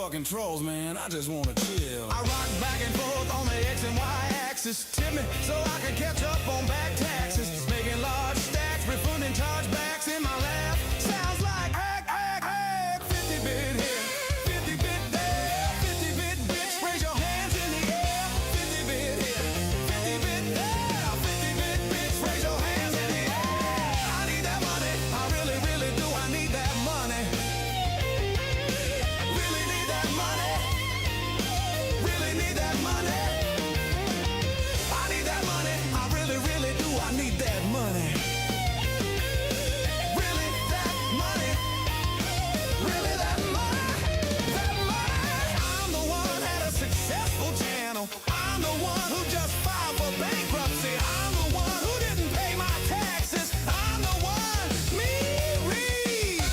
fucking trolls, man. I just wanna chill. I rock back and forth on the X and Y axis. Tip me so I can catch up on back taxes. Making large stacks, refunding chargebacks in my lap. Sounds like 50-bit here, 50-bit there, 50-bit bitch. Raise your hands in the air. 50-bit here, 50-bit there, 50-bit bitch. Raise your hands in the air. I need that money. I really, really do. I need that money. Really need that money. Really need that money. I need that money. I really, really do. I need that money. Really that money. Really that money. That money. I'm the one at a successful channel. I'm the one who just filed for bankruptcy. I'm the one who didn't pay my taxes. I'm the one, me, Reed.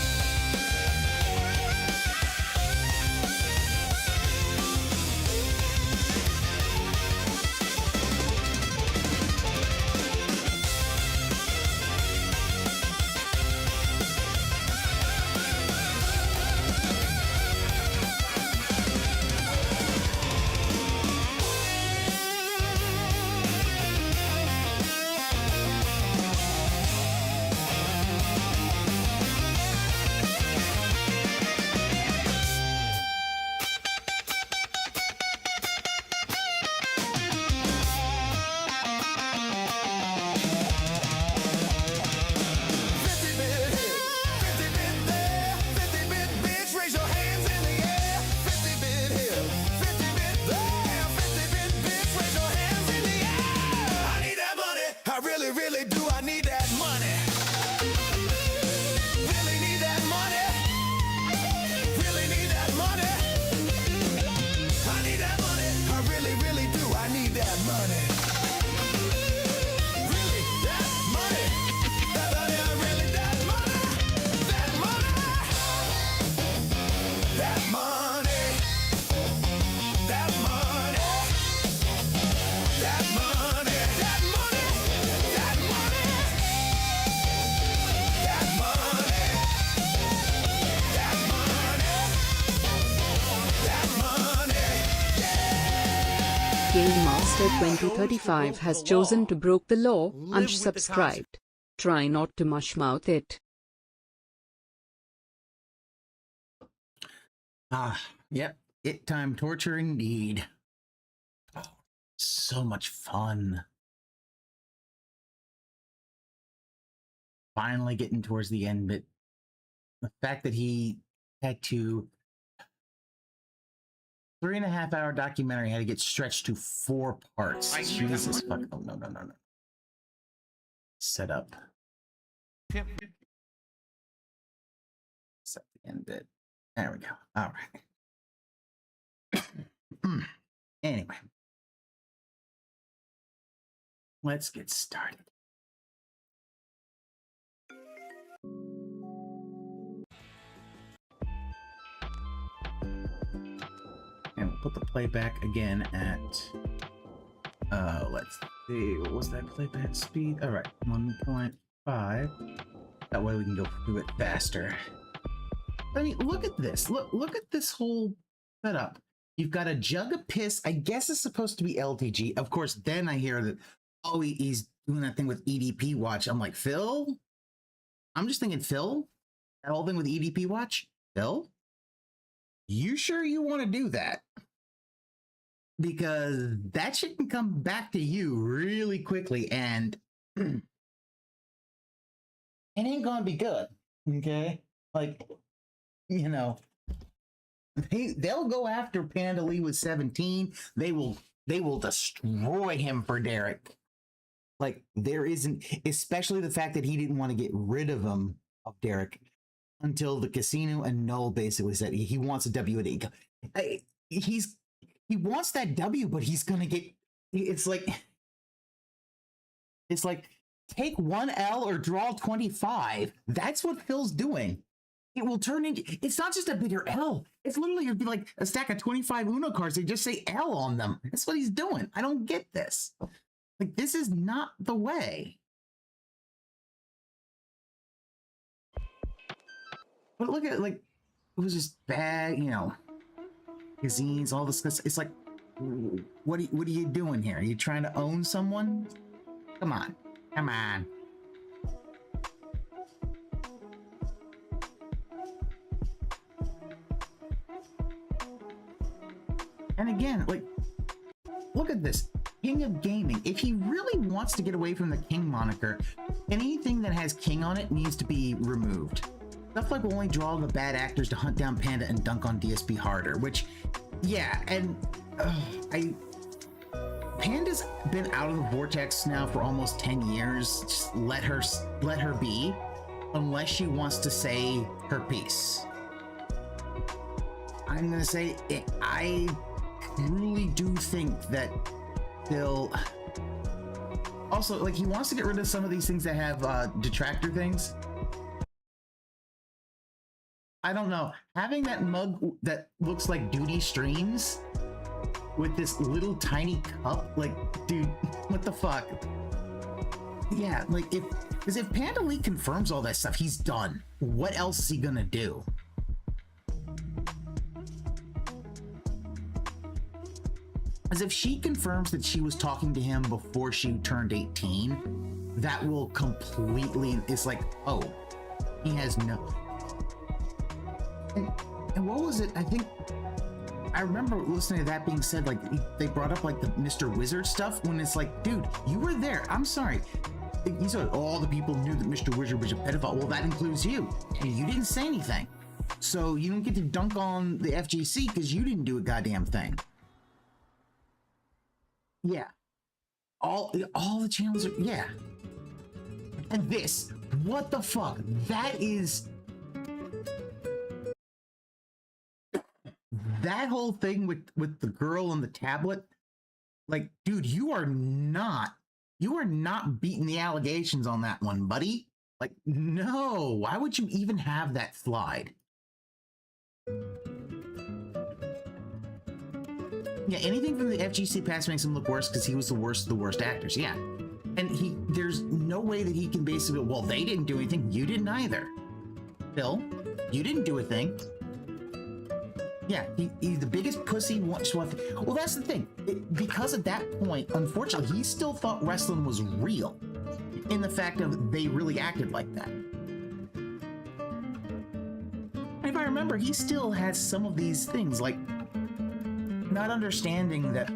Game Master 2035 has chosen to broke the law, unsubscribed. Try not to mushmouth it. Yep. It time torture indeed. Oh, so much fun. Finally getting towards the end, but the fact that he had to 3.5 hour documentary had to get stretched to 4 parts. Jesus fuck. Oh, no. Set up. Set the end bit. There we go. All right. Anyway. Let's get started. And we'll put the playback again at, let's see, what was that playback speed? All right, 1.5. That way we can go through it faster. I mean, look at this. Look at this whole setup. You've got a jug of piss. I guess it's supposed to be LTG. Of course, then I hear that, oh, he's doing that thing with EDP watch. I'm like, Phil? I'm just thinking, Phil? That whole thing with EDP watch? Phil? You sure you want to do that? Because that shit can come back to you really quickly, and it ain't gonna be good. Okay? Like, you know, they'll go after Panda Lee with 17. They will destroy him for Derek. Like, there isn't, especially the fact that he didn't want to get rid of him, of Derek, until the casino and Null basically said he wants a W at 8. He wants that W, but he's gonna get, it's like take 1 L or draw 25. That's what Phil's doing. It will turn into, it's not just a bigger L. It's literally, it'd be like a stack of 25 Uno cards. They just say L on them. That's what he's doing. I don't get this. Like, this is not the way. But look at, like, it was just bad, you know. magazines, all this stuff. It's like, what are you doing here? Are you trying to own someone? Come on, come on. And again, like, look at this. King of Gaming. If he really wants to get away from the King moniker, anything that has King on it needs to be removed. Stuff like will only draw the bad actors to hunt down Panda and dunk on DSP harder, which, yeah, and Panda's been out of the vortex now for almost 10 years. Just let her be, unless she wants to say her piece. I'm gonna say it, I truly do think that they'll also, like, he wants to get rid of some of these things that have detractor things. I don't know, having that mug that looks like Duty Streams with this little tiny cup, like, dude, what the fuck? Yeah, like, because if Panda Lee confirms all that stuff, he's done. What else is he gonna do? As if she confirms that she was talking to him before she turned 18, that will completely, it's like, oh, he has no. And what was it? I think I remember listening to that being said, like, they brought up like the Mr. Wizard stuff, when it's like, dude, you were there. I'm sorry. You said all the people knew that Mr. Wizard was a pedophile. Well, that includes you. And you didn't say anything. So you don't get to dunk on the FGC because you didn't do a goddamn thing. Yeah. All the channels are, yeah. And this, what the fuck? That is, that whole thing with the girl on the tablet, like, dude, you are not beating the allegations on that one, buddy. Like, no, why would you even have that slide? Yeah, anything from the FGC past makes him look worse because he was the worst of the worst actors. Yeah, and there's no way that he can basically, well, they didn't do anything, you didn't either. Phil, you didn't do a thing. Yeah, he's the biggest pussy. Well, that's the thing. Because at that point, unfortunately, he still thought wrestling was real, in the fact of they really acted like that. And if I remember, he still has some of these things, like not understanding that,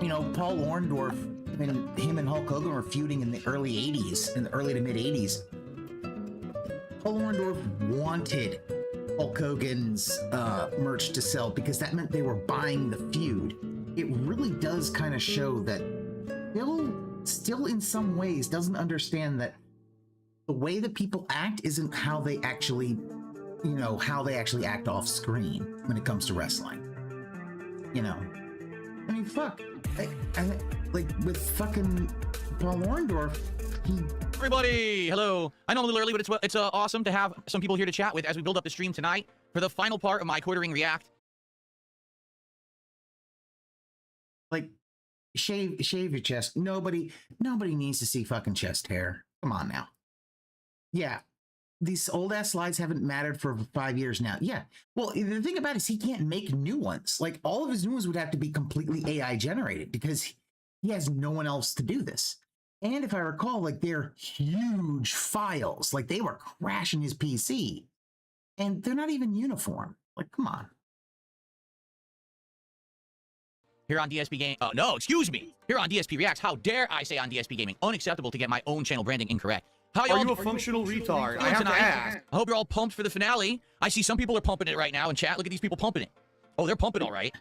you know, Paul Orndorff and him and Hulk Hogan were feuding in the early 80s, in the early to mid 80s. Paul Orndorff wanted Hulk Hogan's merch to sell because that meant they were buying the feud. It really does kind of show that still in some ways doesn't understand that the way that people act isn't how they actually, you know, how they actually act off screen when it comes to wrestling. You know, I mean, fuck, I like with fucking Paul Orndorff, Everybody, hello. I know I'm a little early, but it's awesome to have some people here to chat with as we build up the stream tonight for the final part of my quartering react. Like, shave your chest. Nobody needs to see fucking chest hair. Come on now. Yeah, these old ass slides haven't mattered for 5 years now. Yeah. Well, the thing about it is he can't make new ones. Like, all of his new ones would have to be completely AI generated because he has no one else to do this. And if I recall, like, they're huge files. Like, they were crashing his PC. And they're not even uniform. Like, come on. Here on DSP Gaming. Oh, no, excuse me. Here on DSP Reacts. How dare I say on DSP Gaming? Unacceptable to get my own channel branding incorrect. How Are you a functional retard? I have to ask. I hope you're all pumped for the finale. I see some people are pumping it right now in chat. Look at these people pumping it. Oh, they're pumping all right.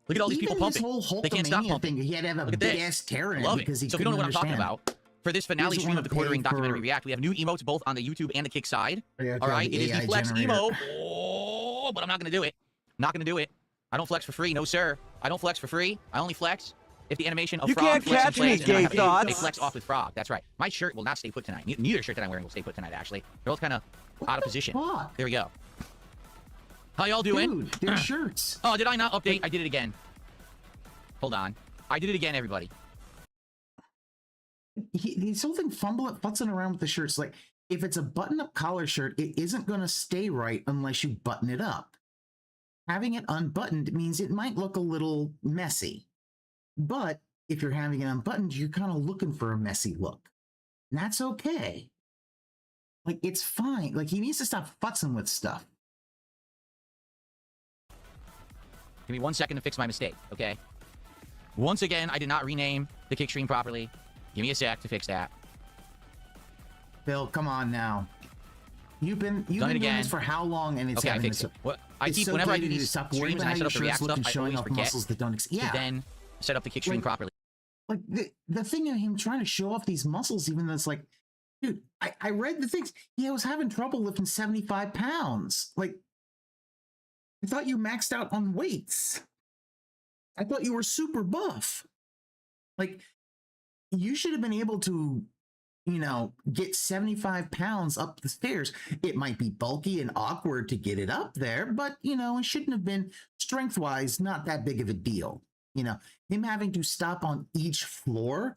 Look at all these people pumping. They can't stop pumping. He had to have a big ass terror in it because he So if you don't know what I'm talking about, for this finale stream of the quartering documentary react, we have new emotes both on the YouTube and the Kick side. All right, it is the flex emo. Oh, but I'm not gonna do it. Not gonna do it. I don't flex for free, no sir. I don't flex for free. I only flex if the animation of You Frog can't catch me, gay thoughts. They flex off with Frog. That's right. My shirt will not stay put tonight. Neither shirt that I'm wearing will stay put tonight. Actually, they're both kind of out of position. There we go. How y'all doing? Dude, they're shirts. Oh, did I not update? I did it again. Hold on. I did it again, everybody. He's something futzing around with the shirts. Like, if it's a button-up collar shirt, it isn't going to stay right unless you button it up. having it unbuttoned means it might look a little messy. But if you're having it unbuttoned, you're kind of looking for a messy look. And that's okay. Like, it's fine. Like, he needs to stop futzing with stuff. Give me 1 second to fix my mistake, okay? Once again, I did not rename the kick stream properly. Give me a sec to fix that. Bill, come on now. You've been doing this for how long? And it's okay, I fixed it. Well, I keep, whenever I do these streams and I set up the React stuff, I always forget to then set up the kick stream properly. Like, the thing of him trying to show off these muscles, even though it's like, dude, I read the things. He was having trouble lifting 75 pounds. Like, I thought you maxed out on weights. I thought you were super buff. Like, you should have been able to, you know, get 75 pounds up the stairs. It might be bulky and awkward to get it up there, but, you know, it shouldn't have been, strength-wise, not that big of a deal. You know, him having to stop on each floor,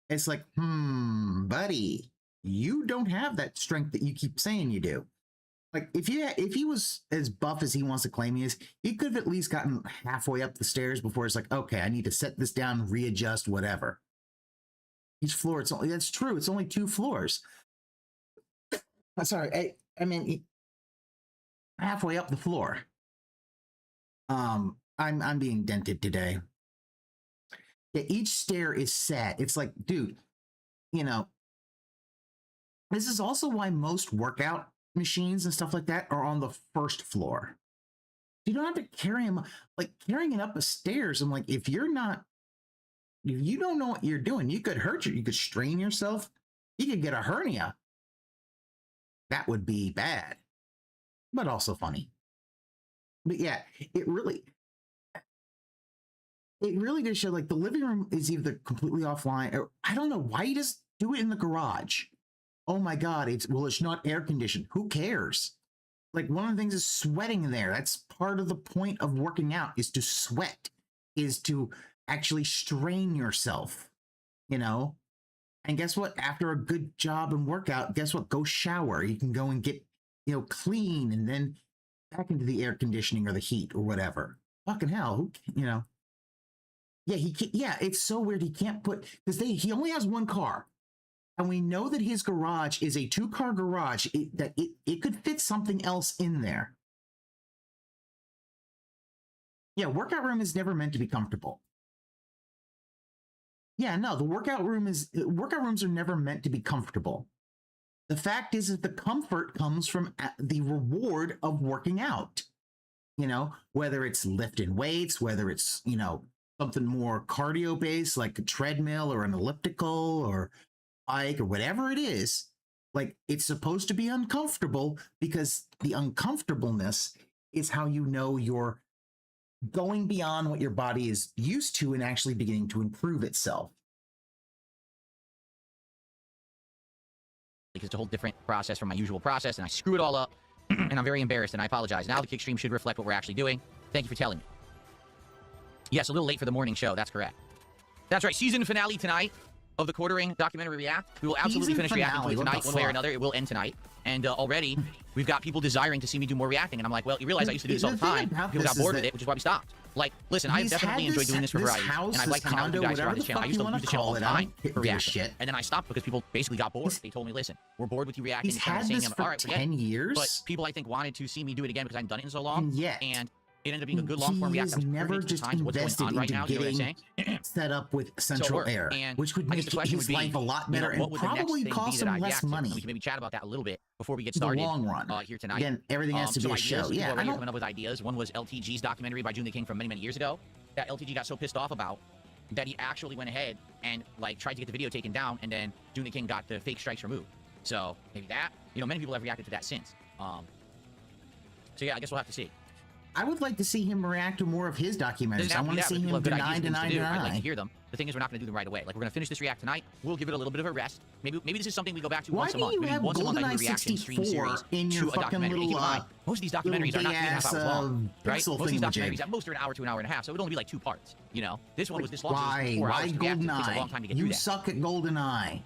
it's like, buddy, you don't have that strength that you keep saying you do. Like, if he was as buff as he wants to claim he is, he could have at least gotten halfway up the stairs before it's like, okay, I need to set this down, readjust, whatever. Each floor, it's only, that's true, it's only 2 floors. Sorry, I mean, halfway up the floor. I'm being dented today. Yeah, each stair is set. It's like, dude, you know, this is also why most workout machines and stuff like that are on the first floor. You don't have to carry them, like carrying it up the stairs. I'm like, if you don't know what you're doing, you could hurt you. You could strain yourself. You could get a hernia. That would be bad, but also funny. But yeah, it really does show, like, the living room is either completely offline, or I don't know why you just do it in the garage. Oh my God, it's not air conditioned. Who cares? Like, one of the things is sweating in there. That's part of the point of working out, is to sweat, is to actually strain yourself, you know? And guess what? After a good job and workout, guess what? Go shower. You can go and get, you know, clean, and then back into the air conditioning or the heat or whatever. Fucking hell, who, you know? Yeah, he can't, yeah, it's so weird. He can't put, because he only has 1 car. And we know that his garage is a 2-car garage, it could fit something else in there. Yeah, workout room is never meant to be comfortable. Yeah, no, workout rooms are never meant to be comfortable. The fact is that the comfort comes from the reward of working out. You know, whether it's lifting weights, whether it's, you know, something more cardio based like a treadmill or an elliptical or bike or whatever it is, like, it's supposed to be uncomfortable, because the uncomfortableness is how you know you're going beyond what your body is used to and actually beginning to improve itself. Because it's a whole different process from my usual process, and I screw it all up, and I'm very embarrassed, and I apologize. Now the kick stream should reflect what we're actually doing. Thank you for telling me. Yes, a little late for the morning show. That's correct. That's right. Season finale tonight of the Quartering documentary react. We will absolutely finish reacting to it tonight, one way or another. It will end tonight. And already, we've got people desiring to see me do more reacting. And I'm like, well, you realize I used to do this all the time. People got bored with it, which is why we stopped. Like, listen, I've definitely enjoyed doing this for variety. And I like hanging out with you guys here on this channel. I used to use the channel all the time for reacting. And then I stopped because people basically got bored. They told me, listen, we're bored with you reacting. He's had this for 10 years. But people, I think, wanted to see me do it again because I hadn't done it in so long. And it ended up being a good long-form react. He's never just invested into right now, getting set up with central air, which would make his life a lot better and probably cost him less money. We can maybe chat about that a little bit before we get started. In the long run, here tonight. Again, everything has to be a show. Yeah, I'm coming up with ideas. One was LTG's documentary by Joon the King from many years ago that LTG got so pissed off about that he actually went ahead and like tried to get the video taken down, and then Joon the King got the fake strikes removed. So maybe that. You know, many people have reacted to that since. So yeah, I guess we'll have to see. I would like to see him react to more of his documentaries. I want to see him deny. I'd like to hear them. The thing is, we're not going to do them right away. Like, we're going to finish this react tonight. We'll give it a little bit of a rest. Maybe this is something we go back to once a month. Maybe once a month I do a reaction stream series to a documentary. Keep in mind, most of these documentaries are not 3.5 hours long, right? Most of these documentaries at most are an hour to an hour and a half, so it would only be like 2 parts. You know, this one was this long. Why? Why GoldenEye? It takes a long time to get through that. You suck at GoldenEye.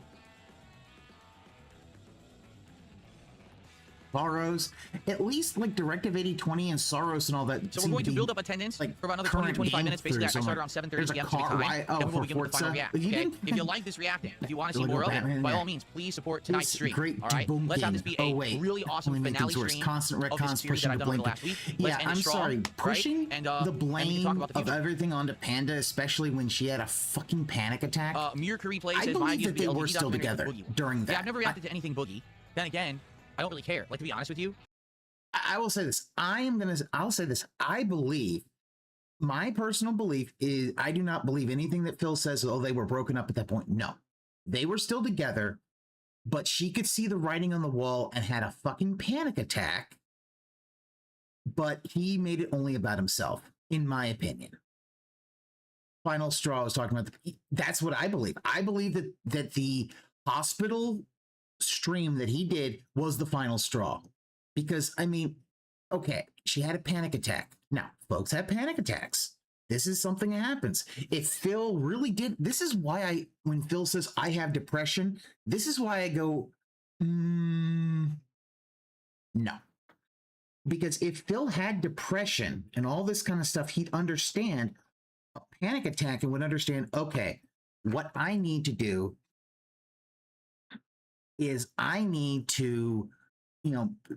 Soros, at least like Directive 8020 and Soros and all that. So we're going to build up attendance for about another 20 to 25 minutes. Basically, I start around 7:30 p.m. Pacific time. Then we'll begin with the final react. Okay? If you like this reacting, if you want to see more of it, by all means, please support tonight's stream. All right? Let's have this be a really awesome finale stream constant of this series that I've done over the last week. Let's end it strong, pushing right? the blame of everything onto Panda, especially when she had a fucking panic attack. Mercury plays I says believe that they were still together during that. Yeah, I've never reacted to anything Boogie. Then again, I don't really care. Like, to be honest with you, I will say this. I'll say this. I believe, my personal belief is, I do not believe anything that Phil says, oh, they were broken up at that point. No, they were still together, but she could see the writing on the wall and had a fucking panic attack. But he made it only about himself, in my opinion. Final straw I was talking about. That's what I believe. I believe that the hospital stream that he did was the final straw. Because, I mean, okay, she had a panic attack. Now, folks have panic attacks. This is something that happens. If Phil really did, this is why when Phil says I have depression, this is why I go, no. Because if Phil had depression and all this kind of stuff, he'd understand a panic attack and would understand, okay, what I need to do is I need to,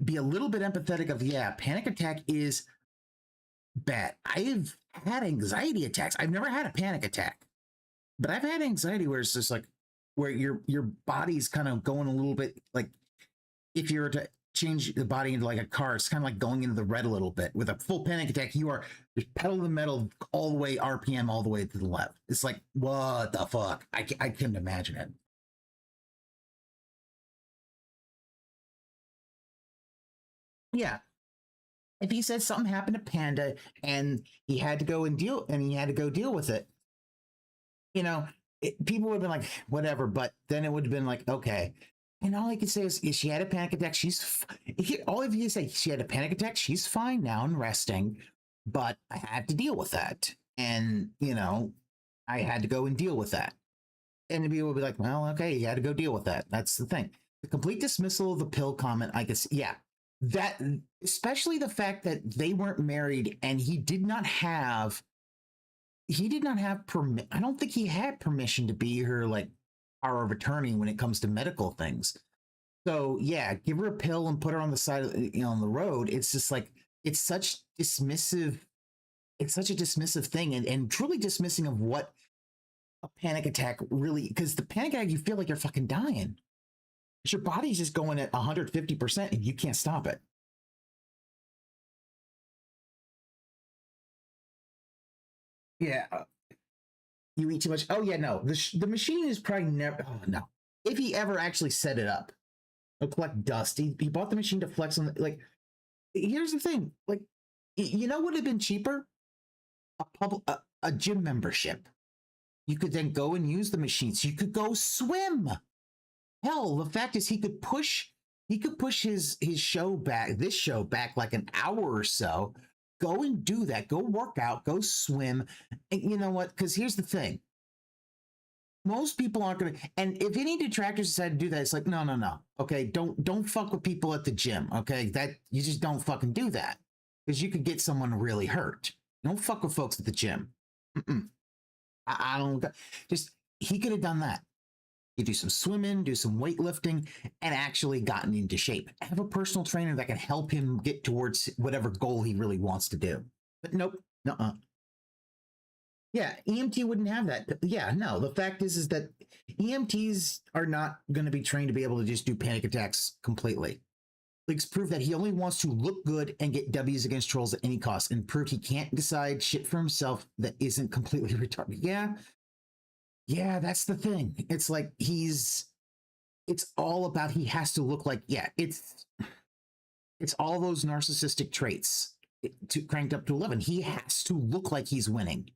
be a little bit empathetic of, yeah, panic attack is bad. I've had anxiety attacks. I've never had a panic attack, but I've had anxiety where it's just like, where your body's kind of going a little bit, like if you were to change the body into like a car, it's kind of like going into the red a little bit. With a full panic attack, you are just pedal to the metal all the way, RPM all the way to the left. It's like, what the fuck? I couldn't imagine it. Yeah. If he said something happened to Panda and he had to go deal with it, people would have been like, whatever, but then it would have been like, okay. And all I could say is she had a panic attack. All of you say she had a panic attack. She's fine now and resting, but I had to deal with that. And, I had to go and deal with that. And people would be like, well, okay, you had to go deal with that. That's the thing. The complete dismissal of the pill comment, I guess, yeah. That, especially the fact that they weren't married and he did not have I don't think he had permission to be her like power of attorney when it comes to medical things. So yeah, give her a pill and put her on the side of, on the road. It's just like, it's such a dismissive thing and truly dismissing of what a panic attack really, because the panic attack, you feel like you're fucking dying. Your body's just going at 150% and you can't stop it. Yeah. You eat too much. Oh, yeah, no. The machine is probably never. Oh, no. If he ever actually set it up, it'll collect dust. He bought the machine to flex on. Here's the thing. Like, what would have been cheaper? A gym membership. You could then go and use the machines. You could go swim. Hell, the fact is he could push his show back, this show back like an hour or so. Go and do that. Go work out, go swim. And you know what? Because here's the thing. Most people aren't going to, and if any detractors decide to do that, it's like, no. Okay, don't fuck with people at the gym. Okay, that you just don't fucking do that. Because you could get someone really hurt. Don't fuck with folks at the gym. I don't, he could have done that. You do some swimming, do some weightlifting, and actually gotten into shape. Have a personal trainer that can help him get towards whatever goal he really wants to do. But nope, Yeah, EMT wouldn't have that. Yeah, no, the fact is that EMTs are not going to be trained to be able to just do panic attacks completely. Leaks prove that he only wants to look good and get W's against trolls at any cost, and prove he can't decide shit for himself that isn't completely retarded. Yeah, that's the thing. It's like it's all about he has to look like, yeah, it's all those narcissistic traits cranked up to 11. He has to look like he's winning.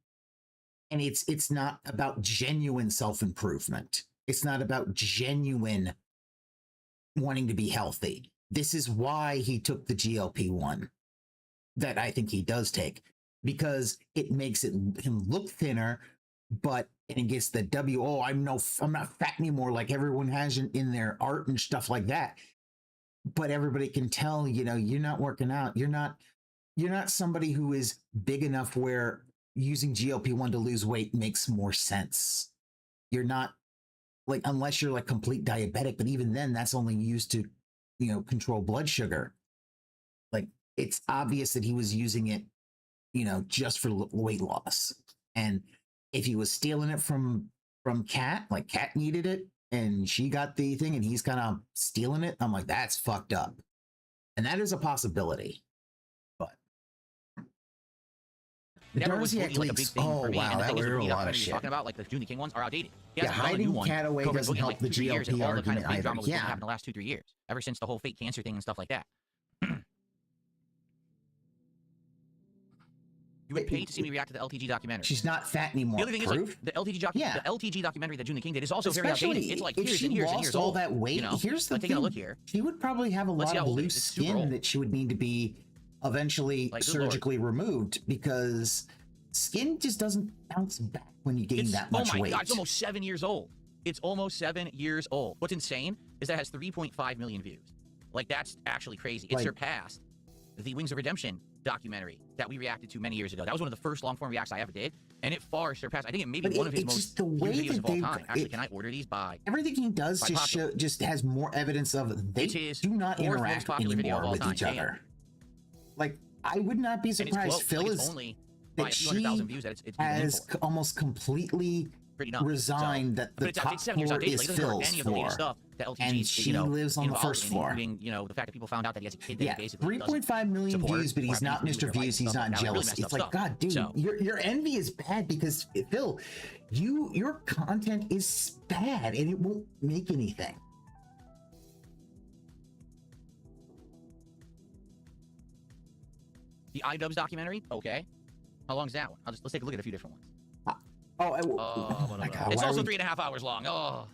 And it's not about genuine self-improvement. It's not about genuine wanting to be healthy. This is why he took the GLP-1 that I think he does take, because it makes him look thinner, but and it gets the W. Oh, I'm not fat anymore like everyone has in their art and stuff like that. but everybody can tell, you know, you're not working out. You're not somebody who is big enough where using GLP-1 to lose weight makes more sense. You're not like, unless you're like complete diabetic, but even then that's only used to, you know, control blood sugar. Like, it's obvious that he was using it, you know, just for weight loss. And if he was stealing it from Kat, like Kat needed it and she got the thing and he's kind of stealing it, I'm like, that's fucked up. And that is a possibility. But Never was like a big thing for me. Wow, and the that thing is, was the a lot of documentaries shit. you're talking about, like the Joon the King ones, are outdated. He Yeah, hasn't done a new hiding one Cat away for doesn't in, help like, the 2-3 years, and GLP all the kind of argument big either. drama was Yeah. happened in the last 2-3 years, ever since the whole fake cancer thing and stuff like that. You would pay to see me react to the LTG documentary. She's not fat anymore. The other thing is, like, the LTG documentary that Joon the King did is also very outdated. It's like if years she and years lost and years all old. that weight, You know? here's the Like, thing. taking a look here. She would probably have a Let's lot see how of old it loose is. It's super skin old. that she would need to be eventually Like, good lord. surgically removed, because skin just doesn't bounce back when you gain that much oh my weight. God, it's almost 7 years old. It's almost 7 years old. What's insane is that it has 3.5 million views. Like, that's actually crazy. It surpassed the Wings of Redemption documentary that we reacted to many years ago. That was one of the first long-form reacts I ever did, and it far surpassed. I think it may be one of his most viewed videos of all time. Actually, can I order these by? Everything he does just has more evidence of they do not interact anymore with each other. Like, I would not be surprised. Phil is only by a few hundred thousand views that it's has almost completely resigned that the top floor is Phil's floor, and she lives on the first floor. You know, the fact that people found out that he has a kid that basically 3.5 million views, but he's not Mr. Views. He's not jealous. It's like, God, dude, your envy is bad because Phil, your content is bad and it won't make anything. The iDubbbz documentary, okay. How long is that one? Let's take a look at a few different ones. Oh my God! It's also 3.5 hours long. Oh,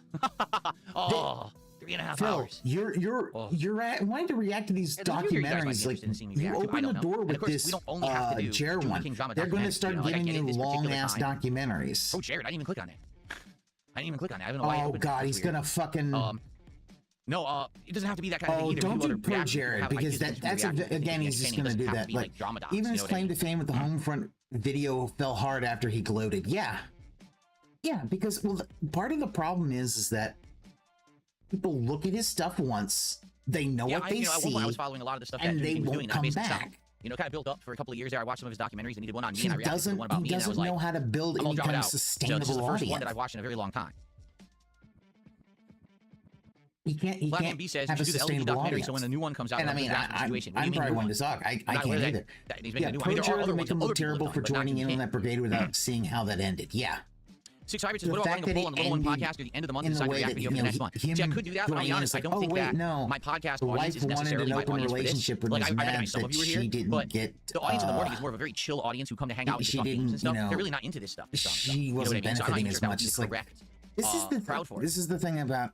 3.5 hours. You're wanting to react to these documentaries. Like, you open the door with this Jared one. They're going to start giving you long ass documentaries. Oh, Jared, I didn't even click on it. I don't know why. Oh God, he's gonna fucking. No, it doesn't have to be that kind of thing either. Don't do pro Jared, because that's again, he's just gonna do that. Like, even his claim to fame with the Homefront video fell hard after he gloated. Yeah, because, well, part of the problem is that people look at his stuff once, they know what they see, at one point I was following a lot of the stuff and that they he was won't doing. come back. You know, kind of built up for a couple of years there. I watched some of his documentaries, and he did one on me, He and I reacted to the one about me, and I was like, know how to build any kind of sustainable this is the first audience. one that I've watched in a very long time. He can't B says, have a you should do the LG sustainable documentary, audience. so when a new one comes out, And I mean, I'm probably one to suck. I can't either. Yeah, pro Jared would make him look terrible for joining in on that brigade without seeing how that ended. Yeah. 6 Hybrid says, what about running a poll on the Little One podcast at the end of the month and decide to react video for the next month? See, I could do that, but I'll be honest, I don't think that my podcast audience is necessarily my audience for this. Like, I recognize some of you are here, but the audience in the morning is more of a very chill audience who come to hang out and talk games and stuff. They're really not into this stuff. She wasn't benefiting as much. It's like, this is the thing about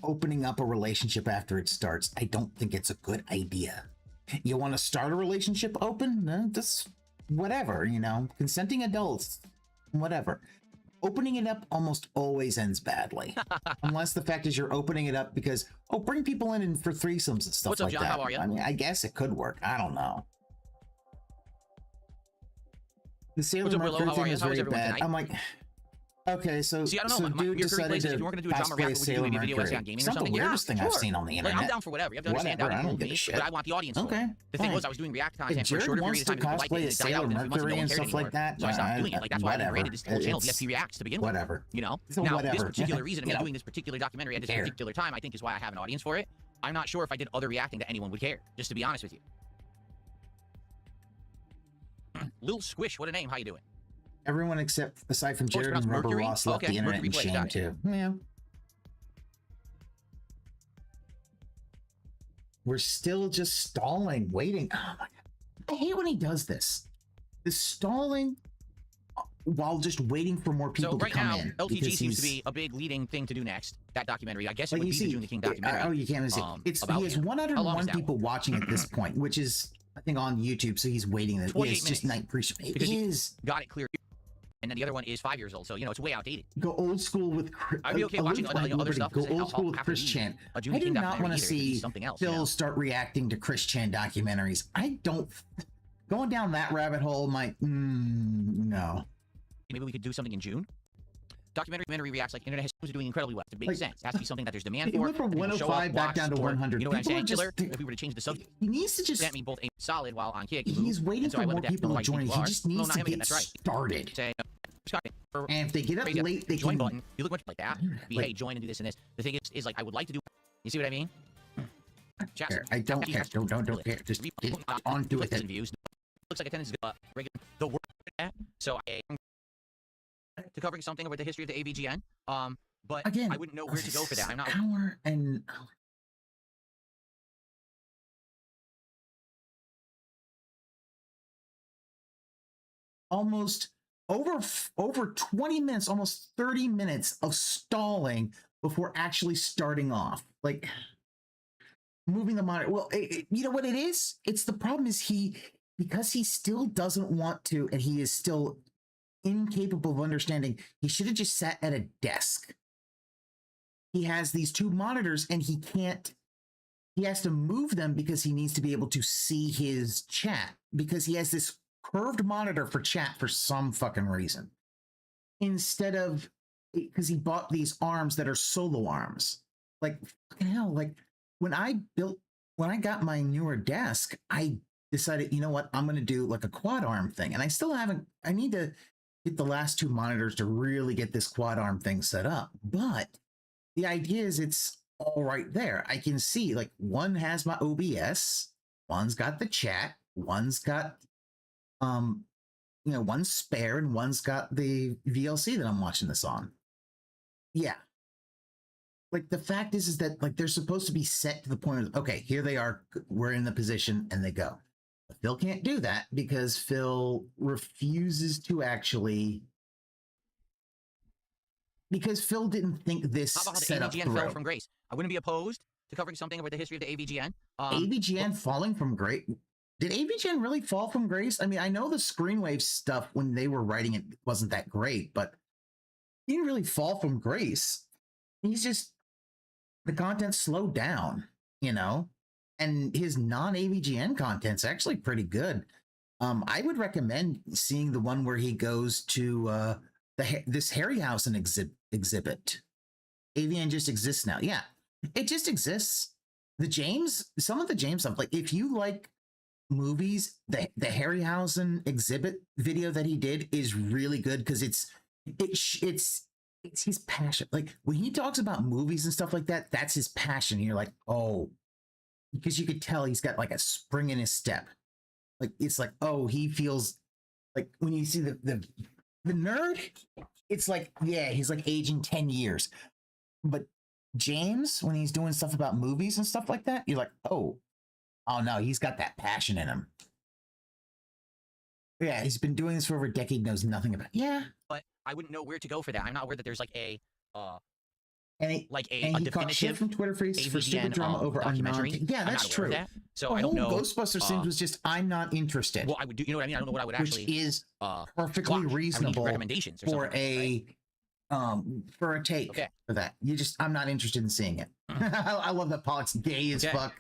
opening up a relationship after it starts. I don't think it's a good idea. You want to start a relationship open? No, just whatever, you know, consenting adults, whatever. Opening it up almost always ends badly. Unless the fact is you're opening it up because, bring people in for threesomes and stuff What's up, like John? that. How are you? I mean, I guess it could work. I don't know. The Sailor Mercury thing is very bad. I'm like, okay, so see, I don't know. dude decided to if you weren't going to do a drama react, would you do a video essay on gaming or something? The weirdest thing I've seen on the internet. Like, I'm down for whatever. You have to understand that. I don't give a shit. But I want the audience. Okay. The thing was, I was doing react content for a shorter period of time. If Jared wants to cosplay Sailor Mercury and stuff like that, so I stopped doing it. Like, that's why I created this whole channel, DSP Reacts, to begin with. Whatever. You know? Now, this particular reason of doing this particular documentary at this particular time, I think, is why I have an audience for it. I'm not sure if I did other reacting that anyone would care, just to be honest with you. Lil Squish, what a name. How you doing? Everyone aside from Jared and Rubber Ross left the internet in shame too. Yeah. We're still just stalling, waiting. Oh my God. I hate when he does this. The stalling while just waiting for more people to come in. So right now, LTG seems to be a big leading thing to do next. That documentary. I guess it would be the Joon the King documentary. Oh, you can't see. He has 101 people watching at this point, which is, I think, on YouTube, so he's waiting. It's just night pre-show. It is. Got it clear. and then the other one is 5 years old. So, you know, it's way outdated. Go old school with. I'd be okay watching other stuff. Go old school with Chris Chan. I do not want to see Phil start reacting to Chris Chan documentaries. I don't. Going down that rabbit hole might. No. Maybe we could do something in June. Documentary reacts like internet is doing incredibly well. It makes sense. It has to be something that there's demand for. It went from 105 back down to 100. You know what I'm saying? Killer, if we were to change the subject, he needs to just. That mean both aim solid while on kick. He's waiting for more people to join. He just needs to get started. And if they get up late, they join can. Button. You look much like that. Be hey, join and do this and this. The thing is like I would like to do. You see what I mean? I don't care. Don't care. Just get on to it. Views. Looks like attendance is regular. The word so I am to covering something over the history of the AVGN. But again, I wouldn't know where to go for that. I'm not. Hour and. Almost over 20 minutes, almost 30 minutes of stalling before actually starting off. Like moving the monitor. Well, you know what it is? It's the problem is because he still doesn't want to, and he is still incapable of understanding, he should have just sat at a desk. He has these two monitors and he has to move them because he needs to be able to see his chat, because he has this curved monitor for chat for some fucking reason. Instead of, because he bought these arms that are solo arms. Like, fucking hell, like when I got my newer desk, I decided, you know what, I'm going to do like a quad arm thing. And I still haven't, I need to get the last two monitors to really get this quad arm thing set up. But the idea is it's all right there. I can see like one has my OBS, one's got the chat, one's got, you know, one's spare and one's got the VLC that I'm watching this on. Yeah. Like the fact is that like they're supposed to be set to the point of, okay, here they are, we're in the position, and they go. But Phil can't do that because Phil refuses to actually, because Phil didn't think this set up AVGN fell from grace. I wouldn't be opposed to covering something about the history of the AVGN. AVGN falling from grace? Did AVGN really fall from grace? I mean, I know the Screenwave stuff when they were writing it wasn't that great, but he didn't really fall from grace. He's just, the content slowed down, you know? And his non-AVGN content's actually pretty good. I would recommend seeing the one where he goes to this Harryhausen exhibit. AVN just exists now. Yeah, it just exists. Some of the James stuff, like if you like movies, the Harryhausen exhibit video that he did is really good because it's his passion. Like when he talks about movies and stuff like that, that's his passion. And you're like, oh, because you could tell he's got like a spring in his step. Like it's like, oh, he feels like when you see the nerd, it's like, yeah, he's like aging 10 years. But James, when he's doing stuff about movies and stuff like that, you're like, oh no, he's got that passion in him. Yeah, he's been doing this for over a decade, knows nothing about it. Yeah. But I wouldn't know where to go for that. I'm not aware that there's like a he got shit from Twitter for stupid drama over documentary. Yeah, that's true. That. So I don't know. Ghostbusters thing was just, I'm not interested. Well, I would do, you know what I mean? I don't know what I would actually. Which is perfectly reasonable recommendations for a take for that. I'm not interested in seeing it. I love that Pollock's gay as fuck.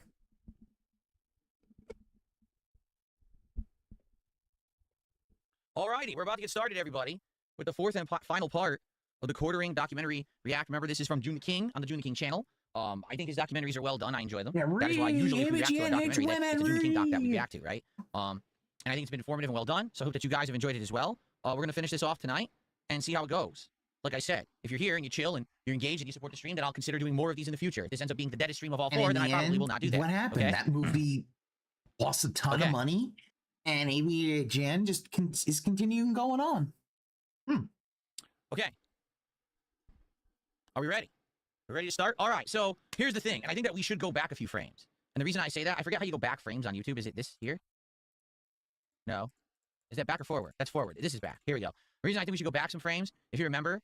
Alrighty, we're about to get started, everybody, with the fourth and final part of the quartering documentary react. Remember, this is from Joon the King on the Joon the King channel. I think his documentaries are well done. I enjoy them. Yeah, that is why usually if we react to a documentary, it's a Joon the King doc that we react to, right? And I think it's been informative and well done. So I hope that you guys have enjoyed it as well. We're going to finish this off tonight and see how it goes. Like I said, if you're here and you chill and you're engaged and you support the stream, then I'll consider doing more of these in the future. If this ends up being the deadest stream of all four, then I probably will not do that. What happened? Okay? That movie lost a ton of money, and AVGN just is continuing going on. Okay. Are we ready? We're ready to start? All right, so here's the thing, and I think that we should go back a few frames. And the reason I say that, I forget how you go back frames on YouTube. Is it this here? No. Is that back or forward? That's forward. This is back. Here we go. The reason I think we should go back some frames, if you remember,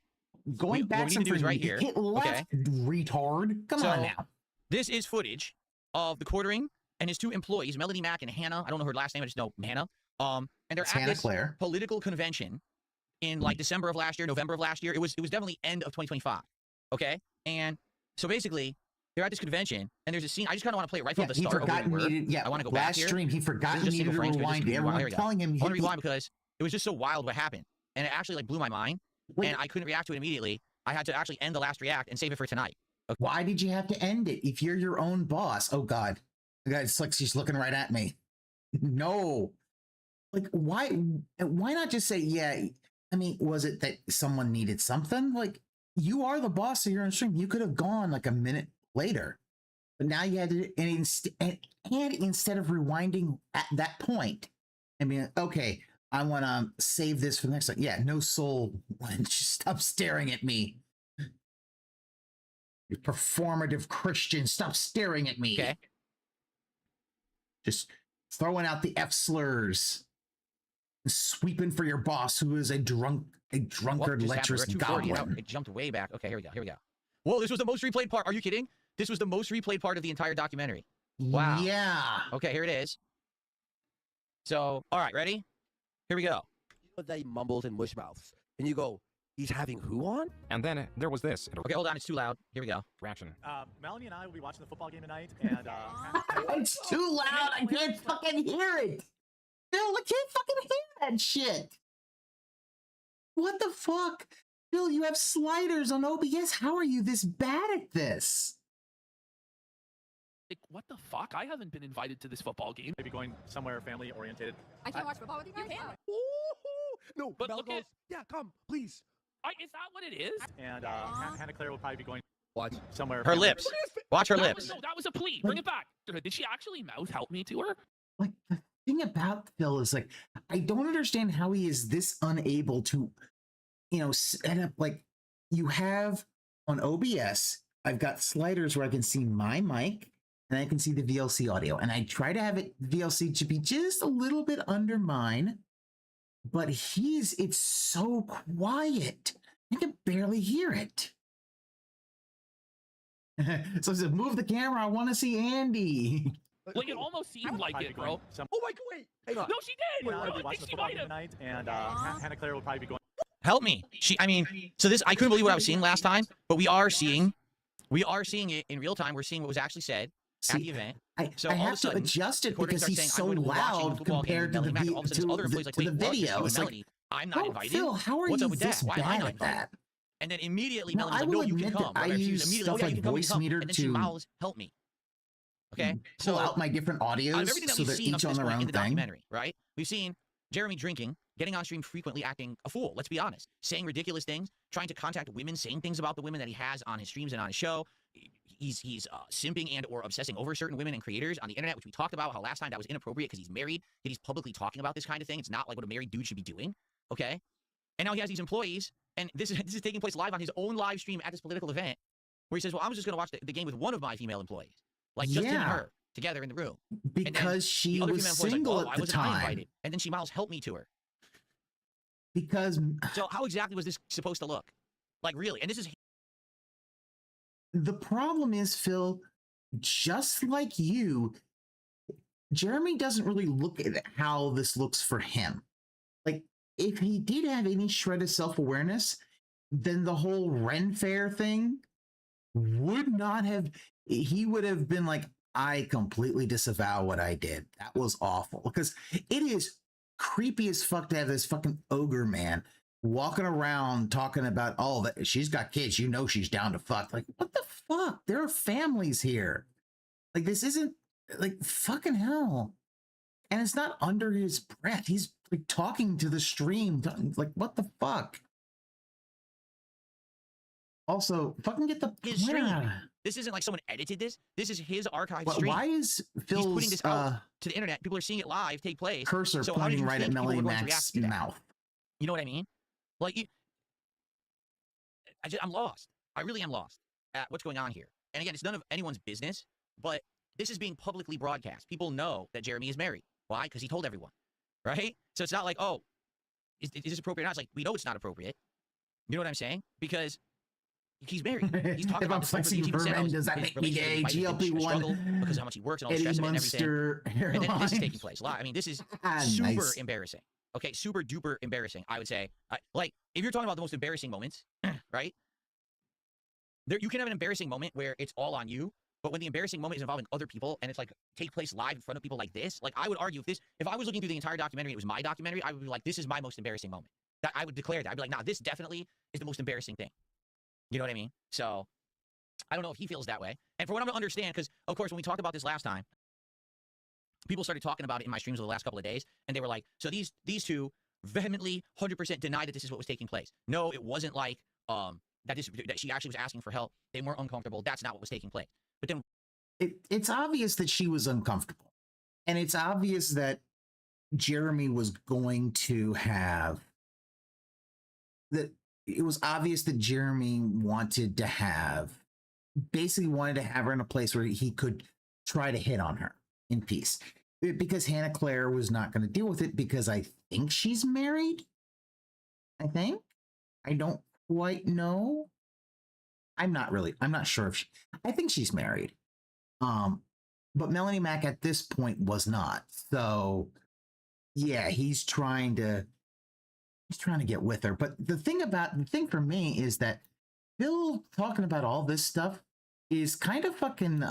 going back some frames right here. Hit left, retard. Come on now. This is footage of the quartering and his two employees, Melody Mack and Hannah. I don't know her last name. I just know Hannah. And they're at this political convention in like December of last year, November of last year. It was definitely end of 2025. Okay, and so basically they're at this convention, and there's a scene. I just kind of want to play it right from the start. I want to go back last here. stream he forgot he needed to rewind. Everyone telling him. I want to rewind because it was just so wild what happened, and it actually like blew my mind, and I couldn't react to it immediately. I had to actually end the last react and save it for tonight. Okay. Why did you have to end it if you're your own boss? Oh God, the guy's like she's looking right at me. No, like why not just say yeah? I mean, was it that someone needed something? Like you are the boss of your own stream. You could have gone like a minute later, but now you had to, and instead of rewinding at that point, I mean, okay, I want to save this for the next time. Yeah, no soul. Stop staring at me. You performative Christian, stop staring at me. Okay. Just throwing out the F slurs. Sweeping for your boss, who is a drunkard, lecherous goblin. It jumped way back. Okay, here we go. Whoa, this was the most replayed part. Are you kidding? This was the most replayed part of the entire documentary. Wow. Yeah. Okay, here it is. So, all right, ready? Here we go. They mumbles and mush mouths, and you go, "He's having who on?" And then there was this. Okay, hold on, it's too loud. Here we go. Reaction. Melanie and I will be watching the football game tonight, and It's too loud. I can't fucking hear it. Bill, I can't fucking hear that shit. What the fuck? Bill, you have sliders on OBS. How are you this bad at this? Like, what the fuck? I haven't been invited to this football game. maybe going somewhere family oriented. I can't watch football with you guys? You can. No, But Mel look goes, at- "Yeah, come, please." Is that what it is? And Hannah Claire will probably be going Watch. somewhere. Her family- lips. Watch her That lips. was a plea. Bring it back. Did she actually mouth help me to her? Like, the thing about Phil is, like, I don't understand how he is this unable to, set up, like, you have on OBS, I've got sliders where I can see my mic and I can see the VLC audio. And I try to have it, VLC to be just a little bit under mine, but it's so quiet. I can barely hear it. So I said, move the camera. I want to see Andy. Like, it almost seemed like Probably it, going bro. some- Oh my God! Wait, hang on. No, she did. Hannah will be I watching think the she football might game have. tonight, and Hannah Claire will probably be going. Help me. So this, I couldn't believe what I was seeing last time, but we are seeing it in real time. We're seeing what was actually said at the event. So I all of a have to sudden, adjust it recording because starts he's saying, so I'm going to be watching the loud football game compared with to Melanie Mack, and all of a sudden this other employee's like, the wait, what? Just video. you It's and like, Melanie. I'm not invited. Phil, how are What's you up with that? this Why am I bad not at invited? that? And then immediately No, Melanie's I like, no, will you can admit that come. I Right? She use was immediately stuff like, yeah, like you can come, Voice come. Meter And then she to mouths, help me. Okay? pull out my different out of audios everything that so we've they're seen up each to on this their point in own the thing. documentary, right? We've seen Jeremy drinking, getting on stream frequently acting a fool, let's be honest, saying ridiculous things, trying to contact women, saying things about the women that he has on his streams and on his show. He's simping and or obsessing over certain women and creators on the internet, which we talked about how last time that was inappropriate because he's married, that he's publicly talking about this kind of thing. It's not like what a married dude should be doing, okay? And now he has these employees, and this is taking place live on his own live stream at this political event, where he says, well, I was just going to watch the game with one of my female employees, like just him and her together in the room. Because she the other was female employee's single like, oh, at why the wasn't I time. invited? And then she miles help me to her. Because So how exactly was this supposed to look? Like, really? And this is the problem is, Phil, just like you, Jeremy doesn't really look at how this looks for him. Like, if he did have any shred of self-awareness, then the whole Ren Fair thing would not have, he would have been like, I completely disavow what I did. That was awful. Because it is creepy as fuck to have this fucking ogre man walking around talking about, oh, that she's got kids, you know she's down to fuck. Like, what the fuck? There are families here. Like, this isn't, like, fucking hell. And it's not under his breath. He's like talking to the stream. Like, what the fuck? Also, fucking get the his stream. This isn't like someone edited this. This is his archived stream. Why is He's putting Phil's this out to the internet. People are seeing it live take place. cursor So how did pointing you right at think people Melanie were going to react Mac's to that? mouth? You know what I mean? Like, I'm lost. I really am lost at what's going on here. And again, it's none of anyone's business, but this is being publicly broadcast. People know that Jeremy is married. Why? Because he told everyone, right? So it's not like, oh, is this appropriate or not? It's like, we know it's not appropriate. You know what I'm saying? Because he's married. He's talking If about I'm this flexing for men, does that make me gay? GLP-1, because of how much he works and all the Eddie stress of it and everything. Munster And then this is hairline. taking place live. I mean, this is Ah, super nice. embarrassing. Okay, super duper embarrassing, I would say. Like, if you're talking about the most embarrassing moments, right? You can have an embarrassing moment where it's all on you, but when the embarrassing moment is involving other people and it's like take place live in front of people like this, like I would argue if I was looking through the entire documentary, it was my documentary, I would be like, this is my most embarrassing moment. That I would declare that. I'd be like, nah, this definitely is the most embarrassing thing. You know what I mean? So I don't know if he feels that way. And for what I'm to understand, because of course when we talked about this last time, people started talking about it in my streams over the last couple of days, and they were like, so these two vehemently 100% denied that this is what was taking place. No, it wasn't like that she actually was asking for help. They weren't uncomfortable. That's not what was taking place. But then it's obvious that she was uncomfortable. And it's obvious that Jeremy was going to have that. It was obvious that Jeremy wanted to have her in a place where he could try to hit on her in peace, because Hannah Claire was not going to deal with it, because I think she's married. I don't quite know. I'm not sure if I think she's married. But Melanie Mac at this point was not. So yeah, he's trying to get with her. But the thing for me is that Phil talking about all this stuff is kind of fucking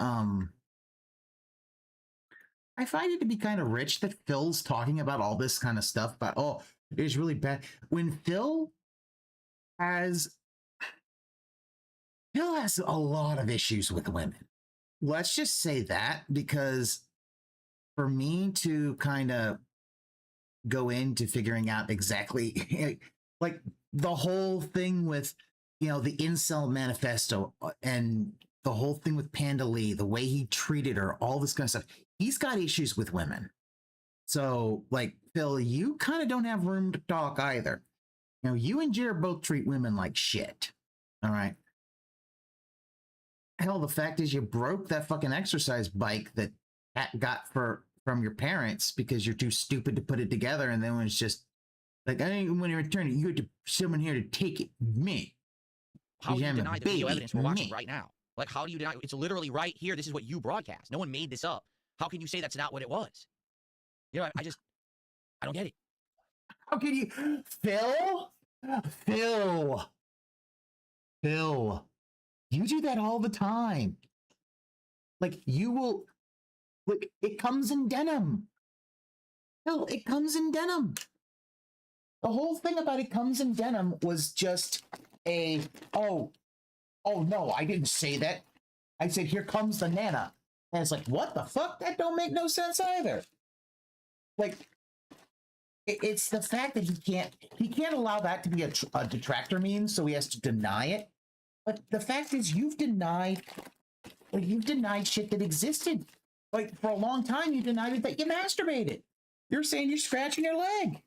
I find it to be kind of rich that Phil's talking about all this kind of stuff, but oh, it's really bad. When Phil has a lot of issues with women. Let's just say that, because for me to kind of go into figuring out exactly like the whole thing with, the incel manifesto and the whole thing with Panda Lee, the way he treated her, all this kind of stuff. He's got issues with women. So like, Phil, you kind of don't have room to talk either. You and Jared both treat women like shit. All right. Hell, the fact is you broke that fucking exercise bike that Pat got from your parents because you're too stupid to put it together. And then when it's just like, I didn't want to return it, you had someone here to take it. Me. How do you deny the video evidence we're watching right now? Like, how do you deny? It's literally right here. This is what you broadcast. No one made this up. How can you say that's not what it was? I don't get it. How can you, Phil, you do that all the time. Like, you will, look, it comes in denim. Phil, it comes in denim. The whole thing about it comes in denim was just oh no, I didn't say that. I said, here comes the Nana. And it's like, what the fuck? That don't make no sense either. Like, it's the fact that he can't allow that to be a detractor meme, so he has to deny it. But the fact is, you've denied shit that existed. Like, for a long time, you denied it that you masturbated. You're saying you're scratching your leg.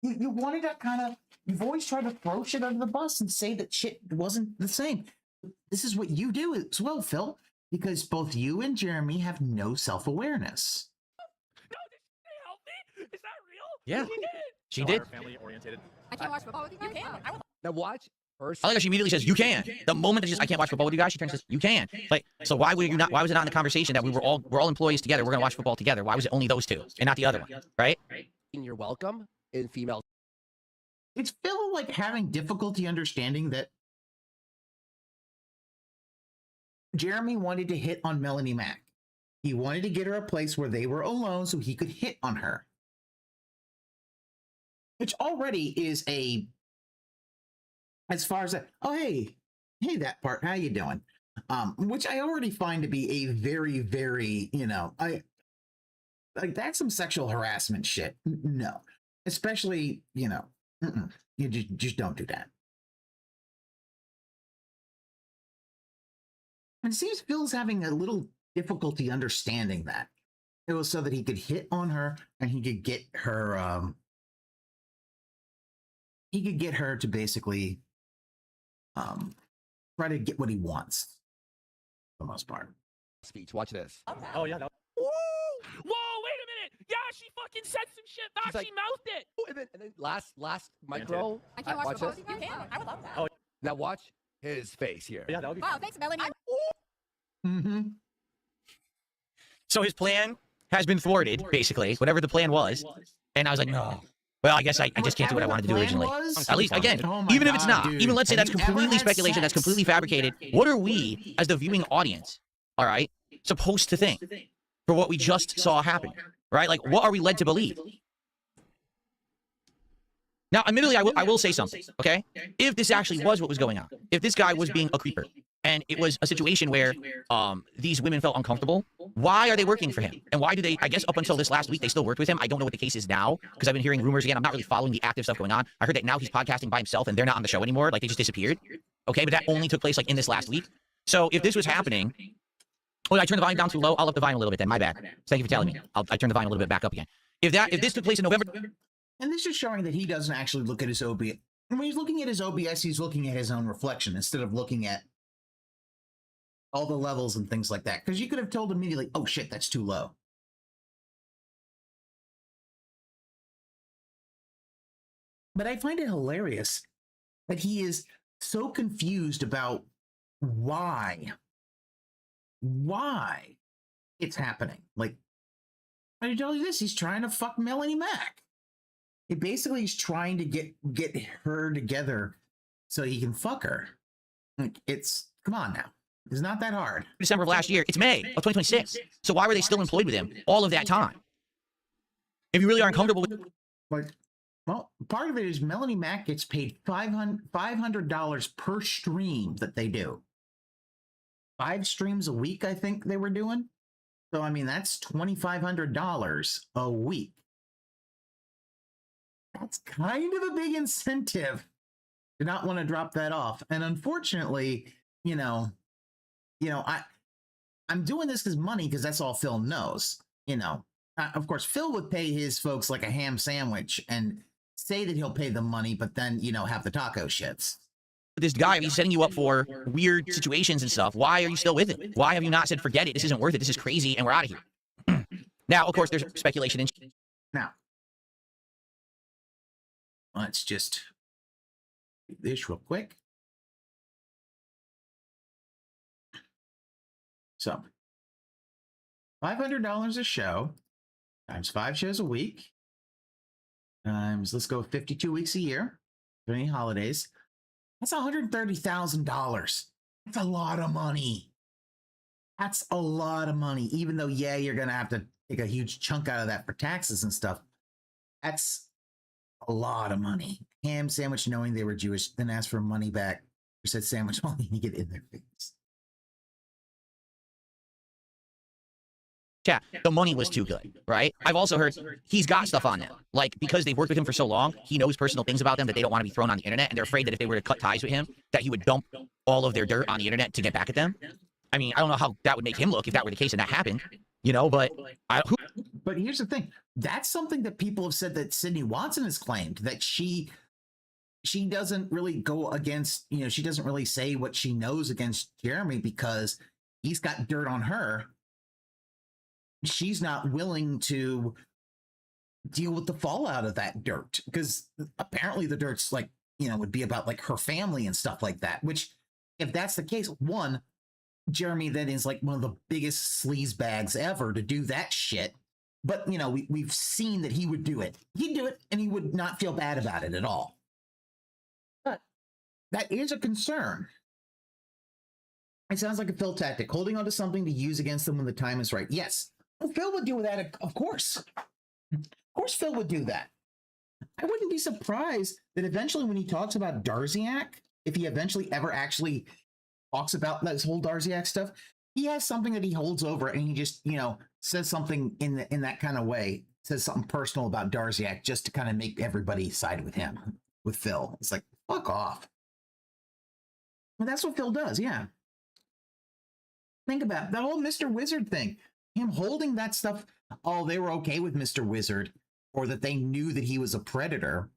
You wanted to you've always tried to throw shit under the bus and say that shit wasn't the same. This is what you do as well, Phil, because both you and Jeremy have no self-awareness. No, did she help me? Is that real? Yeah. She did. She did. I can't watch football with you guys. You can. I would. Now watch. First. I like how she immediately says, you can. The moment that she says, I can't watch football with you guys, she turns and says, you can. Like, so why was it not in the conversation that we're all employees together, we're going to watch football together? Why was it only those two and not the other one, right? You're welcome in female. It's Phil like having difficulty understanding that Jeremy wanted to hit on Melanie Mac. He wanted to get her a place where they were alone so he could hit on her. Which already is as far as that, oh, hey, that part, how you doing? Which I already find to be a very, very, that's some sexual harassment shit. No, especially, you just don't do that. And it seems Phil's having a little difficulty understanding that. It was so that he could hit on her and he could get her, to basically try to get what he wants for the most part. Speech. Watch this. Oh yeah. Whoa, wait a minute. Yeah, she fucking said some shit back. She's like, she mouthed it. And then last micro. I can't watch watch football this. with you guys. I would love that. Oh. Now watch his face here. Yeah, that would be. Wow, thanks, Melanie. Mm-hmm. So his plan has been thwarted, basically, whatever the plan was. And I was like, no. Well, I guess I just can't do what I wanted to do originally. At least, again, even if it's not, even let's say that's completely speculation, that's completely fabricated, what are we, as the viewing audience, all right, supposed to think for what we just saw happen, right? Like, what are we led to believe? Now, admittedly, I will say something, okay? If this actually was what was going on, if this guy was being a creeper, and it was a situation where these women felt uncomfortable, why are they working for him? And why do they, I guess up until this last week, they still worked with him? I don't know what the case is now, because I've been hearing rumors again. I'm not really following the active stuff going on. I heard that now he's podcasting by himself, and they're not on the show anymore. Like, they just disappeared. Okay, but that only took place, like, in this last week. So if this was happening... Oh, I turned the volume down too low? I'll up the volume a little bit then. My bad. Thank you for telling me. I turned the volume a little bit back up again. If this took place in November... And this is showing that he doesn't actually look at his OBS. When he's looking at his OBS, he's looking at his own reflection instead of looking at all the levels and things like that. Because you could have told immediately, oh shit, that's too low. But I find it hilarious that he is so confused about why it's happening. Like, I tell you this, he's trying to fuck Melanie Mac. He basically is trying to get her together so he can fuck her. Like, come on now. It's not that hard. December of last year. It's May of 2026. So why were they still employed with him all of that time? If you really are uncomfortable with... Like, well, part of it is Melanie Mac gets paid $500 per stream that they do. 5 streams a week, I think they were doing. So, I mean, that's $2,500 a week. That's kind of a big incentive to not want to drop that off. And unfortunately, I'm doing this because that's all Phil knows. Of course, Phil would pay his folks like a ham sandwich and say that he'll pay them money, but then, have the taco shits. This guy, he's setting you up for weird situations and stuff. Why are you still with it? Why have you not said, forget it, this isn't worth it, this is crazy, and we're out of here? Now, of course, there's speculation. Now, let's just do this real quick. So, $500 a show times 5 shows a week times, let's go 52 weeks a year, 20 holidays. That's $130,000. That's a lot of money. That's a lot of money. Even though, yeah, you're going to have to take a huge chunk out of that for taxes and stuff. That's a lot of money. Ham sandwich knowing they were Jewish, then asked for money back. Or said sandwich money to get in their face. Yeah, the money was too good, right? I've also heard he's got stuff on them. Like, because they've worked with him for so long, he knows personal things about them that they don't want to be thrown on the internet, and they're afraid that if they were to cut ties with him, that he would dump all of their dirt on the internet to get back at them. I mean, I don't know how that would make him look if that were the case and that happened, but... But here's the thing. That's something that people have said that Sydney Watson has claimed, that she doesn't really go against, she doesn't really say what she knows against Jeremy because he's got dirt on her. She's not willing to deal with the fallout of that dirt because apparently the dirt's like, would be about like her family and stuff like that, which if that's the case, one, Jeremy then is like one of the biggest sleaze bags ever to do that shit. But, we've seen that he would do it. He'd do it and he would not feel bad about it at all. But that is a concern. It sounds like a Phil tactic, holding on to something to use against them when the time is right. Yes. Well, Phil would do that, of course. Of course Phil would do that. I wouldn't be surprised that eventually when he talks about Darziak, if he eventually ever actually talks about this whole Darziak stuff, he has something that he holds over and he just, says something in that kind of way, says something personal about Darziak just to kind of make everybody side with him, with Phil. It's like, fuck off. Well, that's what Phil does, yeah. Think about it. The whole Mr. Wizard thing. Him holding that stuff, oh, they were okay with Mr. Wizard, or that they knew that he was a predator,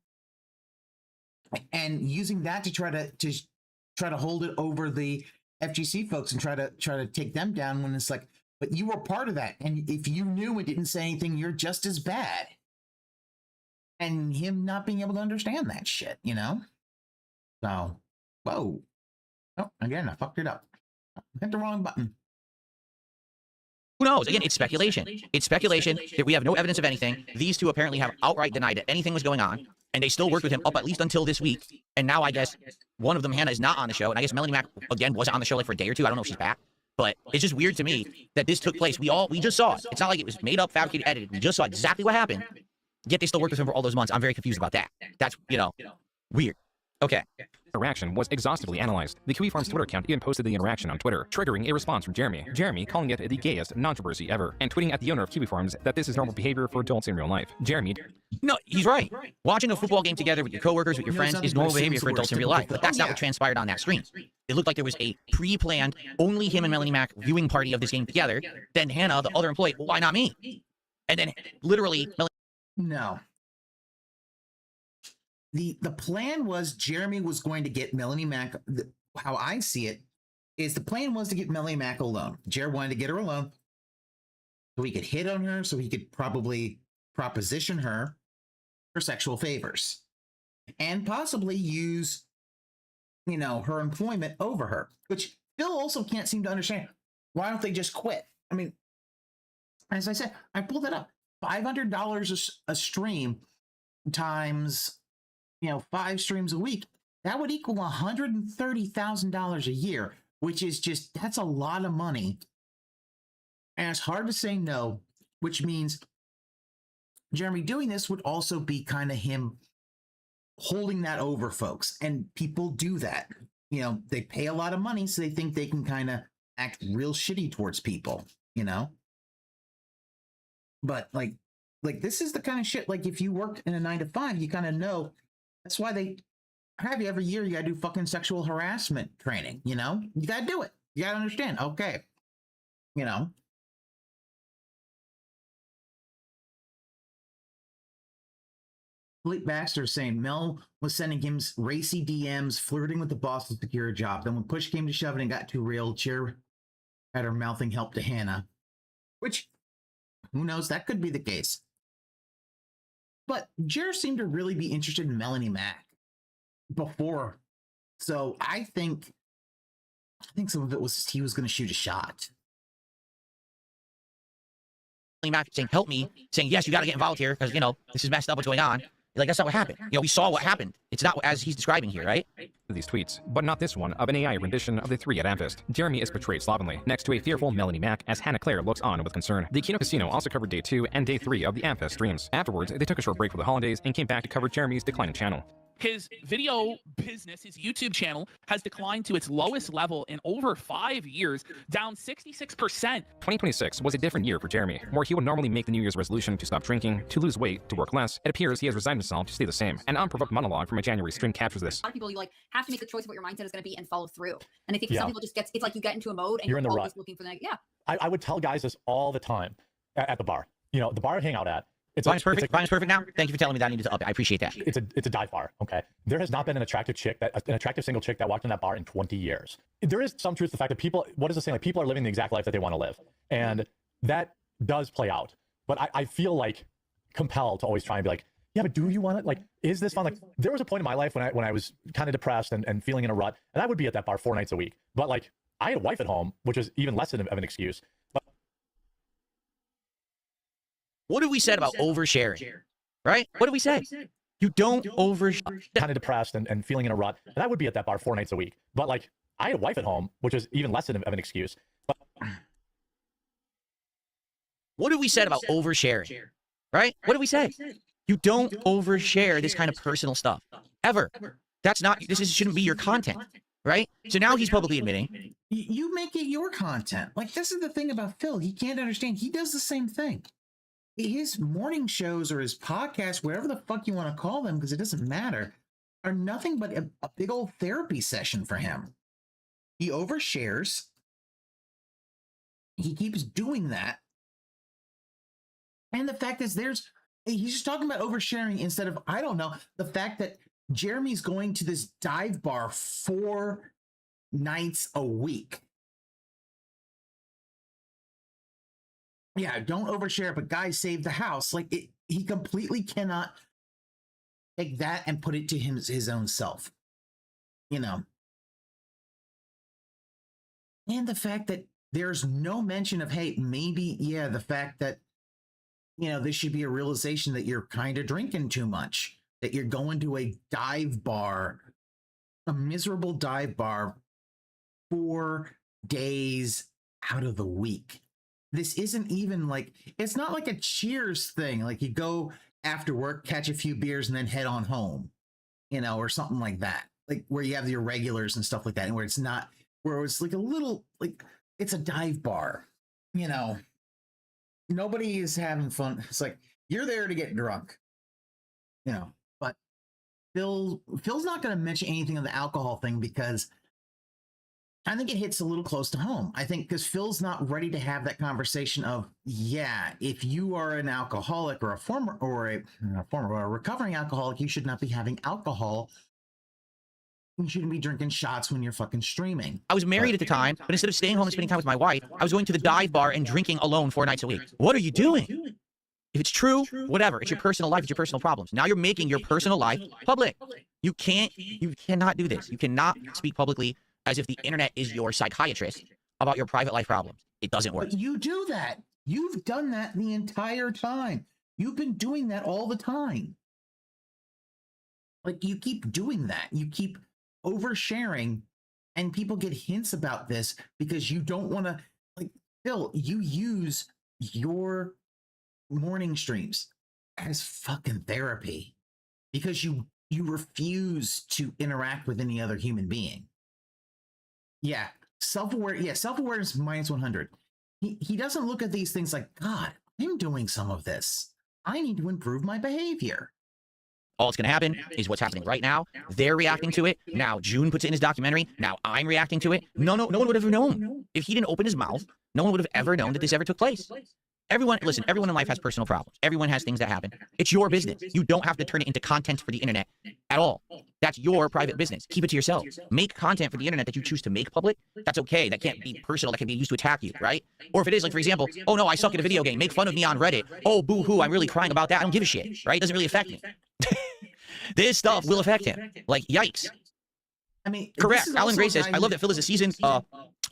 and using that to try to hold it over the FGC folks and try to take them down when it's like, but you were part of that, and if you knew and didn't say anything, you're just as bad. And him not being able to understand that shit, So, whoa. Oh, again, I fucked it up. I hit the wrong button. Who knows? Again, it's speculation. It's speculation that we have no evidence of anything. These two apparently have outright denied that anything was going on, and they still worked with him up at least until this week. And now I guess one of them, Hannah, is not on the show, and I guess Melanie Mac, again, wasn't on the show like for a day or two. I don't know if she's back. But it's just weird to me that this took place. We just saw it. It's not like it was made up, fabricated, edited. We just saw exactly what happened. Yet they still worked with him for all those months. I'm very confused about that. That's, weird. Okay. Interaction was exhaustively analyzed. The Kiwi Farms Twitter account even posted the interaction on Twitter, triggering a response from Jeremy. Jeremy calling it the gayest controversy ever, and tweeting at the owner of Kiwi Farms that this is normal behavior for adults in real life. Jeremy. No, he's right. Watching a football game together with your coworkers, with your friends, is normal behavior for adults in real life. But that's not what transpired on that stream. It looked like there was a pre-planned, only him and Melanie Mac viewing party of this game together. Then Hannah, the other employee, well, why not me? And then literally, No. The plan was Jeremy was going to get Melanie Mac. How I see it is the plan was to get Melanie Mac alone. Jared wanted to get her alone so he could hit on her, so he could probably proposition her for sexual favors and possibly use, her employment over her, which Phil also can't seem to understand. Why don't they just quit? I mean, as I said, I pulled it up. $500 a stream times 5 streams a week, that would equal $130,000 a year, which is that's a lot of money. And it's hard to say no, which means Jeremy doing this would also be kind of him holding that over folks. And people do that. They pay a lot of money, so they think they can kind of act real shitty towards people, But like this is the kind of shit, like if you work in a 9 to 5, you kind of know. That's why they have you every year. You gotta do fucking sexual harassment training. You gotta do it. You gotta understand. Okay. Complete bastard saying Mel was sending him racy DMs, flirting with the boss to secure a job. Then when push came to shove and it got too real, Cheer had her mouthing help to Hannah. Which, who knows? That could be the case. But Jer seemed to really be interested in Melanie Mac before. So I think some of it was he was going to shoot a shot. Melanie Mac saying, help me, saying, yes, you got to get involved here because, this is messed up what's going on. Like, that's not what happened. We saw what happened. It's not as he's describing here, right? These tweets, but not this one of an AI rendition of the 3 at Ampest. Jeremy is portrayed slovenly, next to a fearful Melanie Mac as Hannah Claire looks on with concern. The Kino Casino also covered day 2 and day 3 of the Ampest streams. Afterwards, they took a short break for the holidays and came back to cover Jeremy's declining channel. His video business, his YouTube channel, has declined to its lowest level in over 5 years, down 66%. 2026 was a different year for Jeremy, where he would normally make the New Year's resolution to stop drinking, to lose weight, to work less. It appears he has resigned himself to stay the same. An unprovoked monologue from a January stream captures this. A lot of people, you have to make the choice of what your mindset is going to be and follow through. And I think for some people, it's like you get into a mode and you're always looking for the next. Yeah. I would tell guys this all the time at the bar. The bar I hang out at. Vine's perfect. Vine's perfect now. Thank you for telling me that I needed to up it. I appreciate that. It's a dive bar. Okay. There has not been an attractive single chick that walked in that bar in 20 years. There is some truth to the fact that people, what is it saying? Like, people are living the exact life that they want to live. And that does play out. But I feel like compelled to always try and be like, yeah, but do you want it? Like, is this fun? Like, there was a point in my life when I was kind of depressed and feeling in a rut, and I would be at that bar 4 nights a week. But like, I had a wife at home, which was even less of an excuse. But what have we said about oversharing? Right? What did we say? You don't overshare. Kind of depressed and feeling in a rut, and I would be at that bar 4 nights a week. But like, I had a wife at home, which was even less of an excuse. But what have we said about oversharing? Right? What did we say? You don't overshare this kind of personal stuff ever. That's not. Shouldn't be your content, right? So now he's publicly admitting. You make it your content. Like, this is the thing about Phil. He can't understand. He does the same thing. His morning shows or his podcast, whatever the fuck you want to call them, because it doesn't matter, are nothing but a big old therapy session for him. He overshares. He keeps doing that. And the fact is, he's just talking about oversharing instead of, I don't know, the fact that Jeremy's going to this dive bar 4 nights a week. Yeah, don't overshare, but guys, save the house. Like, he completely cannot take that and put it to his own self. And the fact that there's no mention of, hey, maybe, yeah, the fact that, this should be a realization that you're kind of drinking too much, that you're going to a dive bar, a miserable dive bar 4 days out of the week. This isn't even like, it's not like a Cheers thing. Like you go after work, catch a few beers and then head on home, or something like that. Like where you have your regulars and stuff like that. And where it's not, where it's like a little, like it's a dive bar, nobody is having fun. It's like, you're there to get drunk, but Phil's not going to mention anything on the alcohol thing because I think it hits a little close to home. I think because Phil's not ready to have that conversation of, yeah, if you are an alcoholic or a recovering alcoholic, you should not be having alcohol. You shouldn't be drinking shots when you're fucking streaming. I was married at the time, but instead of staying home and spending time with my wife, I was going to the dive bar and drinking alone 4 nights a week. What are you doing? If it's true, whatever. It's your personal life. It's your personal problems. Now you're making your personal life public. You cannot do this. You cannot speak publicly as if the internet is your psychiatrist about your private life problems. It doesn't work. But you do that. You've done that the entire time. You've been doing that all the time. Like you keep doing that. You keep oversharing, and people get hints about this because you don't want to, like, Phil, you use your morning streams as fucking therapy because you refuse to interact with any other human being. Yeah, self-awareness minus 100. He doesn't look at these things like, God, I'm doing some of this. I need to improve my behavior. All that's going to happen is what's happening right now. They're reacting to it. Now Joon puts it in his documentary. Now I'm reacting to it. No one would have known. If he didn't open his mouth, no one would have ever known that this ever took place. Everyone in life has personal problems. Everyone has things that happen. It's your business. You don't have to turn it into content for the internet at all. That's your private business. Keep it to yourself. Make content for the internet that you choose to make public. That's okay. That can't be personal. That can be used to attack you, right? Or if it is, like, for example, oh no, I suck at a video game. Make fun of me on Reddit. Oh, boo-hoo, I'm really crying about that. I don't give a shit, right? It doesn't really affect me. This stuff will affect him. Like, yikes. I mean, correct. Alan Gray says, I love that Phil is a seasoned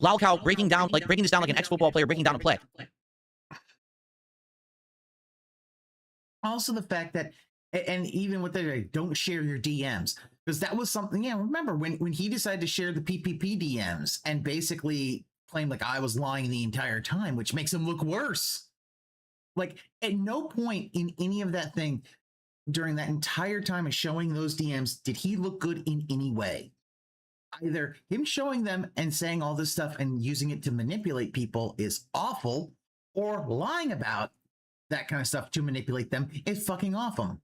lolcow breaking this down like an ex-football player breaking down a play. Also the fact that, and even what they don't share your DMs, because that was something, remember when he decided to share the PPP DMs and basically claimed like I was lying the entire time, which makes him look worse. Like at no point in any of that thing during that entire time of showing those DMs did he look good in any way. Either him showing them and saying all this stuff and using it to manipulate people is awful, or lying about that kind of stuff to manipulate them is fucking awful.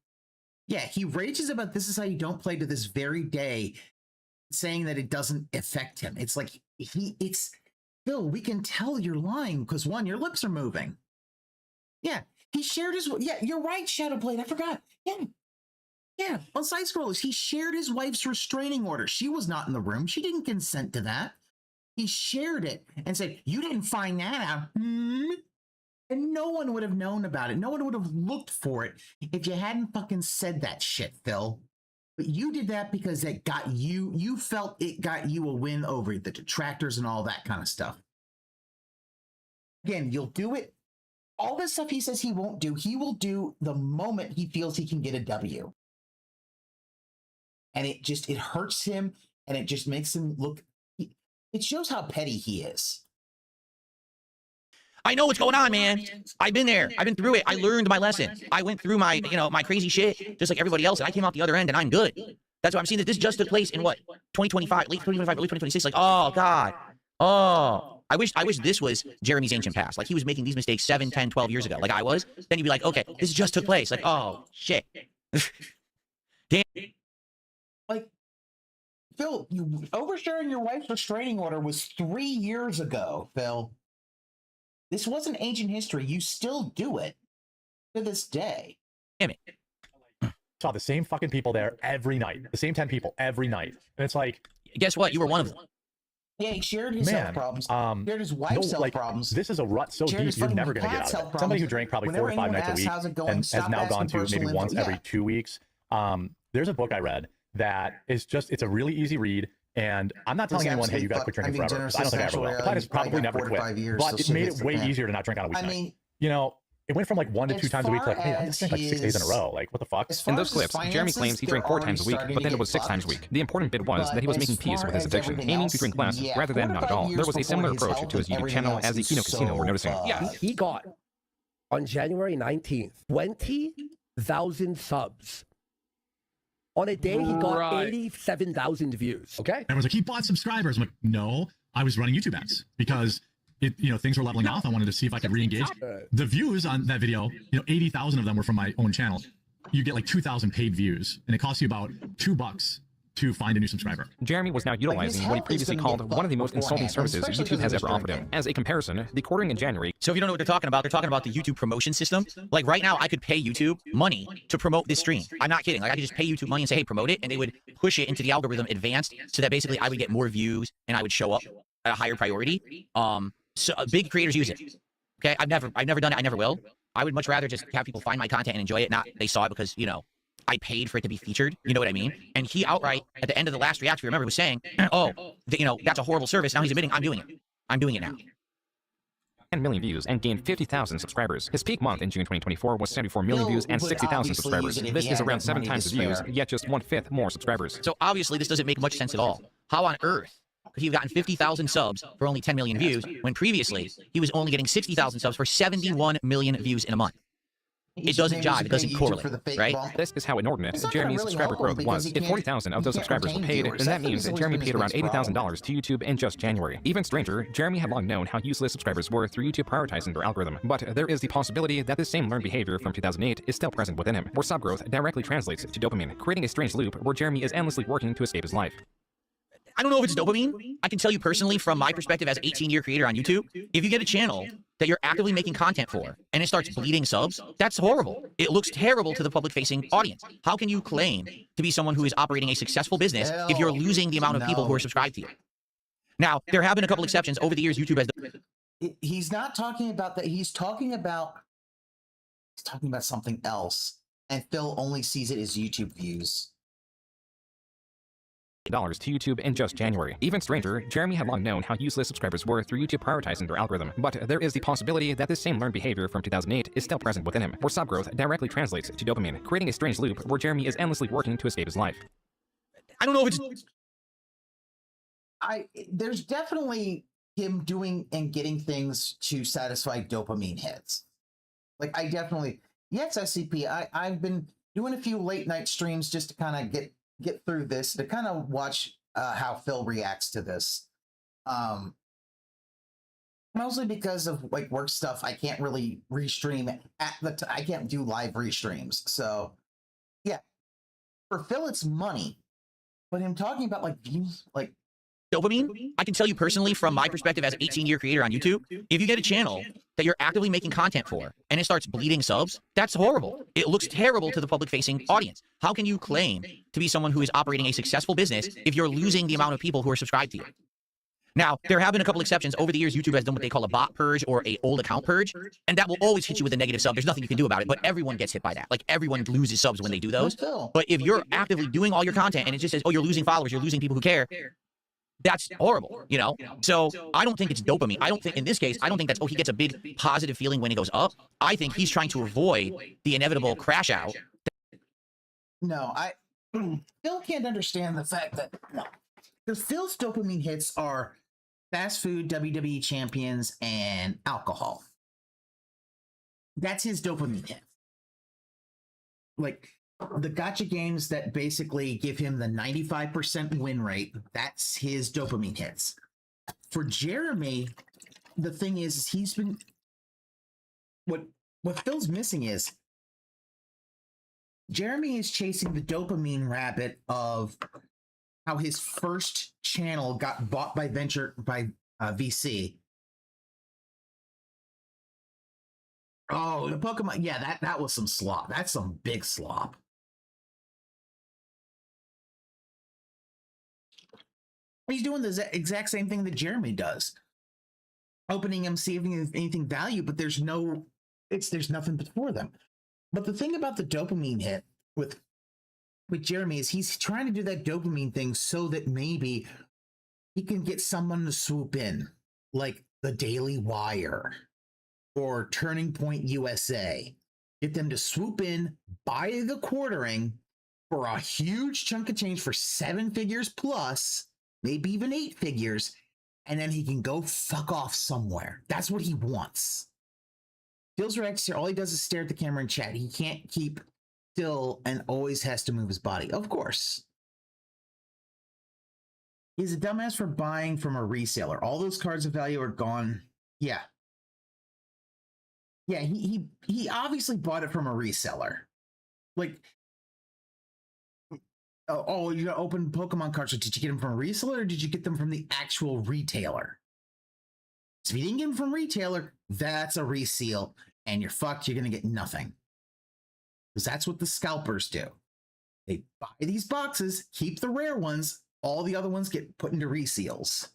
Yeah, he rages about this is how you don't play to this very day, saying that it doesn't affect him. It's like, Phil, we can tell you're lying because one, your lips are moving. Yeah, he shared his, you're right, Shadowblade, I forgot. Yeah, on Side Scrollers, he shared his wife's restraining order. She was not in the room. She didn't consent to that. He shared it and said, you didn't find that out. And no one would have known about it. No one would have looked for it if you hadn't fucking said that shit, Phil. But you did that because it got you felt it got you a win over the detractors and all that kind of stuff. Again, you'll do it. All this stuff he says he won't do, he will do the moment he feels he can get a W. And it hurts him, and it just makes him look, it shows how petty he is. I know what's going on, man. I've been there. I've been through it. I learned my lesson. I went through my, my crazy shit, just like everybody else, and I came out the other end, and I'm good. That's why I'm seeing that this just took place in what, 2025, late 2025, early 2026. Like, oh God, I wish this was Jeremy's ancient past. Like he was making these mistakes 7, 10, 12 years ago, like I was. Then you'd be like, okay, this just took place. Like, oh shit. Damn. Like, Phil, you oversharing your wife's restraining order was 3 years ago, Phil. This wasn't ancient history. You still do it to this day. Damn it. Saw the same fucking people there every night. The same 10 people every night. And it's like, guess what? You were one of them. Yeah, he shared his health problems. Shared his wife's health problems. This is a rut so deep, you're never going to get out of it. Somebody who drank probably 4 or 5 nights a week and has now gone to maybe once every 2 weeks. There's a book I read that is just, it's a really easy read. And I'm not telling anyone, hey, you got to quit drinking forever. I don't think I ever will. The plan is probably never to quit. But it made it way easier to not drink on a weeknight. I mean, you know, it went from like 1 to 2 times a week to like, hey, I'm just drinking like 6 days in a row. Like, what the fuck? In those clips, Jeremy claims he drank 4 times a week, but then it was 6 times a week. The important bit was that he was making peace with his addiction, aiming to drink less rather than not at all. There was a similar approach to his YouTube channel as the Kino Casino were noticing. Yeah, he got, on January 19th, 20,000 subs. On a day, he got 87,000 views. Okay. I was like, he bought subscribers. I'm like, no, I was running YouTube ads because things were leveling off. I wanted to see if I could re-engage. The views on that video, 80,000 of them were from my own channel. You get like 2,000 paid views, and it costs you about $2 to find a new subscriber. Jeremy was now utilizing what he previously called one of the most insulting services YouTube has ever offered him. As a comparison, the quartering in January. So if you don't know what they're talking about the YouTube promotion system. Like right now, I could pay YouTube money to promote this stream. I'm not kidding. Like I could just pay YouTube money and say, hey, promote it, and they would push it into the algorithm advanced so that basically I would get more views and I would show up at a higher priority. So big creators use it. Okay, I've never done it. I never will. I would much rather just have people find my content and enjoy it. Not they saw it because I paid for it to be featured. You know what I mean? And he outright at the end of the last react, remember, was saying, "Oh, that's a horrible service." Now he's admitting, "I'm doing it. I'm doing it now." 10 million views and gained 50,000 subscribers. His peak month in June 2024 was 74 million views and 60,000 subscribers. This is around 7 times the views, yet just 1/5 more subscribers. So obviously this doesn't make much sense at all. How on earth could he have gotten 50,000 subs for only 10 million views when previously he was only getting 60,000 subs for 71 million views in a month? It doesn't jive. It doesn't correlate, right? This is how inordinate Jeremy's subscriber growth was. If 40,000 of those subscribers were paid, then that means that Jeremy paid around $80,000 to YouTube in just January. Even stranger, Jeremy had long known how useless subscribers were through YouTube prioritizing their algorithm. But there is the possibility that this same learned behavior from 2008 is still present within him, where sub growth directly translates to dopamine, creating a strange loop where Jeremy is endlessly working to escape his life. I don't know if it's dopamine. I can tell you personally from my perspective as an 18-year creator on YouTube, if you get a channel that you're actively making content for and it starts bleeding subs, that's horrible. It looks terrible to the public-facing audience. How can you claim to be someone who is operating a successful business if you're losing the amount of people who are subscribed to you? Now, there have been a couple exceptions. Over the years, YouTube has... He's not talking about that. He's talking about something else. And Phil only sees it as YouTube views. $80 to YouTube in just January. Even stranger, Jeremy had long known how useless subscribers were through YouTube prioritizing their algorithm. But there is the possibility that this same learned behavior from 2008 is still present within him, where sub growth directly translates to dopamine, creating a strange loop where Jeremy is endlessly working to escape his life. I don't know if it's... There's definitely him doing and getting things to satisfy dopamine hits. Like yes, SCP. I've been doing a few late night streams just to kind of get through this, to kind of watch how Phil reacts to this. Mostly because of like work stuff, I can't really restream I can't do live restreams. So yeah, for Phil it's money, but him talking about like views, like dopamine, I can tell you personally from my perspective as an 18-year creator on YouTube, if you get a channel that you're actively making content for and it starts bleeding subs, that's horrible. It looks terrible to the public-facing audience. How can you claim to be someone who is operating a successful business if you're losing the amount of people who are subscribed to you? Now, there have been a couple exceptions. Over the years, YouTube has done what they call a bot purge or a old account purge, and that will always hit you with a negative sub. There's nothing you can do about it, but everyone gets hit by that. Like, everyone loses subs when they do those. But if you're actively doing all your content and it just says, oh, you're losing followers, you're losing people who care, that's horrible, So I don't think it's dopamine. I don't think, in this case, I don't think that's, oh, he gets a big positive feeling when he goes up. I think he's trying to avoid the inevitable crash out. No, Phil can't understand the fact that, no. Because Phil's dopamine hits are fast food, WWE champions, and alcohol. That's his dopamine hit. Like, the gacha games that basically give him the 95% win rate, that's his dopamine hits. For Jeremy, the thing is he's been... What Phil's missing is Jeremy is chasing the dopamine rabbit of how his first channel got bought by VC. Oh, the Pokemon. Yeah, that was some slop. That's some big slop. He's doing the exact same thing that Jeremy does. Opening them, see if anything value, but there's nothing before them. But the thing about the dopamine hit with Jeremy is he's trying to do that dopamine thing so that maybe he can get someone to swoop in, like the Daily Wire or Turning Point USA. Get them to swoop in, buy the quartering for a huge chunk of change for 7 figures plus, maybe even 8 figures, and then he can go fuck off somewhere. That's what he wants. Phil's right here. All he does is stare at the camera and chat. He can't keep still and always has to move his body. Of course. He's a dumbass for buying from a reseller. All those cards of value are gone. Yeah. Yeah, he obviously bought it from a reseller. Like, oh, you got open Pokemon cards. So did you get them from a reseller or did you get them from the actual retailer? So if you didn't get them from retailer, that's a reseal, and you're fucked. You're gonna get nothing, because that's what the scalpers do. They buy these boxes, keep the rare ones. All the other ones get put into reseals.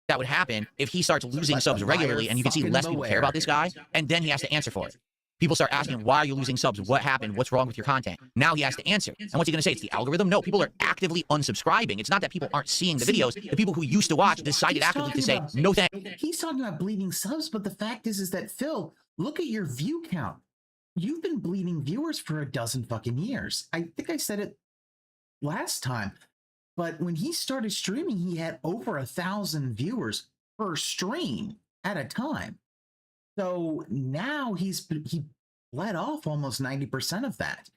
That would happen if he starts losing subs regularly, and you can see less people care about this guy, and then he has to answer for it. People start asking, why are you losing subs? What happened? What's wrong with your content? Now he has to answer. And what's he going to say? It's the algorithm? No, people are actively unsubscribing. It's not that people aren't seeing the videos. The people who used to watch decided actively to say, no thanks. He's talking about bleeding subs, but the fact is that, Phil, look at your view count. You've been bleeding viewers for a dozen fucking years. I think I said it last time, but when he started streaming, he had over 1,000 viewers per stream at a time. So now he bled off almost 90% of that.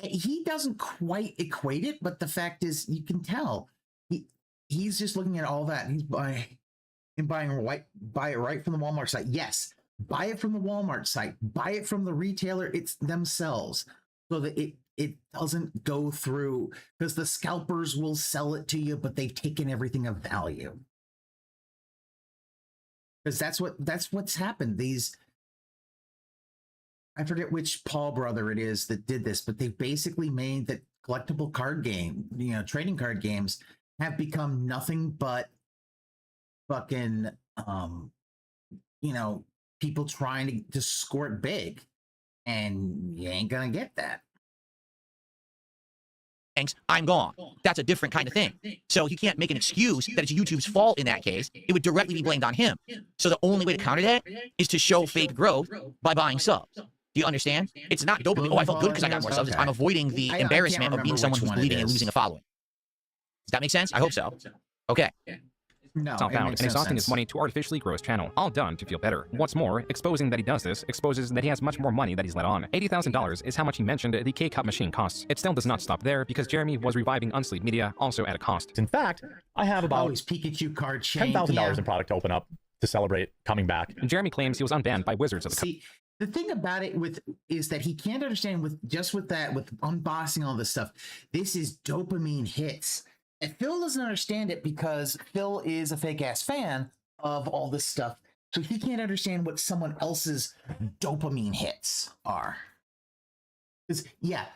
He doesn't quite equate it, but the fact is, you can tell he's just looking at all that. He's buy it right from the Walmart site. Yes, buy it from the Walmart site. Buy it from the retailer. It's themselves, so that it doesn't go through, because the scalpers will sell it to you, but they've taken everything of value. Because that's what's happened. I forget which Paul brother it is that did this, but they basically made that collectible card game, trading card games have become nothing but fucking, people trying to score it big, and you ain't gonna get that. I'm gone. That's a different kind of thing. So he can't make an excuse that it's YouTube's fault in that case. It would directly be blamed on him. So the only way to counter that is to show fake growth by buying subs. Do you understand? It's not dopamine. Oh, I felt good because I got more subs. I'm avoiding the embarrassment of being someone who's bleeding and losing a following. Does that make sense? I hope so. Okay. No, found, and exhausting his money to artificially grow his channel, all done to feel better. What's more, exposing that he does this exposes that he has much more money that he's let on. $80,000 is how much he mentioned the K-Cup machine costs. It still does not stop there, because Jeremy was reviving Unsleeved Media also at a cost. In fact, I have about his Pikachu card chain. $10,000 in product to open up to celebrate coming back. Jeremy claims he was unbanned by Wizards of the See, the thing about it is that he can't understand with unboxing all this stuff. This is dopamine hits. And Phil doesn't understand it because Phil is a fake ass fan of all this stuff. So he can't understand what someone else's dopamine hits are. Because, yeah,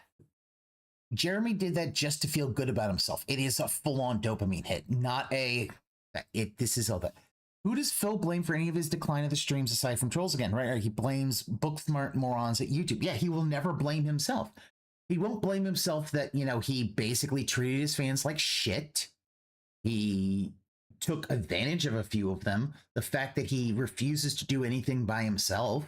Jeremy did that just to feel good about himself. It is a full-on dopamine hit, not this is all that. Who does Phil blame for any of his decline of the streams aside from trolls again, right? He blames book smart morons at YouTube. Yeah, he will never blame himself. He won't blame himself that, he basically treated his fans like shit. He took advantage of a few of them. The fact that he refuses to do anything by himself.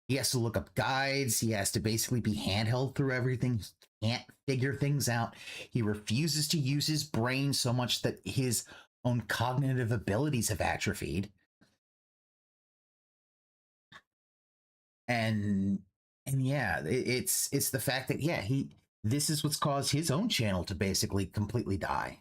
He has to look up guides. He has to basically be handheld through everything. He can't figure things out. He refuses to use his brain so much that his own cognitive abilities have atrophied. And yeah, it's the fact that, yeah, this is what's caused his own channel to basically completely die.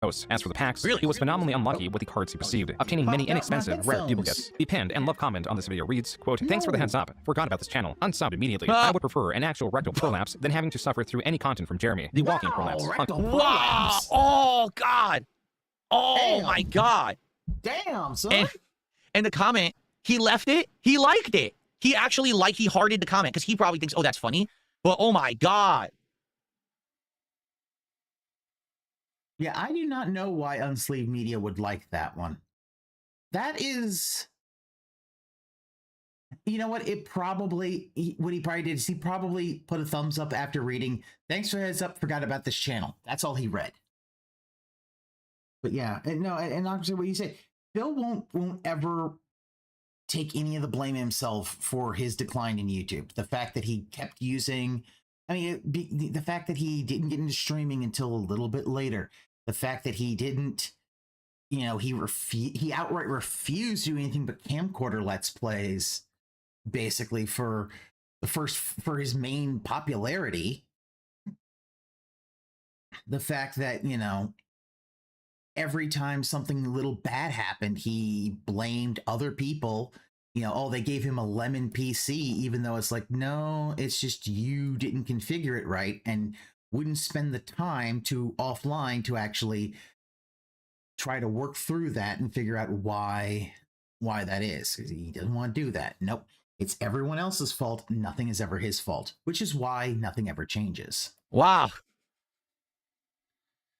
As for the packs, he was phenomenally unlucky with the cards he received, obtaining many inexpensive rare duplicates. The pinned and love comment on this video reads, quote, "Thanks for the heads up. Forgot about this channel. Unsubbed immediately. I would prefer an actual rectal prolapse than having to suffer through any content from Jeremy. The walking prolapse." Wow! Oh, God! Oh, my God! Damn, son! And the comment, he left it. He liked it. He actually he hearted the comment because he probably thinks, oh, that's funny. But oh my God. Yeah, I do not know why Unsleeved Media would like that one. That is... you know what? It probably, what he probably did is he probably put a thumbs up after reading, thanks for heads up, forgot about this channel. That's all he read. But yeah, and obviously what you say, Phil won't ever take any of the blame himself for his decline in YouTube. The fact that he kept using, the fact that he didn't get into streaming until a little bit later, the fact that he didn't, he outright refused to do anything but camcorder Let's Plays, basically for his main popularity. The fact that, every time something little bad happened, he blamed other people. Oh, they gave him a lemon PC, even though it's like, no, it's just you didn't configure it right and wouldn't spend the time to offline to actually try to work through that and figure out why that is. Because he doesn't want to do that. Nope. It's everyone else's fault. Nothing is ever his fault, which is why nothing ever changes. Wow.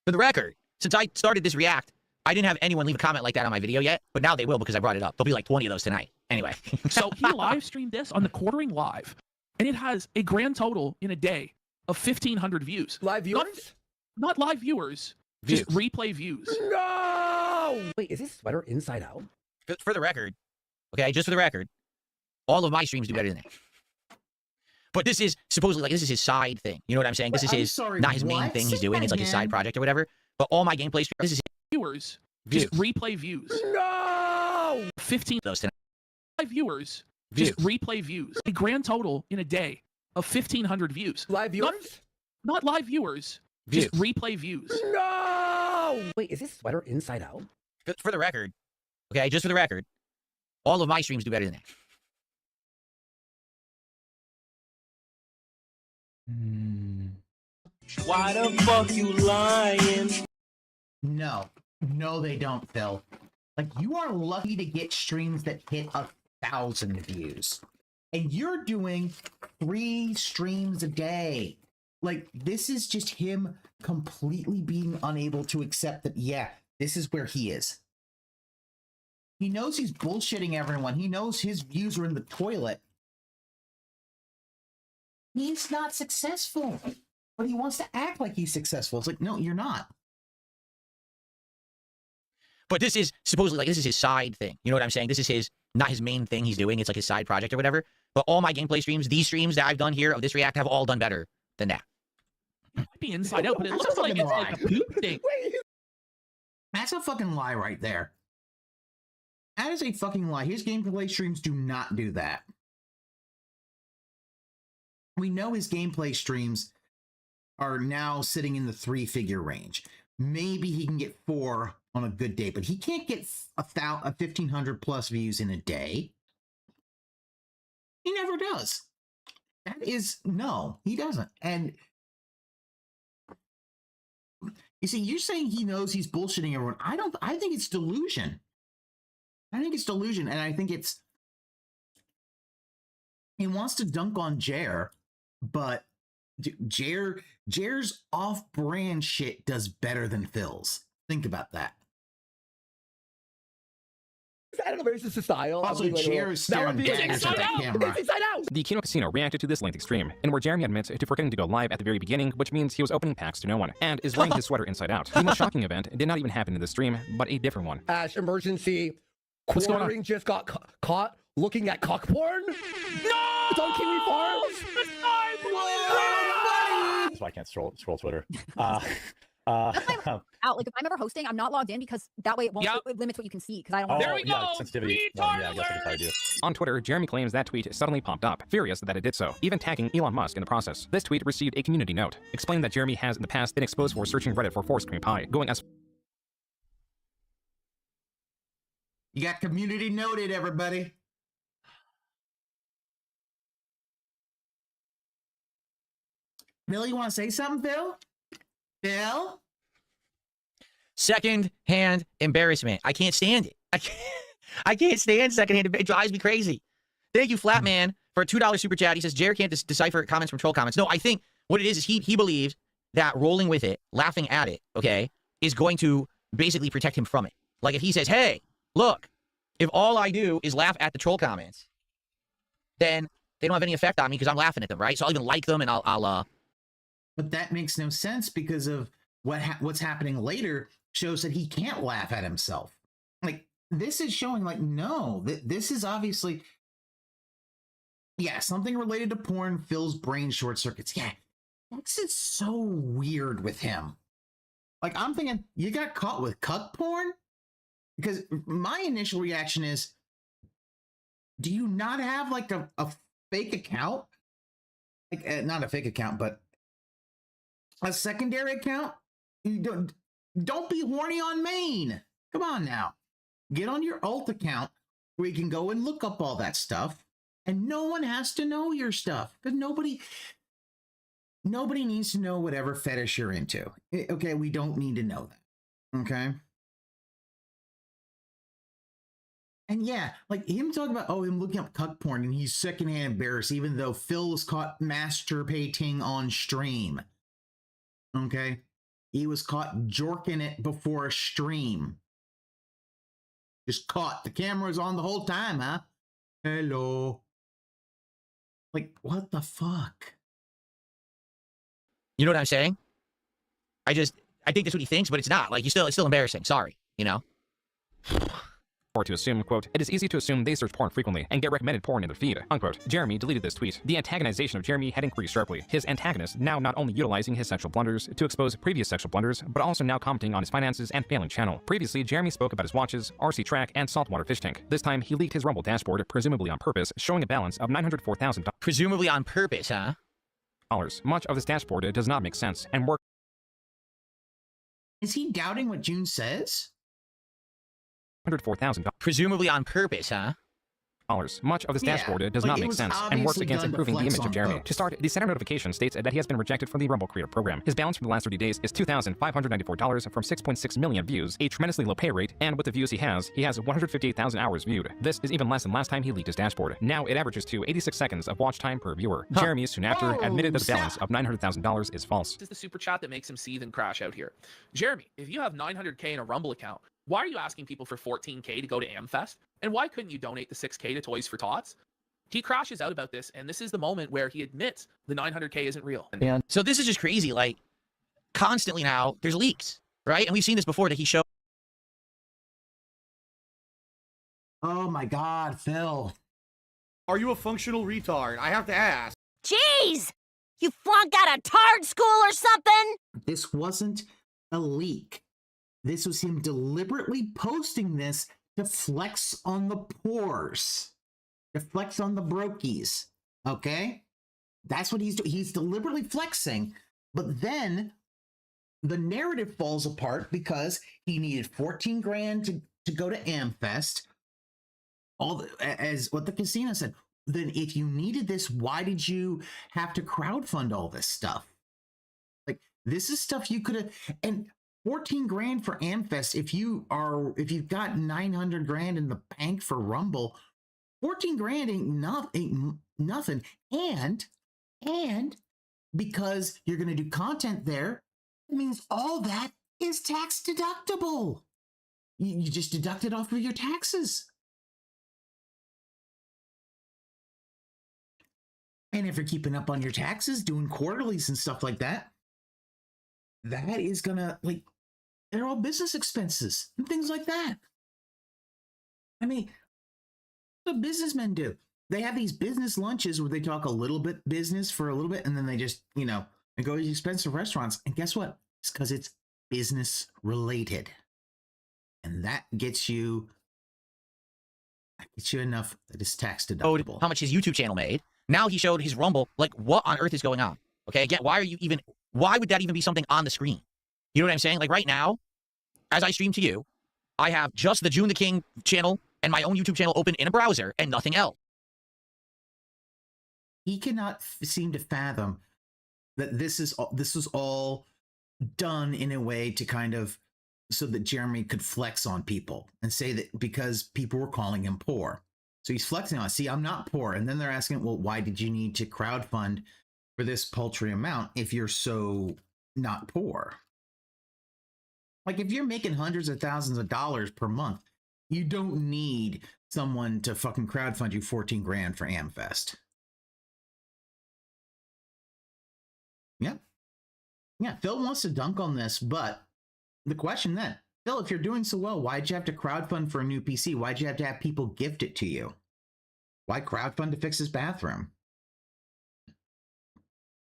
For the record, since I started this react, I didn't have anyone leave a comment like that on my video yet, but now they will because I brought it up. There'll be like 20 of those tonight. Anyway. So he live streamed this on the Quartering Live, and it has a grand total in a day of 1,500 views. Live viewers? Not live viewers. Views. Just replay views. No! Wait, is his sweater inside out? For the record, okay, just for the record, all of my streams do better than that. But this is supposedly, like, this is his side thing. You know what I'm saying? This is not his main thing he's doing. It's like his side project or whatever. But all my gameplay streams, this is viewers. Just replay views. No! 15 those tonight. Live viewers. Just replay views. A grand total in a day of 1,500 views. Live viewers? Not live viewers. Just replay views. No! Wait, is his sweater inside out? For the record, okay, just for the record, all of my streams do better than that. Why the fuck you lying? No, they don't, Phil. Like, you are lucky to get streams that hit 1,000 views. And you're doing 3 streams a day. Like, this is just him completely being unable to accept that, yeah, this is where he is. He knows he's bullshitting everyone. He knows his views are in the toilet. He's not successful. But he wants to act like he's successful. It's like, no, you're not. But this is supposedly, like, this is his side thing. You know what I'm saying? This is not his main thing he's doing. It's like his side project or whatever. But all my gameplay streams, these streams that I've done here of this react have all done better than that. It might be inside out, but it looks like it's like a poop thing. That's a fucking lie right there. That is a fucking lie. His gameplay streams do not do that. We know his gameplay streams are now sitting in the 3-figure range. Maybe he can get 4 on a good day, but he can't get 1,500 plus views in a day. He never does. That is, no, he doesn't. And you see, you're saying he knows he's bullshitting everyone. I think it's delusion. I think it's delusion, and I think it's, he wants to dunk on Jer, but Jer's off-brand shit does better than Phil's. Think about that. I don't know, maybe it's just a style. Also, Jer's staring daggers at that camera. The Kino Casino reacted to this lengthy stream, in where Jeremy admits to forgetting to go live at the very beginning, which means he was opening packs to no one, and is wearing his sweater inside out. The most shocking event did not even happen in the stream, but a different one. Ash, emergency. What's going on? Just got caught looking at cock porn? No! It's on Kiwi Farms! That's why I can't scroll Twitter. That's why I'm out. Like, if I'm ever hosting, I'm not logged in because that way it won't. It limits what you can see. Because I don't. There we go. Sensitivity. Well, yeah, I guess I could probably do. On Twitter, Jeremy claims that tweet suddenly popped up, furious that it did so, even tagging Elon Musk in the process. This tweet received a community note, explaining that Jeremy has in the past been exposed for searching Reddit for force cream pie, going as You got community noted, everybody. Bill, you want to say something, Bill? Bill? Second-hand embarrassment. I can't stand it. I can't stand second-hand embarrassment. It drives me crazy. Thank you, Flatman, for a $2 super chat. He says, Jared can't decipher comments from troll comments. No, I think what it is he believes that rolling with it, laughing at it, okay, is going to basically protect him from it. Like, if he says, hey, look, if all I do is laugh at the troll comments, then they don't have any effect on me because I'm laughing at them, right? So I'll even like them and I'll But that makes no sense because of what's happening later shows that he can't laugh at himself. Like, this is showing, like, no, this is obviously, yeah, something related to porn. Phil's brain short circuits. Yeah, this is so weird with him. Like, I'm thinking, you got caught with cuck porn? Because my initial reaction is, do you not have, like, a fake account? Like, not a fake account, but a secondary account? You don't be horny on main. Come on now. Get on your alt account where you can go and look up all that stuff, and no one has to know your stuff because nobody needs to know whatever fetish you're into. Okay, we don't need to know that. Okay. And yeah, like him talking about, oh, him looking up cuck porn and he's secondhand embarrassed, even though Phil was caught masturbating on stream. Okay. He was caught jorking it before a stream. Just caught. The camera was on the whole time, huh? Hello. Like, what the fuck? you know what I'm saying? I think that's what he thinks, but it's not. Like, it's still embarrassing. Sorry, you know? Or to assume, quote, it is easy to assume they search porn frequently and get recommended porn in their feed, unquote. Jeremy deleted this tweet. The antagonization of Jeremy had increased sharply. His antagonist now not only utilizing his sexual blunders to expose previous sexual blunders, but also now commenting on his finances and failing channel. Previously, Jeremy spoke about his watches, RC track, and saltwater fish tank. This time, he leaked his Rumble dashboard, presumably on purpose, showing a balance of $904,000. Presumably on purpose, huh? Much of this dashboard does not make sense, and work. Is he doubting what Joon says? $104,000. Presumably on purpose, huh? Much of this dashboard does not make sense and works against improving the image of Jeremy. To start, the center notification states that he has been rejected from the Rumble Creator Program. His balance from the last 30 days is $2,594 from 6.6 million views, a tremendously low pay rate, and with the views he has 158,000 hours viewed. This is even less than last time he leaked his dashboard. Now it averages to 86 seconds of watch time per viewer. Jeremy soon after admitted that the balance of $900,000 is false. This is the super chat that makes him seethe and crash out here. Jeremy, if you have 900K in a Rumble account, why are you asking people for 14K to go to AmFest? And why couldn't you donate the 6K to Toys for Tots? He crashes out about this, and this is the moment where he admits the 900K isn't real. And so this is just crazy. Like, constantly now, there's leaks, right? And we've seen this before that he showed. Oh my God, Phil. Are you a functional retard? I have to ask. Jeez! You flunked out of tard school or something? This wasn't a leak. This was him deliberately posting this to flex on the pores, to flex on the brokies, okay? That's what he's doing. He's deliberately flexing, but then the narrative falls apart because he needed 14 grand to go to AmFest. As what the casino said, then if you needed this, why did you have to crowdfund all this stuff? Like, this is stuff you could have, and 14 grand for AmFest. If you've got 900 grand in the bank for Rumble, 14 grand ain't nothing. And because you're going to do content there, it means all that is tax deductible. You just deduct it off of your taxes. And if you're keeping up on your taxes, doing quarterlies and stuff like that, that is gonna, like, they're all business expenses and things like that. I mean, what do businessmen do? They have these business lunches where they talk a little bit business for a little bit, and then they just, and go to these expensive restaurants. And guess what? It's because it's business related. And that gets you enough that it's tax deductible. How much his YouTube channel made. Now he showed his Rumble. Like, what on earth is going on? Okay, again, why would that even be something on the screen? You know what I'm saying? Like, right now, as I stream to you, I have just the Joon the King channel and my own YouTube channel open in a browser and nothing else. He cannot seem to fathom that this was all done in a way to kind of so that Jeremy could flex on people and say that because people were calling him poor. So he's flexing on, see, I'm not poor. And then they're asking, well, why did you need to crowdfund for this paltry amount if you're so not poor? Like, if you're making hundreds of thousands of dollars per month, you don't need someone to fucking crowdfund you 14 grand for AmFest. Yeah. Yeah, Phil wants to dunk on this, but the question then, Phil, if you're doing so well, why'd you have to crowdfund for a new PC? Why'd you have to have people gift it to you? Why crowdfund to fix his bathroom?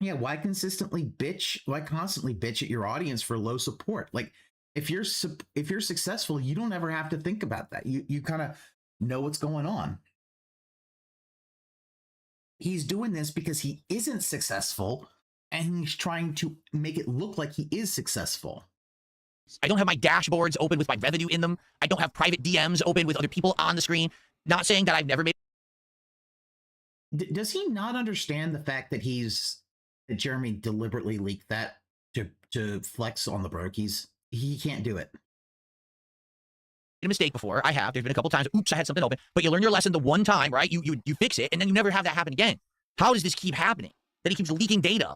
Yeah, why constantly bitch at your audience for low support? Like, if you're successful, you don't ever have to think about that. You kind of know what's going on. He's doing this because he isn't successful, and he's trying to make it look like he is successful. I don't have my dashboards open with my revenue in them. I don't have private DMs open with other people on the screen. Not saying that I've never made. Does he not understand the fact that Jeremy deliberately leaked that to flex on the brokies? He can't do it. A mistake before. I have. There's been a couple times. Oops, I had something open. But you learn your lesson the one time, right? You fix it, and then you never have that happen again. How does this keep happening? That he keeps leaking data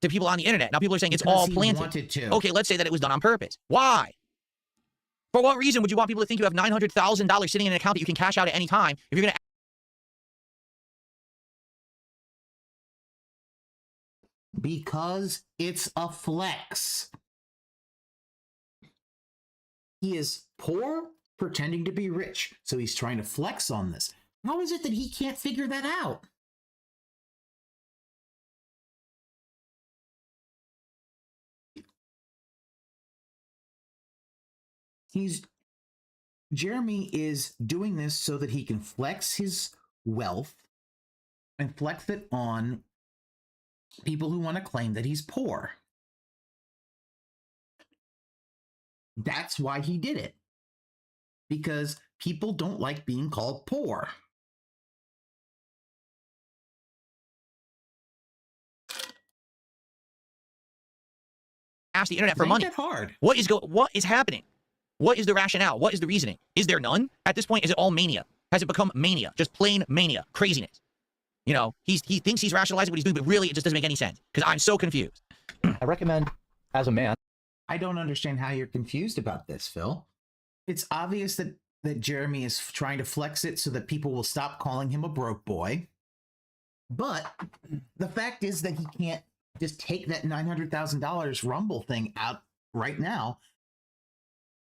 to people on the internet. Now people are saying it's all planted. Okay, let's say that it was done on purpose. Why? For what reason would you want people to think you have $900,000 sitting in an account that you can cash out at any time if you're going to? Because it's a flex. He is poor, pretending to be rich, so he's trying to flex on this. How is it that he can't figure that out? Jeremy is doing this so that he can flex his wealth and flex it on people who want to claim that he's poor. That's why he did it. Because people don't like being called poor. Ask the internet for money. Make it hard. What is happening? What is the rationale? What is the reasoning? Is there none? At this point, is it all mania? Has it become mania? Just plain mania. Craziness. You know, he thinks he's rationalizing what he's doing, but really it just doesn't make any sense. Because I'm so confused. I recommend, as a man... I don't understand how you're confused about this, Phil. It's obvious that Jeremy is trying to flex it so that people will stop calling him a broke boy. But the fact is that he can't just take that $900,000 Rumble thing out right now.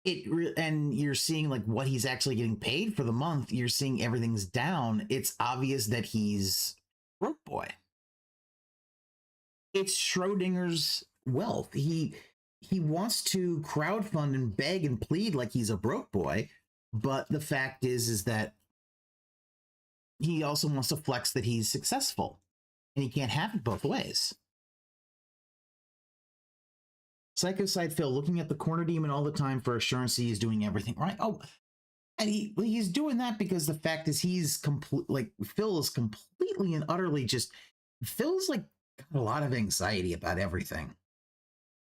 And you're seeing like what he's actually getting paid for the month. You're seeing everything's down. It's obvious that he's broke boy. It's Schrodinger's wealth. He wants to crowdfund and beg and plead like he's a broke boy, but the fact is that he also wants to flex that he's successful, and he can't have it both ways. Psychoside Phil, looking at the corner demon all the time for assurance he's doing everything right. Oh, and he's doing that because the fact is Phil is completely and utterly just, Phil's like got a lot of anxiety about everything.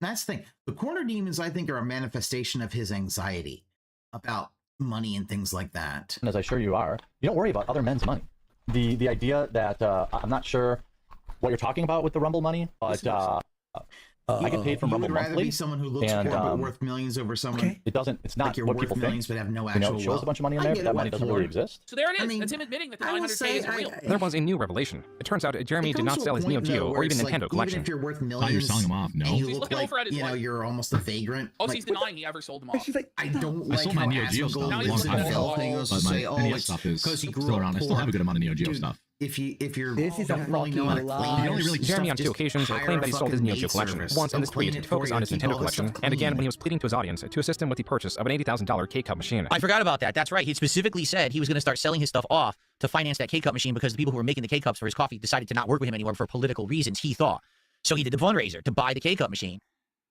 That's the thing. The corner demons, I think, are a manifestation of his anxiety about money and things like that. And as I'm sure you are, you don't worry about other men's money. The idea that I'm not sure what you're talking about with the Rumble money, but I get paid from Rumble monthly. You would rather be someone who looks poor but worth millions over someone. Okay. It's not like you're what worth people millions think. but have no actual it shows a bunch of money in there, but that money doesn't really exist. So there it is. That's him admitting that the 900K is real. There was a new revelation. It turns out Jeremy did not sell his Neo Geo or even Nintendo collection. Even if you're worth millions, you're selling them off. No, you look like you're almost a vagrant. Also, he's denying he ever sold them off. She's like, I don't like sold my Neo Geo stuff a long time ago. But my NES stuff is still around. I still have a good amount of Neo Geo stuff. If you're this is a fucking lie. Jeremy on 2 occasions claimed that he sold his Neo Geo collection. Once in this tweet to focus on his Nintendo collection, and again when he was pleading to his audience to assist him with the purchase of an $80,000 K-Cup machine. I forgot about that. That's right. He specifically said he was going to start selling his stuff off to finance that K-Cup machine because the people who were making the K-Cups for his coffee decided to not work with him anymore for political reasons, he thought. So he did the fundraiser to buy the K-Cup machine.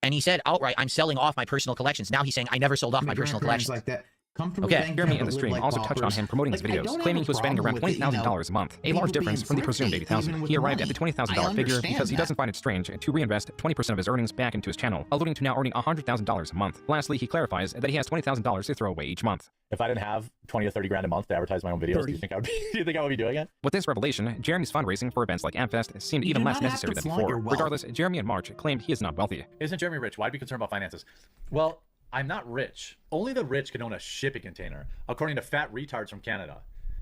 And he said outright, I'm selling off my personal collections. Now he's saying, I never sold off my personal collections. Like that. Okay, Jeremy in the stream also touched on him promoting his videos, claiming he was spending around $20,000 a month, a large difference from the presumed $80,000. He arrived at the $20,000 figure because he doesn't find it strange to reinvest 20% of his earnings back into his channel, alluding to now earning $100,000 a month. Lastly, he clarifies that he has $20,000 to throw away each month. If I didn't have 20 to 30 grand a month to advertise my own videos, do you think I would be doing it? With this revelation, Jeremy's fundraising for events like AmFest seemed even less necessary than before. Regardless, Jeremy in March claimed he is not wealthy. Isn't Jeremy rich? Why'd be concerned about finances? Well, I'm not rich. Only the rich can own a shipping container, according to fat retards from Canada.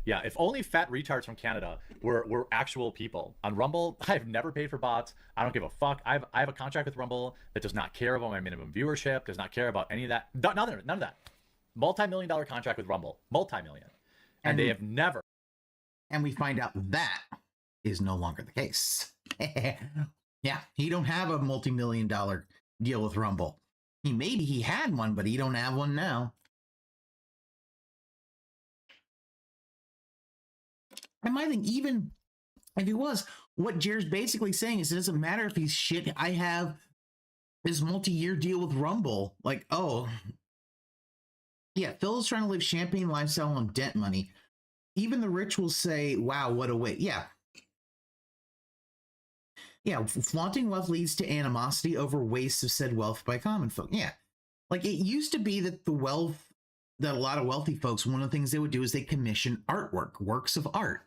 Yeah, if only fat retards from Canada were actual people. On Rumble, I've never paid for bots. I don't give a fuck. I have a contract with Rumble that does not care about my minimum viewership, does not care about any of that. None of that. Multi-million-dollar contract with Rumble. Multi-million. And they have never. And we find out that is no longer the case. Yeah, he don't have a multi-million-dollar deal with Rumble. Maybe he had one, but he don't have one now. And my thing, even if he was, what Jared's basically saying is it doesn't matter if he's shit. I have this multi-year deal with Rumble. Like, oh, yeah, Phil's trying to live champagne lifestyle on dent money. Even the rich will say, wow, what a way. Yeah. Yeah, flaunting wealth leads to animosity over waste of said wealth by common folk. Yeah. Like, it used to be that that a lot of wealthy folks, one of the things they would do is they commission artwork, works of art.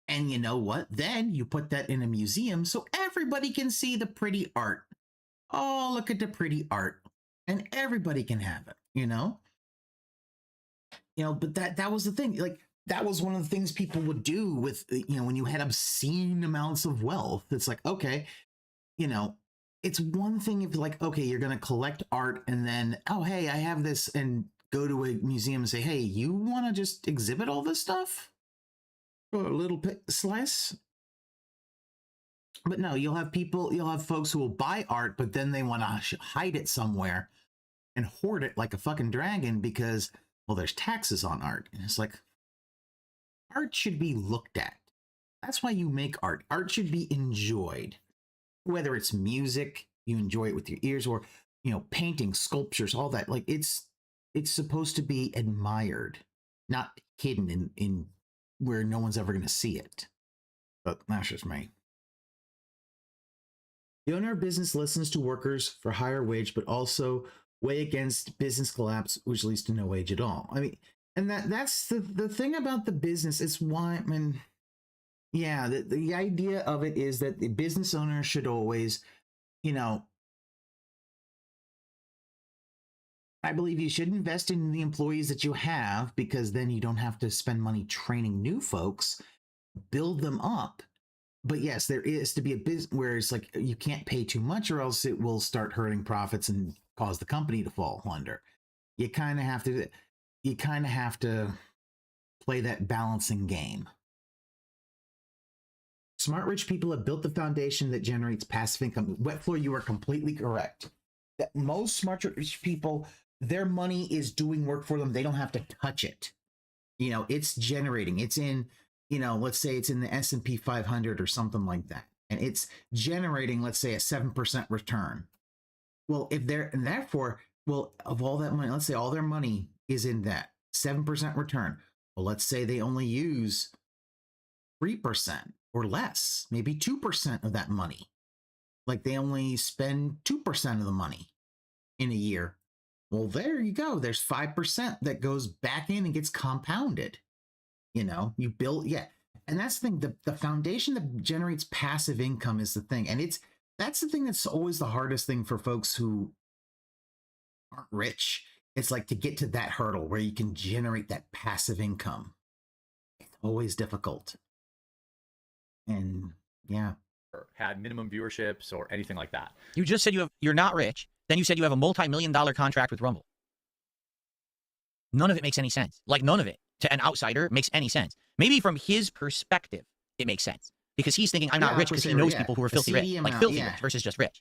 And you know what? Then you put that in a museum so everybody can see the pretty art. Oh, look at the pretty art. And everybody can have it, you know? You know, but that was the thing. Like, that was one of the things people would do with, you know, when you had obscene amounts of wealth. It's like, okay, you know, it's one thing if like, okay, you're going to collect art and then, oh, hey, I have this, and go to a museum and say, hey, you want to just exhibit all this stuff for a little slice? But no, you'll have folks who will buy art, but then they want to hide it somewhere and hoard it like a fucking dragon because, well, there's taxes on art. And it's like, art should be looked at. That's why you make art. Art should be enjoyed. Whether it's music, you enjoy it with your ears, or, you know, painting, sculptures, all that. Like, it's supposed to be admired, not hidden in where no one's ever going to see it. But that's just me. The owner of business listens to workers for higher wage, but also weigh against business collapse, which leads to no wage at all. I mean, and that's the thing about the business. It's why, I mean, yeah, the idea of it is that the business owner should always, you know, I believe you should invest in the employees that you have, because then you don't have to spend money training new folks, build them up. But yes, there is to be a business where it's like you can't pay too much or else it will start hurting profits and cause the company to fall under. You kind of have to play that balancing game. Smart rich people have built the foundation that generates passive income. Wet Floor, you are completely correct. That most smart rich people, their money is doing work for them. They don't have to touch it. You know, it's generating. It's in, you know, let's say it's in the S&P 500 or something like that. And it's generating, let's say, a 7% return. Well, if they're, and therefore, well, of all that money, let's say all their money is in that 7% return. Well, let's say they only use 3% or less, maybe 2% of that money. Like they only spend 2% of the money in a year. Well, there you go. There's 5% that goes back in and gets compounded. You know, you build, yeah. And that's the thing, the foundation that generates passive income is the thing. And that's the thing that's always the hardest thing for folks who aren't rich. It's like to get to that hurdle where you can generate that passive income. It's always difficult. And yeah. Had minimum viewerships or anything like that. You just said you're not rich. Then you said you have a multi-million-dollar contract with Rumble. None of it makes any sense. Like none of it to an outsider makes any sense. Maybe from his perspective, it makes sense because he's thinking I'm not rich because he knows people who are filthy rich, like filthy rich versus just rich.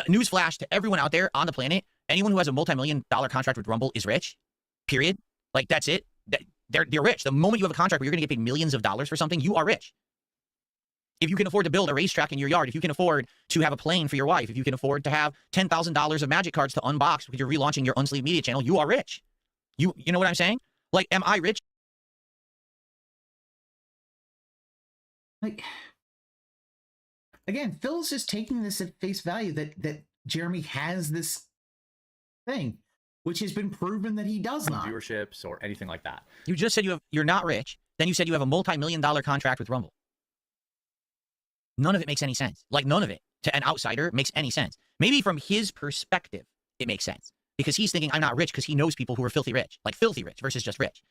Newsflash to everyone out there on the planet: anyone who has a multi-million-dollar contract with Rumble is rich. Period. Like that's it. They're rich. The moment you have a contract where you're going to get paid millions of dollars for something, you are rich. If you can afford to build a racetrack in your yard, if you can afford to have a plane for your wife, if you can afford to have $10,000 of magic cards to unbox because you're relaunching your Unsleeved Media channel, you are rich. You know what I'm saying? Like, am I rich? Like, again, Phil's just taking this at face value that Jeremy has this thing, which has been proven that he does not. Viewerships or anything like that. You just said you're not rich. Then you said you have a multi-million-dollar contract with Rumble. None of it makes any sense. Like none of it to an outsider makes any sense. Maybe from his perspective, it makes sense because he's thinking I'm not rich because he knows people who are filthy rich, like filthy rich versus just rich.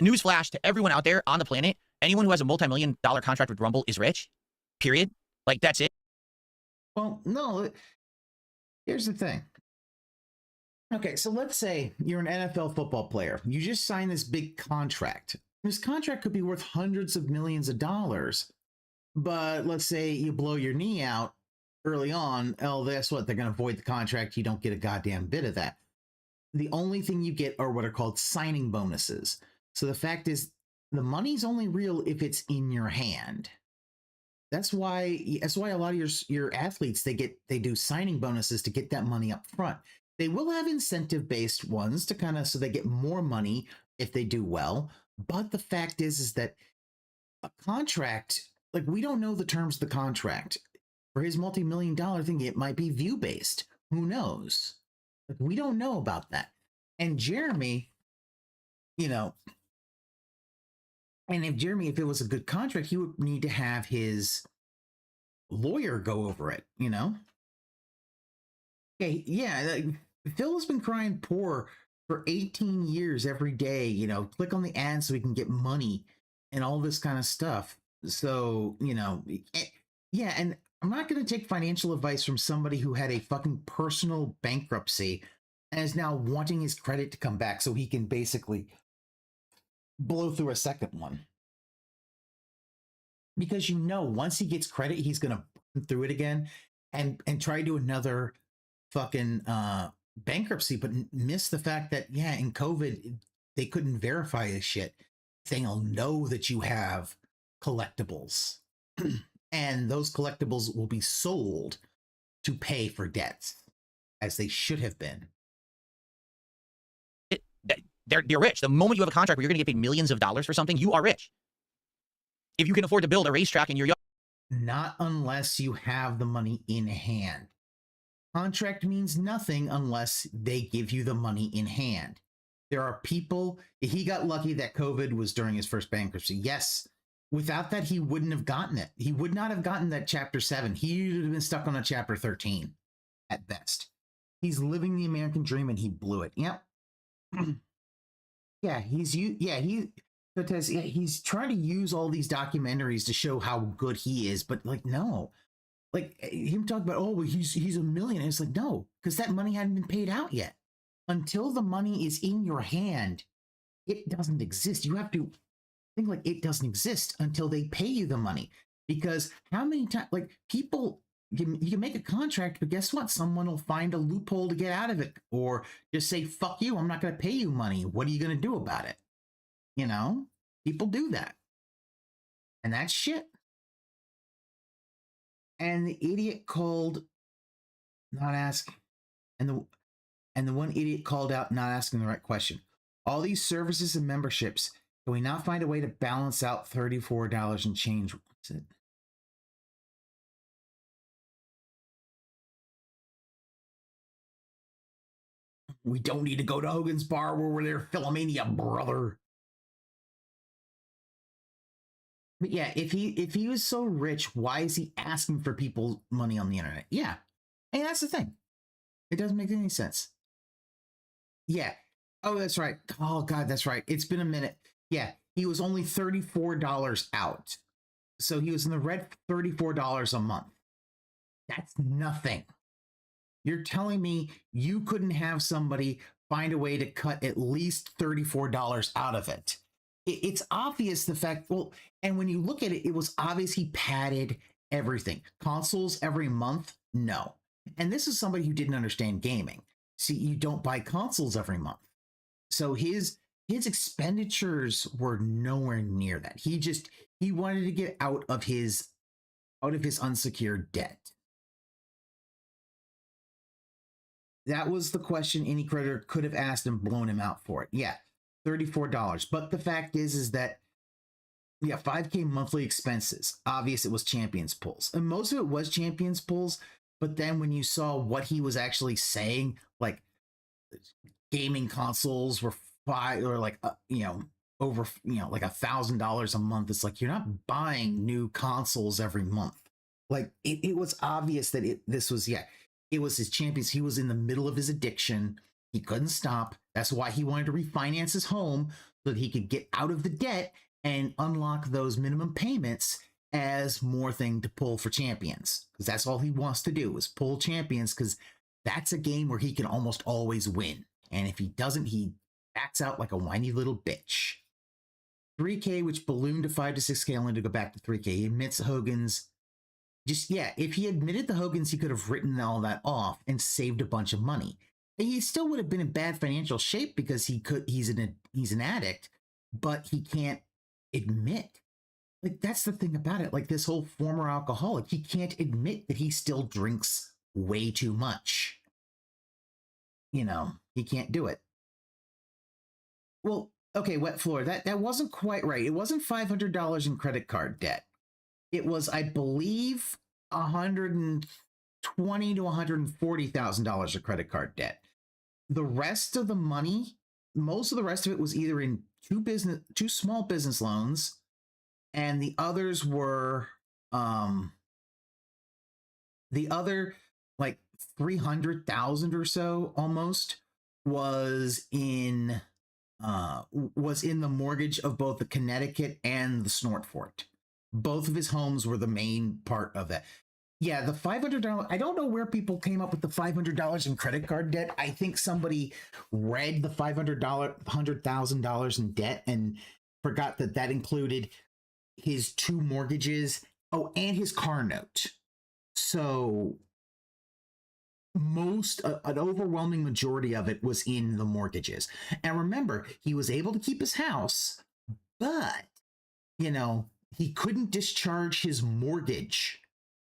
newsflash to everyone out there on the planet, anyone who has a multi-million-dollar contract with Rumble is rich. Period. Like, that's it. Well, no. Here's the thing. Okay, so let's say you're an NFL football player. You just signed this big contract. This contract could be worth hundreds of millions of dollars. But let's say you blow your knee out early on. Oh, that's what? They're going to void the contract. You don't get a goddamn bit of that. The only thing you get are what are called signing bonuses. So the fact is, the money's only real if it's in your hand. That's why a lot of your athletes, they do signing bonuses to get that money up front. They will have incentive-based ones to kind of so they get more money if they do well. But the fact is that a contract, like, we don't know the terms of the contract. For his multi-million-dollar thing, it might be view-based. Who knows? Like, we don't know about that. And Jeremy, and if it was a good contract, he would need to have his lawyer go over it, Okay, yeah, like, Phil has been crying poor for 18 years every day, click on the ad so we can get money and all this kind of stuff. So, yeah, and I'm not going to take financial advice from somebody who had a fucking personal bankruptcy and is now wanting his credit to come back so he can basically blow through a second one. Because once he gets credit, he's going to burn through it again and try to do another fucking bankruptcy, but miss the fact that, yeah, in COVID, they couldn't verify this shit. They'll know that you have collectibles. And those collectibles will be sold to pay for debts, as they should have been. They're rich. The moment you have a contract where you're going to get paid millions of dollars for something, you are rich. If you can afford to build a racetrack in your yard. Not unless you have the money in hand. Contract means nothing unless they give you the money in hand. There are people, he got lucky that COVID was during his first bankruptcy. Yes, without that, he wouldn't have gotten it. He would not have gotten that Chapter 7. He would have been stuck on a Chapter 13 at best. He's living the American dream and he blew it. Yep. He's trying to use all these documentaries to show how good he is, but like, no. Like him talking about, well, he's a millionaire. It's like, no, because that money hadn't been paid out yet. Until the money is in your hand, it doesn't exist. You have to think like it doesn't exist until they pay you the money. Because how many times, like, people, you can make a contract, but guess what? Someone will find a loophole to get out of it, or just say, fuck you, I'm not going to pay you money. What are you going to do about it? People do that. And that's shit. And the idiot called not asking, and the one idiot called out not asking the right question. All these services and memberships, can we not find a way to balance out $34 and change? What's it? We don't need to go to Hogan's Bar where we're there, Philomania, brother. But yeah, if he was so rich, why is he asking for people's money on the internet? Yeah. And that's the thing. It doesn't make any sense. Yeah. Oh, that's right. Oh, God, that's right. It's been a minute. Yeah. He was only $34 out. So he was in the red $34 a month. That's nothing. You're telling me you couldn't have somebody find a way to cut at least $34 out of it. It's obvious the fact, well, and when you look at it, it was obvious he padded everything. Consoles every month? No. And this is somebody who didn't understand gaming. See, you don't buy consoles every month. So his expenditures were nowhere near that. He wanted to get out of his unsecured debt. That was the question any creditor could have asked and blown him out for it. Yeah, $34. But the fact is that, yeah, 5K monthly expenses. Obvious it was Champions Pulls. And most of it was Champions Pulls. But then when you saw what he was actually saying, like gaming consoles were over, like $1,000 a month. It's like, you're not buying new consoles every month. Like it was obvious that this was, yeah, it was his Champions. He was in the middle of his addiction. He couldn't stop. That's why he wanted to refinance his home so that he could get out of the debt and unlock those minimum payments as more thing to pull for champions. Because that's all he wants to do is pull champions, because that's a game where he can almost always win. And if he doesn't, he acts out like a whiny little bitch. 3K, which ballooned to 5 to 6K, only to go back to 3K. He admits Hogan's. If he admitted the Hogans, he could have written all that off and saved a bunch of money. He still would have been in bad financial shape because he's an addict, but he can't admit. Like, that's the thing about it. Like, this whole former alcoholic, he can't admit that he still drinks way too much. You know, he can't do it. Well, okay, Wet Floor, that wasn't quite right. It wasn't $500 in credit card debt. It was, I believe, $120,000 to $140,000 of credit card debt. The rest of the money, most of the rest of it was either in two small business loans, and the others were the other, like, 300,000 or so almost was in the mortgage of both the Connecticut and the Snortfort. Both of his homes were the main part of that. Yeah, the $500, I don't know where people came up with the $500 in credit card debt. I think somebody read the $100,000 in debt and forgot that included his 2 mortgages. Oh, and his car note. So an overwhelming majority of it was in the mortgages. And remember, he was able to keep his house, but, you know, he couldn't discharge his mortgage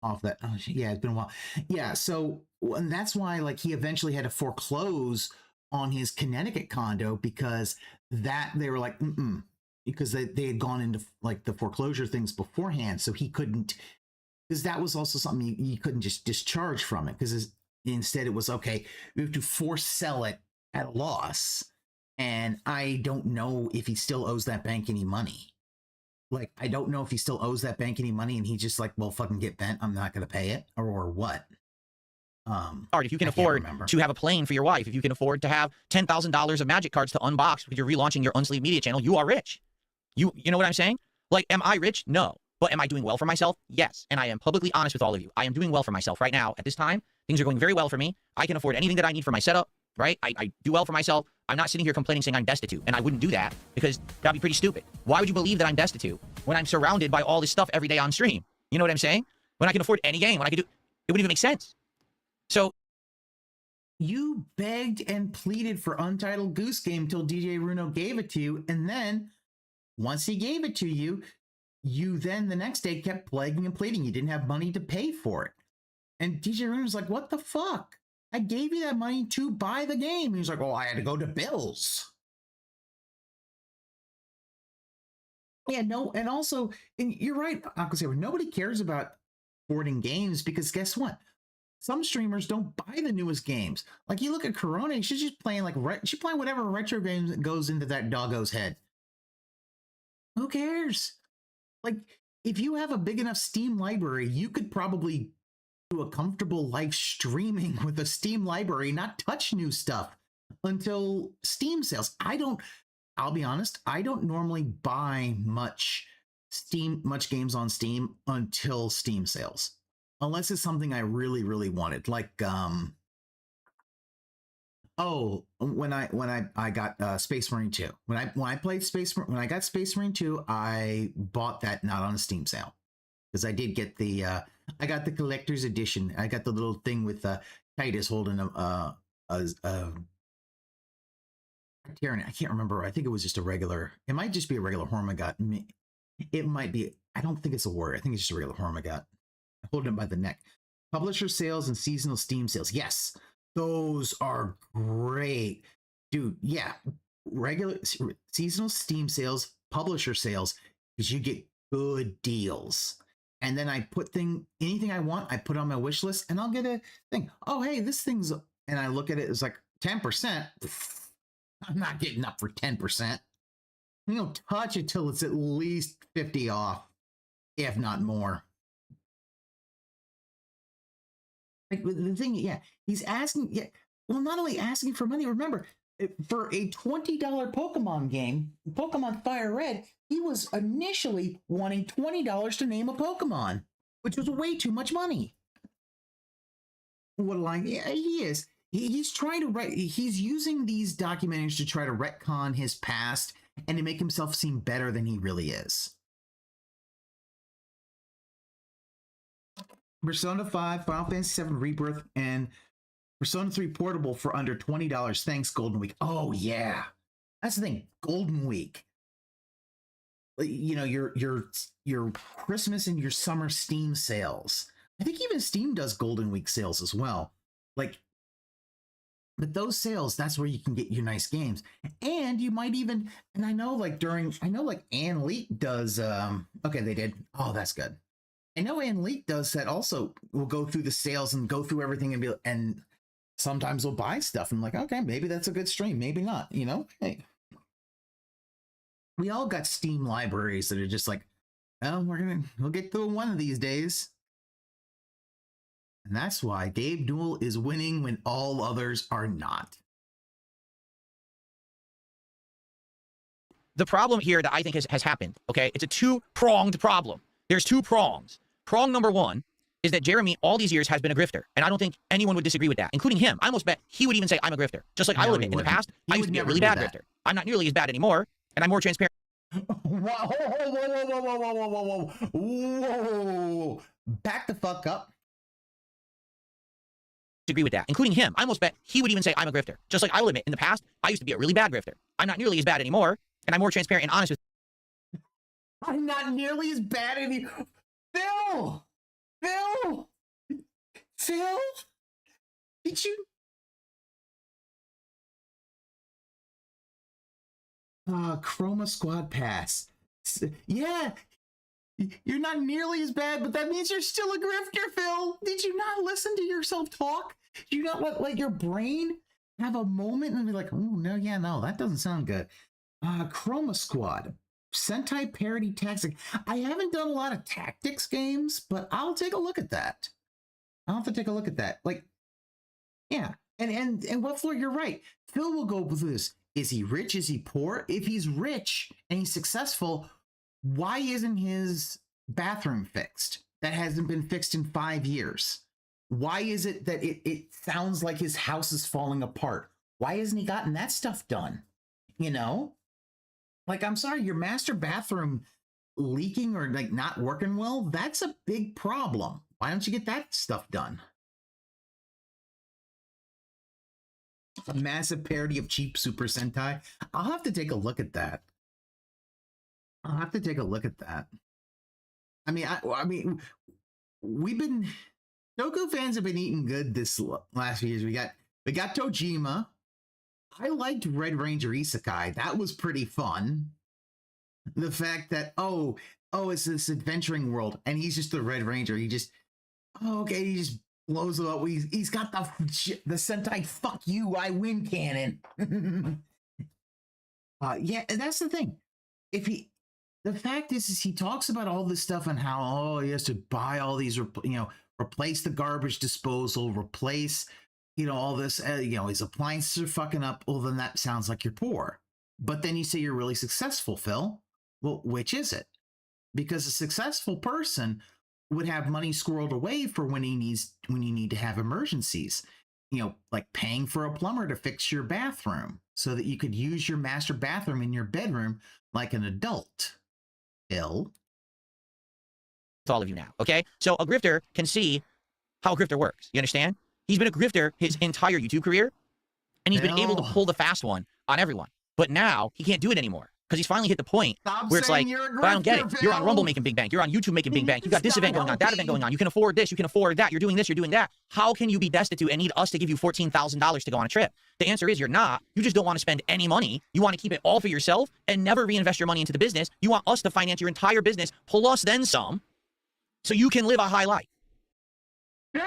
off that. Oh, yeah, it's been a while. Yeah, so, and that's why, like, he eventually had to foreclose on his Connecticut condo, because they were like, because they had gone into, like, the foreclosure things beforehand, so he couldn't, because that was also something you couldn't just discharge from it, because instead it was, okay, we have to force sell it at a loss, and I don't know if he still owes that bank any money. Like, I don't know if he still owes that bank any money, and he just like, well, fucking get bent, I'm not going to pay it, or what. If you can afford to have a plane for your wife, if you can afford to have $10,000 of magic cards to unbox because you're relaunching your Unsleeved Media channel, you are rich. You know what I'm saying? Like, am I rich? No. But am I doing well for myself? Yes. And I am publicly honest with all of you. I am doing well for myself right now. At this time, things are going very well for me. I can afford anything that I need for my setup, right? I do well for myself. I'm not sitting here complaining saying I'm destitute, and I wouldn't do that because that'd be pretty stupid. Why would you believe that I'm destitute when I'm surrounded by all this stuff every day on stream? You know what I'm saying? When I can afford any game, when I can do, it wouldn't even make sense. So you begged and pleaded for Untitled Goose Game till DJ Runo gave it to you, and then once he gave it to you, you then the next day kept begging and pleading. You didn't have money to pay for it. And DJ Runo's like, what the fuck? I gave you that money to buy the game. And he's like, oh, I had to go to bills. Yeah, no, and also, and you're right, Aqua Teal, nobody cares about porting games, because guess what? Some streamers don't buy the newest games. Like, you look at Corona, she's just playing she's playing whatever retro games that goes into that doggo's head. Who cares? Like, if you have a big enough Steam library, you could probably do a comfortable live streaming with a Steam library, not touch new stuff until Steam sales. I'll be honest, I don't normally buy much games on Steam until Steam sales. Unless it's something I really, really wanted. Like, when I got Space Marine 2. When I got Space Marine 2, I bought that not on a Steam sale. Because I did get I got the collector's edition. I got the little thing with Titus holding a Tyranny. I can't remember. I think it was just a regular. It might just be a regular Hormagot. It might be. I don't think it's a warrior. I think it's just a regular Hormagot. Holding it by the neck. Publisher sales and seasonal Steam sales. Yes, those are great, dude. Yeah, regular seasonal Steam sales, publisher sales, because you get good deals. And then I put anything I want, I put on my wish list, and I'll get a thing. Oh, hey, this thing's, and I look at it, it's like 10%. I'm not getting up for 10%. You don't touch it till it's at least 50 off, if not more. Like, the thing, yeah, he's asking, yeah, Well, not only asking for money, remember, for a $20 Pokemon game, Pokemon Fire Red, he was initially wanting $20 to name a Pokemon, which was way too much money. What a line. Yeah, he is. He's trying to he's using these documentaries to try to retcon his past and to make himself seem better than he really is. Persona 5, Final Fantasy 7 Rebirth, and Persona 3 Portable for under $20. Thanks, Golden Week. Oh yeah, that's the thing. Golden Week. You know, your Christmas and your summer Steam sales. I think even Steam does Golden Week sales as well. Like, but those sales, that's where you can get your nice games. And you might even, and I know like Ann Leak does, okay, they did. Oh, that's good. I know Ann Leak does that also. Will go through the sales and go through everything and sometimes we'll buy stuff. And I'm like, okay, maybe that's a good stream. Maybe not, you know? Hey, we all got Steam libraries that are just like, well, we'll get through one of these days. And that's why Gabe Newell is winning when all others are not. The problem here that I think has happened, okay, it's a two-pronged problem. There's two prongs. Prong number one is that Jeremy all these years has been a grifter, and I don't think anyone would disagree with that, including him. I almost bet he would even say I'm a grifter. Just like I will admit, in the past, I used to be a really bad grifter. I'm not nearly as bad anymore, and I'm more transparent. Whoa. Back the fuck up. Agree with that, including him. I almost bet he would even say I'm a grifter. Just like I will admit, in the past, I used to be a really bad grifter. I'm not nearly as bad anymore, and I'm more transparent and honest with. I'm not nearly as bad anymore. Phil, did you? Chroma Squad Pass. Yeah. You're not nearly as bad, but that means you're still a grifter, Phil. Did you not listen to yourself talk? Did you not let your brain have a moment and be like, oh, no, yeah, no, that doesn't sound good. Chroma Squad. Sentai Parody Tactics. I haven't done a lot of tactics games, but I'll take a look at that. I'll have to take a look at that. Like, yeah. And what floor, you're right. Phil will go with this. Is he rich? Is he poor? If he's rich and he's successful, why isn't his bathroom fixed? That hasn't been fixed in 5 years. Why is it that it sounds like his house is falling apart? Why hasn't he gotten that stuff done? You know? Like, I'm sorry, your master bathroom leaking or like not working well, that's a big problem. Why don't you get that stuff done? A massive parody of cheap Super Sentai. I'll have to take a look at that. I mean, we've been Goku fans have been eating good this last few years. We got Tojima. I liked Red Ranger Isekai. That was pretty fun. The fact that it's this adventuring world, and he's just the Red Ranger. He just he just blows it up. He's got the Sentai "fuck you, I win" cannon. Yeah, and that's the thing. The fact is he talks about all this stuff and how he has to buy all these, replace the garbage disposal, replace, all this, his appliances are fucking up. Well, then that sounds like you're poor. But then you say you're really successful, Phil. Well, which is it? Because a successful person would have money squirreled away for when you need to have emergencies. Like paying for a plumber to fix your bathroom so that you could use your master bathroom in your bedroom like an adult. Phil. With all of you now, okay? So a grifter can see how a grifter works. You understand? He's been a grifter his entire YouTube career, and he's been able to pull the fast one on everyone. But now he can't do it anymore because he's finally hit the point where it's like, but I don't get it. Phil. You're on Rumble making big bank. You're on YouTube making big bank. You got this event going on, that event going on. You can afford this. You can afford that. You're doing this. You're doing that. How can you be destitute and need us to give you $14,000 to go on a trip? The answer is you're not. You just don't want to spend any money. You want to keep it all for yourself and never reinvest your money into the business. You want us to finance your entire business, plus then some, so you can live a high life. Ew!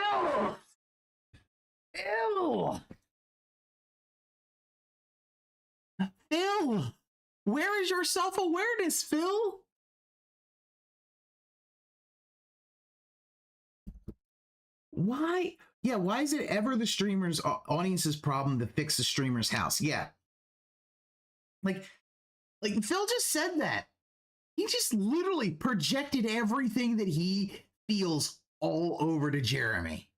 Phil! Where is your self-awareness, Phil? Why? Yeah, why is it ever the streamer's audience's problem to fix the streamer's house? Yeah. Like Phil just said that. He just literally projected everything that he feels all over to Jeremy.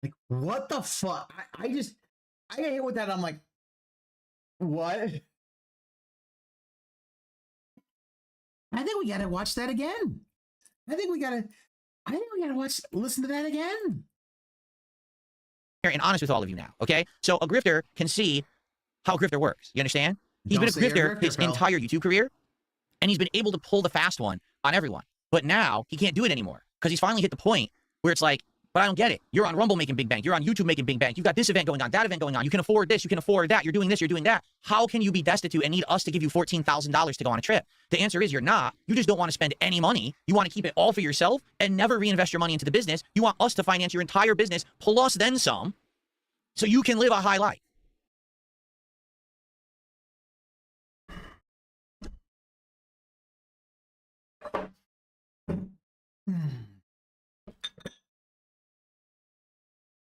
Like, what the fuck? I got hit with that. I'm like, what? I think we gotta watch that again. I think we gotta listen to that again. And honest with all of you now, okay? So a grifter can see how a grifter works. You understand? He's been a grifter his entire YouTube career, and he's been able to pull the fast one on everyone. But now he can't do it anymore because he's finally hit the point where it's like, but I don't get it. You're on Rumble making big bank. You're on YouTube making big bank. You've got this event going on, that event going on. You can afford this. You can afford that. You're doing this. You're doing that. How can you be destitute and need us to give you $14,000 to go on a trip? The answer is you're not. You just don't want to spend any money. You want to keep it all for yourself and never reinvest your money into the business. You want us to finance your entire business plus then some so you can live a high life.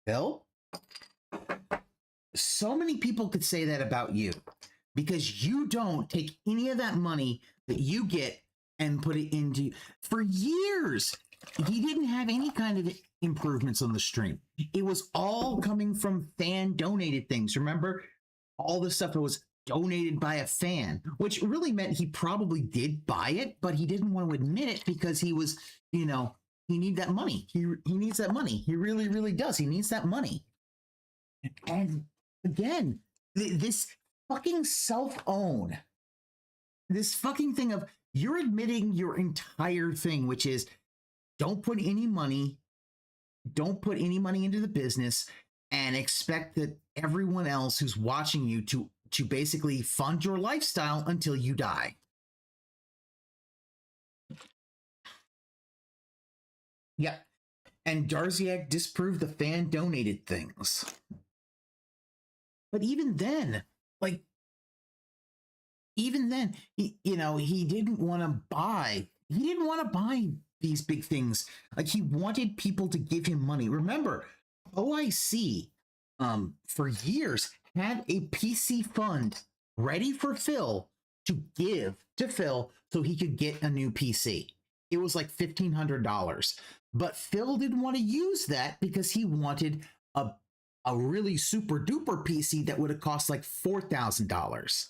Phil? So many people could say that about you because you don't take any of that money that you get and put it into. For years, he didn't have any kind of improvements on the stream. It was all coming from fan donated things. Remember all the stuff that was donated by a fan, which really meant he probably did buy it, but he didn't want to admit it because he was, you know, he needs that money. He needs that money. He really, really does. He needs that money. And again, this fucking self-own, this fucking thing of you're admitting your entire thing, which is don't put any money into the business and expect that everyone else who's watching you to basically fund your lifestyle until you die. Yeah. And Darziak disproved the fan donated things. But even then, he didn't want to buy these big things. Like, he wanted people to give him money. Remember, OIC for years had a PC fund ready for Phil to give to Phil so he could get a new PC. It was like $1,500. But Phil didn't want to use that because he wanted a really super duper PC that would have cost like $4,000.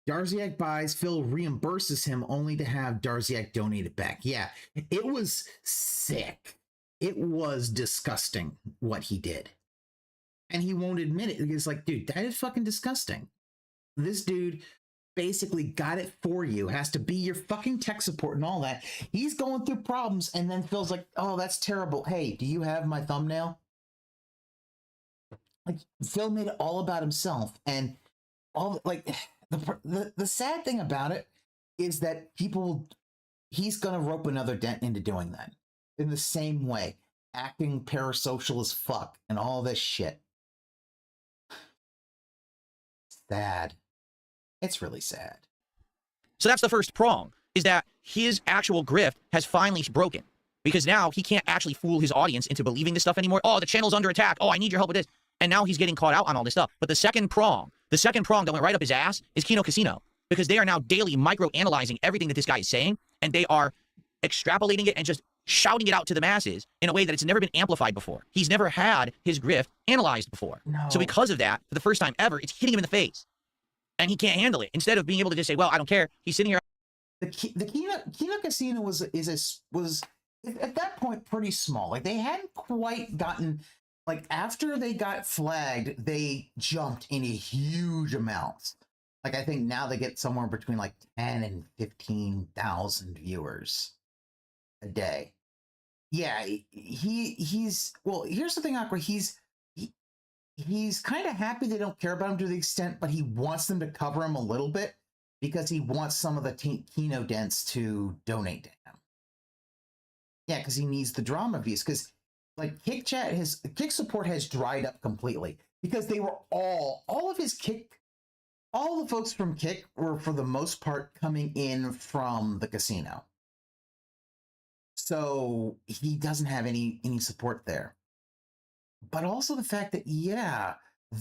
Darziak buys, Phil reimburses him only to have Darziak donate it back. Yeah, it was sick. It was disgusting what he did. And he won't admit it. It's like, dude, that is fucking disgusting. This dude basically got it for you, has to be your fucking tech support and all that. He's going through problems, and then Phil's like, oh, that's terrible. Hey, do you have my thumbnail? Like, Phil made it all about himself, and all like the sad thing about it is that he's gonna rope another dent into doing that in the same way, acting parasocial as fuck and all this shit. Sad. It's really sad. So that's the first prong, is that his actual grift has finally broken. Because now he can't actually fool his audience into believing this stuff anymore. Oh, the channel's under attack. Oh, I need your help with this. And now he's getting caught out on all this stuff. But the second prong that went right up his ass is Kino Casino. Because they are now daily micro-analyzing everything that this guy is saying. And they are extrapolating it and just shouting it out to the masses in a way that it's never been amplified before. He's never had his grift analyzed before. No. So because of that, for the first time ever, it's hitting him in the face. And he can't handle it. Instead of being able to just say, well, I don't care. He's sitting here. The Kino Casino was at that point pretty small. Like, they hadn't quite gotten, like, after they got flagged, they jumped in a huge amount. Like, I think now they get somewhere between like 10 and 15,000 viewers a day. Yeah, he's well, here's the thing, Aqua, he's kind of happy they don't care about him to the extent, but he wants them to cover him a little bit because he wants some of the Kino dents to donate to him. Yeah, because he needs the drama views. Because like Kick support has dried up completely because they were all the folks from Kick were for the most part coming in from the casino. So he doesn't have any support there. but also the fact that, yeah,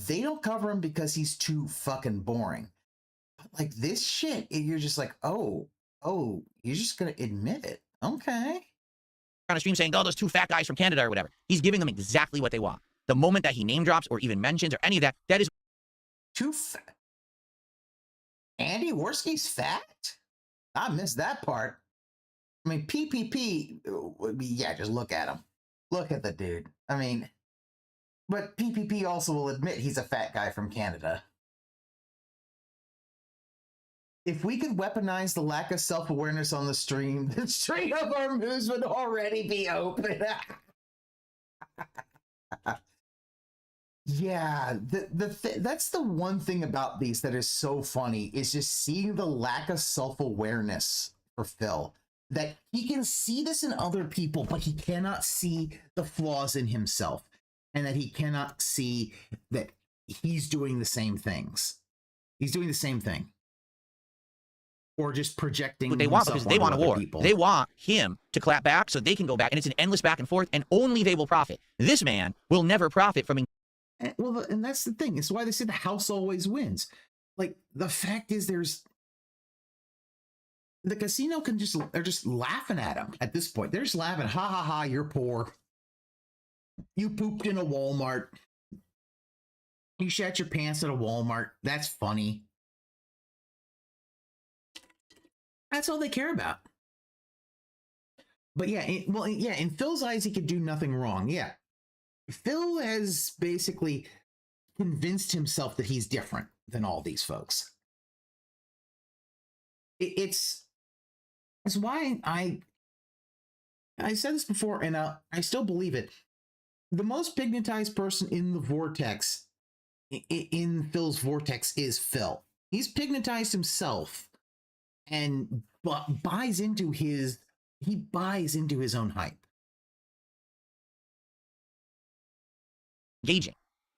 they don't cover him because he's too fucking boring. But like this shit, you're just like, oh, you're just gonna admit it. Okay. On a stream saying, oh, those two fat guys from Canada or whatever. He's giving them exactly what they want. The moment that he name drops or even mentions or any of that, that is too fat. Andy Worski's fat? I missed that part. I mean, PPP, yeah, just look at him. Look at the dude. I mean, but PPP also will admit he's a fat guy from Canada. If we could weaponize the lack of self-awareness on the stream, the stream of our moves would already be open. Yeah, that's the one thing about these that is so funny, is just seeing the lack of self-awareness for Phil. That he can see this in other people, but he cannot see the flaws in himself. And that he cannot see that he's doing the same things. He's doing the same thing. Or just projecting what they want, because they want a war. People. They want him to clap back so they can go back, and it's an endless back and forth, and only they will profit. This man will never profit from. Well, and that's the thing. It's why they say the house always wins. Like, the fact is, the casino they're just laughing at him at this point. They're just laughing. Ha ha ha, you're poor. You pooped in a Walmart. You shat your pants at a Walmart. That's funny. That's all they care about. But yeah, in Phil's eyes, he could do nothing wrong. Yeah. Phil has basically convinced himself that he's different than all these folks. It's why I said this before, and I still believe it. The most pignatized person in the vortex, in Phil's vortex, is Phil. He's pignatized himself. And buys into his own hype. Engaging.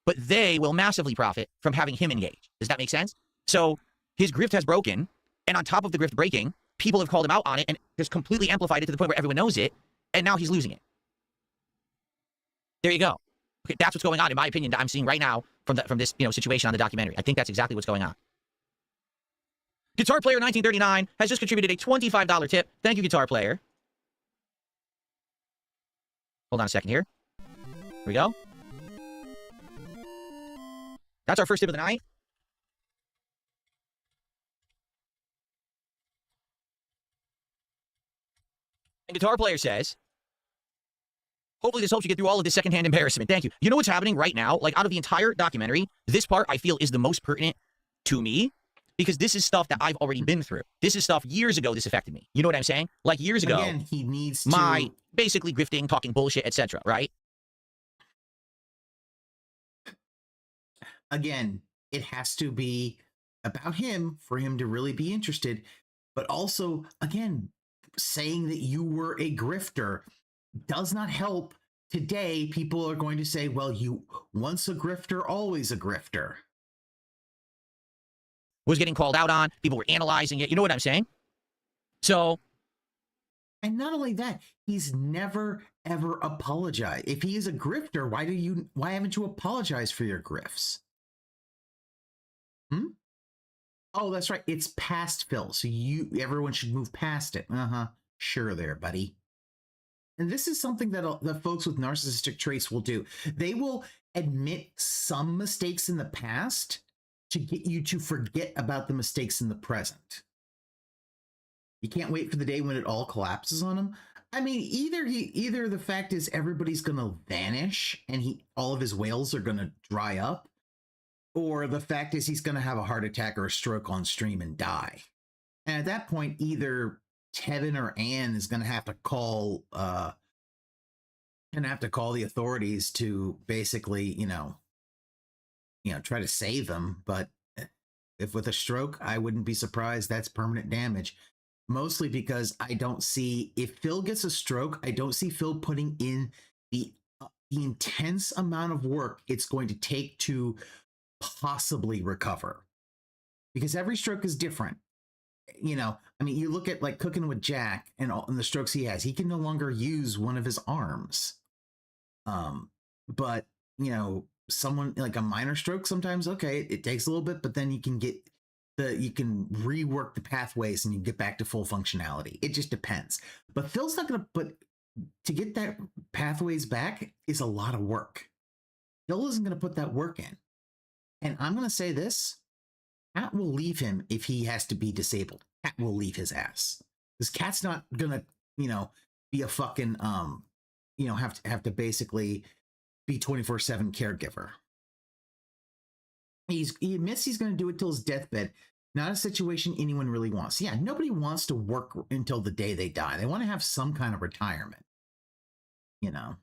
But they will massively profit from having him engage. Does that make sense? So his grift has broken, and on top of the grift breaking, people have called him out on it and just completely amplified it to the point where everyone knows it, and now he's losing it. There you go. Okay, that's what's going on, in my opinion, that I'm seeing right now from this situation on the documentary. I think that's exactly what's going on. Guitar Player 1939 has just contributed a $25 tip. Thank you, Guitar Player. Hold on a second here. Here we go. That's our first tip of the night. And Guitar Player says, hopefully this helps you get through all of this secondhand embarrassment. Thank you. You know what's happening right now? Like, out of the entire documentary, this part I feel is the most pertinent to me. Because this is stuff that I've already been through. This is stuff years ago this affected me. You know what I'm saying? Like years ago. Again, he needs to... my basically grifting, talking bullshit, etc. Right? Again, it has to be about him for him to really be interested. But also, again, saying that you were a grifter does not help. Today, people are going to say, well, you once a grifter, always a grifter. Was getting called out on. People were analyzing it. You know what I'm saying? So. And not only that, he's never, ever apologized. If he is a grifter, why haven't you apologized for your grifts? Oh, that's right. It's past Phil. So everyone should move past it. Sure there, buddy. And this is something that the folks with narcissistic traits will do. They will admit some mistakes in the past to get you to forget about the mistakes in the present. You can't wait for the day when it all collapses on him. I mean, either the fact is everybody's gonna vanish and all of his whales are gonna dry up, or the fact is he's gonna have a heart attack or a stroke on stream and die. And at that point, either Tevin or Ann is gonna have to call the authorities to basically, try to save them. But if with a stroke, I wouldn't be surprised that's permanent damage. Mostly because I don't see, if Phil gets a stroke, I don't see Phil putting in the intense amount of work it's going to take to possibly recover. Because every stroke is different. I mean, you look at like Cooking with Jack and the strokes he has. He can no longer use one of his arms. But you know, someone like a minor stroke, sometimes, okay, it takes a little bit, but then you can rework the pathways and you get back to full functionality. It just depends. But Phil's not going to to get that pathways back is a lot of work. Phil isn't going to put that work in. And I'm going to say this, Cat will leave him if he has to be disabled. Cat will leave his ass. This Cat's not going to, you know, be a fucking, you know, have to basically be 24/7 caregiver. He admits he's going to do it till his deathbed. Not a situation anyone really wants. Yeah, nobody wants to work until the day they die. They want to have some kind of retirement. You know.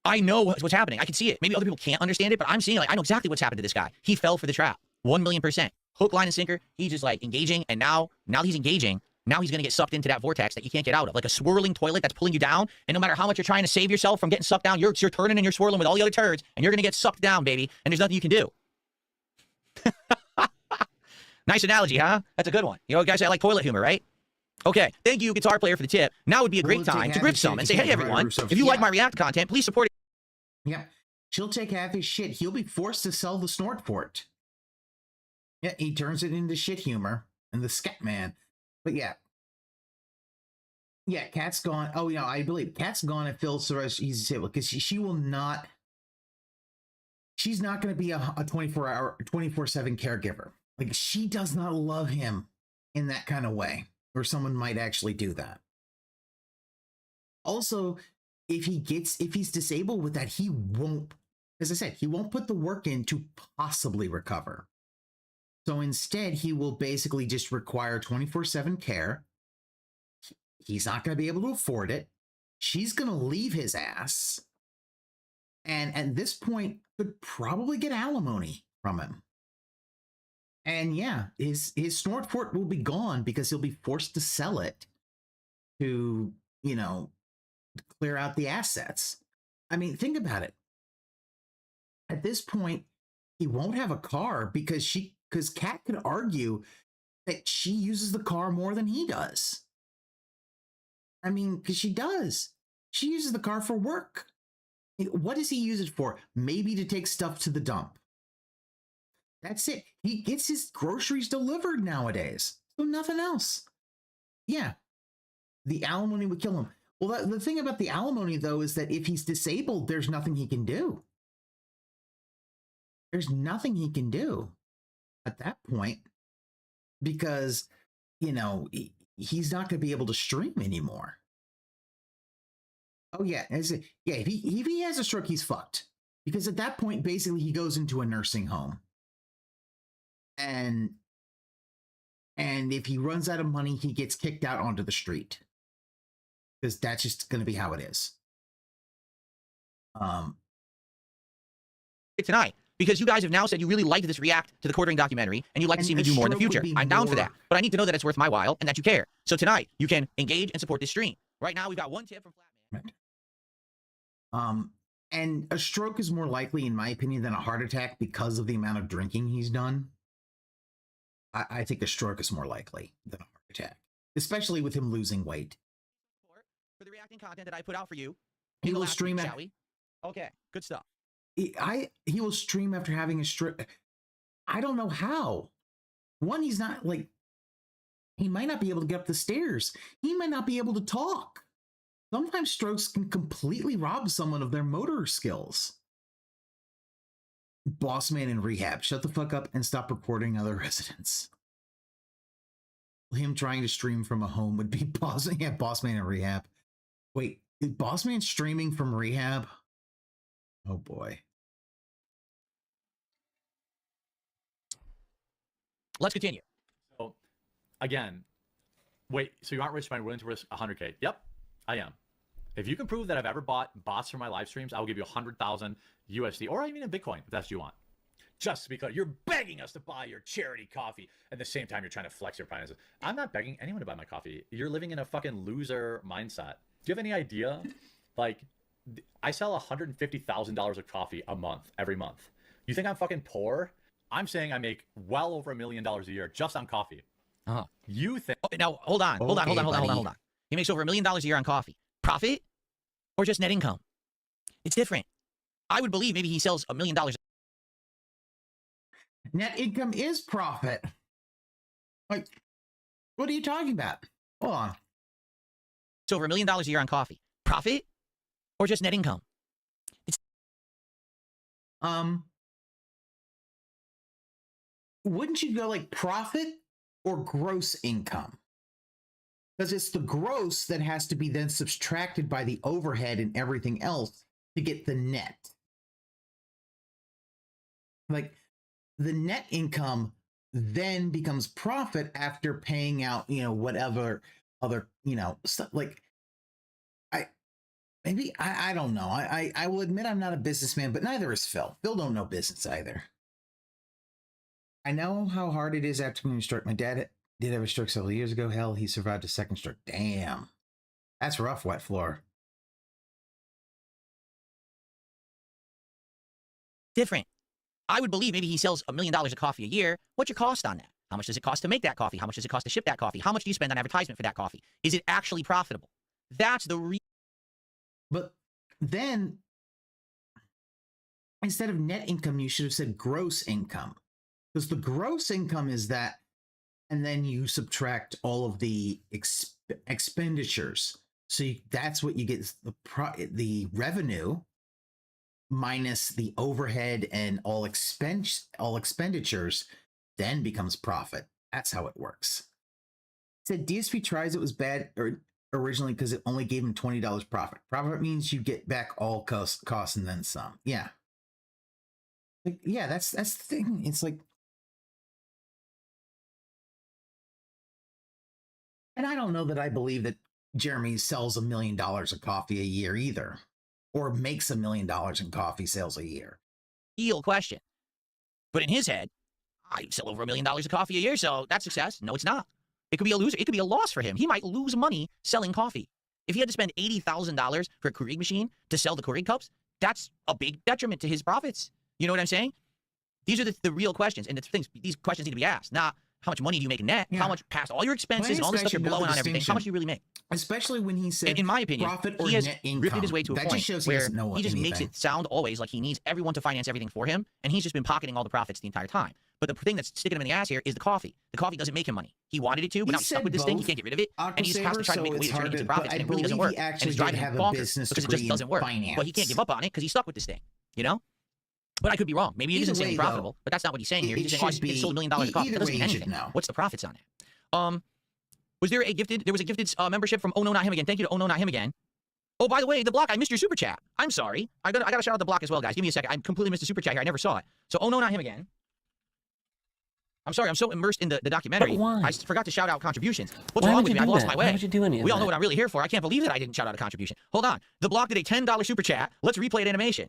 I know what's happening. I can see it. Maybe other people can't understand it, but I'm seeing, like, I know exactly what's happened to this guy. He fell for the trap. 1,000,000%. Hook, line, and sinker. He's just like engaging, and now he's engaging. Now he's going to get sucked into that vortex that you can't get out of, like a swirling toilet that's pulling you down. And no matter how much you're trying to save yourself from getting sucked down, you're turning and you're swirling with all the other turds, and you're going to get sucked down, baby. And there's nothing you can do. Nice analogy, huh? That's a good one. You know, guys, I like toilet humor, right? Okay. Thank you, Guitar Player, for the tip. Now would be a great time to grip some and say, hey, everyone, if you like my React content, please support it. Yeah. She'll take half his shit. He'll be forced to sell the snort for it. Yeah, he turns it into shit humor and the scat man. But yeah. Yeah, Cat's gone. Oh, yeah, I believe Cat's gone at Phil Soros. He's disabled because she will not. She's not going to be a 24/7 caregiver. Like, she does not love him in that kind of way, or someone might actually do that. Also, if he's disabled with that, he won't, as I said, he won't put the work in to possibly recover. So instead, he will basically just require 24/7 care. He's not going to be able to afford it. She's going to leave his ass. And at this point, could probably get alimony from him. And yeah, his snort fort will be gone because he'll be forced to sell it to, you know, clear out the assets. I mean, think about it. At this point, he won't have a car because Kat could argue that she uses the car more than he does. I mean, because she does. She uses the car for work. What does he use it for? Maybe to take stuff to the dump. That's it. He gets his groceries delivered nowadays. So nothing else. Yeah. The alimony would kill him. Well, the thing about the alimony, though, is that if he's disabled, there's nothing he can do. There's nothing he can do at that point because, you know, he's not going to be able to stream anymore. Oh, yeah. Yeah, if he has a stroke, he's fucked. Because at that point, basically, he goes into a nursing home. And if he runs out of money, he gets kicked out onto the street. Because that's just going to be how it is. Tonight, because you guys have now said you really liked this react to the quartering documentary, and you'd like to see me do more in the future. I'm down for that. But I need to know that it's worth my while and that you care. So tonight, you can engage and support this stream. Right now, we've got one tip from Flatman. Right. And a stroke is more likely, in my opinion, than a heart attack because of the amount of drinking he's done. I think a stroke is more likely than a heart attack, especially with him losing weight. For the reacting content that I put out for you, he will stream shall we? Okay, good stuff. He will stream after having a stroke. I don't know how. One, he's not like, he might not be able to get up the stairs. He might not be able to talk. Sometimes strokes can completely rob someone of their motor skills. Boss man in rehab. Shut the fuck up and stop recording other residents. Him trying to stream from a home would be boss man in rehab. Wait, is boss man streaming from rehab? Oh boy. Let's continue. So again, wait, so you aren't rich by willing to risk 100K? Yep, I am. If you can prove that I've ever bought bots for my live streams, I will give you 100,000 USD or even in Bitcoin if that's what you want. Just because you're begging us to buy your charity coffee at the same time you're trying to flex your finances. I'm not begging anyone to buy my coffee. You're living in a fucking loser mindset. Do you have any idea? Like, I sell $150,000 of coffee a month, every month. You think I'm fucking poor? I'm saying I make well over $1 million a year just on coffee. You think? Now hold on. He makes over $1 million a year on coffee. Profit or just net income? It's different. I would believe maybe he sells $1 million. Net income is profit. Like, what are you talking about? Hold on. It's over $1 million a year on coffee. Profit or just net income? It's wouldn't you go like profit or gross income? Because it's the gross that has to be then subtracted by the overhead and everything else to get the net. Like, the net income then becomes profit after paying out, you know, whatever other, you know, stuff. Like, I don't know. I will admit I'm not a businessman, but neither is Phil. Phil don't know business either. I know how hard it is after a stroke. My dad did have a stroke several years ago. Hell, he survived a second stroke. Damn. That's rough, wet floor. different. I would believe maybe he sells $1 million of coffee a year. What's your cost on that? How much does it cost to make that coffee? How much does it cost to ship that coffee? How much do you spend on advertisement for that coffee? Is it actually profitable? That's the But then, instead of net income, you should have said gross income. Because the gross income is that, and then you subtract all of the expenditures. So that's what you get, is the revenue minus the overhead and all expenditures, then becomes profit. That's how it works. It said DSP tries it was bad originally because it only gave him $20 profit. Profit means you get back all costs and then some. Yeah. Like, yeah, that's the thing. It's like, and I don't know that I believe that Jeremy sells $1 million of coffee a year either, or makes $1 million in coffee sales a year. Real question. But in his head, I sell over $1 million of coffee a year, so that's success. No, it's not. It could be a loser. It could be a loss for him. He might lose money selling coffee. If he had to spend $80,000 for a Keurig machine to sell the Keurig cups, that's a big detriment to his profits. You know what I'm saying? These are the real questions, and these questions need to be asked. Not how much money do you make net? Yeah. How much past all your expenses and all the stuff you're blowing on everything? How much do you really make? Especially when he said, in my opinion, profit or he has net income. drifted his way to a point where he just anything. makes it sound always like he needs everyone to finance everything for him, and he's just been pocketing all the profits the entire time. But the thing that's sticking him in the ass here is the coffee. The coffee doesn't make him money. He wanted it to, but now he's stuck with this thing. He can't get rid of it, and he just has to try to make a way to turn it into profits, and it really doesn't work. And it's driving him bonkers because it just doesn't work. But he can't give up on it because he's stuck with this thing, you know? But I could be wrong. Maybe he isn't saying profitable, but that's not what he's saying here. He's just saying, oh, he sold $1 million of coffee. That doesn't mean anything. What's the profits on it? Was there a gifted? There was a gifted membership from Oh No Not Him Again. Thank you to Oh No Not Him Again. Oh, by the way, the block, I missed your super chat. I'm sorry. I got to shout out the block as well, guys. Give me a second. I completely missed the super chat here. I never saw it. So Oh No Not Him Again. I'm sorry. I'm so immersed in the documentary. I forgot to shout out contributions. What's wrong with me? I lost my way. Why would you do any of that? We all know what I'm really here for. I can't believe that I didn't shout out a contribution. Hold on. The block did a $10 super chat. Let's replay it animation.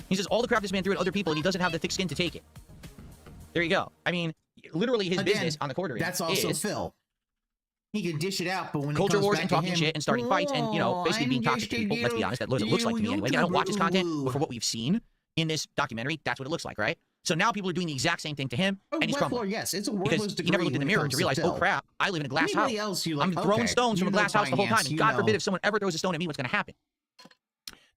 He says all the crap this man threw at other people, and he doesn't have the thick skin to take it. There you go. I mean, literally his business on the quarter. That's also is Phil. He can dish it out, but when culture it comes wars back and talking to him, shit and starting fights and, you know, basically being toxic to people. Let's be honest, that's what it looks like to me anyway. I don't watch his content, but for what we've seen in this documentary, that's what it looks like, right? So now people are doing the exact same thing to him, and he's crumbling. Yes, it's a because he never looked in the mirror to realize, oh crap, I live in a glass house. I'm throwing stones from a glass house the whole time, and God forbid if someone ever throws a stone at me, what's going to happen?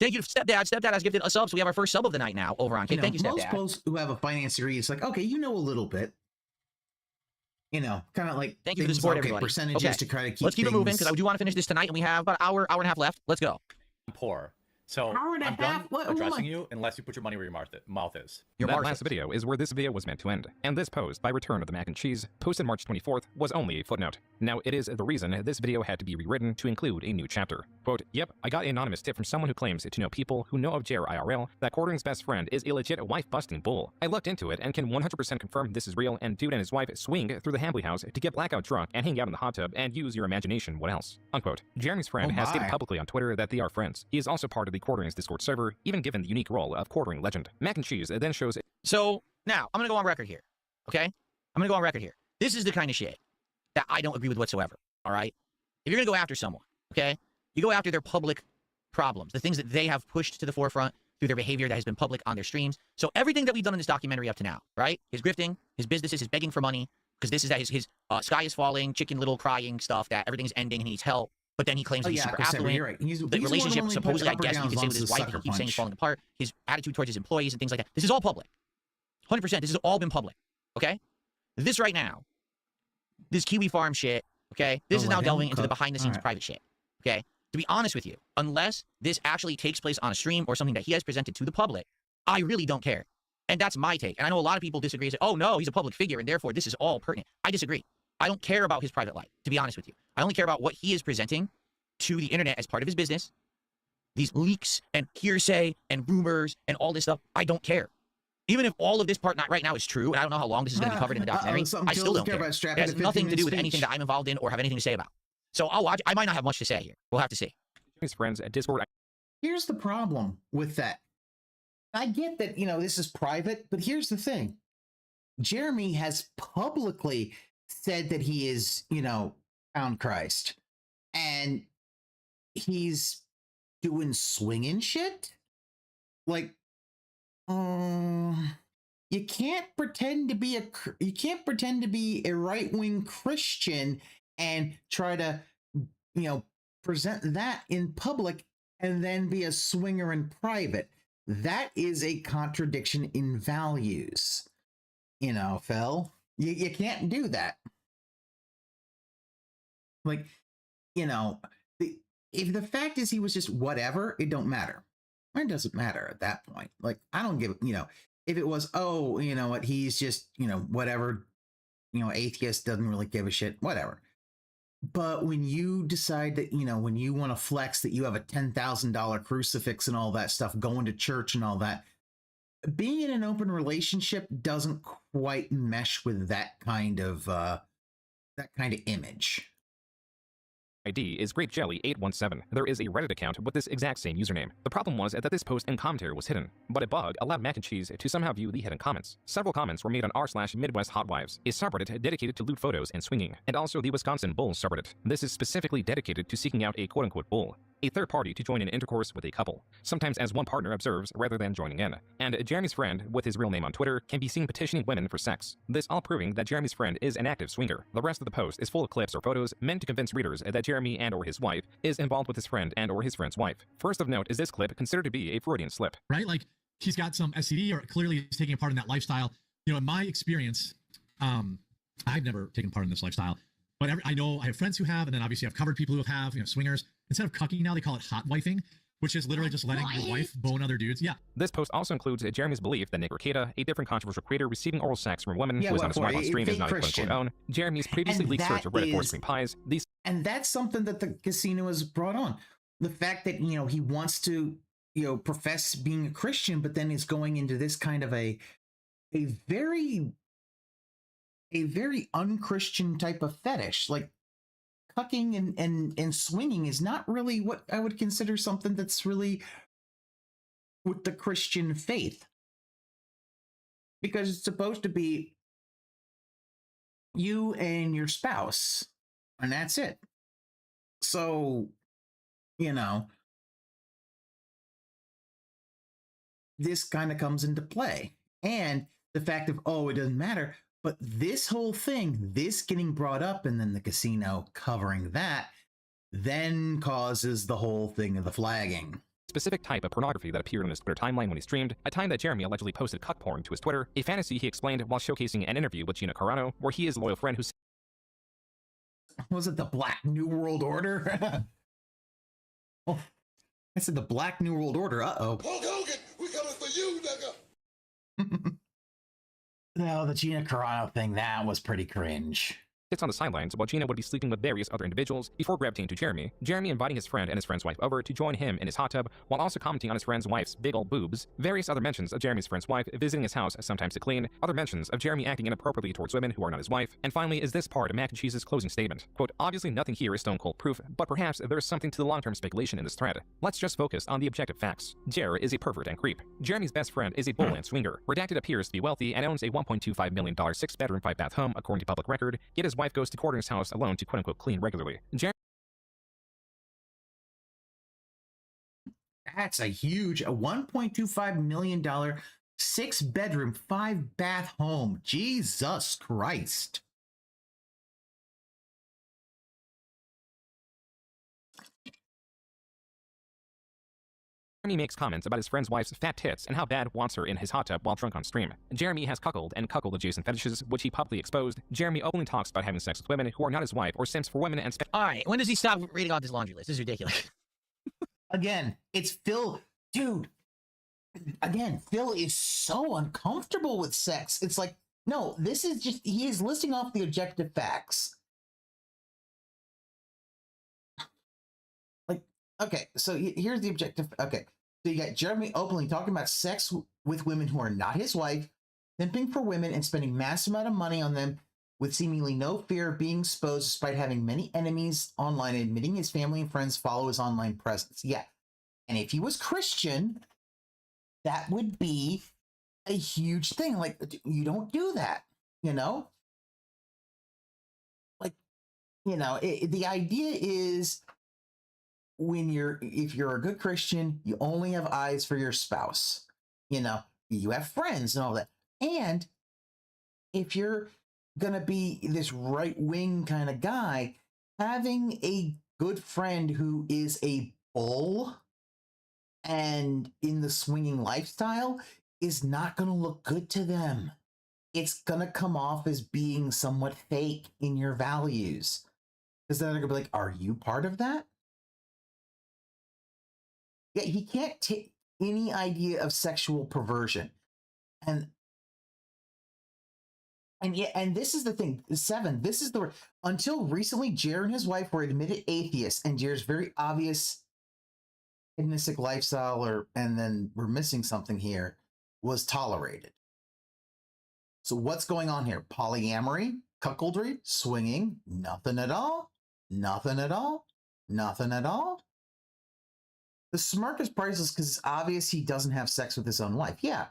Thank you to Stepdad. Stepdad has gifted a sub, so we have our first sub of the night now over on Kick. Thank you, Stepdad. Most folks who have a finance degree, it's like, okay, you know a little bit. You know, kind of like thank you for the support, everybody. Percentages to try to keep. Let's keep it moving because I do want to finish this tonight, and we have about an hour and a half left. Let's go. Poor. So I'm done addressing you unless you put your money where your mouth is. That last video is where this video was meant to end, and this post by Return of the Mac and Cheese, posted March 24th, was only a footnote. Now, it is the reason this video had to be rewritten to include a new chapter. Quote, yep, I got an anonymous tip from someone who claims to know people who know of Jer IRL that Quartering's best friend is a legit wife-busting bull. I looked into it and can 100% confirm this is real, and dude and his wife swing through the Hambly house to get blackout drunk and hang out in the hot tub and use your imagination, what else? Unquote. Jeremy's friend has stated publicly on Twitter that they are friends. He is also part of the Quartering's Discord server, even given the unique role of Quartering legend. Mac and Cheese then shows it. So now I'm gonna go on record here, okay? I'm gonna go on record here. This is the kind of shit that I don't agree with whatsoever. All right? If you're gonna go after someone, okay, you go after their public problems, the things that they have pushed to the forefront through their behavior that has been public on their streams. So everything that we've done in this documentary up to now, right? His grifting, his businesses, his begging for money, because this is that his sky is falling, chicken little crying stuff, that everything's ending and he needs help. But then he claims that he's super affluent. You're right. The relationship, supposedly, I guess you could say with his wife, he keeps saying it's falling apart. His attitude towards his employees and things like that. This is all public. 100%. This has all been public. Okay? This right now, this Kiwi Farm shit, okay? This is now delving into the behind-the-scenes private shit. Okay? To be honest with you, unless this actually takes place on a stream or something that he has presented to the public, I really don't care. And that's my take. And I know a lot of people disagree and say, oh no, he's a public figure and therefore this is all pertinent. I disagree. I don't care about his private life, to be honest with you. I only care about what he is presenting to the internet as part of his business. These leaks and hearsay and rumors and all this stuff, I don't care. Even if all of this part right now is true, and I don't know how long this is going to be covered in the documentary, I still don't care. It has nothing to do with anything that I'm involved in or have anything to say about. So I'll watch. I might not have much to say here. We'll have to see. His friends at Discord. Here's the problem with that. I get that, you know, this is private, but here's the thing. Jeremy has publicly said that he is, you know, found Christ. And he's doing swinging shit? Like, you can't pretend to be a right-wing Christian and try to, you know, present that in public and then be a swinger in private. That is a contradiction in values. You know, Phil, you can't do that. Like, you know, if the fact is he was just whatever, it don't matter. It doesn't matter at that point. Like, I don't give, you know, if it was, oh, you know what, he's just, you know, whatever, you know, atheist, doesn't really give a shit, whatever. But when you decide that, you know, when you want to flex that you have a $10,000 crucifix and all that stuff, going to church and all that, being in an open relationship doesn't quite mesh with that kind of image. ID is GrapeJelly817. There is a Reddit account with this exact same username. The problem was that this post and commentary was hidden, but a bug allowed Mac and Cheese to somehow view the hidden comments. Several comments were made on r/Midwest Hotwives, a subreddit dedicated to lewd photos and swinging, and also the Wisconsin Bull subreddit. This is specifically dedicated to seeking out a quote-unquote bull, a third party to join in intercourse with a couple, sometimes as one partner observes rather than joining in. And Jeremy's friend, with his real name on Twitter, can be seen petitioning women for sex. This all proving that Jeremy's friend is an active swinger. The rest of the post is full of clips or photos meant to convince readers that Jeremy and or his wife is involved with his friend and or his friend's wife. First of note is this clip considered to be a Freudian slip. Right? Like, he's got some STD or clearly he's taking part in that lifestyle. You know, in my experience, I've never taken part in this lifestyle, but I know I have friends who have, and then obviously I've covered people who have, you know, swingers. Instead of cucking now, they call it hot wifing, which is literally just letting your wife bone other dudes. Yeah. This post also includes Jeremy's belief that Nick Rekieta, a different controversial creator receiving oral sex from a woman who is on his wife on stream, is not a quote-unquote own. Jeremy's previously leaked search of Reddit for Screen Pies. And that's something that the casino has brought on. The fact that, you know, he wants to, you know, profess being a Christian, but then is going into this kind of a very unchristian type of fetish. Like, cucking and swinging is not really what I would consider something that's really with the Christian faith. Because it's supposed to be you and your spouse, and that's it. So, you know, this kind of comes into play. And the fact of, oh, it doesn't matter. But this whole thing, this getting brought up and then the casino covering that, then causes the whole thing of the flagging. Specific type of pornography that appeared on his Twitter timeline when he streamed, a time that Jeremy allegedly posted cuck porn to his Twitter, a fantasy he explained while showcasing an interview with Gina Carano, where he is a loyal friend who... Was it the Black New World Order? Oh, I said the Black New World Order, uh-oh. Hulk Hogan, we coming for you, nigga. No, the Gina Carano thing, that was pretty cringe. Sits on the sidelines while Gina would be sleeping with various other individuals before gravitating to Jeremy inviting his friend and his friend's wife over to join him in his hot tub while also commenting on his friend's wife's big old boobs, various other mentions of Jeremy's friend's wife visiting his house sometimes to clean, other mentions of Jeremy acting inappropriately towards women who are not his wife, and finally is this part of Mac and Cheese's closing statement. Quote, obviously nothing here is stone cold proof, but perhaps there is something to the long-term speculation in this thread. Let's just focus on the objective facts. Jer is a pervert and creep. Jeremy's best friend is a bull and swinger. Redacted appears to be wealthy and owns a $1.25 million 6-bedroom 5-bath home according to public record, yet his wife goes to court in his house alone to quote-unquote clean regularly. That's a huge, a $1.25 million 6-bedroom 5-bath home. Jesus Christ. Jeremy makes comments about his friend's wife's fat tits and how Dad wants her in his hot tub while drunk on stream. Jeremy has cuckold and cuckold-adjacent fetishes, which he publicly exposed. Jeremy openly talks about having sex with women who are not his wife or simps for women and All right, when does he stop reading off this laundry list? This is ridiculous. Again, it's Phil. Dude, again, Phil is so uncomfortable with sex. It's like, no, this is just, he is listing off the objective facts. Like, okay, so here's the objective. Okay, so you got Jeremy openly talking about sex with women who are not his wife, simping for women and spending massive amount of money on them with seemingly no fear of being exposed despite having many enemies online and admitting his family and friends follow his online presence. Yeah. And if he was Christian, that would be a huge thing. Like, you don't do that, you know? Like, you know, the idea is if you're a good Christian, you only have eyes for your spouse. You know, you have friends and all that. And if you're gonna be this right-wing kind of guy, having a good friend who is a bull and in the swinging lifestyle is not gonna look good to them. It's gonna come off as being somewhat fake in your values. Because they're gonna be like, are you part of that? Yeah, he can't take any idea of sexual perversion. And this is the thing, 7, this is the, until recently, Jer and his wife were admitted atheists, and Jer's very obvious hedonistic lifestyle, and then we're missing something here, was tolerated. So what's going on here? Polyamory, cuckoldry, swinging, nothing at all, nothing at all, nothing at all. The smirk is priceless because it's obvious he doesn't have sex with his own wife. Yeah,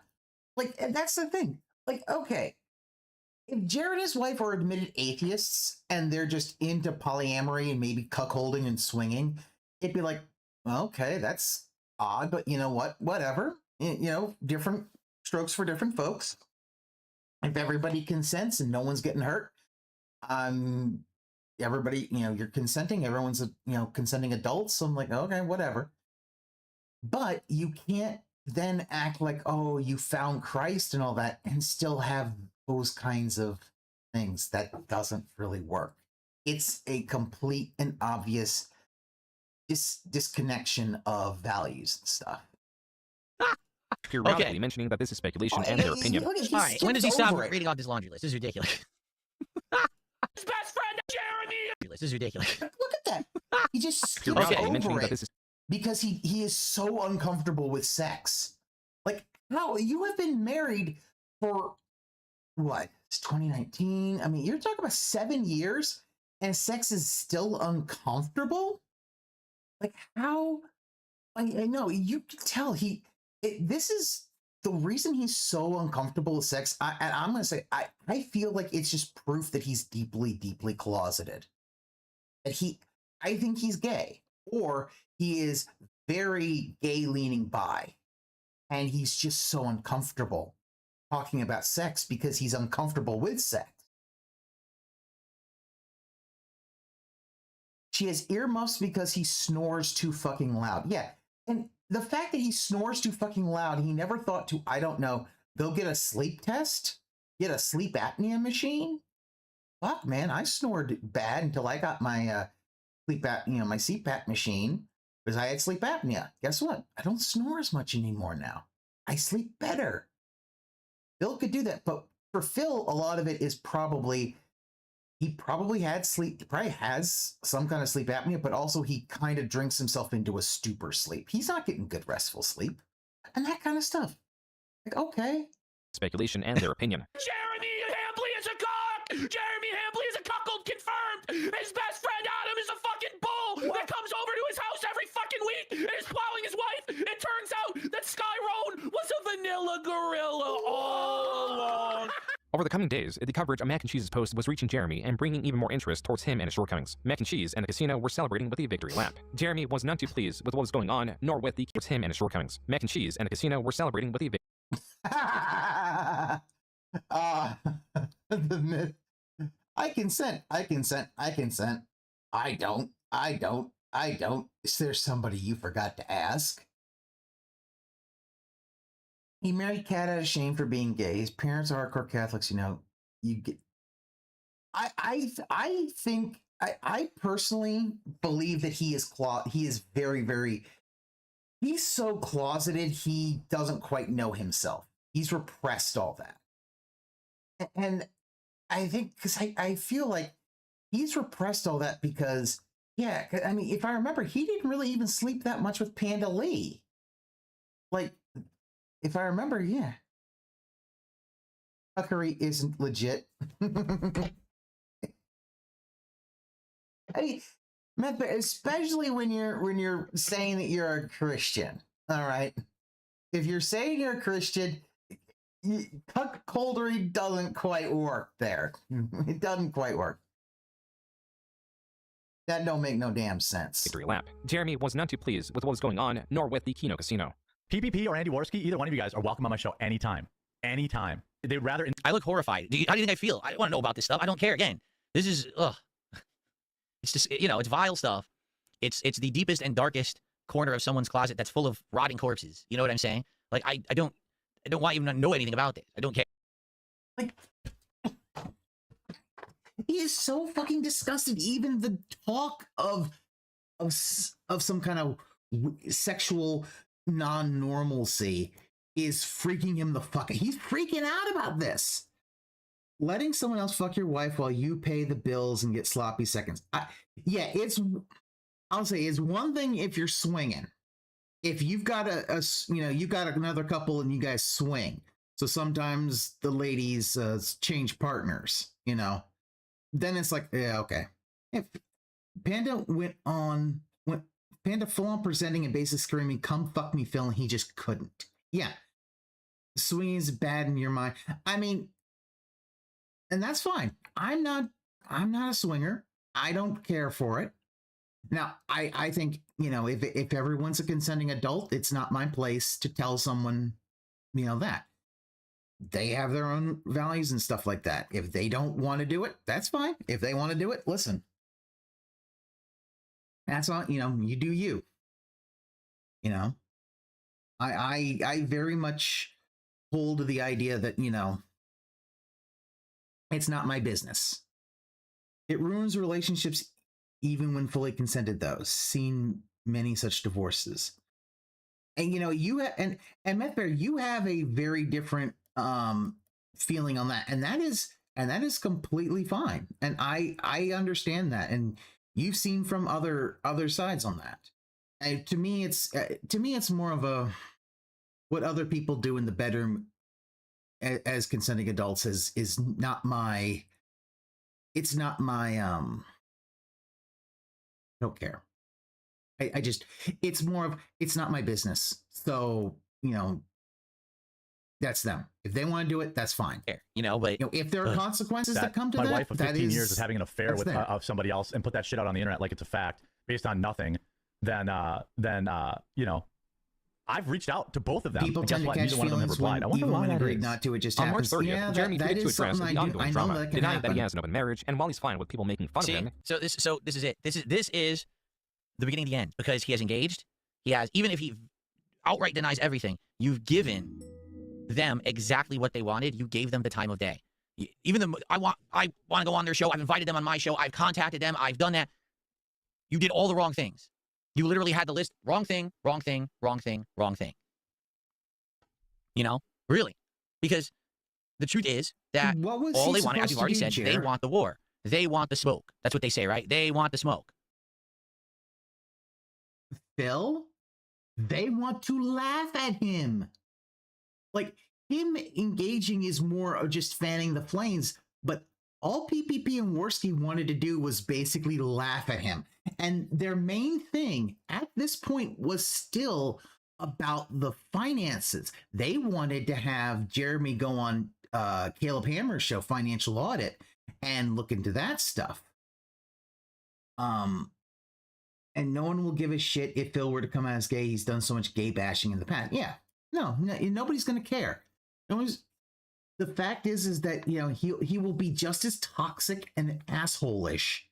like, that's the thing. Like, okay, if Jared and his wife are admitted atheists and they're just into polyamory and maybe cuckolding and swinging, it'd be like, okay, that's odd, but you know what? Whatever. You know, different strokes for different folks. If everybody consents and no one's getting hurt, everybody, you know, you're consenting. Everyone's, consenting adults. So I'm like, okay, whatever. But you can't then act like, oh, you found Christ and all that and still have those kinds of things. That doesn't really work. It's a complete and obvious disconnection of values and stuff. Periodically mentioning that this is speculation and their opinion. All right, when does he stop reading off this laundry list? This is ridiculous. His best friend, Jeremy! This is ridiculous. Look at that. He just skips Periodically over mentioning it that this is because he is so uncomfortable with sex. Like, how you have been married for what? It's 2019. I mean, you're talking about 7 years and sex is still uncomfortable? Like, how? I know you can tell this is the reason he's so uncomfortable with sex. I'm going to say, I feel like it's just proof that he's deeply, deeply closeted. That I think he's gay, or he is very gay leaning bi. And he's just so uncomfortable talking about sex because he's uncomfortable with sex. She has earmuffs because he snores too fucking loud. Yeah. And the fact that he snores too fucking loud, he never thought to, I don't know, go get a sleep test, get a sleep apnea machine. Fuck, man, I snored bad until I got my my CPAP machine because I had sleep apnea. Guess what? I don't snore as much anymore now. I sleep better. Phil could do that, but for Phil, a lot of it is he probably has some kind of sleep apnea, but also he kind of drinks himself into a stupor sleep. He's not getting good restful sleep and that kind of stuff. Like, okay. Speculation and their opinion. Jeremy Hambley is a cock! Jeremy Hambley is a cuckold confirmed! His best friend Adam is a fucking bull that comes over to his house every fucking week and is plowing his wife. It turns out that Sky Roan was a vanilla gorilla all along. Over the coming days, the coverage of Mac and Cheese's post was reaching Jeremy and bringing even more interest towards him and his shortcomings. Mac and Cheese and the casino were celebrating with a victory lap. Jeremy was none too pleased with what was going on, nor with towards him and his shortcomings. Mac and Cheese and the casino were celebrating with a victory. The myth. I consent. I don't. Is there somebody you forgot to ask? He married Cat out of shame for being gay. His parents are hardcore Catholics. You know, you get. I think I personally believe that he is very, very. He's so closeted. He doesn't quite know himself. He's repressed all that, and I think because I feel like he's repressed all that because yeah. I mean, if I remember, he didn't really even sleep that much with Panda Lee. Like. If I remember, yeah. Fuckery isn't legit. Hey, especially when you're saying that you're a Christian. All right. If you're saying you're a Christian, cuckoldery doesn't quite work there. It doesn't quite work. That don't make no damn sense. Victory lap. Jeremy was none too pleased with what was going on, nor with the Kino Casino. PPP or Andy Worski, either one of you guys are welcome on my show anytime. Anytime. They'd rather... I look horrified. How do you think I feel? I want to know about this stuff. I don't care. Again, this is... Ugh. It's just, you know, it's vile stuff. It's the deepest and darkest corner of someone's closet that's full of rotting corpses. You know what I'm saying? Like, I don't want you to know anything about this. I don't care. Like... He is so fucking disgusted. Even the talk of some kind of sexual... non-normalcy is freaking him the fuck. He's freaking out about this. Letting someone else fuck your wife while you pay the bills and get sloppy seconds. Yeah, I'll say it's one thing if you're swinging. If you've got you've got another couple and you guys swing. So sometimes the ladies change partners, you know. Then it's like, yeah, okay. If Panda Panda full on presenting and basically screaming, "Come fuck me, Phil," and he just couldn't. Yeah. Swinging is bad in your mind. I mean, and that's fine. I'm not a swinger. I don't care for it. Now, I think, you know, if everyone's a consenting adult, it's not my place to tell someone, you know, that. They have their own values and stuff like that. If they don't want to do it, that's fine. If they want to do it, listen. That's all, you know, you do you. You know, I very much hold to the idea that, you know, it's not my business. It ruins relationships even when fully consented, though. Seen many such divorces. And, you know, and Methbear, you have a very different feeling on that. And that is completely fine. And I understand that. And you've seen from other sides on that. And to me, it's more of a what other people do in the bedroom as consenting adults is not my. It's not my. I don't care. I just. It's more of. It's not my business. So, you know. That's them. If they want to do it, that's fine. You know, but you know, if there are consequences that come to that, my wife of 15 years is having an affair with somebody else and put that shit out on the internet like it's a fact based on nothing, then you know, I've reached out to both of them. People tend to catch feelings when even when agreed not to. It just happens. On March 30th, yeah, Jeremy that tweeted to is address something the I do. ongoing I know drama, that can denying happen. that he has an open marriage, and while he's fine with people making fun of him. So this is it. This is the beginning of the end, because he has engaged. He has, even if he outright denies everything, you've given them exactly what they wanted. You gave them the time of day. Even I want to go on their show. I've invited them on my show. I've contacted them. I've done that. You did all the wrong things. You literally had the list. Wrong thing, wrong thing, wrong thing, wrong thing. You know, really, because the truth is that all they want, as you've already said, they want the war. They want the smoke. That's what they say, right? They want the smoke. Phil, they want to laugh at him. Like, him engaging is more of just fanning the flames, but all PPP and Worski wanted to do was basically laugh at him. And their main thing at this point was still about the finances. They wanted to have Jeremy go on Caleb Hammer's show, Financial Audit, and look into that stuff. And no one will give a shit if Phil were to come out as gay. He's done so much gay bashing in the past. Yeah. No, nobody's going to care. The fact is that, you know, he will be just as toxic and asshole-ish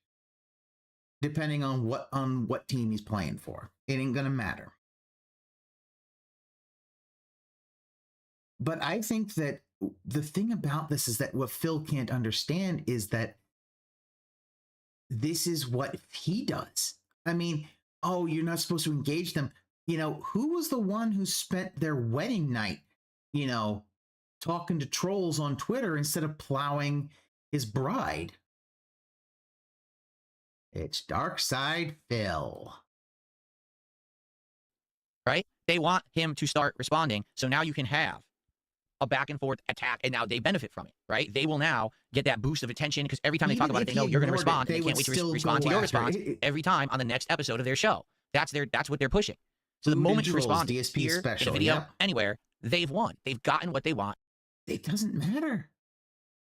depending on what team he's playing for. It ain't going to matter. But I think that the thing about this is that what Phil can't understand is that this is what he does. I mean, oh, you're not supposed to engage them. You know, who was the one who spent their wedding night, you know, talking to trolls on Twitter instead of plowing his bride? It's Dark Side Phil. Right? They want him to start responding. So now you can have a back and forth attack, and now they benefit from it, right? They will now get that boost of attention because every time they talk about it, they know you're going to respond. And they can't wait to respond to your response every time on the next episode of their show. That's what they're pushing. So the moment you respond DSP here, special, in a video, anywhere, they've won. They've gotten what they want. It doesn't matter.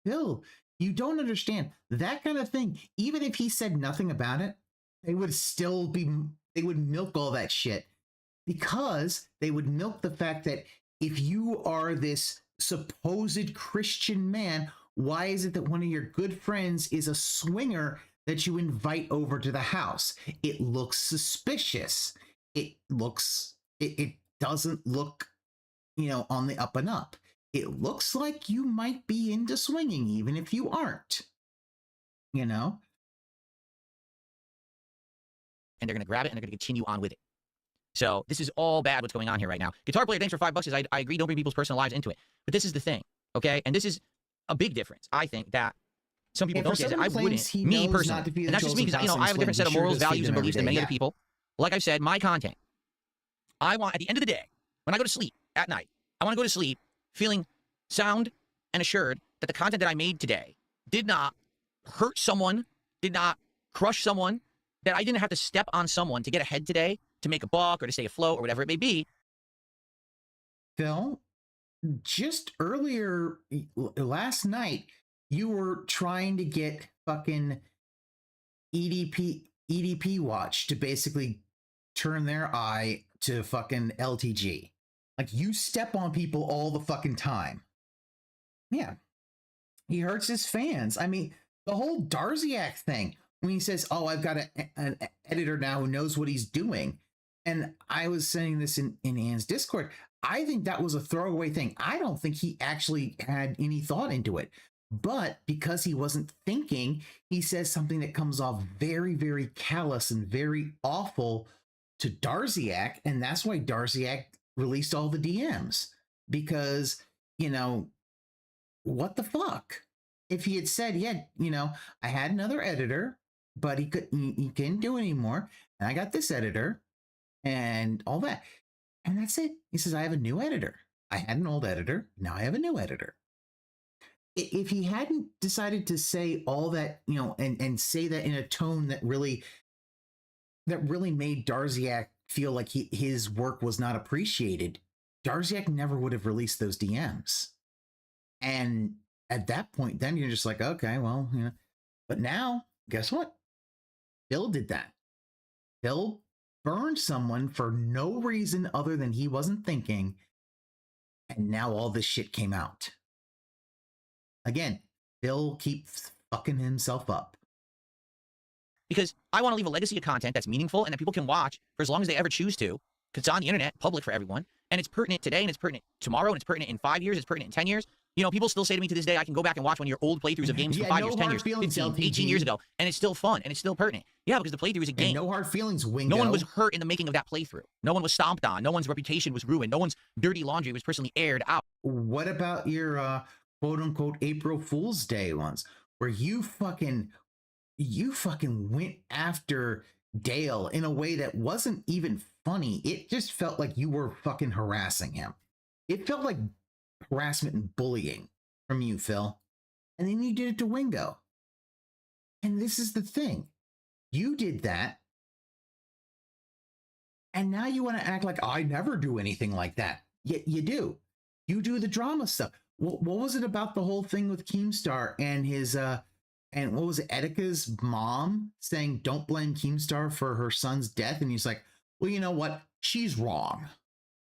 Phil, you don't understand that kind of thing. Even if he said nothing about it, they would milk all that shit, because they would milk the fact that if you are this supposed Christian man, why is it that one of your good friends is a swinger that you invite over to the house? It looks suspicious. It doesn't look, you know, on the up and up. It looks like you might be into swinging, even if you aren't, you know? And they're going to grab it and they're going to continue on with it. So this is all bad what's going on here right now. Guitar Player, thanks for $5. I agree, don't bring people's personal lives into it. But this is the thing, okay? And this is a big difference, I think, that some people don't get it. I wouldn't, me personally. And that's just me, because, you know, I have a different set of morals, values, and beliefs than many other people. Like I've said, my content, I want, at the end of the day, when I go to sleep at night, I want to go to sleep feeling sound and assured that the content that I made today did not hurt someone, did not crush someone, that I didn't have to step on someone to get ahead today, to make a buck or to stay afloat or whatever it may be. Phil, just earlier, last night, you were trying to get fucking EDP Watch to basically turn their eye to fucking LTG. Like, you step on people all the fucking time. Yeah. He hurts his fans. I mean, the whole Darziak thing, when he says, oh, I've got an editor now who knows what he's doing. And I was saying this in Ann's Discord. I think that was a throwaway thing. I don't think he actually had any thought into it. But because he wasn't thinking, he says something that comes off very, very callous and very awful to Darziak. And that's why Darziak released all the DMs. Because, you know, what the fuck? If he had said, yeah, you know, I had another editor, but he couldn't do anymore. And I got this editor and all that. And that's it. He says, I have a new editor. I had an old editor. Now I have a new editor. If he hadn't decided to say all that, you know, and say that in a tone that really made Darziak feel like his work was not appreciated, Darziak never would have released those DMs. And at that point, then you're just like, okay, well, you know. But now, guess what? Phil did that. Phil burned someone for no reason other than he wasn't thinking. And now all this shit came out. Again, Phil keeps fucking himself up. Because I want to leave a legacy of content that's meaningful and that people can watch for as long as they ever choose to. Because it's on the internet, public for everyone. And it's pertinent today, and it's pertinent tomorrow, and it's pertinent in 5 years, it's pertinent in 10 years. You know, people still say to me to this day, I can go back and watch one of your old playthroughs of games from 5 years, 10 years, 15, 18 years ago, and it's still fun, and it's still pertinent. Yeah, because the playthrough is a game. And no hard feelings, Wingo. No one was hurt in the making of that playthrough. No one was stomped on. No one's reputation was ruined. No one's dirty laundry was personally aired out. What about your quote-unquote April Fool's Day ones, where you fucking went after Dale in a way that wasn't even funny? It just felt like you were fucking harassing him. It felt like harassment and bullying from you, Phil. And then you did it to Wingo. And this is the thing. You did that. And now you want to act like, I never do anything like that. Yet you do. You do the drama stuff. What was it about the whole thing with Keemstar and his, and what was it, Etika's mom saying, don't blame Keemstar for her son's death? And he's like, well, you know what? She's wrong.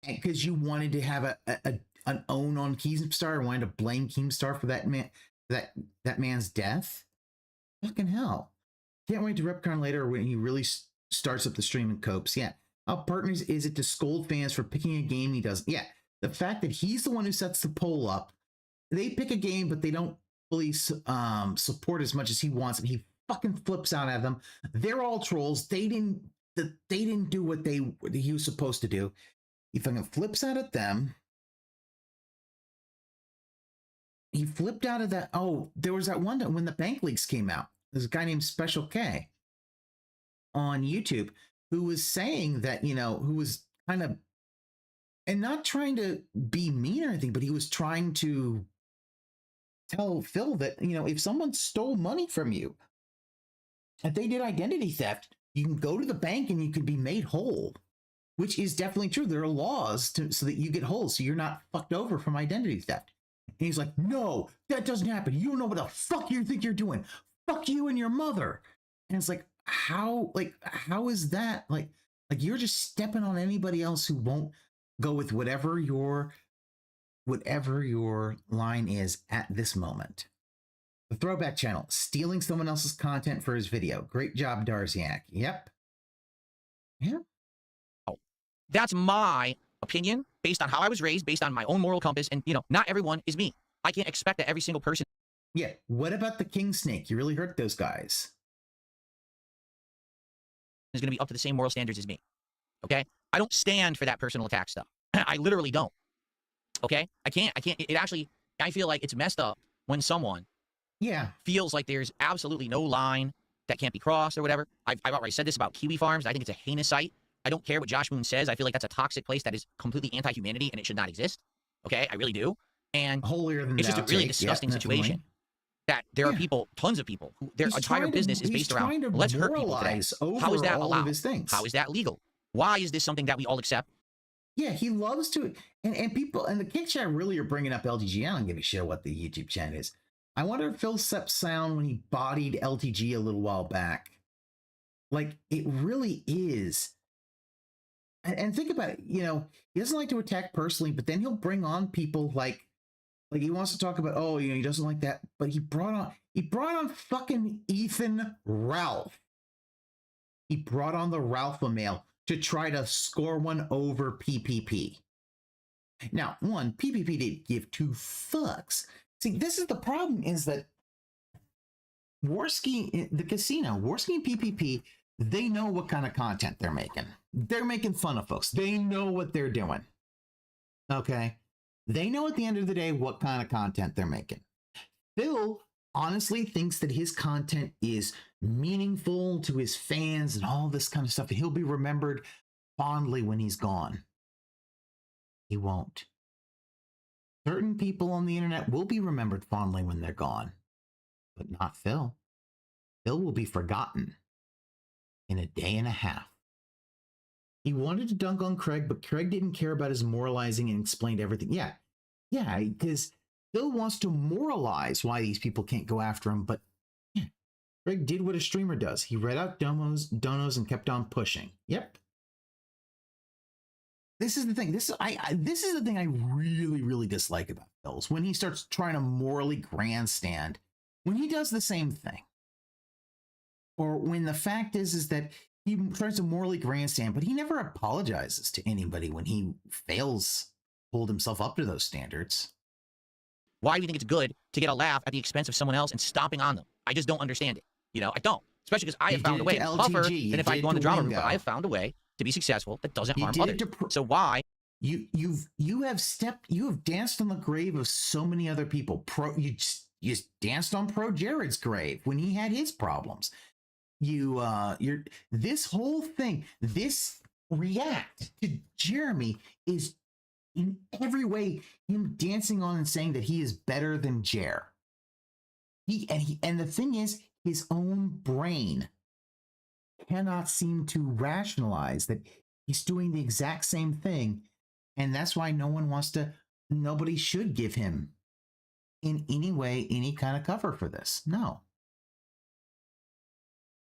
Because you wanted to have an own on Keemstar and wanted to blame Keemstar for that man's death. Fucking hell. Can't wait to Repcon later when he really starts up the stream and copes. Yeah. How pertinent is it to scold fans for picking a game he doesn't? Yeah. The fact that he's the one who sets the poll up, they pick a game, but they don't fully support as much as he wants, and he fucking flips out at them. They're all trolls. They didn't do what he was supposed to do. He fucking flips out at them. He flipped out of that. Oh, there was that one that when the bank leaks came out. There's a guy named Special K on YouTube who was saying that, you know, who was kind of, and not trying to be mean or anything, but he was trying to tell Phil that, you know, if someone stole money from you, if they did identity theft, you can go to the bank and you could be made whole, which is definitely true. There are laws so that you get whole, so you're not fucked over from identity theft. And he's like, no, that doesn't happen. You don't know what the fuck you think you're doing. Fuck you and your mother. And it's like, how is that? Like you're just stepping on anybody else who won't go with whatever your line is at this moment. The Throwback Channel, stealing someone else's content for his video. Great job, Darziak. Yep. Yeah. Oh, that's my opinion based on how I was raised, based on my own moral compass. And, you know, not everyone is me. I can't expect that every single person. Yeah. What about the King Snake? You really hurt those guys. Is going to be up to the same moral standards as me. Okay? I don't stand for that personal attack stuff. I literally don't. Okay? I can't. It actually, I feel like it's messed up when someone feels like there's absolutely no line that can't be crossed or whatever. I've already said this about Kiwi Farms. I think it's a heinous site. I don't care what Josh Moon says. I feel like that's a toxic place that is completely anti-humanity and it should not exist. Okay? I really do. And holier than it's just a really disgusting situation. That there are people, tons of people, who their entire business is based around, let's hurt people today. How is that allowed? How is that legal? Why is this something that we all accept? Yeah, he loves to, and people, and the Kick Chat really are bringing up LTG. I don't give a shit what the YouTube chat is. I wonder if Phil Sepp's sound when he bodied LTG a little while back. Like, it really is. And think about it, you know, he doesn't like to attack personally, but then he'll bring on people like he wants to talk about, oh, you know, he doesn't like that, but he brought on fucking Ethan Ralph. He brought on the Ralph male to try to score one over PPP. Now, one, PPP didn't give two fucks. See, this is the problem, is that Warski, the casino, Warski and PPP, they know what kind of content they're making. They're making fun of folks. They know what they're doing. Okay? They know at the end of the day what kind of content they're making. Phil honestly thinks that his content is meaningful to his fans and all this kind of stuff, and he'll be remembered fondly when he's gone. He won't. Certain people on the internet will be remembered fondly when they're gone, but not Phil. Phil will be forgotten in a day and a half. He wanted to dunk on Craig, but Craig didn't care about his moralizing and explained everything. Yeah, because Phil wants to moralize why these people can't go after him, but yeah, Craig did what a streamer does. He read out donos and kept on pushing. Yep. This is the thing. This is the thing I really, really dislike about Phil's, when he starts trying to morally grandstand, when he does the same thing. Or when the fact is that he tries to morally grandstand, but he never apologizes to anybody when he fails to hold himself up to those standards. Why do you think it's good to get a laugh at the expense of someone else and stomping on them? I just don't understand it. You know, I don't. Especially because I have found a way tougher than if I go on the drama route, but I have found a way to be successful that doesn't harm others. So why? You have danced on the grave of so many other people. You danced on Pro Jared's grave when he had his problems. This whole thing, this react to Jeremy is in every way him dancing on and saying that he is better than Jer. And the thing is, his own brain cannot seem to rationalize that he's doing the exact same thing, and that's why nobody should give him in any way any kind of cover for this. No.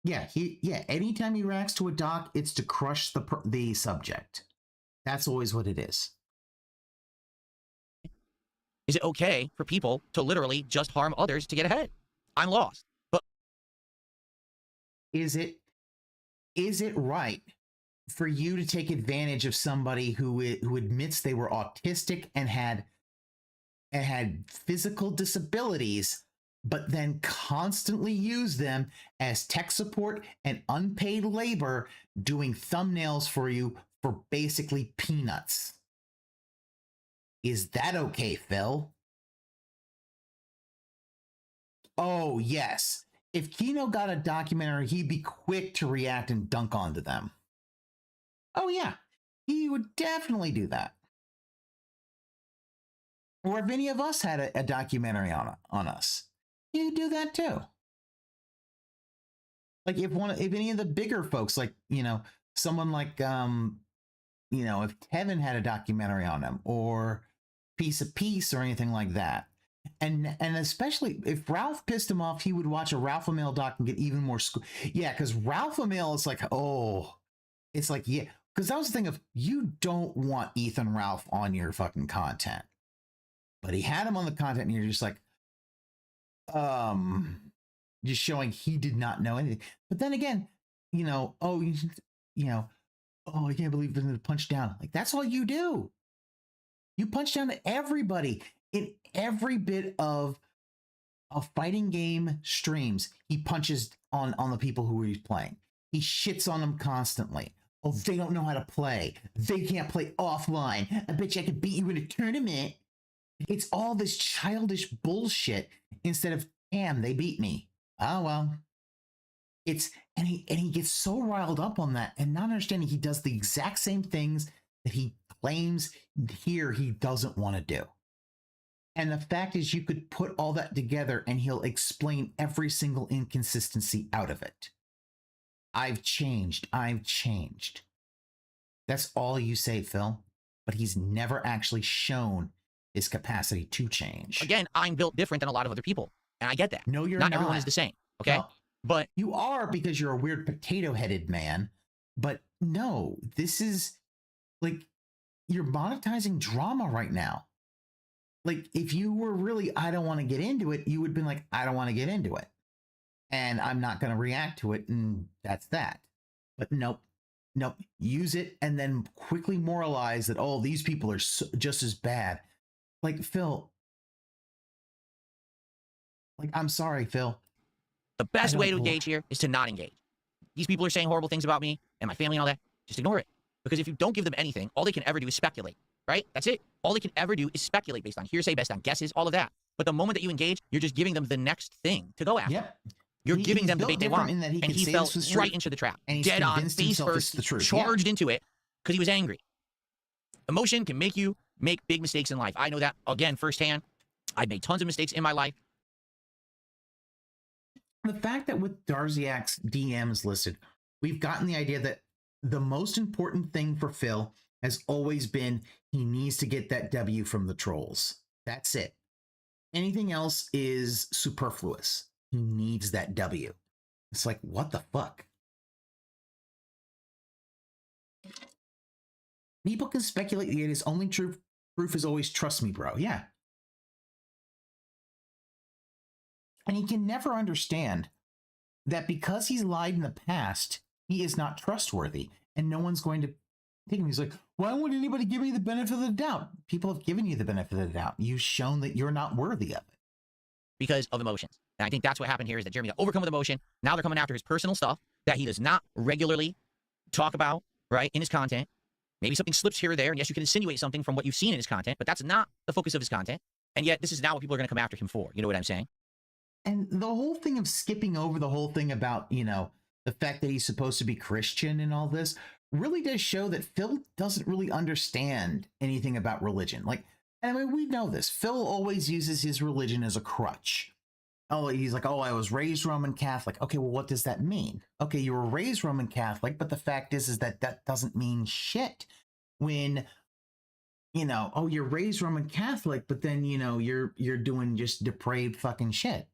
Anytime he reacts to a doc, it's to crush the subject. That's always what it is. Is it okay for people to literally just harm others to get ahead? I'm lost. But is it right for you to take advantage of somebody who admits they were autistic and had physical disabilities, but then constantly use them as tech support and unpaid labor doing thumbnails for you for basically peanuts. Is that okay, Phil? Oh, yes. If Kino got a documentary, he'd be quick to react and dunk onto them. Oh, yeah. He would definitely do that. Or if any of us had a documentary on us, he'd do that too. Like if any of the bigger folks, like, you know, someone like, you know, if Tevin had a documentary on him, or Piece of Peace or anything like that. And especially if Ralph pissed him off, he would watch a Ralph Email doc and get even more yeah, because Ralph Email is like, oh, it's like, yeah, because that was the thing of, you don't want Ethan Ralph on your fucking content. But he had him on the content and you're just like, just showing he did not know anything. But then again, you know, oh, you know, oh, I can't believe he's gonna punch down. Like, that's all you do. You punch down to everybody in every bit of fighting game streams. He punches on the people who he's playing. He shits on them constantly. Oh, they don't know how to play. They can't play offline. I bet you I could beat you in a tournament. It's all this childish bullshit instead of, damn, they beat me. Oh, well. And he gets so riled up on that and not understanding he does the exact same things that he claims here he doesn't want to do. And the fact is, you could put all that together and he'll explain every single inconsistency out of it. I've changed. That's all you say, Phil. But he's never actually shown his capacity to change. Again, I'm built different than a lot of other people. And I get that. No, you're not. Not everyone is the same. Okay. No. But you are, because you're a weird potato-headed man. But no, this is like, you're monetizing drama right now. Like, if you were really, I don't want to get into it, you would have been like, I don't want to get into it. And I'm not going to react to it. And that's that. But nope. Use it and then quickly moralize that, oh, these people are just as bad. Like, Phil. Like, I'm sorry, Phil. the best way to engage here is to not engage. These people are saying horrible things about me and my family and all that. Just ignore it. Because if you don't give them anything, all they can ever do is speculate, right? That's it. All they can ever do is speculate based on hearsay, based on guesses, all of that. But the moment that you engage, you're just giving them the next thing to go after. Yep. You're giving them the bait they want. And he fell right into the trap. Dead on, face first, charged into it because he was angry. Emotion can make you make big mistakes in life. I know that, again, firsthand. I've made tons of mistakes in my life. The fact that with Darziak's DMs listed, we've gotten the idea that the most important thing for Phil has always been he needs to get that W from the trolls. That's it. Anything else is superfluous. He needs that W. It's like, what the fuck? People can speculate that his only true proof is always trust me, bro. Yeah. And he can never understand that because he's lied in the past, he is not trustworthy and no one's going to take him. He's like, why would anybody give me the benefit of the doubt? People have given you the benefit of the doubt. You've shown that you're not worthy of it. Because of emotions. And I think that's what happened here is that Jeremy got overcome with emotion. Now they're coming after his personal stuff that he does not regularly talk about, right, in his content. Maybe something slips here or there. And yes, you can insinuate something from what you've seen in his content, but that's not the focus of his content. And yet this is now what people are going to come after him for. You know what I'm saying? And the whole thing of skipping over the whole thing about, you know, the fact that he's supposed to be Christian and all this really does show that Phil doesn't really understand anything about religion. Like, I mean, we know this. Phil always uses his religion as a crutch. Oh, he's like, oh, I was raised Roman Catholic. Okay, well, what does that mean? Okay, you were raised Roman Catholic, but the fact is that that doesn't mean shit when, you know, oh, you're raised Roman Catholic, but then, you know, you're doing just depraved fucking shit.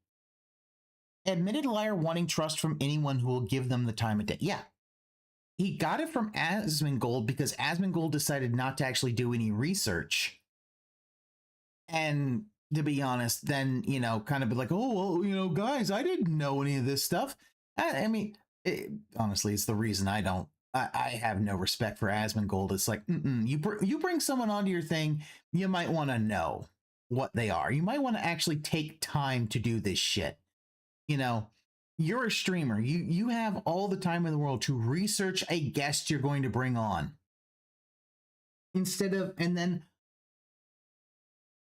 Admitted liar wanting trust from anyone who will give them the time of day. Yeah. He got it from Asmongold because Asmongold decided not to actually do any research. And to be honest, then, you know, kind of be like, oh, well, you know, guys, I didn't know any of this stuff. I mean, honestly, it's the reason I don't I have no respect for Asmongold. It's like, you bring someone onto your thing, you might want to know what they are. You might want to actually take time to do this shit. You know, you're a streamer. You have all the time in the world to research a guest you're going to bring on. Instead of, and then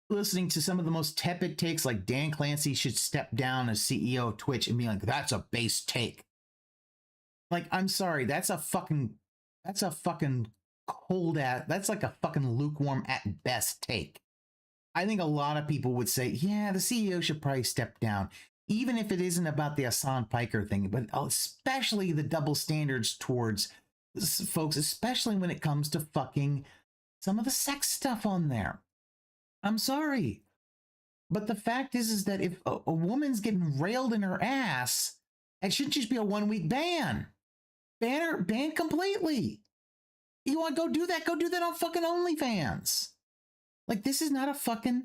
listening to some of the most tepid takes like Dan Clancy should step down as CEO of Twitch and be like, that's a base take. Like, I'm sorry, that's a fucking cold ass, that's like a fucking lukewarm at best take. I think a lot of people would say, yeah, the CEO should probably step down, even if it isn't about the Hassan Piker thing, but especially the double standards towards folks, especially when it comes to fucking some of the sex stuff on there. I'm sorry. But the fact is that if a woman's getting railed in her ass, it shouldn't just be a 1-week ban. Ban her, ban completely. You want to go do that? Go do that on fucking OnlyFans. Like, this is not a fucking,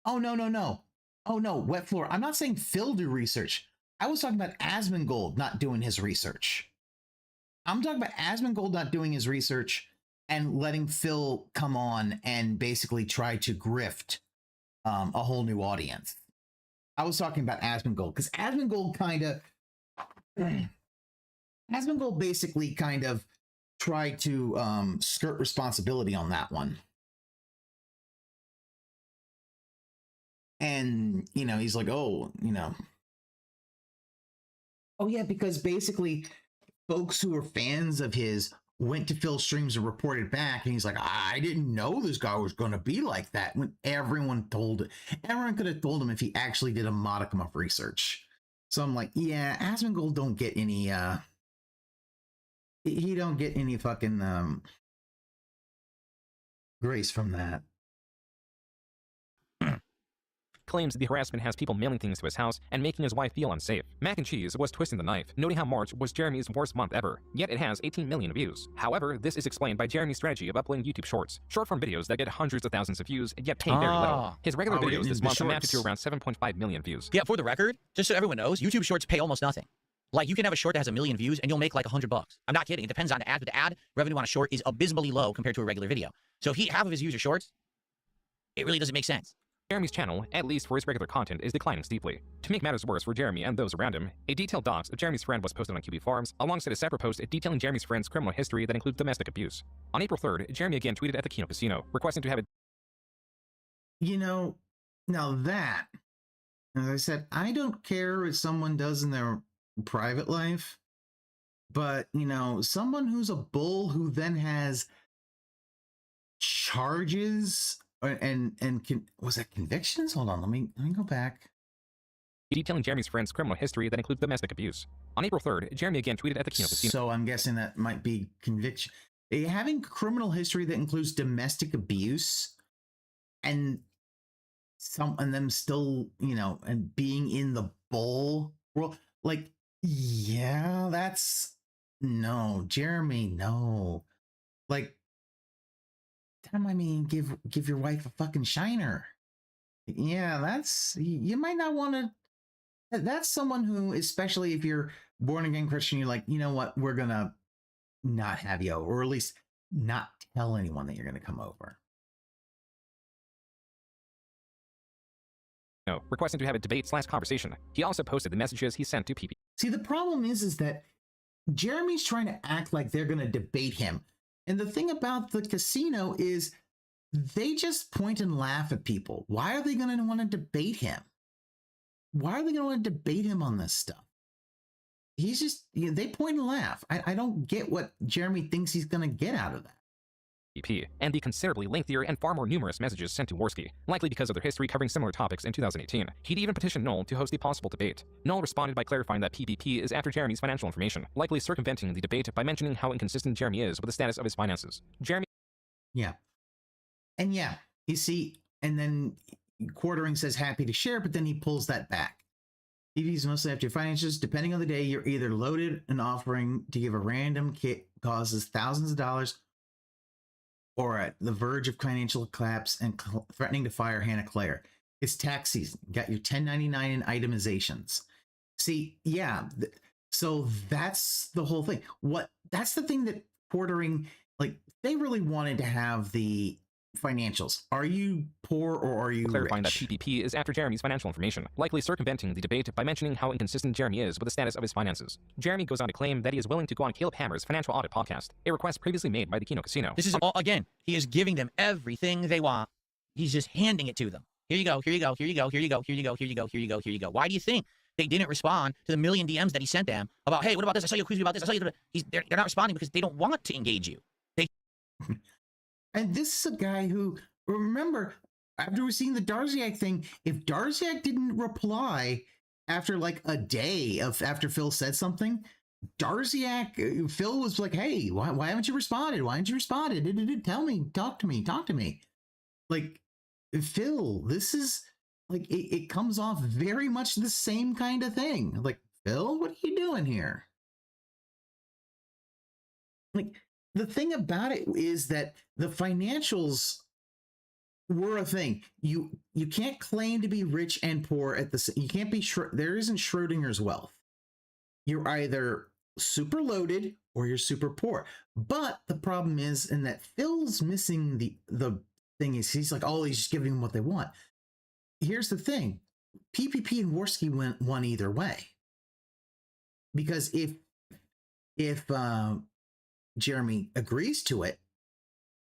oh, no. Oh, no, wet floor. I'm not saying Phil do research. I was talking about Asmongold not doing his research. I'm talking about Asmongold not doing his research and letting Phil come on and basically try to grift a whole new audience. I was talking about Asmongold because Asmongold basically kind of tried to skirt responsibility on that one. And, you know, he's like, oh, you know. Oh, yeah, because basically folks who are fans of his went to Phil's streams and reported back. And he's like, I didn't know this guy was going to be like that. When everyone could have told him if he actually did a modicum of research. So I'm like, yeah, Asmongold don't get any, he don't get any fucking grace from that. Claims the harassment has people mailing things to his house and making his wife feel unsafe. Mac and Cheese was twisting the knife, noting how March was Jeremy's worst month ever, yet it has 18 million views. However, this is explained by Jeremy's strategy of uploading YouTube Shorts, short-form videos that get hundreds of thousands of views, yet pay very little. His regular videos this month amounted to around 7.5 million views. Yeah, for the record, just so everyone knows, YouTube Shorts pay almost nothing. Like, you can have a short that has 1 million views and you'll make like $100. I'm not kidding. It depends on the ad, but the ad revenue on a short is abysmally low compared to a regular video. So if half of his views are shorts, it really doesn't make sense. Jeremy's channel, at least for his regular content, is declining steeply. To make matters worse for Jeremy and those around him, a detailed dox of Jeremy's friend was posted on QB Farms, alongside a separate post detailing Jeremy's friend's criminal history that includes domestic abuse. On April 3rd, Jeremy again tweeted at the Kino Casino, requesting to have it. You know, now that, as I said, I don't care what someone does in their private life, but, you know, someone who's a bull who then has charges was that convictions? Hold on, let me go back. Detailing Jeremy's friend's criminal history that includes domestic abuse. On April 3rd, Jeremy again tweeted at the Kino Casino. So I'm guessing that might be conviction. Having criminal history that includes domestic abuse and them still, you know, and being in the bull world, like, yeah, that's no, Jeremy, no. Like, I mean, give your wife a fucking shiner. Yeah, that's, you might not want to. That's someone who, especially if you're born again Christian, you're like, you know what, we're gonna not have you, or at least not tell anyone that you're gonna come over. No, requesting to have a debate/conversation. He also posted the messages he sent to PP. See, the problem is that Jeremy's trying to act like they're gonna debate him. And the thing about the casino is they just point and laugh at people. Why are they going to want to debate him? Why are they going to want to debate him on this stuff? He's just, you know, they point and laugh. I don't get what Jeremy thinks he's going to get out of that. PP, and the considerably lengthier and far more numerous messages sent to Worski, likely because of their history covering similar topics in 2018. He'd even petitioned Noel to host a possible debate. Noel responded by clarifying that PPP is after Jeremy's financial information, likely circumventing the debate by mentioning how inconsistent Jeremy is with the status of his finances. Jeremy... Yeah. And yeah, you see, and then Quartering says happy to share, but then he pulls that back. TV's mostly after your finances. Depending on the day, you're either loaded and offering to give a random kit causes thousands of dollars, or at the verge of financial collapse and threatening to fire Hannah Claire. It's tax season. You got your 1099 and itemizations. See, yeah, So that's the whole thing. That's the thing that quartering, like, they really wanted to have the financials. Are you poor or are you Clarifying rich? that PPP is after Jeremy's financial information, likely circumventing the debate by mentioning how inconsistent Jeremy is with the status of his finances. Jeremy goes on to claim that he is willing to go on Caleb Hammer's financial audit podcast, a request previously made by the Kino Casino. This is all, again, he is giving them everything they want. He's just handing it to them. Here you go, here you go, here you go, here you go, here you go, here you go, here you go, here you go. Why do you think they didn't respond to the million DMs that he sent them about, hey, what about this? I saw you accuse me about this. I saw you. They're not responding because they don't want to engage you. And this is a guy who, remember, after we've seen the Darziak thing, if Darziak didn't reply after like a day after Phil said something, Phil was like, hey, why haven't you responded? Why haven't you responded? Tell me, talk to me. Like, Phil, this is like, it comes off very much the same kind of thing. Like, Phil, what are you doing here? Like, the thing about it is that the financials were a thing. You can't claim to be rich and poor at the same. You can't be there isn't Schrodinger's wealth. You're either super loaded or you're super poor. But the problem is, in that Phil's missing the thing is, he's like, oh, he's just giving them what they want. Here's the thing: PPP and Worski won either way, because if Jeremy agrees to it,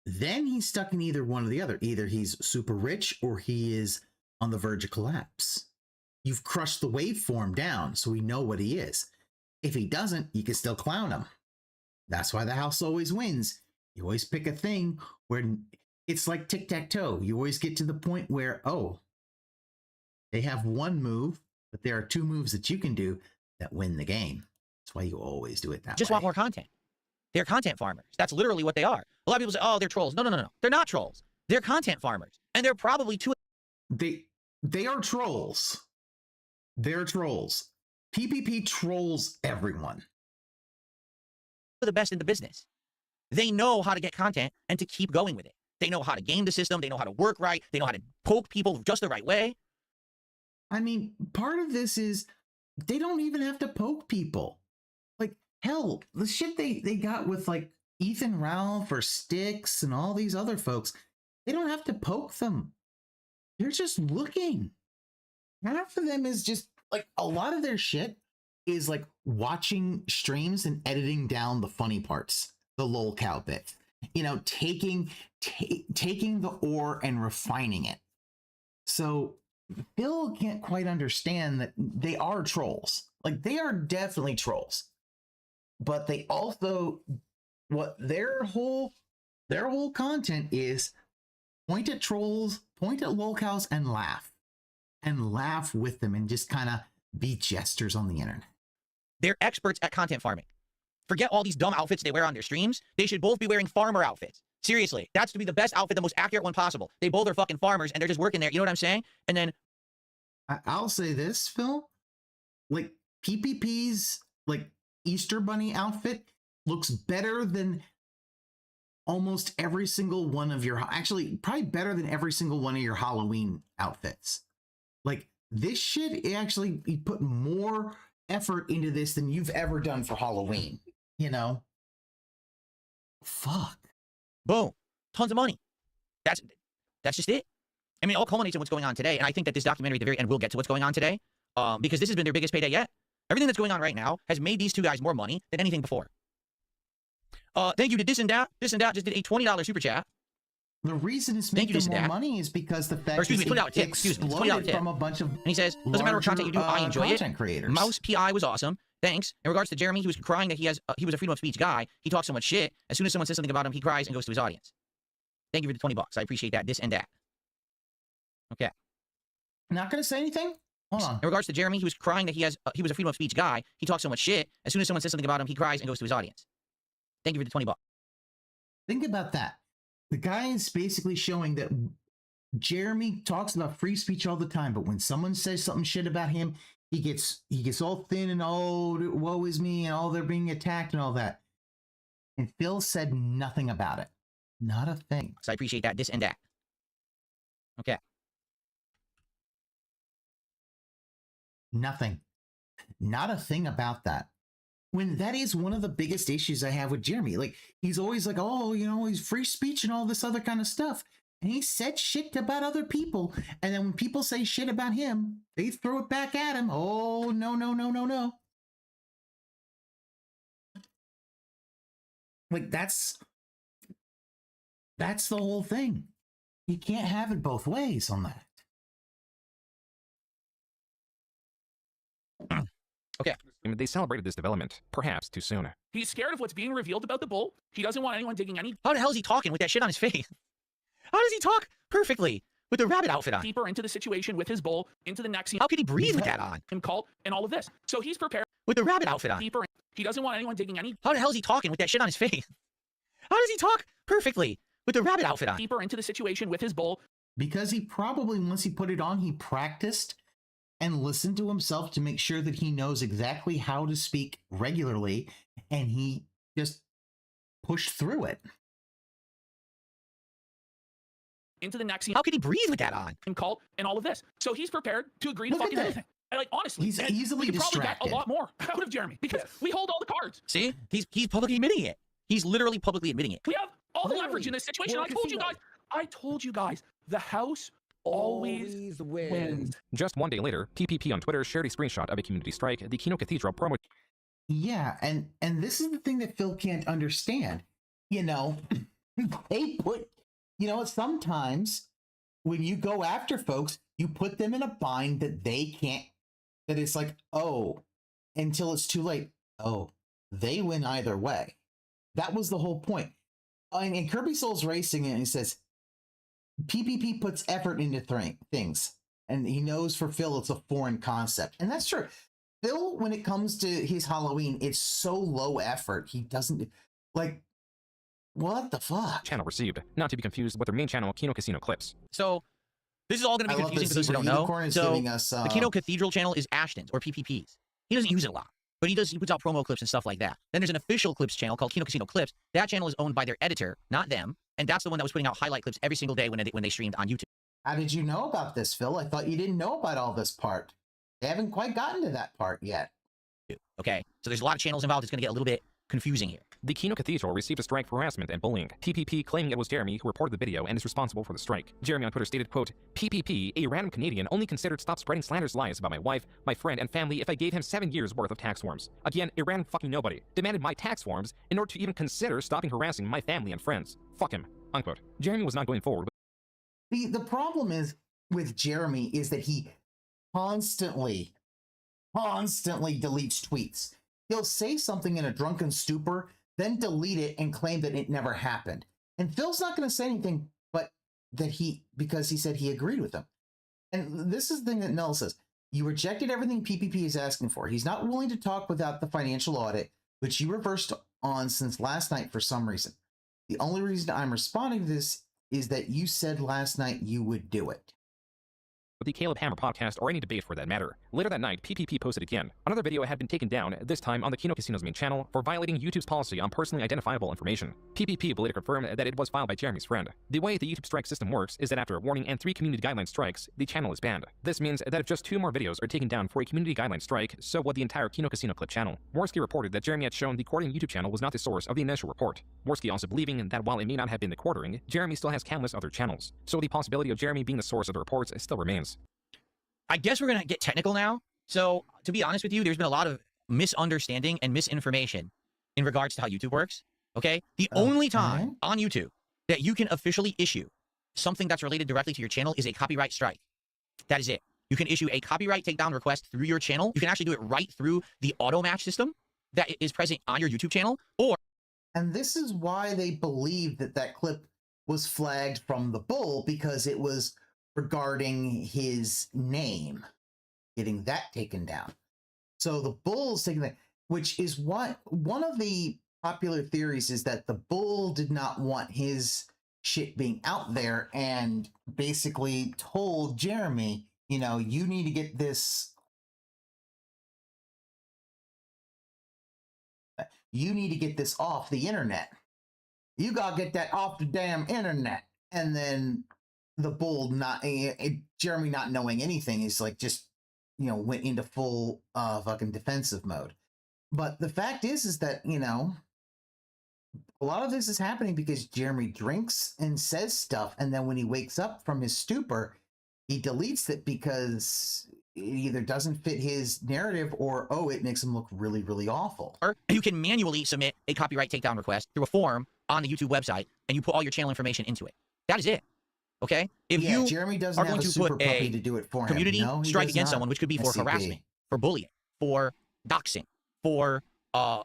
then he's stuck in either one or the other. Either he's super rich or he is on the verge of collapse. You've crushed the waveform down, so we know what he is. If he doesn't, you can still clown him. That's why the house always wins. You always pick a thing where it's like tic-tac-toe. You always get to the point where, oh, they have one move, but there are two moves that you can do that win the game. That's why you always do it that way. Just want more content. They're content farmers. That's literally what they are. A lot of people say, oh, they're trolls. No. They're not trolls. They're content farmers. And they're probably too. They are trolls. They're trolls. PPP trolls everyone. The best in the business. They know how to get content and to keep going with it. They know how to game the system. They know how to work right. They know how to poke people just the right way. I mean, part of this is they don't even have to poke people. Like, hell, the shit they got with like Ethan Ralph or Styx and all these other folks, they don't have to poke them. They're just looking. Half of them is just like, a lot of their shit is like watching streams and editing down the funny parts, the lolcow bit. You know, taking the ore and refining it. So Bill can't quite understand that they are trolls. Like, they are definitely trolls. But they also, what their whole content is, point at trolls, point at lolcows, and laugh with them, and just kind of be jesters on the internet. They're experts at content farming. Forget all these dumb outfits they wear on their streams. They should both be wearing farmer outfits. Seriously, that's to be the best outfit, the most accurate one possible. They both are fucking farmers, and they're just working there. You know what I'm saying? And then I'll say this, Phil, like, PPP's like Easter Bunny outfit looks better than almost every single one of your, actually probably better than every single one of your Halloween outfits. Like, this shit, actually, you put more effort into this than you've ever done for Halloween, you know? Fuck. Boom. Tons of money. That's just it. I mean, it all culminates in what's going on today, and I think that this documentary at the very end will get to what's going on today, because this has been their biggest payday yet. Everything that's going on right now has made these two guys more money than anything before. Thank you to this and that. This and that just did a $20 super chat. The reason it's making more money is because the fact that it exploded from a bunch of, and he says, doesn't matter what content you do, I enjoy it. Creators. Mouse PI was awesome. Thanks. In regards to Jeremy, he was crying that he was a freedom of speech guy. He talks so much shit. As soon as someone says something about him, he cries and goes to his audience. Thank you for the $20. I appreciate that. This and that. Okay. Not going to say anything? Hold on. In regards to Jeremy, he was crying that he was a freedom of speech guy. He talks so much shit. As soon as someone says something about him, he cries and goes to his audience. Thank you for the $20. Think about that. The guy is basically showing that Jeremy talks about free speech all the time, but when someone says something shit about him, he gets all thin and, oh, woe is me, and all they're being attacked and all that. And Phil said nothing about it. Not a thing. So I appreciate that. This and that. Okay. Nothing. Not a thing about that. when that is one of the biggest issues I have with Jeremy. Like, he's always like, oh, you know, he's free speech and all this other kind of stuff. And he said shit about other people. And then when people say shit about him, they throw it back at him. Oh, no, no, no, no, no. Like, that's the whole thing. You can't have it both ways on that. Okay. They celebrated this development, perhaps too soon. He's scared of what's being revealed about the bull. He doesn't want anyone digging any How the hell is he talking with that shit on his face? How does he talk perfectly with the rabbit outfit on? deeper into the situation with his bull, into the next scene. How can he breathe with that on? Him cult and all of this. So he's prepared With the rabbit outfit on. deeper. He doesn't want anyone digging any How the hell is he talking with that shit on his face? How does he talk perfectly with the rabbit outfit on? deeper into the situation with his bull. Because he probably, once he put it on, he practiced and listened to himself to make sure that he knows exactly how to speak regularly, and he just pushed through it. Into the next scene. How can he breathe with that on? Him cult and all of this. So he's prepared to agree to Look at fucking that. everything. And like, honestly, He's and easily we could probably distracted. get a lot more out of Jeremy because we hold all the cards. See? He's publicly admitting it. He's literally publicly admitting it. We have all the Literally. leverage in this situation. We're a I told you guys, the house always wins. Just one day later, TPP on Twitter shared a screenshot of a community strike, the Kino Cathedral promo. Yeah, and this is the thing that Phil can't understand. You know, they put, you know, sometimes when you go after folks, you put them in a bind that they can't, that it's like, oh, until it's too late. Oh, they win either way. That was the whole point. And Kirby Soul's Racing, and he says, PPP puts effort into things, and he knows for Phil it's a foreign concept. And that's true. Phil, when it comes to his Halloween, it's so low effort. He doesn't, like, what the fuck? Channel received, not to be confused with their main channel, Kino Casino Clips. So, this is all going to be confusing for those who don't know. So, the Kino Cathedral channel is Ashton's, or PPP's. He doesn't use it a lot, but he puts out promo clips and stuff like that. Then there's an official clips channel called Kino Casino Clips. That channel is owned by their editor, not them. And that's the one that was putting out highlight clips every single day when they streamed on YouTube. How did you know about this, Phil? I thought you didn't know about all this part. They haven't quite gotten to that part yet. Okay, so there's a lot of channels involved. It's going to get a little bit confusing here. The Kino Cathedral received a strike for harassment and bullying. TPP claiming it was Jeremy who reported the video and is responsible for the strike. Jeremy on Twitter stated, quote, PPP, a random Canadian, only considered stop spreading slanderous lies about my wife, my friend, and family if I gave him 7 years worth of tax forms. Again, a random fucking nobody demanded my tax forms in order to even consider stopping harassing my family and friends. Fuck him. Unquote. Jeremy was not going forward. The problem is with Jeremy is that he constantly deletes tweets. He'll say something in a drunken stupor, then delete it and claim that it never happened. And Phil's not going to say anything but that because he said he agreed with him. And this is the thing that Null says. You rejected everything PPP is asking for. He's not willing to talk without the financial audit, which you reversed on since last night for some reason. The only reason I'm responding to this is that you said last night you would do it. The Caleb Hammer podcast, or any debate for that matter. Later that night, PPP posted again. Another video had been taken down, this time on the Kino Casino's main channel, for violating YouTube's policy on personally identifiable information. PPP later confirmed that it was filed by Jeremy's friend. The way the YouTube strike system works is that after a warning and 3 community guideline strikes, the channel is banned. This means that if just 2 more videos are taken down for a community guideline strike, so would the entire Kino Casino clip channel. Worski reported that Jeremy had shown the quartering YouTube channel was not the source of the initial report. Worski also believing that while it may not have been the quartering, Jeremy still has countless other channels. So the possibility of Jeremy being the source of the reports still remains. I guess we're going to get technical now. So, to be honest with you, there's been a lot of misunderstanding and misinformation in regards to how YouTube works, okay? The only time on YouTube that you can officially issue something that's related directly to your channel is a copyright strike. That is it. You can issue a copyright takedown request through your channel. You can actually do it right through the auto match system that is present on your YouTube channel, or... And this is why they believe that that clip was flagged from the bull, because it was regarding his name, getting that taken down. So the bull's taking that, which is what one of the popular theories is, that the bull did not want his shit being out there and basically told Jeremy, you know, you need to get this, off the internet. You gotta get that off the damn internet. And then the bull, Jeremy not knowing anything, is like, just, you know, went into full fucking defensive mode. But the fact is that, you know, a lot of this is happening because Jeremy drinks and says stuff, and then when he wakes up from his stupor, he deletes it because it either doesn't fit his narrative or, oh, it makes him look really, really awful. Or you can manually submit a copyright takedown request through a form on the YouTube website, and you put all your channel information into it. That is it. Okay? If you Jeremy doesn't are have going a to super put puppy a to do it for him. community No, he strike does against not. someone, which could be for SCP. harassment, for bullying, for doxing, for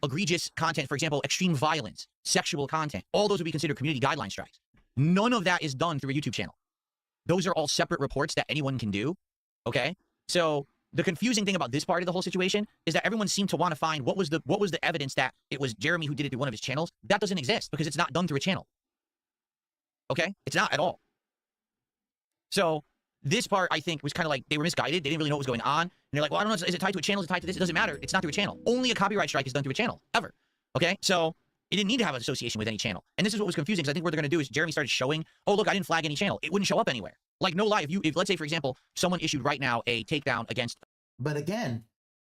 egregious content, for example, extreme violence, sexual content, all those would be considered community guideline strikes. None of that is done through a YouTube channel. Those are all separate reports that anyone can do. Okay? So the confusing thing about this part of the whole situation is that everyone seemed to want to find what was the evidence that it was Jeremy who did it through one of his channels. That doesn't exist because it's not done through a channel. Okay? It's not at all. So this part, I think, was kind of like they were misguided. They didn't really know what was going on. And they're like, well, I don't know. Is it tied to a channel? Is it tied to this? It doesn't matter. It's not through a channel. Only a copyright strike is done through a channel, ever. Okay? So it didn't need to have an association with any channel. And this is what was confusing, because I think what they're going to do is Jeremy started showing, oh, look, I didn't flag any channel. It wouldn't show up anywhere. Like, no lie. If let's say, for example, someone issued right now a takedown against... But again,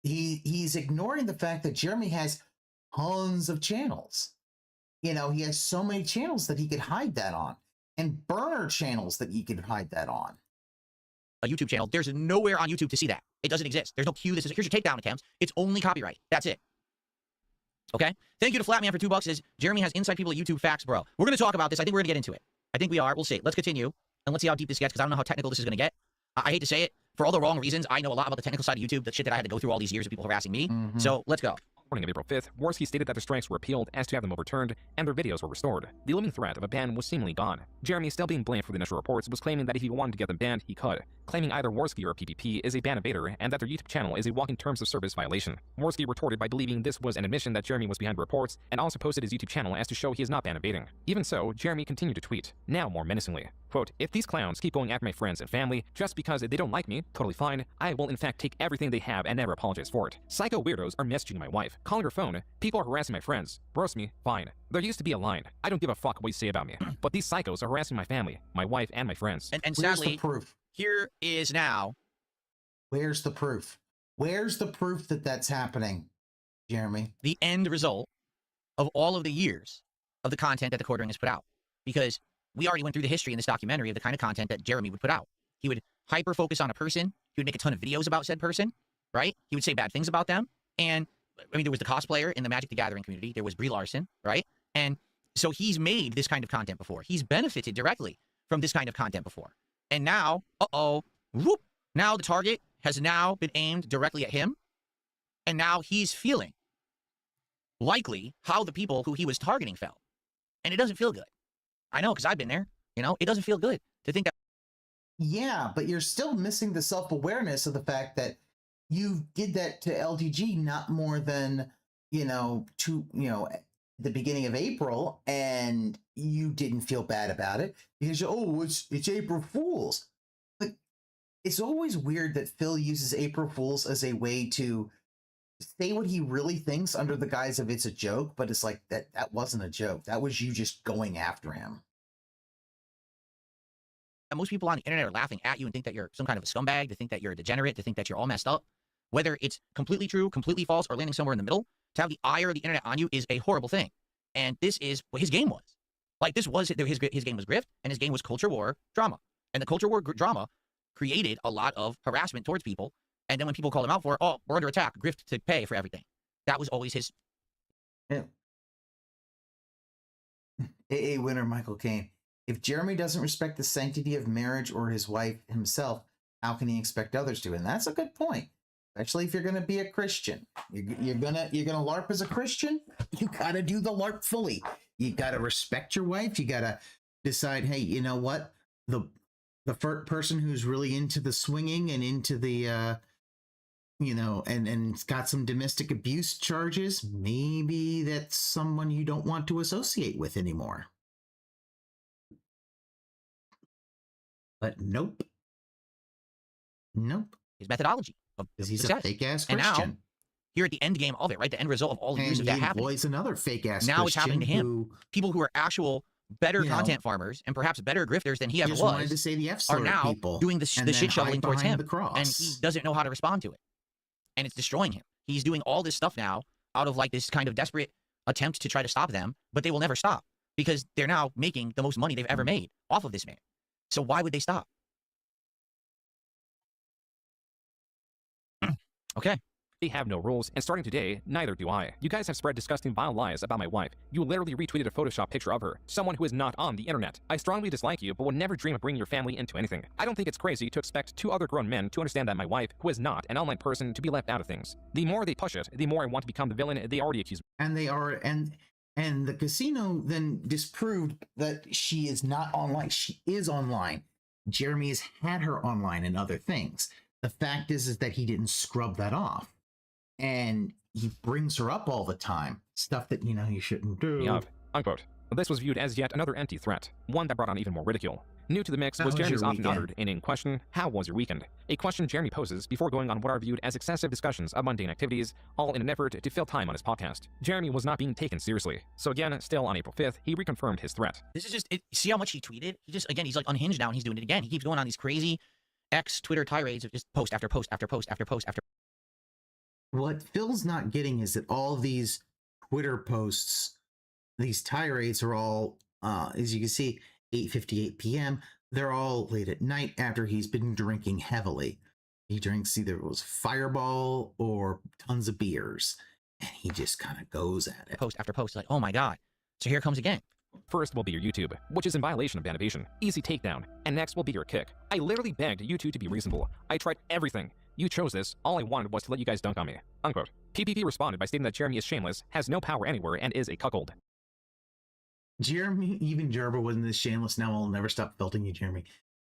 he's ignoring the fact that Jeremy has tons of channels. You know, he has so many channels that he could hide that on. And burner channels that he could hide that on. A YouTube channel. There's nowhere on YouTube to see that. It doesn't exist. There's no cue. Here's your takedown attempts. It's only copyright. That's it. Okay? Thank you to Flatman for $2. Says, Jeremy has inside people at YouTube facts, bro. We're going to talk about this. I think we're going to get into it. I think we are. We'll see. Let's continue. And let's see how deep this gets, because I don't know how technical this is going to get. I hate to say it. For all the wrong reasons, I know a lot about the technical side of YouTube, the shit that I had to go through all these years of people harassing me. So, let's go. Morning of April 5th, Worski stated that the strikes were appealed as to have them overturned, and their videos were restored. The looming threat of a ban was seemingly gone. Jeremy, still being blamed for the initial reports, was claiming that if he wanted to get them banned, he could, claiming either Worski or PPP is a ban evader, and that their YouTube channel is a walking terms of service violation. Worski retorted by believing this was an admission that Jeremy was behind the reports, and also posted his YouTube channel as to show he is not ban evading. Even so, Jeremy continued to tweet, now more menacingly. Quote, if these clowns keep going after my friends and family just because they don't like me, totally fine, I will in fact take everything they have and never apologize for it. Psycho weirdos are messaging my wife, calling her phone, people are harassing my friends, roast me, fine. There used to be a line, I don't give a fuck what you say about me, but these psychos are harassing my family, my wife, and my friends. And Where's sadly, the proof? Here is now... Where's the proof? Where's the proof that that's happening, Jeremy? The end result of all of the years of the content that the Quartering has put out. Because we already went through the history in this documentary of the kind of content that Jeremy would put out. He would hyper-focus on a person. He would make a ton of videos about said person, right? He would say bad things about them. And, I mean, there was the cosplayer in the Magic the Gathering community. There was Brie Larson, right? And so he's made this kind of content before. He's benefited directly from this kind of content before. And now, whoop, now the target has now been aimed directly at him. And now he's feeling likely how the people who he was targeting felt. And it doesn't feel good. I know, because I've been there. You know, it doesn't feel good to think that. Yeah, but you're still missing the self-awareness of the fact that you did that to LDG not more than, the beginning of April, and you didn't feel bad about it because, it's April Fool's. But it's always weird that Phil uses April Fool's as a way to say what he really thinks under the guise of it's a joke, but it's like that wasn't a joke. That was you just going after him. Most people on the internet are laughing at you and think that you're some kind of a scumbag, to think that you're a degenerate, to think that you're all messed up. Whether it's completely true, completely false, or landing somewhere in the middle, to have the ire of the internet on you is a horrible thing. And this is what his game was. Like, this was his game was grift, and his game was culture war drama. And the culture war drama created a lot of harassment towards people. And then when people called him out for it, oh, we're under attack, grift to pay for everything. That was always his. Yeah. AA winner Michael Caine. If Jeremy doesn't respect the sanctity of marriage or his wife himself, how can he expect others to? And that's a good point. Especially if you're going to be a Christian. You're gonna LARP as a Christian. You got to do the LARP fully. You got to respect your wife. You got to decide, hey, you know what? The person who's really into the swinging and into the and got some domestic abuse charges, maybe that's someone you don't want to associate with anymore. But nope. His methodology of he's success. a fake ass And Christian. now, here at the end game of it, right? The end result of all the years of that happening. Employs another fake ass. Now it's happening to him. People who are actual better content farmers and perhaps better grifters than he ever was to say the are now doing the shit shoveling towards him, and he doesn't know how to respond to it, and it's destroying him. He's doing all this stuff now out of like this kind of desperate attempt to try to stop them, but they will never stop because they're now making the most money they've ever made off of this man. So why would they stop? Okay. They have no rules, and starting today, neither do I. You guys have spread disgusting vile lies about my wife. You literally retweeted a Photoshop picture of her, someone who is not on the internet. I strongly dislike you, but would never dream of bringing your family into anything. I don't think it's crazy to expect 2 other grown men to understand that my wife, who is not an online person, to be left out of things. The more they push it, the more I want to become the villain they already accuse me. And they are, and the casino then disproved that she is not online. She is online. Jeremy has had her online and other things. The fact is that he didn't scrub that off. And he brings her up all the time. Stuff that, you know, you shouldn't do. Unquote. This was viewed as yet another empty threat, one that brought on even more ridicule. New to the mix was Jeremy's often uttered in question, how was your weekend? A question Jeremy poses before going on what are viewed as excessive discussions of mundane activities, all in an effort to fill time on his podcast. Jeremy was not being taken seriously. So again, still on April 5th, he reconfirmed his threat. This is just, see how much he tweeted? He just, again, he's like unhinged now and he's doing it again. He keeps going on these crazy Twitter tirades of just post after post after post after post after. What Phil's not getting is that all these Twitter posts, these tirades are all, as you can see, 8:58 p.m. They're all late at night after he's been drinking heavily. He drinks either it was Fireball or tons of beers, and he just kind of goes at it. Post after post, like, oh my God. So here it comes again. First will be your YouTube, which is in violation of bannovation. Easy takedown. And next will be your kick. I literally begged you two to be reasonable. I tried everything. You chose this. All I wanted was to let you guys dunk on me. Unquote. PPP responded by stating that Jeremy is shameless, has no power anywhere, and is a cuckold. Jeremy, even Jarbo wasn't this shameless. Now I'll never stop belting you, Jeremy.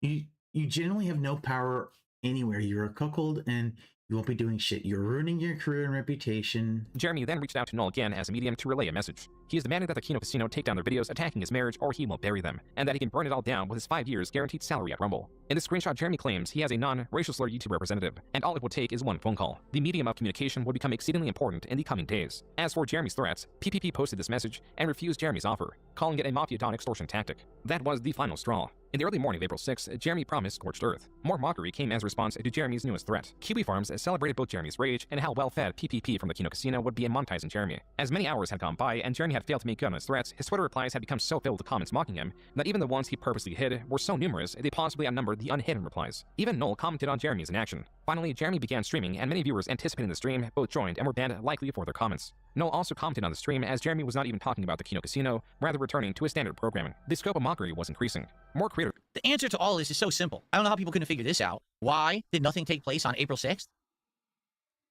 You generally have no power anywhere. You're a cuckold and you won't be doing shit. You're ruining your career and reputation. Jeremy then reached out to Null again as a medium to relay a message. He is demanding that the Kino Casino take down their videos attacking his marriage or he will bury them, and that he can burn it all down with his 5 years guaranteed salary at Rumble. In this screenshot, Jeremy claims he has a non-racial slur YouTube representative, and all it would take is one phone call. The medium of communication would become exceedingly important in the coming days. As for Jeremy's threats, PPP posted this message and refused Jeremy's offer, calling it a mafia-don extortion tactic. That was the final straw. In the early morning of April 6th, Jeremy promised scorched earth. More mockery came as a response to Jeremy's newest threat. Kiwi Farms celebrated both Jeremy's rage and how well-fed PPP from the Kino Casino would be in monetizing Jeremy. As many hours had gone by and Jeremy had failed to make good on his threats, his Twitter replies had become so filled with comments mocking him that even the ones he purposely hid were so numerous they possibly outnumbered the unhidden replies. Even Null commented on Jeremy's inaction. Finally, Jeremy began streaming, and many viewers anticipating the stream both joined and were banned likely for their comments. Null also commented on the stream as Jeremy was not even talking about the Kino Casino, rather returning to his standard programming. The scope of mockery was increasing. More creative. The answer to all of this is so simple. I don't know how people couldn't figure this out. Why did nothing take place on April 6th?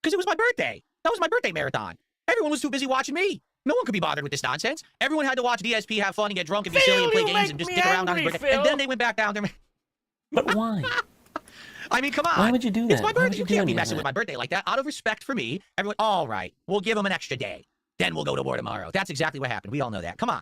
Because it was my birthday. That was my birthday marathon. Everyone was too busy watching me. No one could be bothered with this nonsense. Everyone had to watch DSP have fun and get drunk and be silly and play games and just stick around on his birthday. And then they went back down there. But why? I mean, come on. Why would you do that? It's my birthday. You can't be messing with my birthday like that. Out of respect for me, everyone, all right, we'll give him an extra day. Then we'll go to war tomorrow. That's exactly what happened. We all know that. Come on.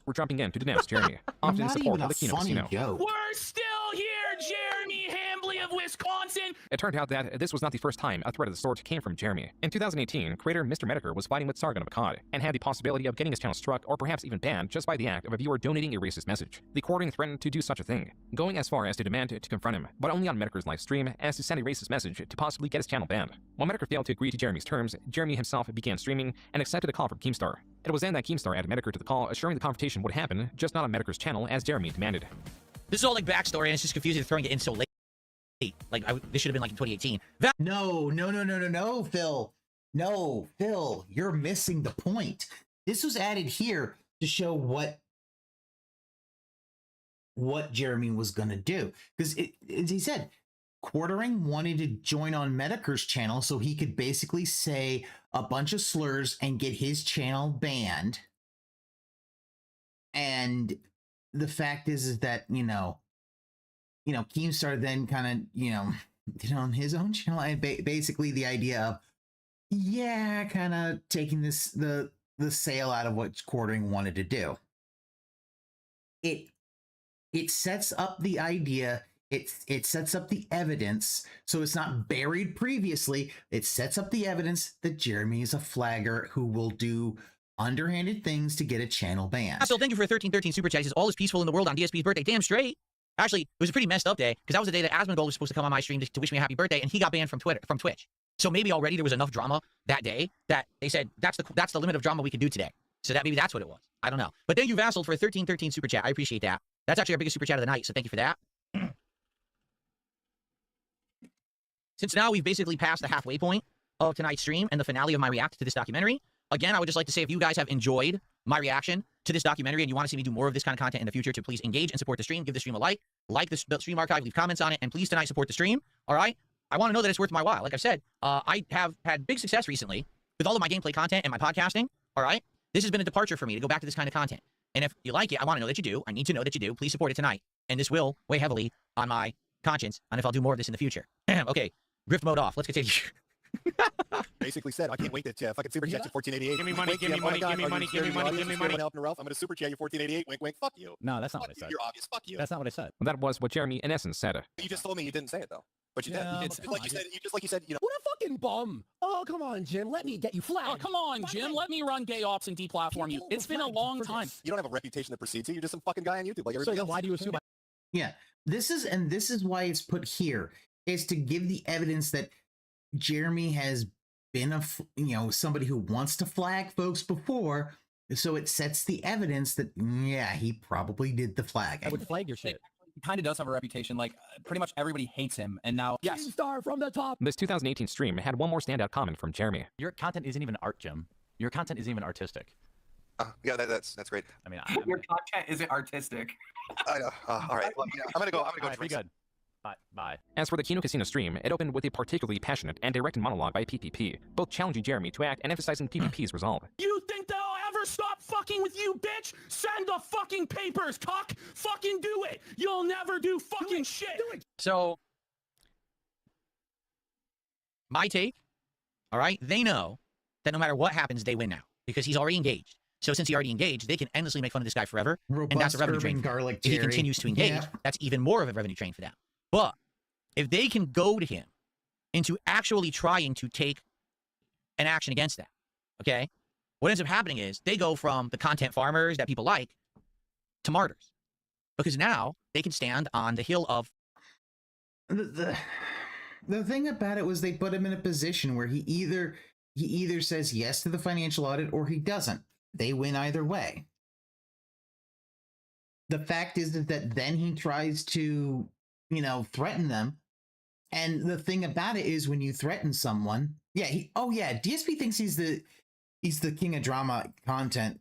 We're jumping in to denounce Jeremy, often in support of the Kino Casino. We're still here, Jeremy Hambly of Wisconsin. It turned out that this was not the first time a threat of the sort came from Jeremy. In 2018, creator Mr. Medicare was fighting with Sargon of Akkad and had the possibility of getting his channel struck or perhaps even banned just by the act of a viewer donating a racist message. The courting threatened to do such a thing, going as far as to demand to confront him, but only on Medicare's live stream as to send a racist message to possibly get his channel banned. While Medicare failed to agree to Jeremy's terms, Jeremy himself began streaming and accepted a call from Keemstar. It was then that Keemstar added Medicare to the call, assuring the confrontation would happen, just not on Medicare's channel as Jeremy demanded. This is all like backstory, and it's just confusing throwing it in so late. Like, this should have been like in 2018. No, Phil. No, Phil, you're missing the point. This was added here to show what Jeremy was going to do. Because, as he said, Quartering wanted to join on Medicare's channel so he could basically say a bunch of slurs and get his channel banned. And the fact is that, you know, Keemstar then kind of, did on his own channel. And basically the idea of, yeah, kind of taking the sale out of what Quartering wanted to do. It sets up the idea. It sets up the evidence, so it's not buried previously. It sets up the evidence that Jeremy is a flagger who will do underhanded things to get a channel banned. So thank you for 1313 super chats. All is peaceful in the world on DSP's birthday. Damn straight. Actually, it was a pretty messed up day because that was the day that Asmongold was supposed to come on my stream to wish me a happy birthday, and he got banned from Twitch. So maybe already there was enough drama that day that they said that's the limit of drama we could do today. So that maybe that's what it was. I don't know. But thank you, Vassal, for a 1313 super chat. I appreciate that. That's actually our biggest super chat of the night. So thank you for that. Since now we've basically passed the halfway point of tonight's stream and the finale of my react to this documentary, again, I would just like to say if you guys have enjoyed my reaction to this documentary and you want to see me do more of this kind of content in the future, to please engage and support the stream, give the stream a like the stream archive, leave comments on it, and please tonight support the stream, all right? I want to know that it's worth my while. Like I said, I have had big success recently with all of my gameplay content and my podcasting, all right? This has been a departure for me to go back to this kind of content. And if you like it, I want to know that you do. I need to know that you do. Please support it tonight. And this will weigh heavily on my conscience on if I'll do more of this in the future. Okay, grift mode off. Let's continue. Basically said, I can't wait to fucking super chat you 1488. Give me money, give me money, give me money, give me money, give me money. I'm gonna super chat you 1488. Wink, wink. Fuck you. No, that's not what I said. You're obvious. Fuck you. That's not what I said. That was what Jeremy, in essence, said. You just told me you didn't say it though. But you Yeah, did. but Like you said, you know. What a fucking bum. Oh, come on, Jim. Let me get you flagged. Oh, come on, Jim. Let me run gay ops and deplatform you. It's been a long time. You don't have a reputation that precedes you. You're just some fucking guy on YouTube. Like So everybody then else. why do you assume Yeah, this is why it's put here, is to give the evidence that Jeremy has been somebody who wants to flag folks before, so it sets the evidence that yeah, he probably did the flagging. I would flag your shit? He kind of does have a reputation. Like, pretty much everybody hates him, and now Yes. Star from the top. This 2018 stream had one more standout comment from Jeremy. Your content isn't even art, Jim. Your content isn't even artistic. Yeah, that's great. I mean, your content isn't artistic. I know. All right. Well, yeah, I'm gonna go. Be good. Bye. As for the Kino Casino stream, it opened with a particularly passionate and directed monologue by PPP, both challenging Jeremy to act and emphasizing PPP's resolve. You think they'll ever stop fucking with you, bitch? Send the fucking papers, cock. Fucking do it. You'll never do fucking shit. So, my take, all right, they know that no matter what happens, they win now because he's already engaged. So since he already engaged, they can endlessly make fun of this guy forever, and that's a revenue train. Garlic if he Jerry. continues to engage, that's even more of a revenue train for them. But if they can go to him into actually trying to take an action against that, okay, what ends up happening is they go from the content farmers that people like to martyrs, because now they can stand on the hill of The thing about it was they put him in a position where he either says yes to the financial audit or he doesn't. They win either way. The fact is that then he tries to, threaten them. And the thing about it is when you threaten someone, DSP thinks he's the king of drama content,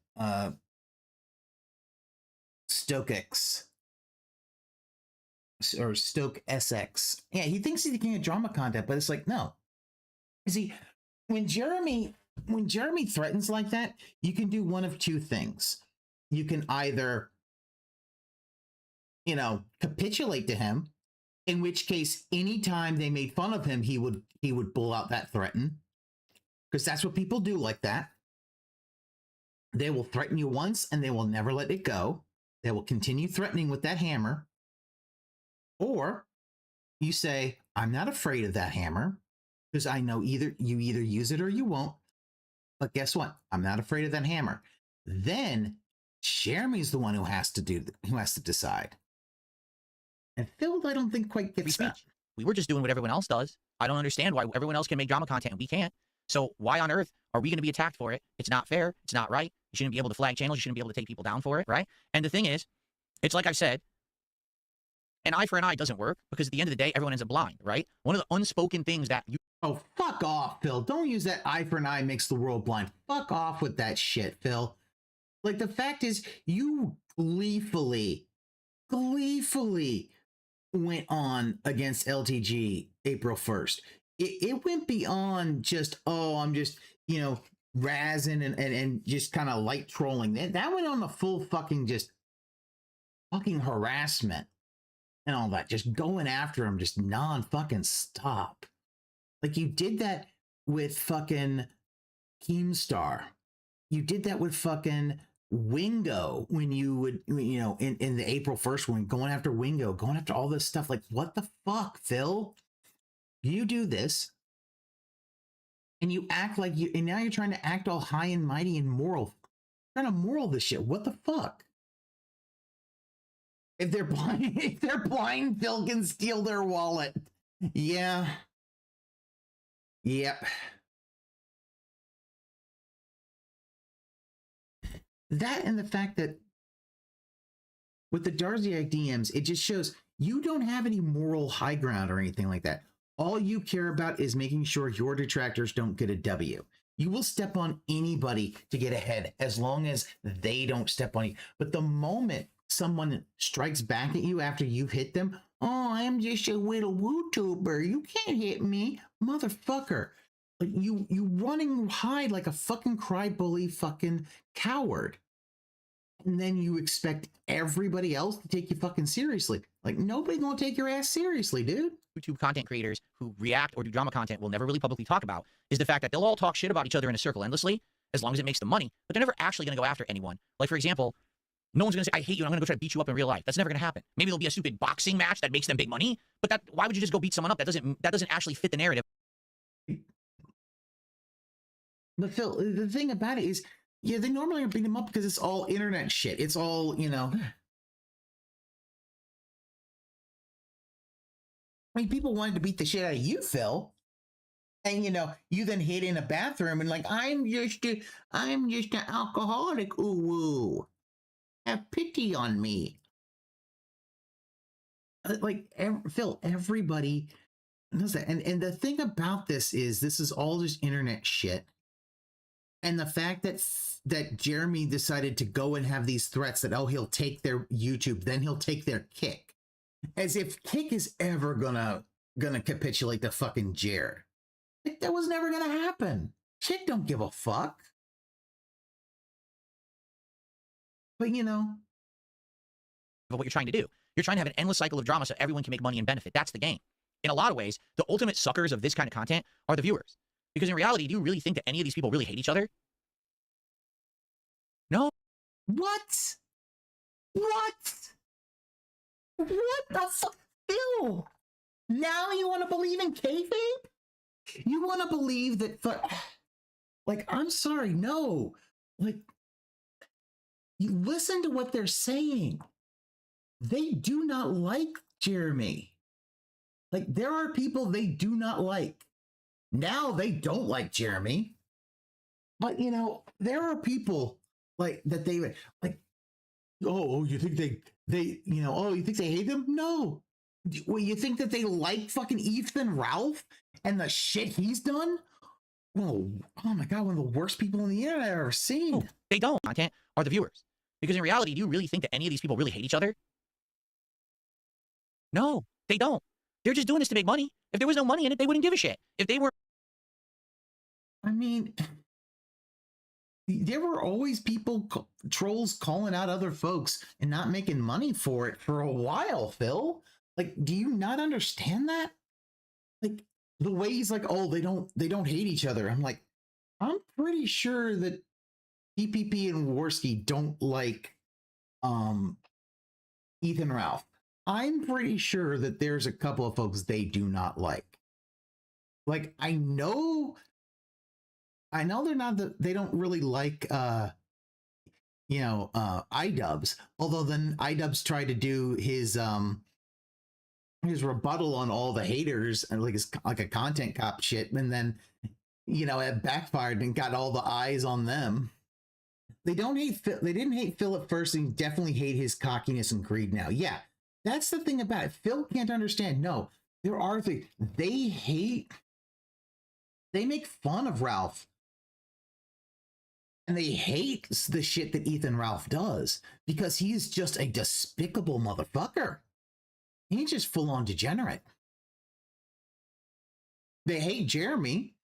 StokeX. Or Stoke SX. Yeah, he thinks he's the king of drama content, but it's like, no. You see, when Jeremy threatens like that, you can do one of two things. You can either, capitulate to him, in which case, anytime they made fun of him, he would pull out that threaten. Because that's what people do like that. They will threaten you once and they will never let it go. They will continue threatening with that hammer. Or you say, I'm not afraid of that hammer because I know you either use it or you won't. But guess what? I'm not afraid of that hammer. Then Jeremy's the one who has to decide. And Phil, I don't think quite gets that. We were just doing what everyone else does. I don't understand why everyone else can make drama content and we can't. So why on earth are we going to be attacked for it? It's not fair. It's not right. You shouldn't be able to flag channels. You shouldn't be able to take people down for it, right? And the thing is, it's like I've said, an eye for an eye doesn't work because at the end of the day, everyone ends up blind, right? One of the unspoken things that you... Oh, fuck off, Phil. Don't use that eye for an eye makes the world blind. Fuck off with that shit, Phil. Like, the fact is, you gleefully went on against LTG April 1st. It went beyond just, I'm just, razzing and just kind of light trolling. That went on the full fucking harassment and all that. Just going after him, just non-fucking stop. Like, you did that with fucking Keemstar. You did that with fucking Wingo when you would, in the April 1st one, going after Wingo, going after all this stuff. Like, what the fuck, Phil? You do this and you act like and now you're trying to act all high and mighty and moral. You're trying to moral this shit. What the fuck? If they're blind, Phil can steal their wallet. Yeah. Yep. That and the fact that with the Darziak DMs, it just shows you don't have any moral high ground or anything like that. All you care about is making sure your detractors don't get a W. You will step on anybody to get ahead as long as they don't step on you. But the moment someone strikes back at you after you've hit them, oh, I'm just a little VTuber. You can't hit me, motherfucker. Like you running hide like a fucking crybaby fucking coward. And then you expect everybody else to take you fucking seriously. Like nobody gonna take your ass seriously, dude. YouTube content creators who react or do drama content will never really publicly talk about is the fact that they'll all talk shit about each other in a circle endlessly, as long as it makes them money, but they're never actually gonna go after anyone. Like, for example, no one's gonna say, I hate you, and I'm gonna go try to beat you up in real life. That's never gonna happen. Maybe there'll be a stupid boxing match that makes them big money, but why would you just go beat someone up? That doesn't actually fit the narrative. But Phil, the thing about it is, yeah, they normally are beating them up because it's all internet shit. It's all, you know. I mean, people wanted to beat the shit out of you, Phil. And, you know, you then hid in a bathroom and like, I'm just an alcoholic. Ooh, have pity on me. Like, Phil, everybody knows that. And the thing about this is all just internet shit. And the fact that Jeremy decided to go and have these threats that, oh, he'll take their YouTube, then he'll take their Kick. As if Kick is ever gonna capitulate to fucking Jer. Like, that was never gonna happen. Kick don't give a fuck. But you know. But what you're trying to do, you're trying to have an endless cycle of drama so everyone can make money and benefit. That's the game. In a lot of ways, the ultimate suckers of this kind of content are the viewers. Because in reality, do you really think that any of these people really hate each other? No. What? What the fuck? Ew. Now you want to believe in kayfabe? You want to believe that, like, I'm sorry, no. Like, you listen to what they're saying. They do not like Jeremy. Like, there are people they do not like. Now they don't like Jeremy. But, you know, there are people like that they like, oh, you think they, you know, oh, you think they hate him? No. Well, you think that they like fucking Ethan Ralph and the shit he's done? Oh my God, one of the worst people on the internet I've ever seen. No, they don't. Content are the viewers. Because in reality, do you really think that any of these people really hate each other? No, they don't. They're just doing this to make money. If there was no money in it, they wouldn't give a shit. If they were... I mean, there were always people, trolls calling out other folks and not making money for it for a while, Phil. Like, do you not understand that? Like, the way he's like, oh, they don't hate each other. I'm like, I'm pretty sure that PPP and Worski don't like Ethan Ralph. I'm pretty sure that there's a couple of folks they do not like. Like, I know they're not they don't really like iDubbbz, although then iDubbbz tried to do his rebuttal on all the haters and like a content cop shit, and then, you know, it backfired and got all the eyes on them. They don't hate Phil. They didn't hate Phil at first, and definitely hate his cockiness and greed now. Yeah, that's the thing about it. Phil can't understand. No, there are things they hate. They make fun of Ralph. And they hate the shit that Ethan Ralph does because he's just a despicable motherfucker. He's just full-on degenerate. They hate Jeremy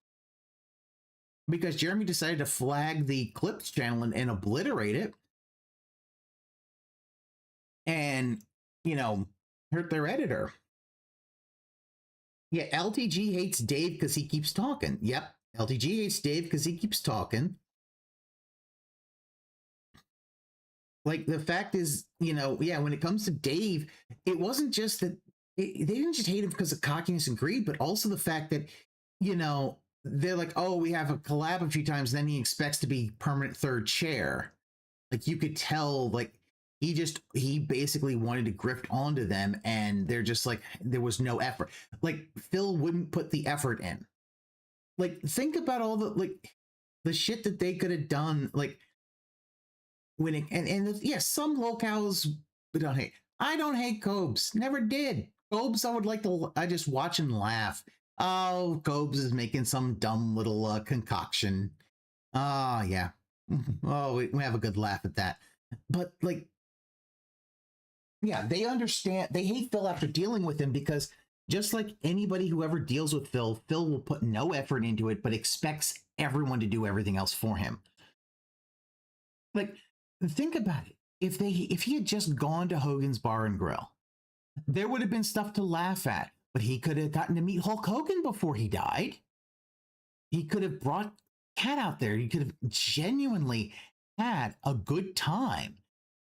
because Jeremy decided to flag the Clips channel and obliterate it. And, you know, hurt their editor. Yeah, LTG hates Dave because he keeps talking. Yep, LTG hates Dave because he keeps talking. Like, the fact is, you know, yeah, when it comes to Dave, it wasn't just that they didn't just hate him because of cockiness and greed, but also the fact that, you know, they're like, oh, we have a collab a few times, and then he expects to be permanent third chair. Like, you could tell, like, he basically wanted to grift onto them, and they're just like, there was no effort. Like, Phil wouldn't put the effort in. like, think about all the shit that they could have done, like, when it, yes, some locales we don't hate. I don't hate Cobes, never did. Cobes, I just watch and laugh. Oh, Cobes is making some dumb little concoction. Oh, yeah. Oh, we have a good laugh at that. But, like, yeah, they understand. They hate Phil after dealing with him because just like anybody who ever deals with Phil, Phil will put no effort into it, but expects everyone to do everything else for him. Like, think about it. If he had just gone to Hogan's Bar and Grill, there would have been stuff to laugh at, but he could have gotten to meet Hulk Hogan before he died. He could have brought Cat out there. He could have genuinely had a good time,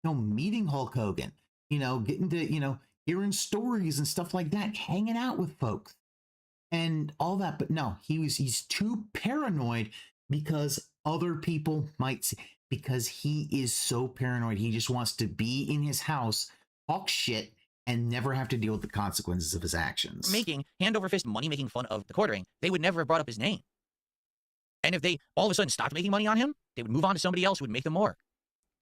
meeting Hulk Hogan, getting to, hearing stories and stuff like that, hanging out with folks and all that. But no, he's too paranoid because other people might see, because he is so paranoid. He just wants to be in his house, talk shit, and never have to deal with the consequences of his actions. Making hand over fist money, making fun of the quartering, they would never have brought up his name. And if they all of a sudden stopped making money on him, they would move on to somebody else who would make them more.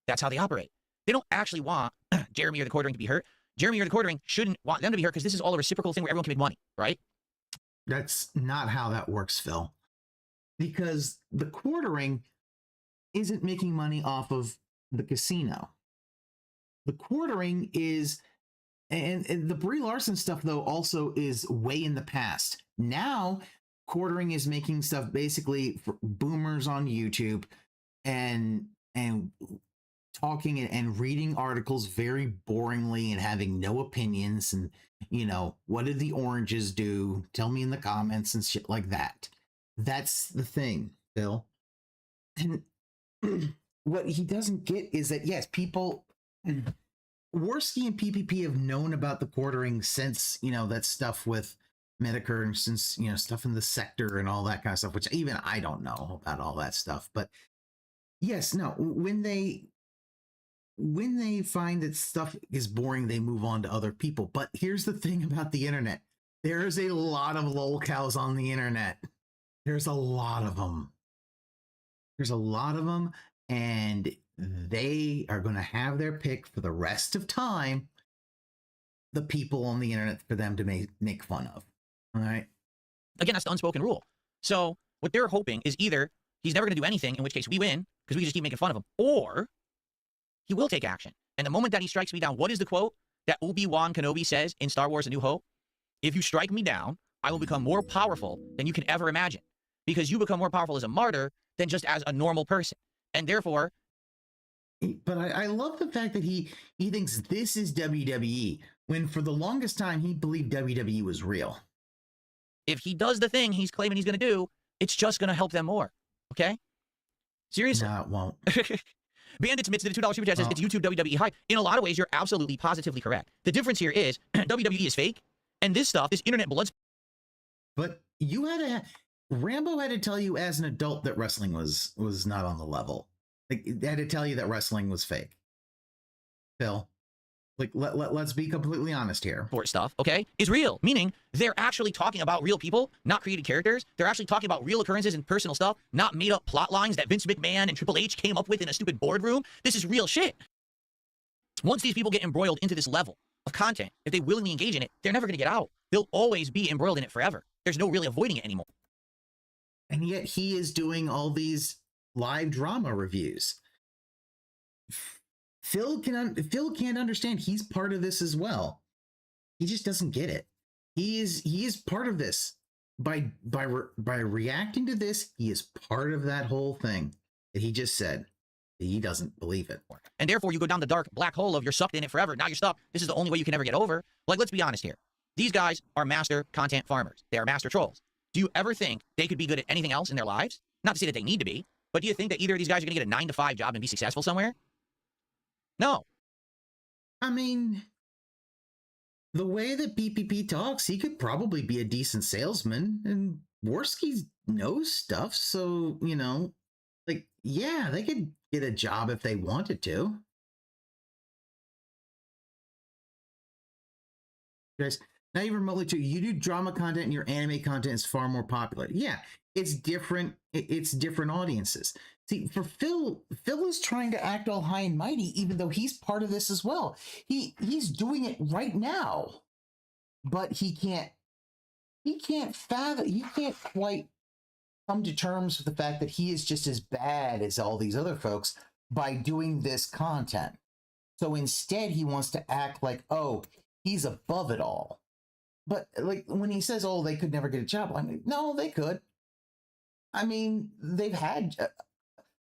That's how they operate. They don't actually want Jeremy or the quartering to be hurt. Jeremy or the quartering shouldn't want them to be hurt because this is all a reciprocal thing where everyone can make money, right? That's not how that works, Phil. Because the quartering isn't making money off of the casino. The quartering is, and the Brie Larson stuff, though, also is way in the past. Now, quartering is making stuff basically for boomers on YouTube and talking and reading articles very boringly and having no opinions and, what did the oranges do? Tell me in the comments and shit like that. That's the thing, Phil. And what he doesn't get is that, yes, people, Worski and PPP have known about the quartering since, that stuff with Medicare and since, stuff in the sector and all that kind of stuff, which even I don't know about all that stuff. But yes, no, when they find that stuff is boring, they move on to other people. But here's the thing about the internet. There's a lot of lolcows on the internet. There's a lot of them. And they are going to have their pick for the rest of time, the people on the internet for them to make fun of. All right. Again, that's the unspoken rule. So what they're hoping is either he's never going to do anything, in which case we win because we just keep making fun of him, or he will take action. And the moment that he strikes me down, what is the quote that Obi-Wan Kenobi says in Star Wars A New Hope? If you strike me down, I will become more powerful than you can ever imagine, because you become more powerful as a martyr than just as a normal person. And therefore... But I love the fact that he thinks this is WWE, when for the longest time he believed WWE was real. If he does the thing he's claiming he's going to do, it's just going to help them more. Okay? Seriously? No, it won't. Bandits admits that the $2 super chat says it's YouTube WWE hype. In a lot of ways, you're absolutely positively correct. The difference here is WWE is fake, and this stuff, this internet blood... But you had to... Rambo had to tell you as an adult that wrestling was not on the level. Like, they had to tell you that wrestling was fake. Phil, like, let's be completely honest here. For stuff, okay, is real. Meaning, they're actually talking about real people, not created characters. They're actually talking about real occurrences and personal stuff, not made-up plot lines that Vince McMahon and Triple H came up with in a stupid boardroom. This is real shit. Once these people get embroiled into this level of content, if they willingly engage in it, they're never going to get out. They'll always be embroiled in it forever. There's no really avoiding it anymore. And yet he is doing all these live drama reviews. Phil can't understand. He's part of this as well. He just doesn't get it. He is part of this. By reacting to this, he is part of that whole thing that he just said. He doesn't believe it. And therefore, you go down the dark black hole of you're sucked in it forever. Now you're stuck. This is the only way you can ever get over. Like, let's be honest here. These guys are master content farmers. They are master trolls. Do you ever think they could be good at anything else in their lives? Not to say that they need to be, but do you think that either of these guys are going to get a 9-to-5 job and be successful somewhere? No. I mean, the way that PPP talks, he could probably be a decent salesman, and Worski knows stuff, so, like, yeah, they could get a job if they wanted to. Guys, not even remotely true. You do drama content and your anime content is far more popular. Yeah, it's different. It's different audiences. See, for Phil is trying to act all high and mighty, even though he's part of this as well. He's doing it right now, but he can't fathom. He can't quite come to terms with the fact that he is just as bad as all these other folks by doing this content. So instead, he wants to act like, oh, he's above it all. But like when he says, oh, they could never get a job, I mean, no, they could. I mean,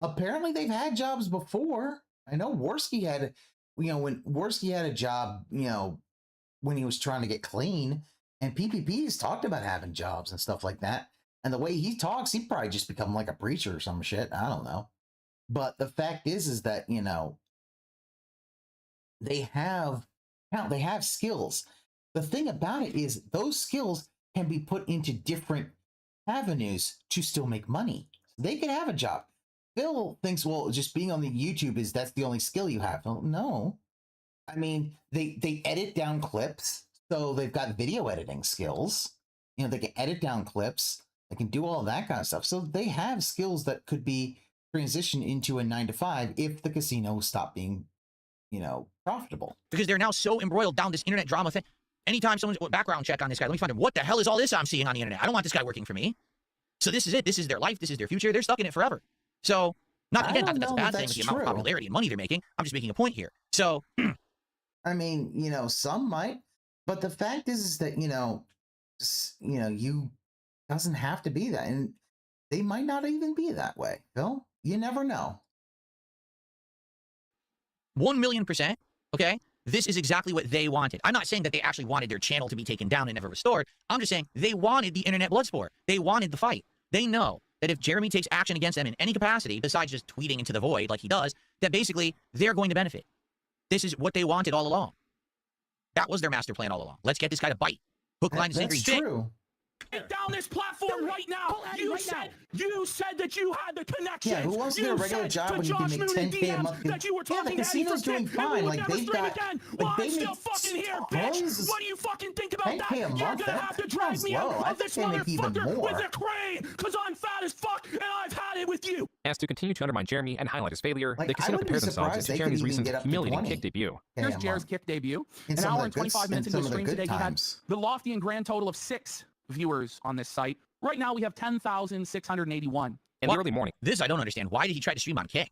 apparently they've had jobs before. I know Worski had, when Worski had a job, when he was trying to get clean, and PPP's talked about having jobs and stuff like that. And the way he talks, he'd probably just become like a preacher or some shit. I don't know. But the fact is that, they have skills. The thing about it is those skills can be put into different avenues to still make money. They could have a job. Phil thinks, well, just being on the YouTube that's the only skill you have. Well, no. I mean, they edit down clips, so they've got video editing skills. They can edit down clips. They can do all that kind of stuff. So they have skills that could be transitioned into a 9-to-5 if the casino stopped being, profitable. Because they're now so embroiled down this internet drama thing. Anytime someone's background check on this guy, let me find him. What the hell is all this I'm seeing on the internet? I don't want this guy working for me. So this is it. This is their life. This is their future. They're stuck in it forever. So, not that that's a bad thing with the amount of popularity and money they're making. I'm just making a point here. So, I mean, some might, but the fact is that, you doesn't have to be that. And they might not even be that way, Phil. You never know. 1,000,000%. Okay. This is exactly what they wanted. I'm not saying that they actually wanted their channel to be taken down and never restored. I'm just saying they wanted the internet blood sport. They wanted the fight. They know that if Jeremy takes action against them in any capacity, besides just tweeting into the void like he does, that basically they're going to benefit. This is what they wanted all along. That was their master plan all along. Let's get this guy to bite. Hook, line, and sinker. That's true. Get down this platform right now. You said that you had the connection. Yeah, who wants to get a regular job when you can make 10K a month? Yeah, the casino's doing fine. Like they've got, they make tons. What do you fucking think about that? 10K a month. You're gonna have to drag me out of this motherfucker with a crane, because I'm fat as fuck and I've had it with you. As to continue to undermine Jeremy and highlight his failure, Like, the casino I wouldn't prepared be themselves surprised to they Jeremy's could even recent get up to humiliating 20. kick debut. Here's Jared's kick debut. In An some of hour the and good- 25 minutes in into some the of the stream good today, he had times. the lofty and grand total of 6 viewers on this site. Right now, we have 10,681. In the early morning. This I don't understand. Why did he try to stream on Kick?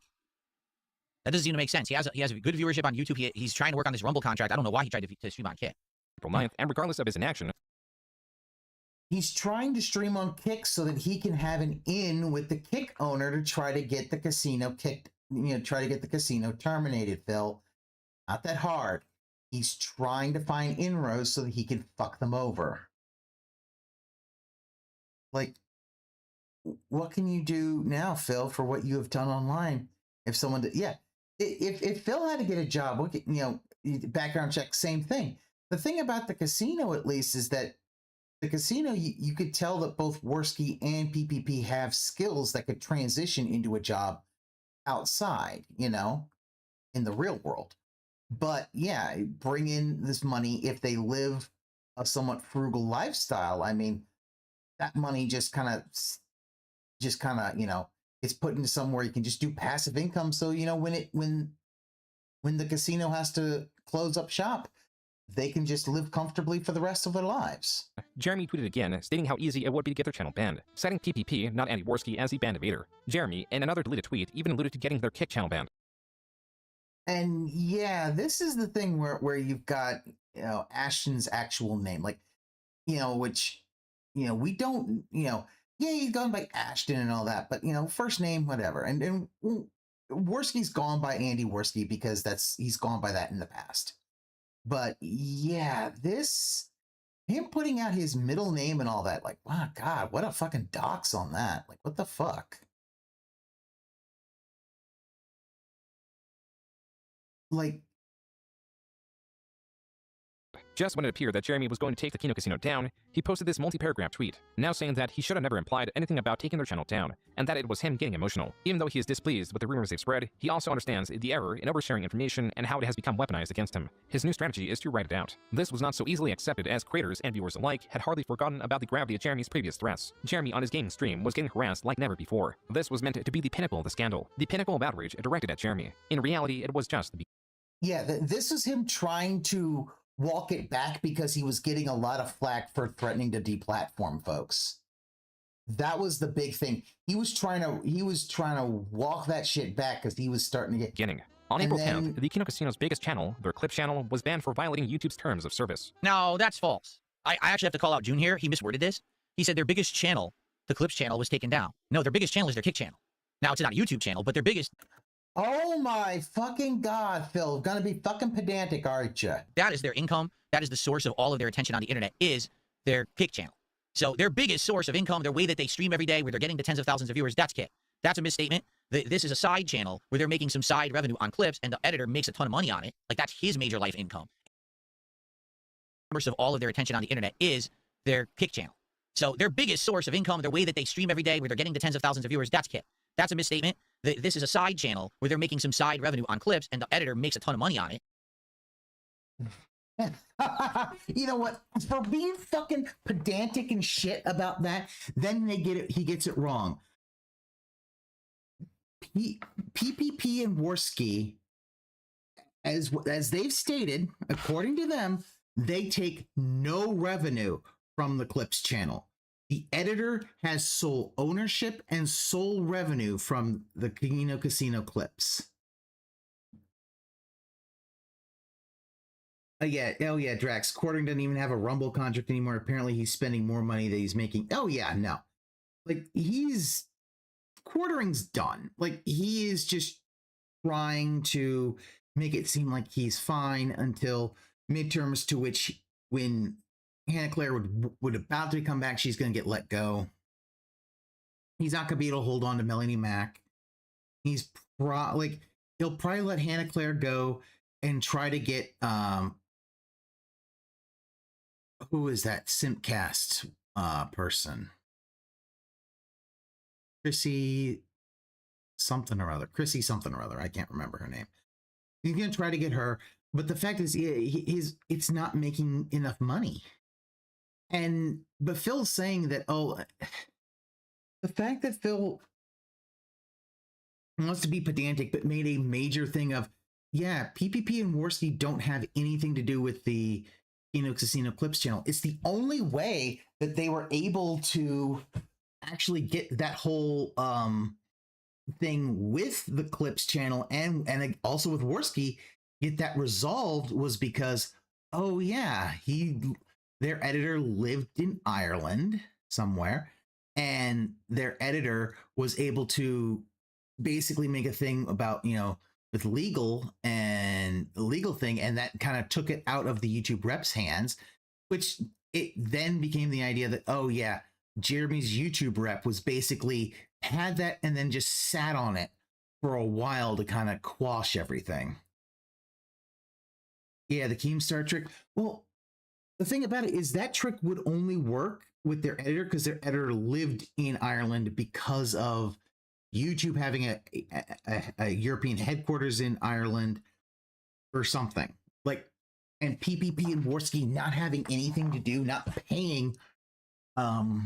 That doesn't seem to make sense. He has a good viewership on YouTube. He's trying to work on this Rumble contract. I don't know why he tried to stream on Kick. April 9th, and regardless of his inaction, He's trying to stream on Kick so that he can have an in with the Kick owner to try to get the casino kicked, try to get the casino terminated, Phil. Not that hard. He's trying to find inroads so that he can fuck them over. Like, what can you do now, Phil, for what you have done online? If someone did, if Phil had to get a job, what background check, same thing. The thing about the casino, at least, is that the casino, you could tell that both Worski and PPP have skills that could transition into a job outside, in the real world. But yeah, bring in this money if they live a somewhat frugal lifestyle. I mean, that money just kind of, it's put into somewhere you can just do passive income. So, when the casino has to close up shop, they can just live comfortably for the rest of their lives. Jeremy tweeted again, stating how easy it would be to get their channel banned, citing PPP, not Andy Worski, as the band evader. Jeremy, in another deleted tweet, even alluded to getting their Kick channel banned. And yeah, this is the thing where you've got, Ashton's actual name, like, which, we don't, yeah, he's gone by Ashton and all that, but, first name, whatever. And Worski's gone by Andy Worski because he's gone by that in the past. But yeah, him putting out his middle name and all that, like, wow, God, what a fucking dox on that. Like, what the fuck? Like, Just when it appeared that Jeremy was going to take the Kino Casino down, he posted this multi-paragraph tweet, now saying that he should have never implied anything about taking their channel down, and that it was him getting emotional. Even though he is displeased with the rumors they've spread, he also understands the error in oversharing information and how it has become weaponized against him. His new strategy is to write it out. This was not so easily accepted, as creators and viewers alike had hardly forgotten about the gravity of Jeremy's previous threats. Jeremy on his gaming stream was getting harassed like never before. This was meant to be the pinnacle of the scandal, the pinnacle of outrage directed at Jeremy. In reality, it was just the Yeah, this is him trying to walk it back because he was getting a lot of flack for threatening to deplatform folks. That was the big thing. He was trying to walk that shit back because he was starting to get beginning. On April 10th, the Kino Casino's biggest channel, their Clips channel, was banned for violating YouTube's terms of service. Now, that's false. I actually have to call out Joon here. He misworded this. He said their biggest channel, the Clips channel, was taken down. No, their biggest channel is their Kick channel. Now, it's not a YouTube channel, but their biggest... Oh my fucking God, Phil. Gonna be fucking pedantic, aren't you? That is their income. That is the source of all of their attention on the internet, is their Kick channel. So their biggest source of income, their way that they stream every day, where they're getting to tens of thousands of viewers, that's Kick. That's a misstatement. This is a side channel where they're making some side revenue on clips, and the editor makes a ton of money on it. Like, that's his major life income. The source of all of their attention on the internet is their Kick channel. So their biggest source of income, their way that they stream every day, where they're getting to tens of thousands of viewers, that's Kick. That's a misstatement. This is a side channel where they're making some side revenue on clips, and the editor makes a ton of money on it. You know what? For being fucking pedantic and shit about that, then they get it. He gets it wrong. PPP and Worski, as they've stated, according to them, they take no revenue from the Clips channel. The editor has sole ownership and sole revenue from the Kino Casino clips. Yeah, oh yeah, Drax. Quartering doesn't even have a Rumble contract anymore. Apparently he's spending more money than he's making. Oh yeah, no. Like, Quartering's done. Like, he is just trying to make it seem like he's fine until midterms, to which, when Hannah Claire would about to come back, she's going to get let go. He's not going to be able to hold on to Melanie Mac. He'll probably let Hannah Claire go and try to get who is that Simpcast person? Chrissy something or other. I can't remember her name. He's going to try to get her, but the fact is, it's not making enough money. But Phil's saying that, the fact that Phil wants to be pedantic, but made a major thing of, yeah, PPP and Worski don't have anything to do with the Kino Casino Clips channel. It's the only way that they were able to actually get that whole thing with the Clips channel and also with Worski, get that resolved, was because, oh yeah, their editor lived in Ireland somewhere, and their editor was able to basically make a thing about, with legal and the legal thing, and that kind of took it out of the YouTube reps' hands, which it then became the idea that, oh yeah, Jeremy's YouTube rep was basically had that and then just sat on it for a while to kind of quash everything. Yeah, the Keemstar trick. Well, the thing about it is that trick would only work with their editor because their editor lived in Ireland because of YouTube having a European headquarters in Ireland or something. Like, and PPP and Worski not having anything to do, not paying the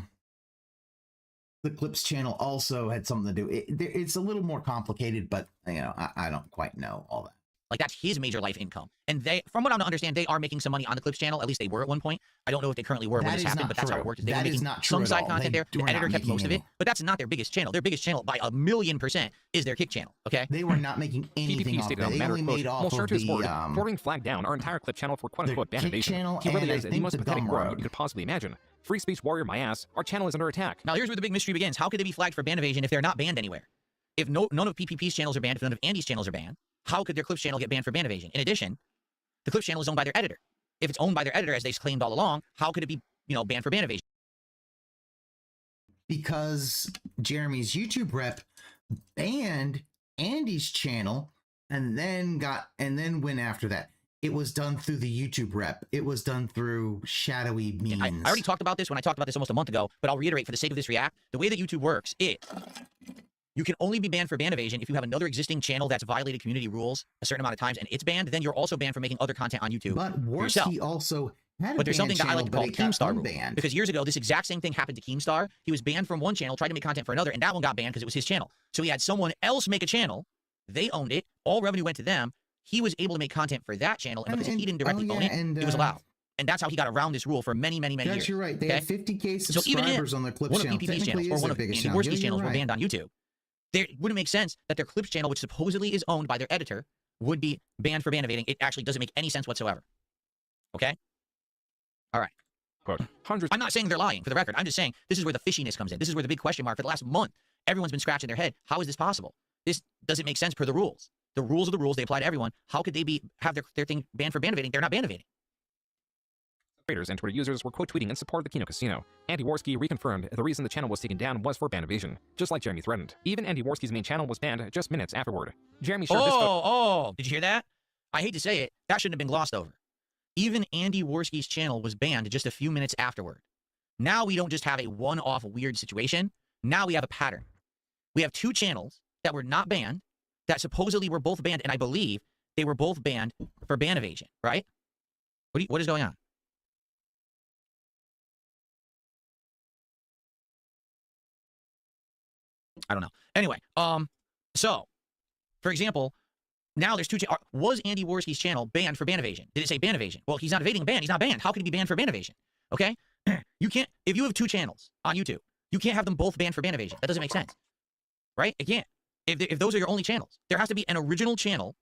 Clips channel also had something to do. It's a little more complicated, but I don't quite know all that. Like, that's his major life income. And they, from what I understand, they are making some money on the Clips channel. At least they were at one point. I don't know if they currently were when this happened, but that's how it worked. They were making some side content there. The editor kept most of it, but that's not their biggest channel. Their biggest channel, by 1,000,000%, is their Kick channel, okay? They were not making anything off of it. They only made off of the... Quartering flagged down our entire Clip channel for quote-unquote ban invasion. He really is the most pathetic worm you could possibly imagine. Free speech warrior my ass, our channel is under attack. Now here's where the big mystery begins. How could they be flagged for ban evasion if they're not banned anywhere? If none of PPP's channels are banned, if none of Andy's channels are banned, how could their Clips channel get banned for ban evasion? In addition, the Clips channel is owned by their editor. If it's owned by their editor, as they claimed all along, how could it be, banned for ban evasion? Because Jeremy's YouTube rep banned Andy's channel and then went after that. it was done through the YouTube rep. It was done through shadowy means. I already talked about this when I talked about this almost a month ago, but I'll reiterate for the sake of this react. The way that YouTube works is you can only be banned for ban evasion if you have another existing channel that's violated community rules a certain amount of times and it's banned, then you're also banned for making other content on YouTube. But Worski also had a But there's something that I channel, like to call but it got Keemstar rule. unbanned. Because years ago, this exact same thing happened to Keemstar. He was banned from one channel, tried to make content for another, and that one got banned because it was his channel. So he had someone else make a channel. They owned it. All revenue went to them. He was able to make content for that channel, and because he didn't directly own it, it was allowed. And that's how he got around this rule for many, many, many years. You're right. They had 50K So even if subscribers on their Clips one of channel. PPP's channels or one of Andy Worski's channels were banned on YouTube, it wouldn't make sense that their Clips channel, which supposedly is owned by their editor, would be banned for ban evading. It actually doesn't make any sense whatsoever. Okay? All right. Quote, hundreds. I'm not saying they're lying, for the record. I'm just saying this is where the fishiness comes in. This is where the big question mark for the last month. Everyone's been scratching their head. How is this possible? This doesn't make sense per the rules. The rules are the rules. They apply to everyone. How could they have their thing banned for ban evading? They're not ban evading. Creators and Twitter users were quote tweeting in support of the Kino Casino. Andy Worski reconfirmed the reason the channel was taken down was for ban evasion, just like Jeremy threatened. Even Andy Worski's main channel was banned just minutes afterward. Jeremy shared this photo. Did you hear that? I hate to say it. That shouldn't have been glossed over. Even Andy Worski's channel was banned just a few minutes afterward. Now we don't just have a one-off weird situation. Now we have a pattern. We have two channels that were not banned, that supposedly were both banned, and I believe they were both banned for ban evasion, right? What is going on? I don't know. Anyway, so, for example, now there's two. Was Andy Worski's channel banned for ban evasion? Did it say ban evasion? Well, he's not evading a ban. He's not banned. How could he be banned for ban evasion? Okay, you can't. If you have two channels on YouTube, you can't have them both banned for ban evasion. That doesn't make sense, right? It can't. If those are your only channels, there has to be an original channel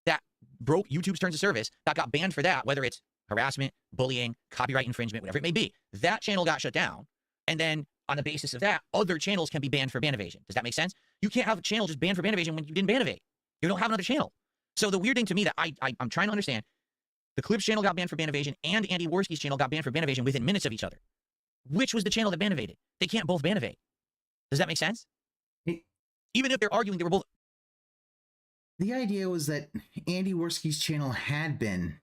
that broke YouTube's terms of service that got banned for that, whether it's harassment, bullying, copyright infringement, whatever it may be. That channel got shut down, and then on the basis of that, other channels can be banned for ban evasion. Does that make sense? You can't have a channel just banned for ban evasion when you didn't ban evade. You don't have another channel. So the weird thing to me that I'm trying to understand, the Clips channel got banned for ban evasion and Andy Worski's channel got banned for ban evasion within minutes of each other. Which was the channel that ban evaded? They can't both ban evade. Does that make sense? Even if they're arguing they were both. The idea was that Andy Worski's channel had been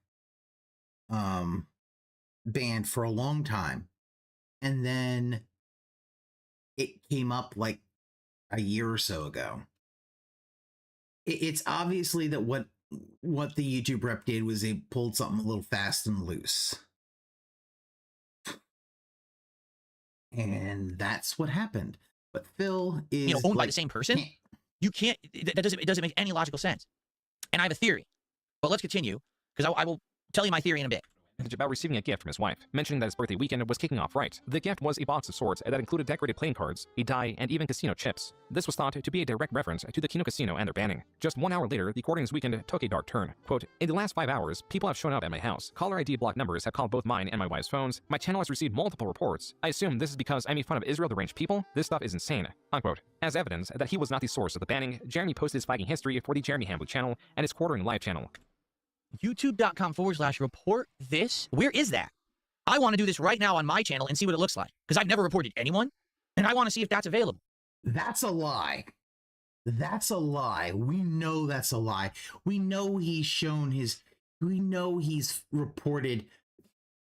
banned for a long time. And then it came up like a year or so ago. It's obviously that what the YouTube rep did was they pulled something a little fast and loose. And that's what happened. But Phil is owned by the same person. You can't. It doesn't make any logical sense. And I have a theory, but let's continue because I will tell you my theory in a bit. About receiving a gift from his wife, mentioning that his birthday weekend was kicking off right. The gift was a box of swords that included decorated playing cards, a die, and even casino chips. This was thought to be a direct reference to the Kino Casino and their banning. Just 1 hour later, the Quarterings weekend took a dark turn. Quote, in the last 5 hours, people have shown up at my house. Caller ID block numbers have called both mine and my wife's phones. My channel has received multiple reports. I assume this is because I made fun of Israel deranged people. This stuff is insane. Unquote. As evidence that he was not the source of the banning, Jeremy posted his fighting history for the Jeremy HamBone channel and his Quartering live channel. YouTube.com/report this. Where is that? I want to do this right now on my channel and see what it looks like because I've never reported anyone and I want to see if that's available. That's a lie. That's a lie. We know that's a lie. We know he's shown we know he's reported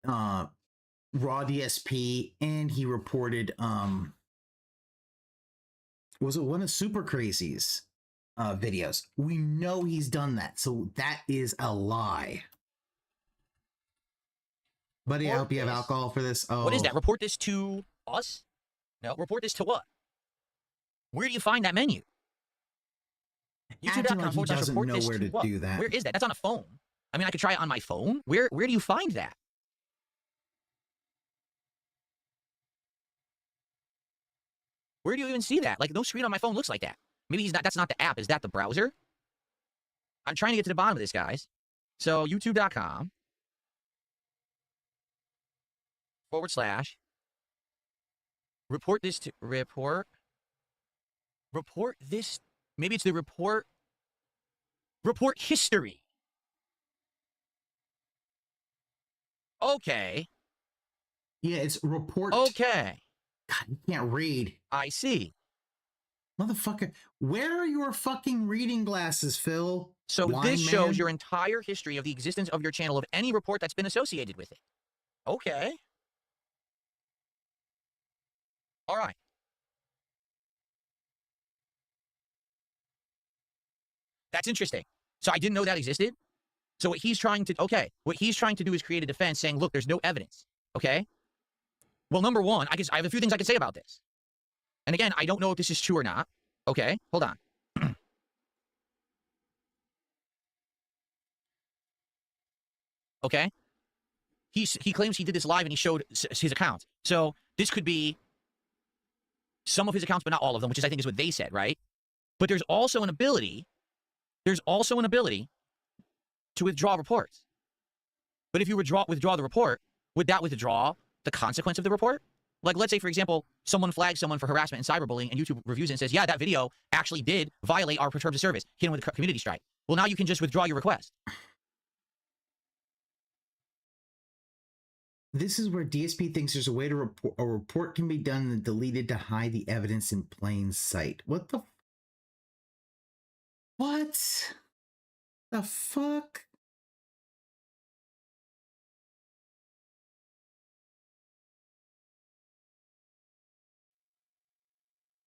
raw DSP and he reported was it one of Super Crazy's videos. We know he's done that, so that is a lie. Buddy, I hope you have alcohol for this. Oh. What is that? Report this to us? No, report this to what? Where do you find that menu? YouTube.com like he doesn't know where to do that. Where is that? That's on a phone. I mean, I could try it on my phone. Where do you find that? Where do you even see that? Like, no screen on my phone looks like that. Maybe that's not the app. Is that the browser? I'm trying to get to the bottom of this, guys. So, youtube.com / report this to report this. Maybe it's the report history. Okay. Yeah, it's report. Okay. God, you can't read. I see. Motherfucker, where are your fucking reading glasses, Phil? So Blind this shows man? your entire history of the existence of your channel of any report that's been associated with it. Okay. All right. That's interesting. So I didn't know that existed. So what he's trying to, what he's trying to do is create a defense saying, look, there's no evidence. Okay. Well, number one, I have a few things I can say about this. And again, I don't know if this is true or not. Okay. Hold on. Okay. He claims he did this live and he showed his account. So this could be some of his accounts, but not all of them, which is, I think, is what they said, right? But there's also an ability to withdraw reports. But if you withdraw the report, would that withdraw the consequence of the report? Like, let's say, for example, someone flags someone for harassment and cyberbullying, and YouTube reviews it and says, yeah, that video actually did violate our terms of service, hit him with a community strike. Well, now you can just withdraw your request. This is where DSP thinks there's a way to report. A report can be done and deleted to hide the evidence in plain sight. What the? What? The fuck?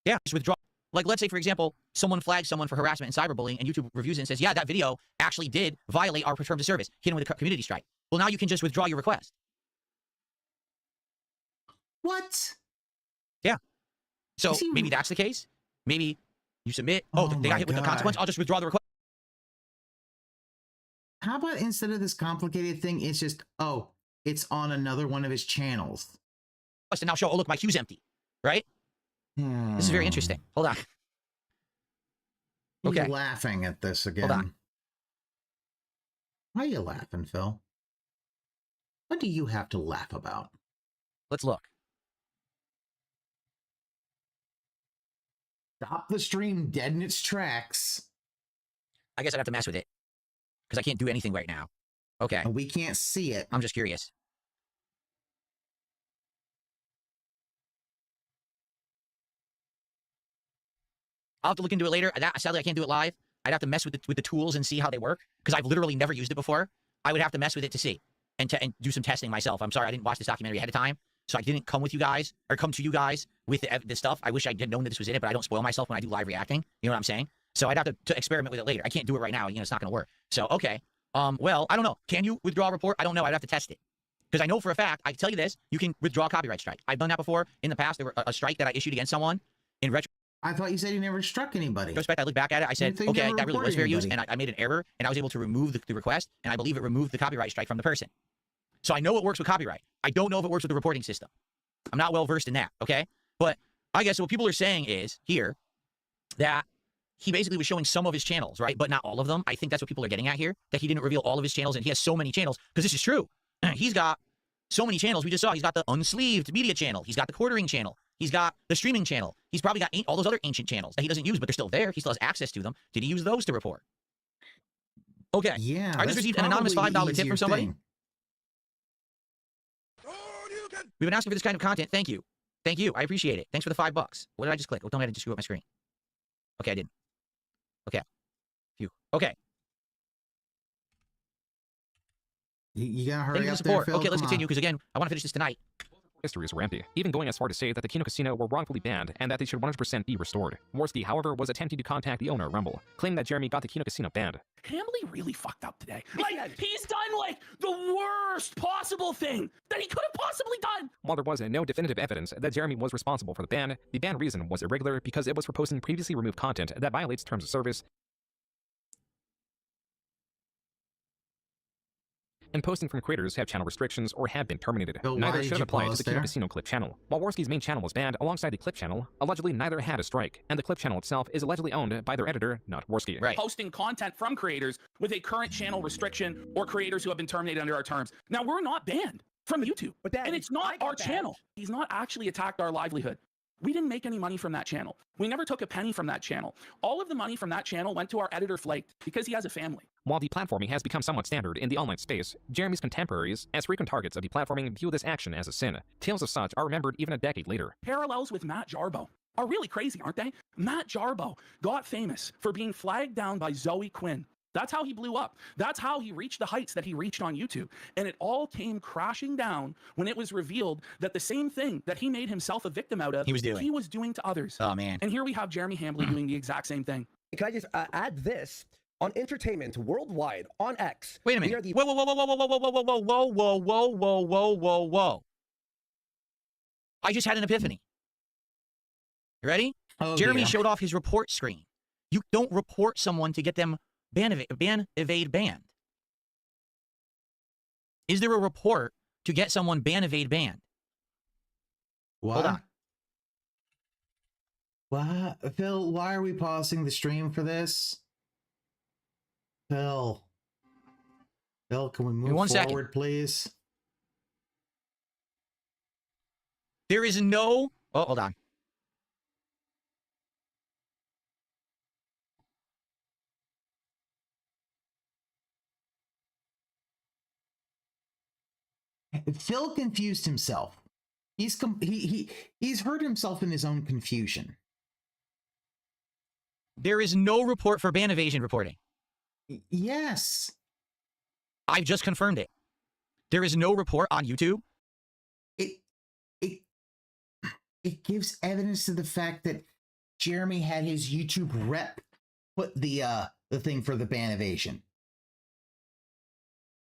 Yeah, just withdraw. Like, let's say, for example, someone flags someone for harassment and cyberbullying, and YouTube reviews it and says, yeah, that video actually did violate our terms of service, hit him with a community strike. Well, now you can just withdraw your request. What? Yeah. So maybe that's the case. Maybe you submit, they got hit with the consequence, I'll just withdraw the request. How about instead of this complicated thing, it's just, oh, it's on another one of his channels. And now show, oh, look, my queue's empty, right? This is very interesting. Hold on. He's laughing at this again. Hold on. Why are you laughing, Phil? What do you have to laugh about? Let's look. Stop the stream dead in its tracks. I guess I'd have to mess with it, because I can't do anything right now. Okay. We can't see it. I'm just curious. I'll have to look into it later. Sadly, I can't do it live. I'd have to mess with the tools and see how they work, because I've literally never used it before. I would have to mess with it to see and do some testing myself. I'm sorry, I didn't watch this documentary ahead of time, so I didn't come to you guys with this stuff. I wish I had known that this was in it, but I don't spoil myself when I do live reacting. You know what I'm saying? So I'd have to experiment with it later. I can't do it right now. You know, it's not going to work. So, okay. Well, I don't know. Can you withdraw a report? I don't know. I'd have to test it. Because I know for a fact, I can tell you this, you can withdraw a copyright strike. I've done that before. In the past, there were a strike that I issued against someone. In retro, I thought you said you never struck anybody. In retrospect, I look back at it, I said, okay, that really was fair use, and I made an error, and I was able to remove the request, and I believe it removed the copyright strike from the person. So I know it works with copyright. I don't know if it works with the reporting system. I'm not well versed in that, okay? But I guess what people are saying is, here, that he basically was showing some of his channels, right? But not all of them. I think that's what people are getting at here, that he didn't reveal all of his channels, and he has so many channels, because this is true. He's got so many channels. We just saw he's got the unsleeved media channel. He's got the quartering channel. He's got the streaming channel. He's probably got all those other ancient channels that he doesn't use, but they're still there. He still has access to them. Did he use those to report? Okay. Yeah. I just received an anonymous $5 tip from somebody. We've been asking for this kind of content. Thank you. Thank you. I appreciate it. Thanks for the $5. What did I just click? Oh, don't I just screw up my screen? Okay, I didn't. Okay. Phew. Okay. You gotta hurry Thank you up for the support. there, Phil. Okay, let's continue, because again, I want to finish this tonight. History is rampant, even going as far to say that the Kino Casino were wrongfully banned and that they should 100% be restored. Worski, however, was attempting to contact the owner of Rumble, claiming that Jeremy got the Kino Casino banned. Hambly really fucked up today. Like, he's done, like, the worst possible thing that he could have possibly done. While there was no definitive evidence that Jeremy was responsible for the ban reason was irregular because it was for posting previously removed content that violates terms of service, and posting from creators have channel restrictions or have been terminated. Bill, neither should apply to the Kino Casino clip channel. While Worski's main channel was banned alongside the clip channel, allegedly neither had a strike, and the clip channel itself is allegedly owned by their editor, not Worski. Right. Posting content from creators with a current channel restriction or creators who have been terminated under our terms. Now, we're not banned from YouTube, and it's not our channel. He's not actually attacked our livelihood. We didn't make any money from that channel. We never took a penny from that channel. All of the money from that channel went to our editor Flaked because he has a family. While deplatforming has become somewhat standard in the online space, Jeremy's contemporaries, as frequent targets of deplatforming, view this action as a sin. Tales of such are remembered even a decade later. Parallels with Matt Jarbo are really crazy, aren't they? Matt Jarbo got famous for being flagged down by Zoe Quinn, That's how he blew up. That's how he reached the heights that he reached on YouTube. And it all came crashing down when it was revealed that the same thing that he made himself a victim out of, he was doing to others. Oh, man. And here we have Jeremy Hambley doing the exact same thing. Can I just add this? On entertainment worldwide, on X. Wait a minute. Whoa, whoa, whoa, whoa, whoa, whoa, whoa, whoa, whoa, whoa, whoa, whoa, whoa, whoa, whoa. I just had an epiphany. You ready? Oh, Jeremy showed off his report screen. You don't report someone to get them evade banned. Is there a report to get someone evade banned? What? Hold on. What? Phil, why are we pausing the stream for this? Phil, can we move forward, please? There is no... Oh, hold on. Phil confused himself. He's heard himself in his own confusion. There is no report for ban evasion reporting. Yes. I've just confirmed it. There is no report on YouTube. It gives evidence to the fact that Jeremy had his YouTube rep put the thing for the ban evasion.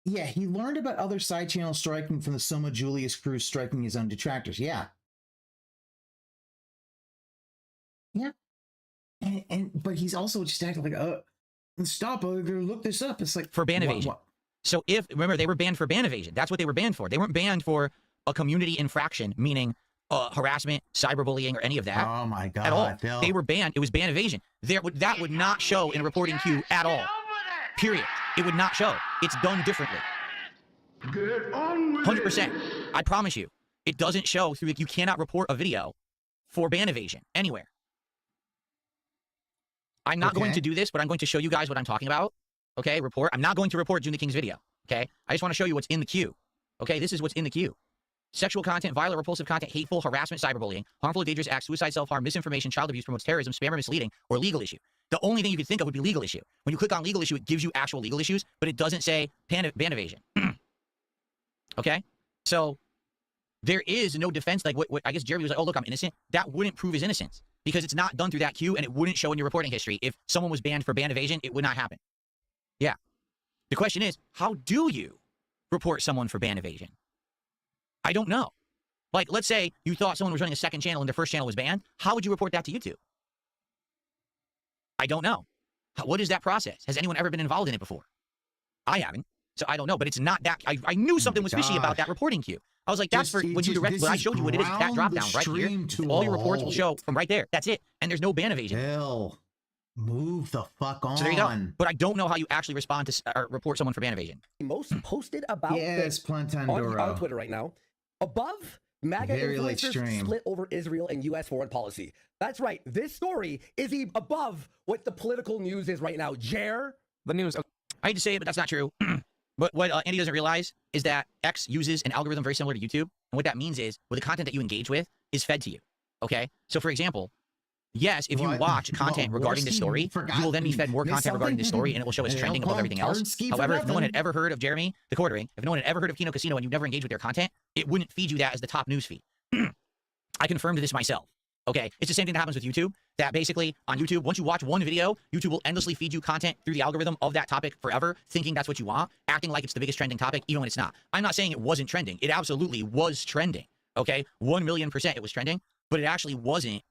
Yeah, he learned about other side channels striking from the Soma Julius crew striking his own detractors. Yeah. Yeah. But he's also just acting like, stop, look this up. It's like for ban evasion. So remember, they were banned for ban evasion. That's what they were banned for. They weren't banned for a community infraction, meaning harassment, cyberbullying, or any of that. Oh my God. At all. Phil. They were banned. It was ban evasion. That would not show in a reporting queue at all. Period. It would not show. It's done differently. 100%. I promise you. It doesn't show through. You cannot report a video for ban evasion anywhere. I'm not going to do this, but I'm going to show you guys what I'm talking about. Okay, report. I'm not going to report Joon the King's video. Okay, I just want to show you what's in the queue. Okay, this is what's in the queue. Sexual content, violent, repulsive content, hateful, harassment, cyberbullying, harmful or dangerous acts, suicide, self-harm, misinformation, child abuse, promotes terrorism, spam or misleading, or legal issue. The only thing you could think of would be legal issue. When you click on legal issue, it gives you actual legal issues, but it doesn't say ban evasion. Okay, so there is no defense. Like what I guess Jeremy was like, oh look, I'm innocent. That wouldn't prove his innocence because it's not done through that queue, and it wouldn't show in your reporting history. If someone was banned for ban evasion, it would not happen. Yeah. The question is, how do you report someone for ban evasion? I don't know. Like, let's say you thought someone was running a second channel and their first channel was banned. How would you report that to YouTube? I don't know. What is that process? Has anyone ever been involved in it before? I haven't. So I don't know, but it's not that. I knew something was fishy about that reporting queue. I was like, that's for when you direct, when I showed you what it is, that drop down right here. All your reports will show from right there. That's it. And there's no ban evasion. Phil, move the fuck on. So there you go. But I don't know how you actually respond to or report someone for ban evasion. Most posted about this on Twitter right now. Above, MAGA influencers split over Israel and U.S. foreign policy. That's right. This story is above what the political news is right now. The news. I hate to say it, but that's not true. But what Andy doesn't realize is that X uses an algorithm very similar to YouTube. And what that means is, the content that you engage with is fed to you. Okay? So, for example, yes, if you watch content regarding this story, you will then be fed more content regarding this story, and it will show as trending above everything else. However, if no one had ever heard of Jeremy, the Quartering, if no one had ever heard of Kino Casino and you never engaged with their content, it wouldn't feed you that as the top news feed. I confirmed this myself. Okay? It's the same thing that happens with YouTube, that basically on YouTube, once you watch one video, YouTube will endlessly feed you content through the algorithm of that topic forever, thinking that's what you want, acting like it's the biggest trending topic, even when it's not. I'm not saying it wasn't trending. It absolutely was trending. Okay? 1,000,000% it was trending, but it actually wasn't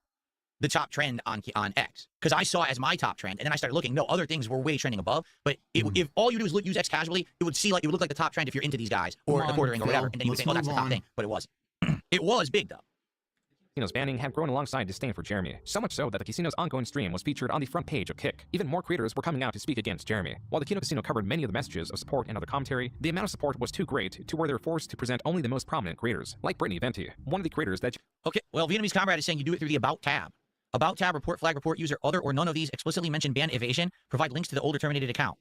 the top trend on X, because I saw it as my top trend, and then I started looking. No, other things were way trending above. But if all you do is use X casually, it would look like the top trend if you're into these guys or the Quartering or whatever, and then you would think, oh, that's the top thing. But it wasn't. It was big though. Casino's banning had grown alongside disdain for Jeremy, so much so that the casino's ongoing stream was featured on the front page of Kick. Even more creators were coming out to speak against Jeremy. While the Kino Casino covered many of the messages of support and other commentary, the amount of support was too great to where they were forced to present only the most prominent creators, like Brittany Venti, one of the creators that... Okay, well, Vietnamese Comrade is saying you do it through the About tab. About tab, report flag, report user, other, or none of these explicitly mention ban evasion, provide links to the older terminated account.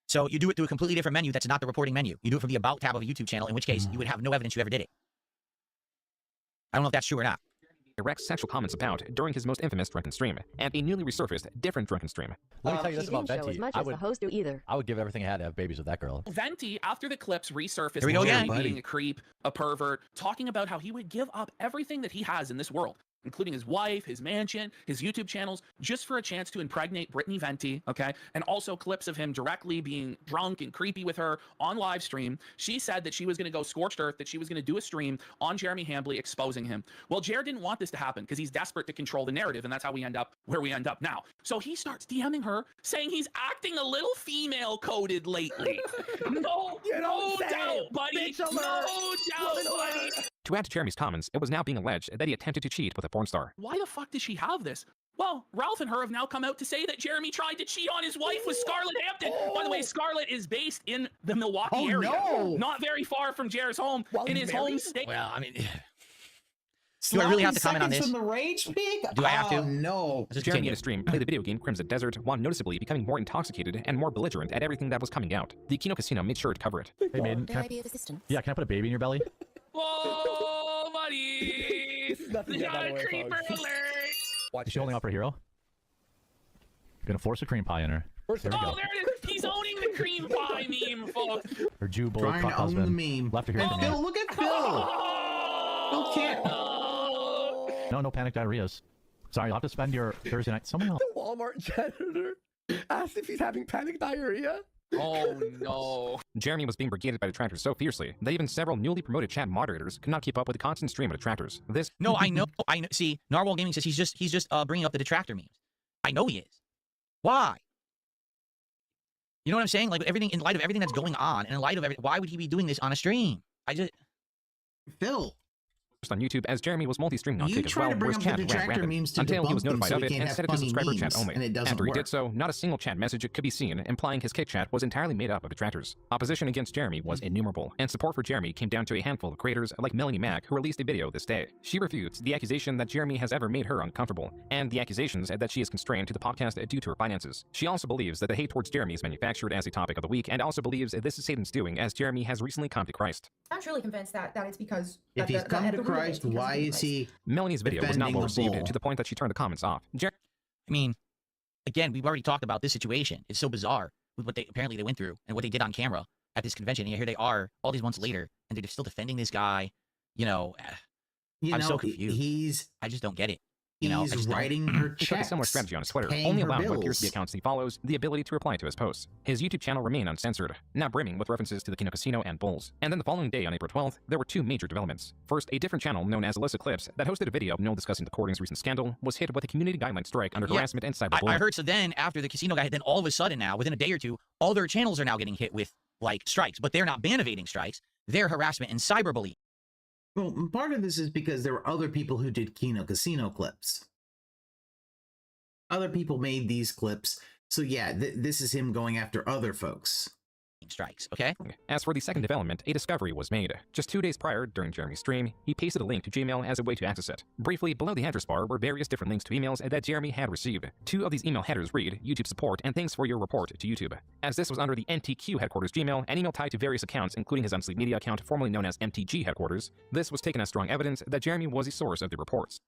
So you do it through a completely different menu that's not the reporting menu. You do it from the About tab of a YouTube channel, in which case you would have no evidence you ever did it. I don't know if that's true or not. direct sexual comments about during his most infamous drunken stream, and a newly resurfaced different drunken stream. Let me tell you this She about didn't show as Venti. much I as would, the host do either. I would give everything I had to have babies with that girl. Venti, after the clips resurfaced, Here we go Jeremy again. being a creep, a pervert, talking about how he would give up everything that he has in this world, including his wife, his mansion, his YouTube channels, just for a chance to impregnate Brittany Venti, okay? And also clips of him directly being drunk and creepy with her on live stream. She said that she was going to go scorched earth, that she was going to do a stream on Jeremy Hambley exposing him. Well, Jer didn't want this to happen because he's desperate to control the narrative, and that's how we end up where we end up now. So he starts DMing her, saying he's acting a little female-coded lately. No doubt, buddy. No doubt, buddy. To add to Jeremy's comments, it was now being alleged that he attempted to cheat with a porn star. Why the fuck does she have this? Well, Ralph and her have now come out to say that Jeremy tried to cheat on his wife with Scarlett Hampton. By the way, Scarlett is based in the Milwaukee area, not very far from Jer's home, in his home state. Well, I mean, do I really have to comment on this? From the rage pig? Do I have to? Oh, no. Jeremy in a stream played the video game Crimson Desert while noticeably becoming more intoxicated and more belligerent at everything that was coming out. The Kino Casino made sure to cover it. Hey, maiden, can I be of assistance? Yeah, can I put a baby in your belly? Whoa, buddy! This is nothing yet, by the way, Creeper folks. alert! Is she holding out for hero? Gonna force a cream pie in her. There we Oh, go. there it is! He's owning the cream pie meme, folks! Her Jew bull Trying cock to own the husband. meme. Left to hear And from Phil, you. look at Phil. Phil can't. No panic diarrheas. Sorry, you'll have to spend your Thursday night. Someone else. The Walmart janitor asked if he's having panic diarrhea. Oh no. Jeremy was being brigaded by detractors so fiercely that even several newly promoted chat moderators could not keep up with the constant stream of detractors. This No, I know. See, Narwhal Gaming says he's just bringing up the detractor memes. I know he is. Why? You know what I'm saying? Like everything, in light of everything that's going on, and in light of everything, why would he be doing this on a stream? Phil. on YouTube as Jeremy was multi-streaming on You Kick as try well, to bring where his up chat the ran detractor rampant memes to until he was debunk them notified so of he it can't and have set it to funny subscriber chat memes, only. and it doesn't After he work. did so, not a single chat message could be seen, implying his Kick chat was entirely made up of detractors. Opposition against Jeremy was innumerable, and support for Jeremy came down to a handful of creators like Melanie Mack, who released a video this day. She refutes the accusation that Jeremy has ever made her uncomfortable, and the accusations that she is constrained to the podcast due to her finances. She also believes that the hate towards Jeremy is manufactured as a topic of the week, and also believes this is Satan's doing, as Jeremy has recently come to Christ. I'm truly convinced that it's because If he's come to Christ, why is he Melanie's video was not defending well the received bull? to the point that she turned the comments off. I mean, again, we've already talked about this situation. It's so bizarre with what they apparently went through and what they did on camera at this convention. And here they are, all these months later, and they're still defending this guy. I'm so confused. I just don't get it. I He's just writing her He took a checks, similar strategy on his Twitter, paying only her allowing what appears to be bills. accounts he follows the ability to reply to his posts. His YouTube channel remained uncensored, now brimming with references to the Kino Casino and Bulls. And then the following day, on April 12th, there were two major developments. First, a different channel known as Alyssa Clips that hosted a video of Noel discussing the Courting's recent scandal was hit with a community guideline strike under harassment and cyberbullying. I heard. So then, after the casino guy hit, then all of a sudden now, within a day or two, all their channels are now getting hit with strikes, but they're not ban evading strikes. They're harassment and cyberbullying. Well, part of this is because there were other people who did Kino Casino clips. Other people made these clips. So yeah, this is him going after other folks. Strikes, okay? As for the second development, a discovery was made. Just 2 days prior, during Jeremy's stream, he pasted a link to Gmail as a way to access it. Briefly, below the address bar were various different links to emails that Jeremy had received. 2 of these email headers read, YouTube support and thanks for your report to YouTube. As this was under the NTQ headquarters Gmail, an email tied to various accounts, including his Unsleep Media account, formerly known as MTG headquarters, this was taken as strong evidence that Jeremy was the source of the reports.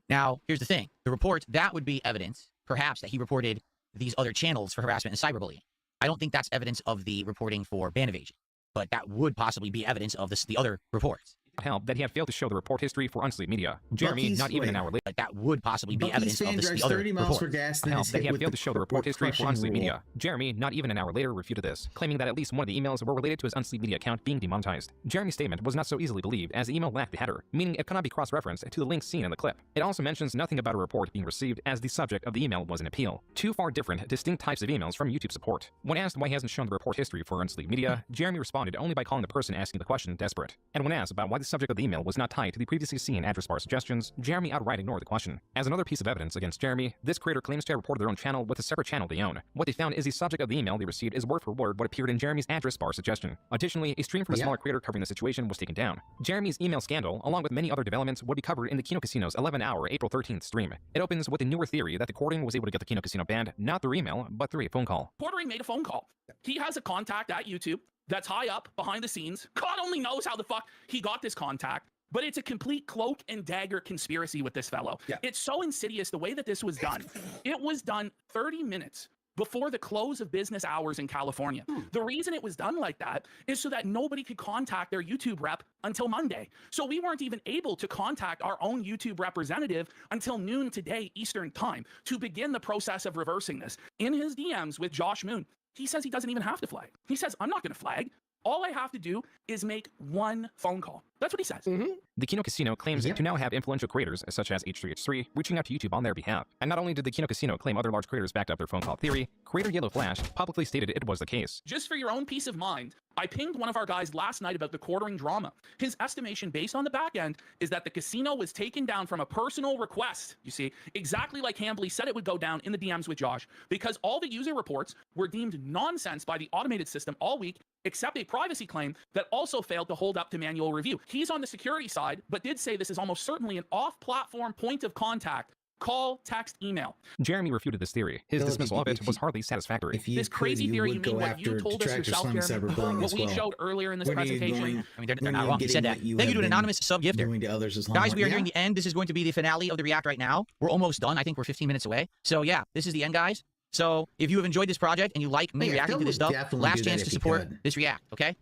Now, here's the thing. The report, that would be evidence, perhaps, that he reported these other channels for harassment and cyberbullying. I don't think that's evidence of the reporting for ban evasion, but that would possibly be evidence of the other reports. Help that he had failed to show the report history for Unsleep Media. Jeremy, not even an hour later. But that would possibly be Bucky's evidence fan of drives the other 30 miles per reports. gas, then Help is that he hit had with failed the to show the report history for crushing Unsleep rule. Media. Jeremy, not even an hour later, refuted this, claiming that at least one of the emails were related to his Unsleep Media account being demonetized. Jeremy's statement was not so easily believed as the email lacked the header, meaning it cannot be cross-referenced to the link seen in the clip. It also mentions nothing about a report being received as the subject of the email was an appeal. 2 far different, distinct types of emails from YouTube support. When asked why he hasn't shown the report history for Unsleep Media, Jeremy responded only by calling the person asking the question desperate. And when asked about why the subject of the email was not tied to the previously seen address bar suggestions, Jeremy outright ignored the question. As another piece of evidence against Jeremy, this creator claims to have reported their own channel with a separate channel they own. What they found is the subject of the email they received is word for word what appeared in Jeremy's address bar suggestion. Additionally, a stream from a smaller creator covering the situation was taken down. Jeremy's email scandal, along with many other developments, would be covered in the Kino Casino's 11-hour April 13th stream. It opens with a newer theory that the Courting was able to get the Kino Casino banned not through email, but through a phone call. Courting made a phone call. He has a contact at YouTube that's high up behind the scenes. God only knows how the fuck he got this contact. But it's a complete cloak and dagger conspiracy with this fellow. Yeah. It's so insidious the way that this was done. It was done 30 minutes before the close of business hours in California. The reason it was done like that is so that nobody could contact their YouTube rep until Monday. So we weren't even able to contact our own YouTube representative until noon today Eastern time to begin the process of reversing this. In his DMs with Josh Moon, he says he doesn't even have to flag. He says, I'm not going to flag. All I have to do is make one phone call. That's what he says. The Kino Casino claims to now have influential creators such as H3H3 reaching out to YouTube on their behalf. And not only did the Kino Casino claim other large creators backed up their phone call theory, creator Yellow Flash publicly stated it was the case. Just for your own peace of mind, I pinged one of our guys last night about the quartering drama. His estimation based on the back end is that the casino was taken down from a personal request, you see, exactly like Hambly said it would go down in the DMs with Josh, because all the user reports were deemed nonsense by the automated system all week, except a privacy claim that also failed to hold up to manual review. He's on the security side, but did say this is almost certainly an off-platform point of contact. Call, text, email. Jeremy refuted this theory. His dismissal of it was hardly satisfactory. This crazy theory, you mean what you told us yourself, Jeremy? What we showed earlier in this presentation? I mean, they're not wrong. He said that. Thank you to an anonymous sub-gifter. Guys, we are nearing the end. This is going to be the finale of the React right now. We're almost done. I think we're 15 minutes away. So yeah, this is the end, guys. So if you have enjoyed this project and you like me reacting to this stuff, last chance to support this React, okay?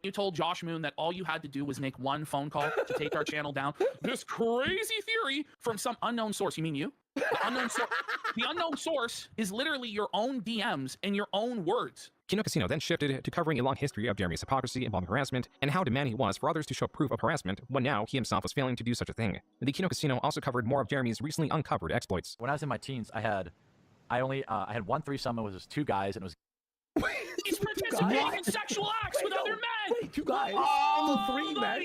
You told Josh Moon that all you had to do was make one phone call to take our channel down. This crazy theory from some unknown source. You mean you? The unknown source is literally your own DMs and your own words. Kino Casino then shifted to covering a long history of Jeremy's hypocrisy involving harassment and how demanding he was for others to show proof of harassment when now he himself was failing to do such a thing. The Kino Casino also covered more of Jeremy's recently uncovered exploits. When I was in my teens, I had one threesome. It was just 2 guys, and it was. He's participating in sexual acts with other men. Wait, 2 guys? Oh, 3 men?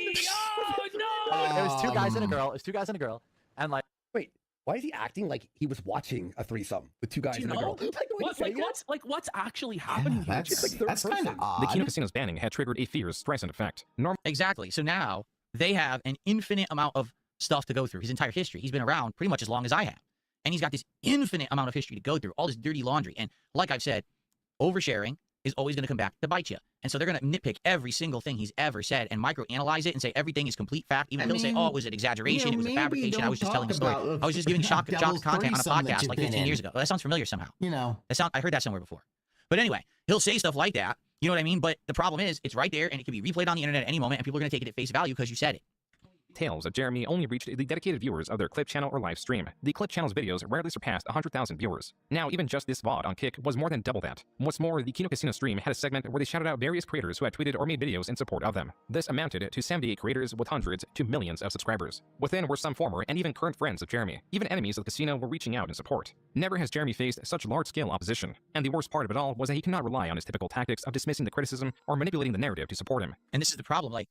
Oh no! It was 2 guys and a girl. It was 2 guys and a girl, and like. Wait, why is he acting like he was watching a threesome with 2 guys and a girl? What's actually happening here? That's kind of odd. The Kino Casino's banning had triggered a fierce Streisand effect. Exactly. So now they have an infinite amount of stuff to go through. His entire history. He's been around pretty much as long as I have. And he's got this infinite amount of history to go through, all this dirty laundry. And like I've said, oversharing is always going to come back to bite you. And so they're going to nitpick every single thing he's ever said and microanalyze it and say everything is complete fact. Even he'll say, oh, it was an exaggeration, it was a fabrication, I was just telling a story. I was just giving shock content on a podcast like 15 years ago. That sounds familiar somehow. You know. I heard that somewhere before. But anyway, he'll say stuff like that. You know what I mean? But the problem is, it's right there and it can be replayed on the internet at any moment and people are going to take it at face value because you said it. Tales of Jeremy only reached the dedicated viewers of their clip channel or live stream. The clip channel's videos rarely surpassed 100,000 viewers. Now, even just this VOD on Kick was more than double that. What's more, the Kino Casino stream had a segment where they shouted out various creators who had tweeted or made videos in support of them. This amounted to 78 creators with hundreds to millions of subscribers. Within were some former and even current friends of Jeremy. Even enemies of the casino were reaching out in support. Never has Jeremy faced such large-scale opposition. And the worst part of it all was that he cannot rely on his typical tactics of dismissing the criticism or manipulating the narrative to support him. And this is the problem. Like,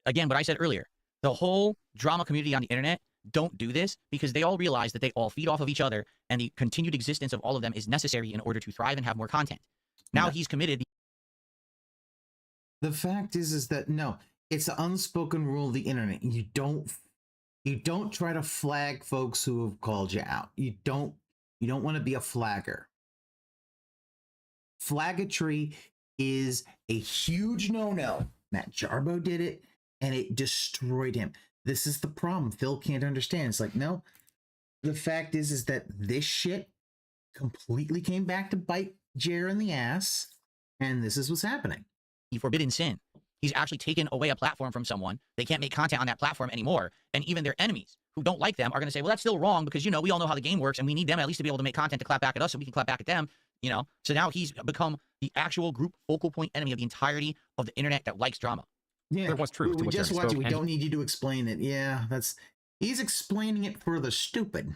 again, what I said earlier. The whole drama community on the internet don't do this because they all realize that they all feed off of each other and the continued existence of all of them is necessary in order to thrive and have more content. Now he's committed. The fact is that no, it's the unspoken rule of the internet. You don't try to flag folks who have called you out. You don't want to be a flagger. Flaggatry is a huge no-no. Matt Jarbo did it. And it destroyed him. This is the problem. Phil can't understand. It's like, no. The fact is that this shit completely came back to bite Jer in the ass. And this is what's happening. Forbidden sin. He's actually taken away a platform from someone. They can't make content on that platform anymore. And even their enemies who don't like them are going to say, well, that's still wrong because, you know, we all know how the game works and we need them at least to be able to make content to clap back at us so we can clap back at them. You know, so now he's become the actual group focal point enemy of the entirety of the internet that likes drama. Yeah, there was truth. We just watch it. We don't need you to explain it. Yeah, he's explaining it for the stupid.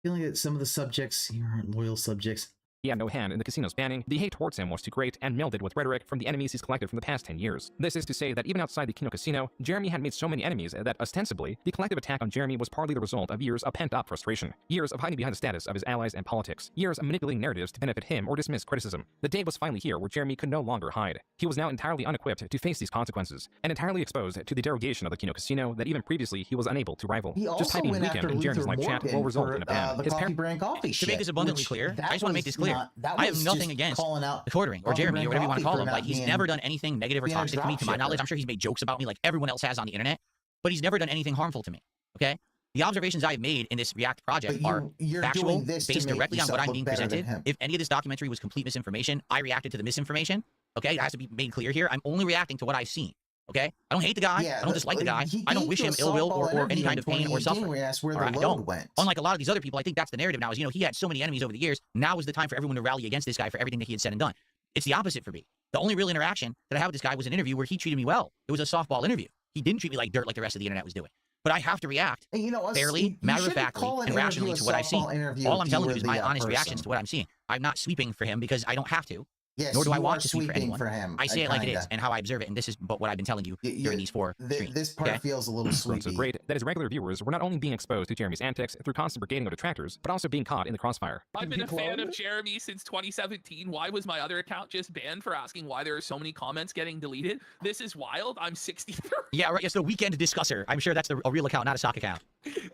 Feeling that some of the subjects here aren't loyal subjects. He had no hand in the casino's banning. The hate towards him was too great and melded with rhetoric from the enemies he's collected from the past 10 years. This is to say that even outside the Kino Casino, Jeremy had made so many enemies that, ostensibly, the collective attack on Jeremy was partly the result of years of pent-up frustration, years of hiding behind the status of his allies and politics, years of manipulating narratives to benefit him or dismiss criticism. The day was finally here where Jeremy could no longer hide. He was now entirely unequipped to face these consequences, and entirely exposed to the derogation of the Kino Casino that even previously he was unable to rival. Just typing weekend in Jeremy's live chat will result in a ban. The coffee brand coffee to make this abundantly clear, I just want to make this clear. I have nothing against the quartering or Jeremy or whatever you want to call him. Like, he's never done anything negative or toxic to me, to my knowledge. I'm sure he's made jokes about me like everyone else has on the internet. but he's never done anything harmful to me. Okay. The observations I've made in this React project are factual, based directly on what I'm being presented. If any of this documentary was complete misinformation, I reacted to the misinformation. Okay, it has to be made clear here. I'm only reacting to what I've seen. Okay, I don't hate the guy. I don't dislike the guy. I don't wish him ill will or any kind of pain or suffering. I don't. Unlike a lot of these other people, I think that's the narrative now. Is he had so many enemies over the years. Now is the time for everyone to rally against this guy for everything that he had said and done. It's the opposite for me. The only real interaction that I had with this guy was an interview where he treated me well. It was a softball interview. He didn't treat me like dirt like the rest of the internet was doing. But I have to react fairly, matter-of-factly, and rationally to what I see. All I'm telling you is my honest reactions to what I'm seeing. I'm not sweeping for him because I don't have to. Yes, nor do I want to sweep for anyone. Him. I say it like it is and how I observe it, and this is what I've been telling you during these 4 streams. This part feels a little sweepy. So great that his regular viewers were not only being exposed to Jeremy's antics through constant brigading of detractors, but also being caught in the crossfire. I've been a fan of Jeremy since 2017. Why was my other account just banned for asking why there are so many comments getting deleted? This is wild. I'm 63. Yeah, right. It's the Weekend Discusser. I'm sure that's a real account, not a stock account.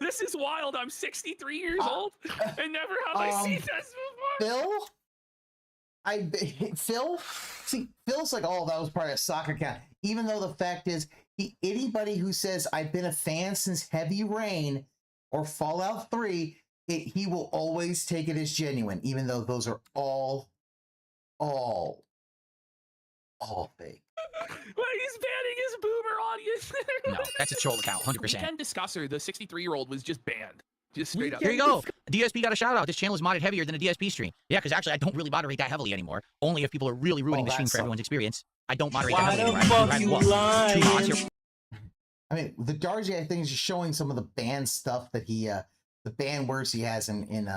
This is wild. I'm 63 years old, and never have I seen this before. Phil's like, oh, that was probably a soccer account. Even though the fact is, anybody who says I've been a fan since Heavy Rain or Fallout 3, he will always take it as genuine, even though those are all fake. Well, he's banning his boomer audience. No, that's a troll account, 100%. Weekend Discusser, the 63-year-old, was just banned. Just straight up. Here you go. DSP got a shout out. This channel is modded heavier than a DSP stream. Yeah, because actually I don't really moderate that heavily anymore. Only if people are really ruining the stream for everyone's experience. I don't moderate that heavily anymore. I mean, the Darji, I think, is just showing some of the banned stuff that he, the banned words he has in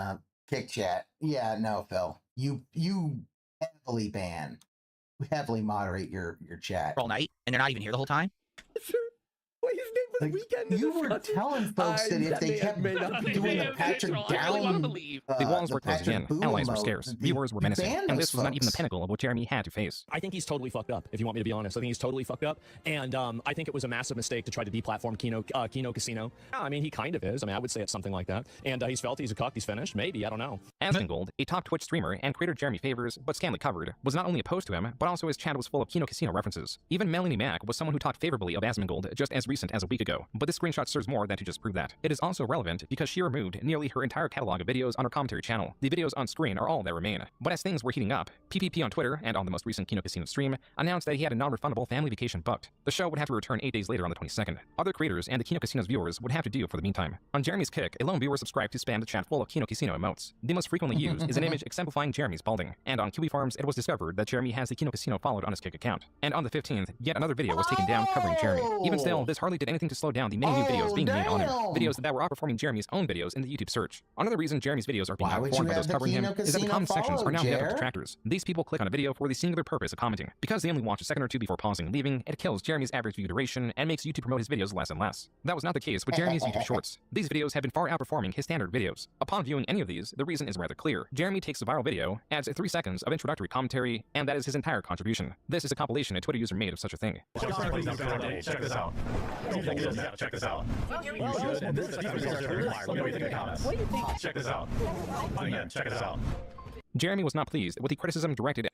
Kick Chat. Yeah, no, Phil, you heavily ban, heavily moderate your chat all night, and they're not even here the whole time. Wait, his name was Weekend. You were telling folks that if they kept doing the Patrick Down, the walls were closing in, allies were scarce, viewers were menacing, and this was not even the pinnacle of what Jeremy had to face. I think he's totally fucked up, if you want me to be honest. I think he's totally fucked up, and I think it was a massive mistake to try to deplatform Kino Casino. I mean, he kind of is. I mean, I would say it's something like that. And he's felt he's a cuck, he's finished. Maybe, I don't know. Asmongold, a top Twitch streamer and creator Jeremy favors, but scantily covered, was not only opposed to him, but also his chat was full of Kino Casino references. Even Melanie Mack was someone who talked favorably of Asmongold just as recent as a week ago. But this screenshot serves more than to just prove that. It is also relevant because she removed nearly her entire catalog of videos on her commentary channel. The videos on screen are all that remain. But as things were heating up, PPP on Twitter, and on the most recent Kino Casino stream, announced that he had a non-refundable family vacation booked. The show would have to return 8 days later on the 22nd. Other creators and the Kino Casino's viewers would have to do for the meantime. On Jeremy's kick, a lone viewer subscribed to spam the chat full of Kino Casino emotes. The most frequently used is an image exemplifying Jeremy's balding. And on Kiwi Farms, it was discovered that Jeremy has the Kino Casino followed on his kick account. And on the 15th, yet another video was taken down covering Jeremy. Even still, this hardly did anything to slow down the many new videos being made on him. Videos that were outperforming Jeremy's own videos in the YouTube search. Another reason Jeremy's videos are being outperformed by those covering him is that the comment sections are now made up of detractors. These people click on a video for the singular purpose of commenting. Because they only watch a second or two before pausing and leaving, it kills Jeremy's average view duration and makes YouTube promote his videos less and less. That was not the case with Jeremy's YouTube Shorts. These videos have been far outperforming his standard videos. Upon viewing any of these, the reason is rather clear. Jeremy takes a viral video, adds 3 seconds of introductory commentary, and that is his entire contribution. This is a compilation a Twitter user made of such a thing. Check this out. Check this out. Check this out. Again, check this out. Jeremy was not pleased with the criticism directed.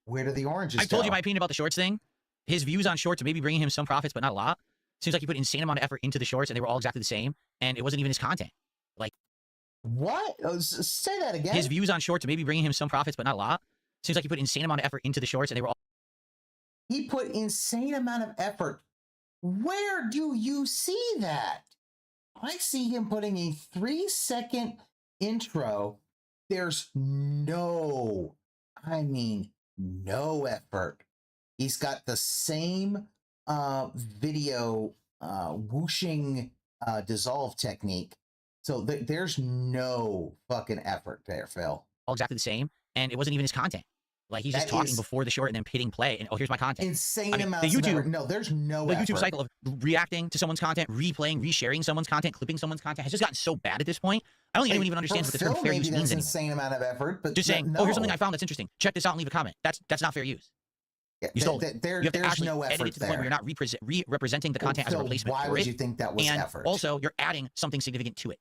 Where do the oranges I told you my opinion about the shorts thing. His views on shorts are maybe bringing him some profits, but not a lot. Seems like he put an insane amount of effort into the shorts, and they were all exactly the same, and it wasn't even his content. Like, what? Say that again. His views on shorts are maybe bringing him some profits, but not a lot. Seems like he put an insane amount of effort into the shorts, and they were all. He put insane amount of effort. Where do you see that? I see him putting a 3-second intro. There's no effort. He's got the same video whooshing dissolve technique. So there's no fucking effort there, Phil. All exactly the same, and it wasn't even his content. Like, he's just talking before the short and then hitting play, and oh, here's my content. Insane amounts of effort. No, there's no effort. The YouTube cycle of reacting to someone's content, replaying, resharing someone's content, clipping someone's content has just gotten so bad at this point. I don't think anyone even understands what the term fair use means anymore. Insane amount of effort, but just saying, oh, here's something I found that's interesting. Check this out and leave a comment. That's not fair use. Yeah, you stole it. You have to actually no edit it to the point where you're not representing the content as a replacement for it. Why would you think that was and effort? Also, you're adding something significant to it.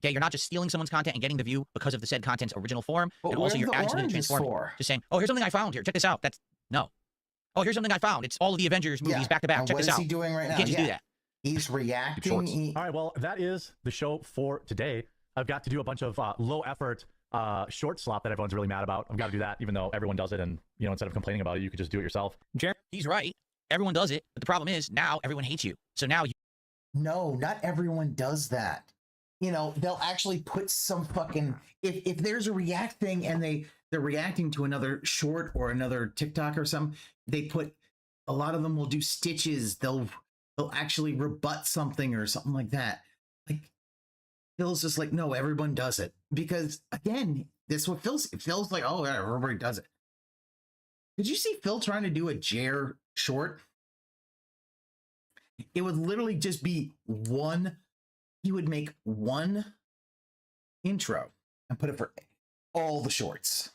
Okay, you're not just stealing someone's content and getting the view because of the said content's original form, and also you're adding something to transform it. Just saying, oh, here's something I found here. Check this out. That's no. Oh, here's something I found. It's all of the Avengers movies back to back. Check this out. What is he doing right now? You can't just do that. He's reacting. All right, well, that is the show for today. I've got to do a bunch of low effort short slop that everyone's really mad about. I've got to do that, even though everyone does it, and instead of complaining about it, you could just do it yourself. He's right. Everyone does it, but the problem is now everyone hates you. So now you. No, not everyone does that. They'll actually put some fucking if there's a react thing and they're reacting to another short or another TikTok or something, they put a lot of them will do stitches. They'll actually rebut something or something like that. Like Phil's just like, no, everyone does it. Because again, this is what Phil's like, oh yeah, everybody does it. Did you see Phil trying to do a Jer short? It would literally just be he would make one intro and put it for all the shorts.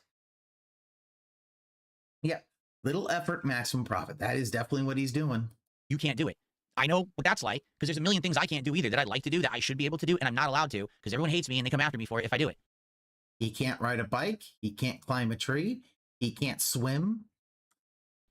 Yeah, little effort, maximum profit. That is definitely what he's doing. You can't do it. I know what that's like, because there's a million things I can't do either that I'd like to do that I should be able to do, and I'm not allowed to, because everyone hates me and they come after me for it if I do it. He can't ride a bike. He can't climb a tree. He can't swim.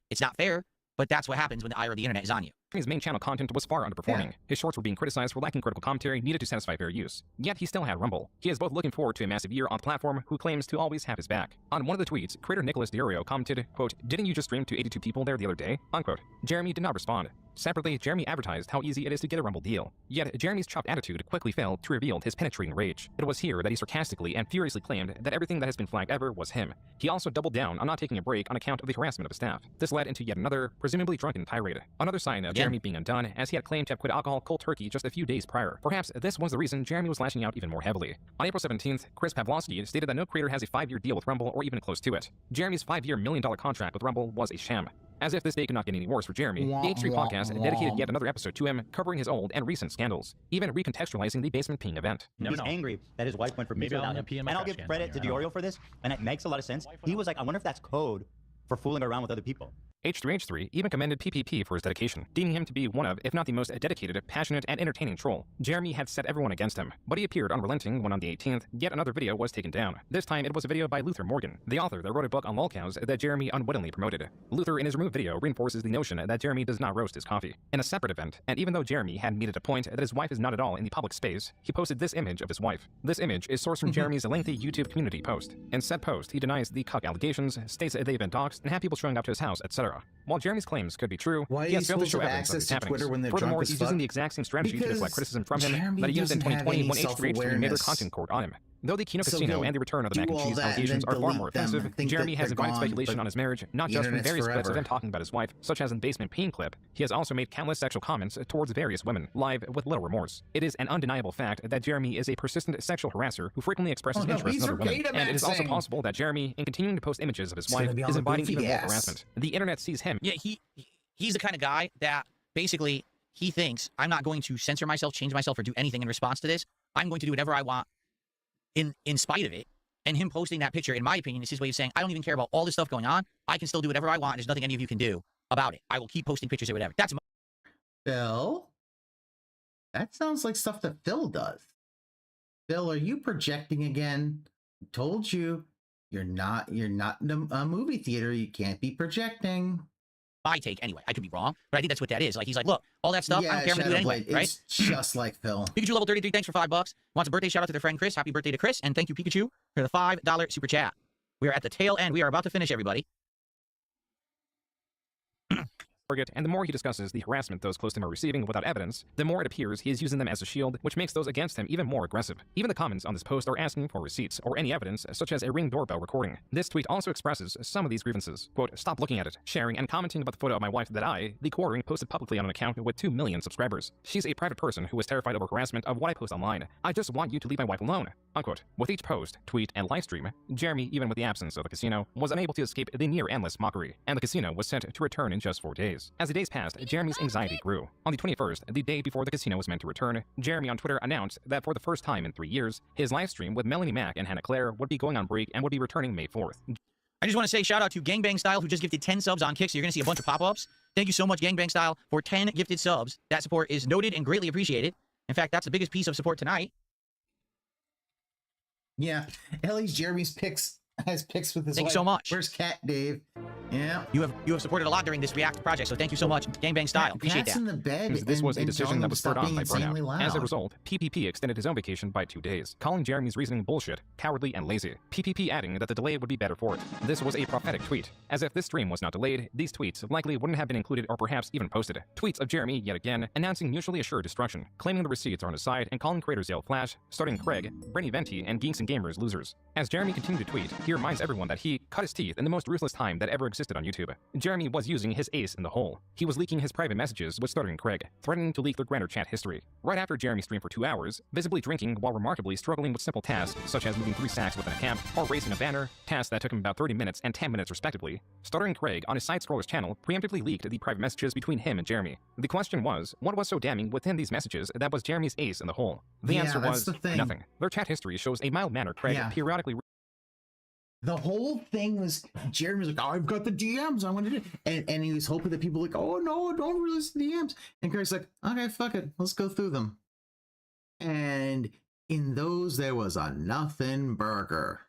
It's not fair, but that's what happens when the ire of the internet is on you. His main channel content was far underperforming. Yeah. His shorts were being criticized for lacking critical commentary needed to satisfy fair use. Yet he still had Rumble. He is both looking forward to a massive year on the platform who claims to always have his back. On one of the tweets, creator Nicholas Diorio commented, quote, "Didn't you just stream to 82 people there the other day?" Unquote. Jeremy did not respond. Separately, Jeremy advertised how easy it is to get a Rumble deal. Yet, Jeremy's chopped attitude quickly failed to reveal his penetrating rage. It was here that he sarcastically and furiously claimed that everything that has been flagged ever was him. He also doubled down on not taking a break on account of the harassment of his staff. This led into yet another, presumably drunken tirade. Another sign of Jeremy being undone, as he had claimed to have quit alcohol cold turkey just a few days prior. Perhaps this was the reason Jeremy was lashing out even more heavily. On April 17th, Chris Pavlovsky stated that no creator has a 5-year deal with Rumble or even close to it. Jeremy's 5-year $1 million contract with Rumble was a sham. As if this day could not get any worse for Jeremy, the H3 podcast dedicated yet another episode to him, covering his old and recent scandals, even recontextualizing the Basement Ping event. He's angry that his wife went for pizza without him. And I'll give credit to Diorio for this, and it makes a lot of sense. He was like, I wonder if that's code for fooling around with other people. H3H3 even commended PPP for his dedication, deeming him to be one of, if not the most dedicated, passionate, and entertaining troll. Jeremy had set everyone against him, but he appeared unrelenting when on the 18th, yet another video was taken down. This time it was a video by Luther Morgan, the author that wrote a book on lolcows that Jeremy unwittingly promoted. Luther in his removed video reinforces the notion that Jeremy does not roast his coffee. In a separate event, and even though Jeremy had made it a point that his wife is not at all in the public space, he posted this image of his wife. This image is sourced from Jeremy's lengthy YouTube community post. In said post, he denies the cuck allegations, states that they've been doxxed, and have people showing up to his house, etc. While Jeremy's claims could be true, he has failed to show evidence of these happenings. Furthermore, he's using the exact same strategy to deflect criticism from him that he used in 2020 when H3H3 made their content court on him. Though the Kino Casino and the return of the mac and cheese allegations are far more offensive, Jeremy has invited speculation on his marriage, not just from various clips of him talking about his wife, such as in Basement Ping clip. He has also made countless sexual comments towards various women, live with little remorse. It is an undeniable fact that Jeremy is a persistent sexual harasser who frequently expresses interest in other women. And it is also possible that Jeremy, in continuing to post images of his wife, is inviting even more harassment. The internet sees him. Yeah, he's the kind of guy that basically he thinks, I'm not going to censor myself, change myself, or do anything in response to this. I'm going to do whatever I want in spite of it. And him posting that picture, in my opinion, is his way of saying, I don't even care about all this stuff going on. I can still do whatever I want. There's nothing any of you can do about it. I will keep posting pictures or whatever. That's Phil? That sounds like stuff that Phil does. Phil, are you projecting again? I told you, you're not in a movie theater. You can't be projecting. My take, anyway. I could be wrong, but I think that's what that is. Like, he's like, look, all that stuff, I don't care, I'm gonna do it anyway, right? It's just like Phil. Pikachu level 33, thanks for $5. Wants a birthday shout out to their friend Chris. Happy birthday to Chris, and thank you, Pikachu, for the $5 super chat. We are at the tail end. We are about to finish, everybody. And the more he discusses the harassment those close to him are receiving without evidence, the more it appears he is using them as a shield, which makes those against him even more aggressive. Even the comments on this post are asking for receipts or any evidence, such as a Ring doorbell recording. This tweet also expresses some of these grievances. Quote, stop looking at it, sharing and commenting about the photo of my wife that I, the quartering, posted publicly on an account with 2 million subscribers. She's a private person who is terrified over harassment of what I post online. I just want you to leave my wife alone. Unquote. With each post, tweet, and live stream, Jeremy, even with the absence of the casino, was unable to escape the near-endless mockery, and the casino was set to return in just 4 days. As the days passed, Jeremy's anxiety grew. On the 21st, the day before the casino was meant to return, Jeremy on Twitter announced that for the first time in 3 years, his live stream with Melanie Mack and Hannah Claire would be going on break and would be returning May 4th. I just want to say shout out to Gangbang Style, who just gifted 10 subs on Kick, so you're going to see a bunch of pop-ups. Thank you so much, Gangbang Style, for 10 gifted subs. That support is noted and greatly appreciated. In fact, that's the biggest piece of support tonight. Yeah, at least Jeremy's has pics with his wife. Thank you so much. Where's Cat Dave? Yeah. You have supported a lot during this React project, so thank you so much. Gangbang style. Appreciate Cat's that. in the bed. This was a and decision telling that him was to spurred stop on by being insanely burnout. As a loud. result, PPP extended his own vacation by 2 days, calling Jeremy's reasoning bullshit, cowardly, and lazy. PPP adding that the delay would be better for it. This was a prophetic tweet. As if this stream was not delayed, these tweets likely wouldn't have been included or perhaps even posted. Tweets of Jeremy, yet again, announcing mutually assured destruction, claiming the receipts are on his side, and calling creators Yale Flash, starting Craig, Brenny Venti, and Geeks and Gamers losers. As Jeremy continued to tweet, he reminds everyone that he cut his teeth in the most ruthless time that ever existed on YouTube. Jeremy was using his ace in the hole. He was leaking his private messages with Stuttering Craig, threatening to leak their grander chat history. Right after Jeremy streamed for 2 hours, visibly drinking while remarkably struggling with simple tasks such as moving 3 sacks within a camp or raising a banner, tasks that took him about 30 minutes and 10 minutes respectively, Stuttering Craig on his Side Scrollers channel preemptively leaked the private messages between him and Jeremy. The question was, what was so damning within these messages that was Jeremy's ace in the hole? The answer was nothing. Their chat history shows a mild-mannered Craig periodically. The whole thing was Jeremy was like, oh, I've got the DMs. I want to do it. And he was hoping that people were like, oh no, don't release the DMs. And Craig's like, okay, fuck it. Let's go through them. And in those, there was a nothing burger.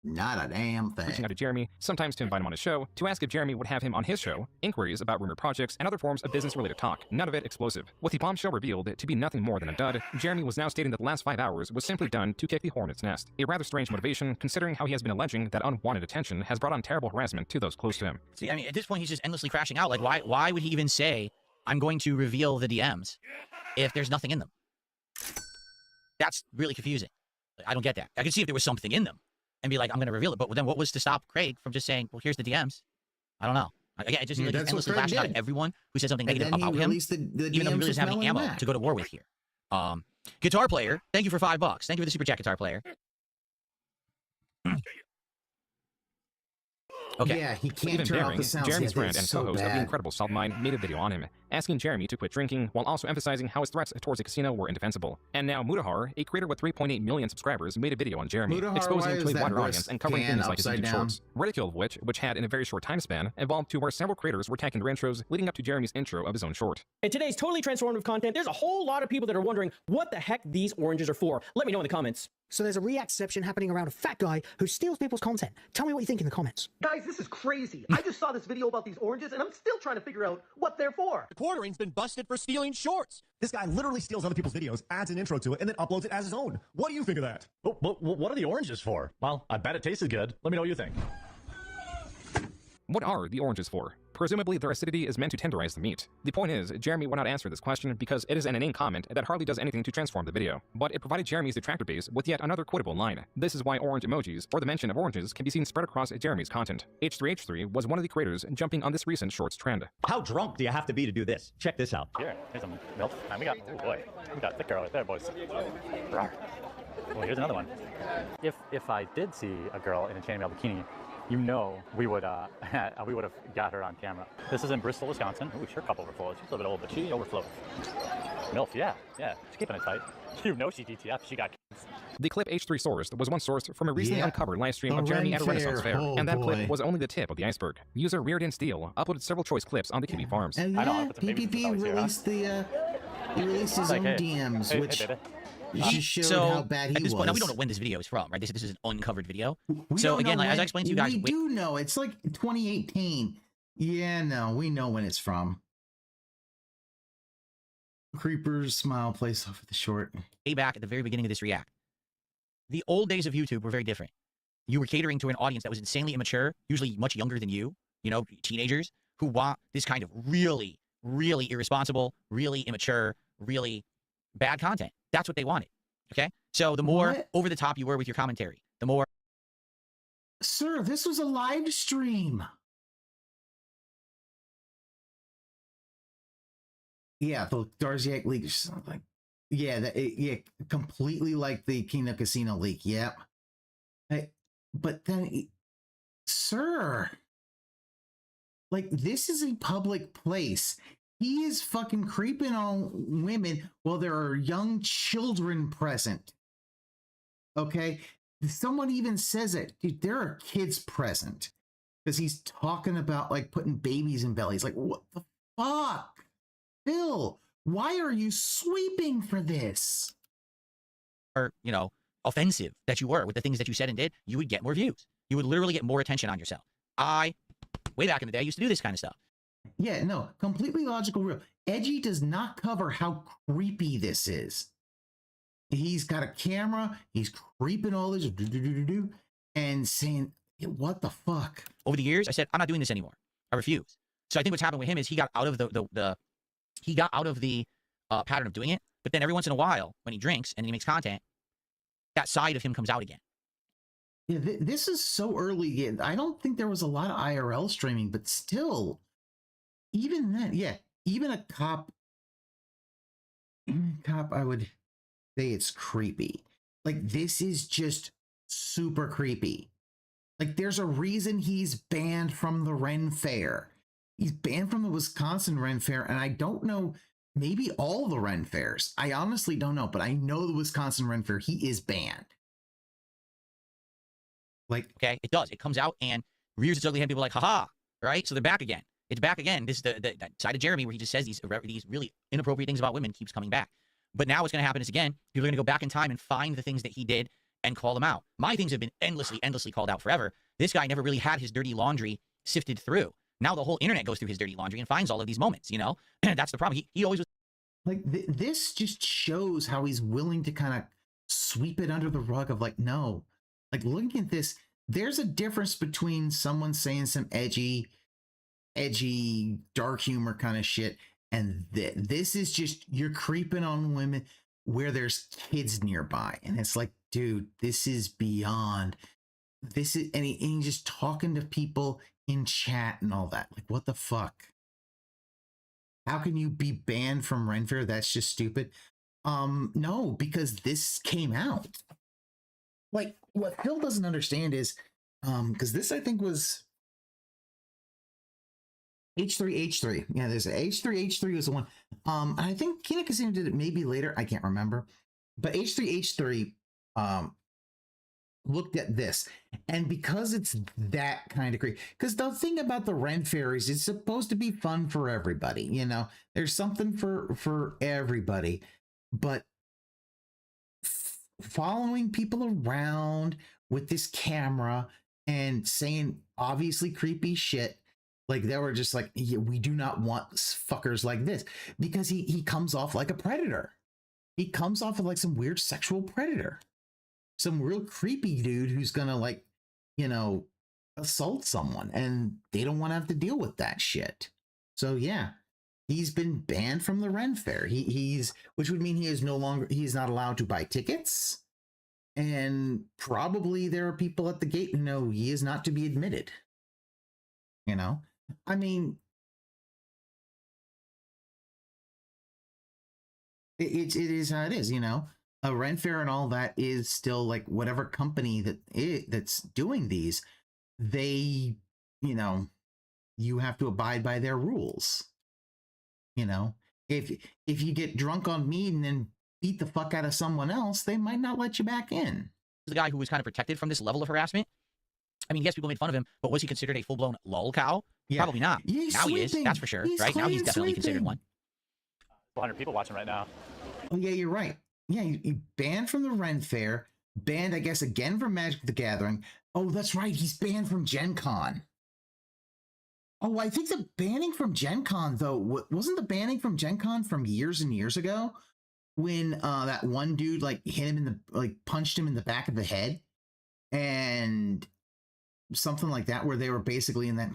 Not a damn thing. Reaching out to Jeremy, sometimes to invite him on his show, to ask if Jeremy would have him on his show, inquiries about rumor projects, and other forms of business-related talk, none of it explosive. With the bombshell revealed to be nothing more than a dud, Jeremy was now stating that the last 5 hours was simply done to kick the hornet's nest. A rather strange motivation, considering how he has been alleging that unwanted attention has brought on terrible harassment to those close to him. See, I mean, at this point, he's just endlessly crashing out. Like, why would he even say, I'm going to reveal the DMs if there's nothing in them? That's really confusing. I don't get that. I can see if there was something in them and be like, I'm going to reveal it. But then what was to stop Craig from just saying, well, here's the DMs? I don't know. Again, it just seems like he's endlessly lashing out at everyone who said something negative about him, even though he really doesn't have any ammo to go to war with here. Guitar player, thank you for $5. Thank you for the super chat, guitar player. Okay. Yeah, he can't Even turn daring, off the sounds. Jeremy's Yeah, friend it's and so co-host of the bad. Incredible Saltmine made a video on him, asking Jeremy to quit drinking, while also emphasizing how his threats towards the casino were indefensible. And now Mudahar, a creator with 3.8 million subscribers, made a video on Jeremy, Mudahar, exposing why him to is a that wider worse audience and covering can things like his upside YouTube down? shorts. Ridicule of which had in a very short time span, evolved to where several creators were tagging their intros leading up to Jeremy's intro of his own short. In today's totally transformative content, there's a whole lot of people that are wondering what the heck these oranges are for. Let me know in the comments. So there's a reaction happening around a fat guy who steals people's content. Tell me what you think in the comments. Guys, this is crazy. I just saw this video about these oranges, and I'm still trying to figure out what they're for. The Quartering's been busted for stealing shorts. This guy literally steals other people's videos, adds an intro to it, and then uploads it as his own. What do you think of that? What are the oranges for? Well, I bet it tasted good. Let me know what you think. What are the oranges for? Presumably their acidity is meant to tenderize the meat. The point is, Jeremy would not answer this question because it is an inane comment that hardly does anything to transform the video. But it provided Jeremy's detractor base with yet another quotable line. This is why orange emojis, or the mention of oranges, can be seen spread across Jeremy's content. H3H3 was one of the creators jumping on this recent shorts trend. How drunk do you have to be to do this? Check this out. Here's some milk. And we got, oh boy, we got thick girl right there, boys. Rawr. Well, here's another one. If I did see a girl in a chainmail bikini, you know we would have got her on camera. This is in Bristol, Wisconsin. Ooh, her cup overflows. She's a little bit old, but she overflows. MILF, yeah. She's keeping it tight. You know she DTF. She got kids. The clip H3 sourced was one sourced from a recently uncovered live stream of Jeremy at a Renaissance fair, and that clip was only the tip of the iceberg. User Reardon Steel uploaded several choice clips on the Kiwi Farms. And yeah, PPP released he released his own DMs, which just showed how bad he at this was. point, now we don't know when this video is from, right? This is an uncovered video. So again, like, as I explained to you guys, we do know it's like 2018. Yeah, no, we know when it's from. Creeper's smile plays over the short. Way back at the very beginning of this React, the old days of YouTube were very different. You were catering to an audience that was insanely immature, usually much younger than you, teenagers who want this kind of really, really irresponsible, really immature, really bad content. That's what they wanted. Okay? So the more over the top you were with your commentary, the more. Sir, this was a live stream. Yeah, the Darziak leak or something. Yeah, completely like the Kino Casino leak. Yep. But then, sir, like, this is a public place. He is fucking creeping on women while there are young children present. Okay? Someone even says it. Dude, there are kids present. Because he's talking about, like, putting babies in bellies. Like, what the fuck? Bill, why are you sweeping for this? Or, offensive that you were with the things that you said and did, you would get more views. You would literally get more attention on yourself. I way back in the day, I used to do this kind of stuff. Yeah, no, completely logical, real. Edgy does not cover how creepy this is. He's got a camera, he's creeping all this, and saying, what the fuck? Over the years, I said, I'm not doing this anymore. I refuse. So I think what's happened with him is he got out of the pattern of doing it, but then every once in a while, when he drinks and he makes content, that side of him comes out again. Yeah, this is so early. I don't think there was a lot of IRL streaming, but still, even then, yeah, even a cop, I would say it's creepy. Like, this is just super creepy. Like, there's a reason he's banned from the Ren Fair. He's banned from the Wisconsin Ren Fair, and I don't know, maybe all the Ren Fairs. I honestly don't know, but I know the Wisconsin Ren Fair, he is banned. Like, okay, it does. It comes out and rears its ugly head. People are like, haha, right? So they're back again. It's back again. This is that side of Jeremy where he just says these really inappropriate things about women keeps coming back. But now what's going to happen is, again, people are going to go back in time and find the things that he did and call them out. My things have been endlessly called out forever. This guy never really had his dirty laundry sifted through. Now the whole internet goes through his dirty laundry and finds all of these moments, you know? That's the problem. He always was. Like, this just shows how he's willing to kind of sweep it under the rug of, like, no. Like, looking at this, there's a difference between someone saying some edgy, dark humor kind of shit, and this is just, you're creeping on women where there's kids nearby. And it's like, dude, this is beyond. This is, and he's just talking to people in chat and all that. Like, what the fuck? How can you be banned from Ren Fair? That's just stupid. No, because this came out. Like, what Phil doesn't understand is, because this, I think, was H3H3. Yeah, there's a H3H3 was the one. And I think Kino Casino did it maybe later. I can't remember. But H3H3 looked at this. And because it's that kind of creepy, because the thing about the Ren Fair is it's supposed to be fun for everybody. You know, there's something for everybody. But following people around with this camera and saying obviously creepy shit, like, they were just like, yeah, we do not want fuckers like this, because he comes off like a predator. He comes off of like some weird sexual predator, some real creepy dude who's gonna, like, you know, assault someone, and they don't want to have to deal with that shit. So yeah, he's been banned from the Ren Fair. Which would mean he's not allowed to buy tickets. And probably there are people at the gate who know he is not to be admitted. You know, I mean, it is how it is, you know. A Ren Fair and all that is still like whatever company that's doing these, they, you know, you have to abide by their rules. You know, if you get drunk on mead and then beat the fuck out of someone else, they might not let you back in. The guy who was kind of protected from this level of harassment. I mean, yes, people made fun of him, but was he considered a full-blown lol cow? Yeah. Probably not. Yeah, now he is, that's for sure. Right now, he's definitely considered one. 100 people watching right now. Oh yeah, you're right. Yeah, you banned from the Ren Fair, banned, I guess, again from Magic the Gathering. Oh, that's right, he's banned from Gen Con. Oh, I think the banning from Gen Con, though, wasn't the banning from Gen Con from years and years ago, when that one dude, like, hit him in the, like, punched him in the back of the head, and something like that, where they were basically in that.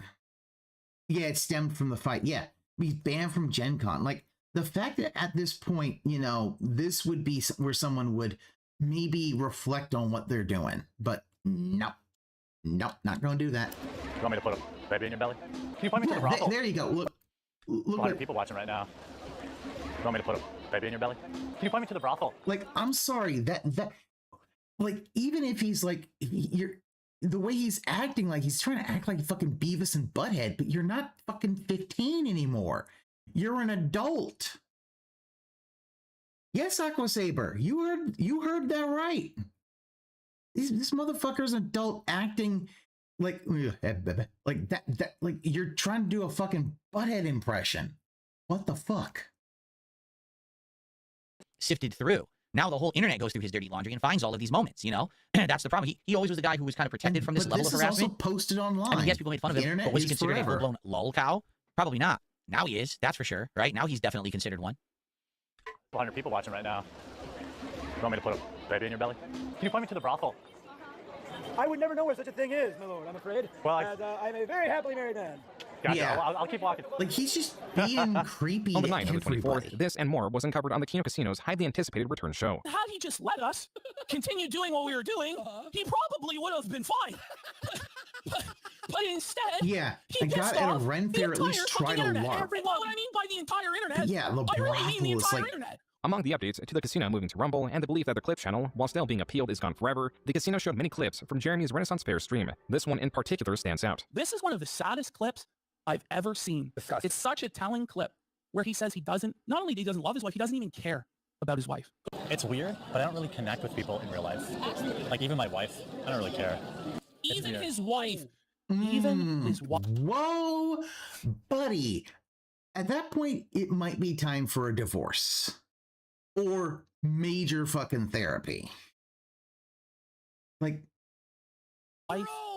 Yeah, it stemmed from the fight. Yeah, he's banned from Gen Con. Like, the fact that at this point, you know, this would be where someone would maybe reflect on what they're doing, but no, not going to do that. You want me to put a baby in your belly? Can you point me to the brothel? There you go. Look 100 people watching right now. You want me to put a baby in your belly? Can you point me to the brothel? Like, I'm sorry, that like, even if he's like, the way he's acting, like he's trying to act like fucking Beavis and Butthead, but you're not fucking 15 anymore. You're an adult. Yes, Aqua Saber, you heard that right. This motherfucker's an adult acting like that, like you're trying to do a fucking Butthead impression. What the fuck? Sifted through. Now the whole internet goes through his dirty laundry and finds all of these moments, you know? That's the problem. He always was the guy who was kind of protected from this level of harassment. This is also posted online. I mean, yes, people made fun of him, but was he considered a full-blown lol cow? Probably not. Now he is, that's for sure, right? Now he's definitely considered one. 100 people watching right now. You want me to put a baby in your belly? Can you point me to the brothel? I would never know where such a thing is, my lord, I'm afraid. Well, as I'm a very happily married man. Gotcha. Yeah. I'll keep walking. Like, he's just being creepy. On the night of the 24th, this and more was uncovered on the Kino Casino's highly anticipated return show. Had he just let us continue doing what we were doing, he probably would have been fine. But instead, yeah, he a guy at a Ren Fair at least tried to LARP. What I mean by the entire internet, yeah, I really mean the entire internet. Among the updates to the casino moving to Rumble and the belief that the clip channel, while still being appealed, is gone forever, the casino showed many clips from Jeremy's Renaissance Fair stream. This one in particular stands out. This is one of the saddest clips I've ever seen. Disgusting. It's such a telling clip where he says he doesn't, not only he doesn't love his wife, he doesn't even care about his wife. It's weird, but I don't really connect with people in real life. Like even my wife, I don't really care. Even his wife. Even his wife. Whoa, buddy. At that point, it might be time for a divorce. Or major fucking therapy. Like,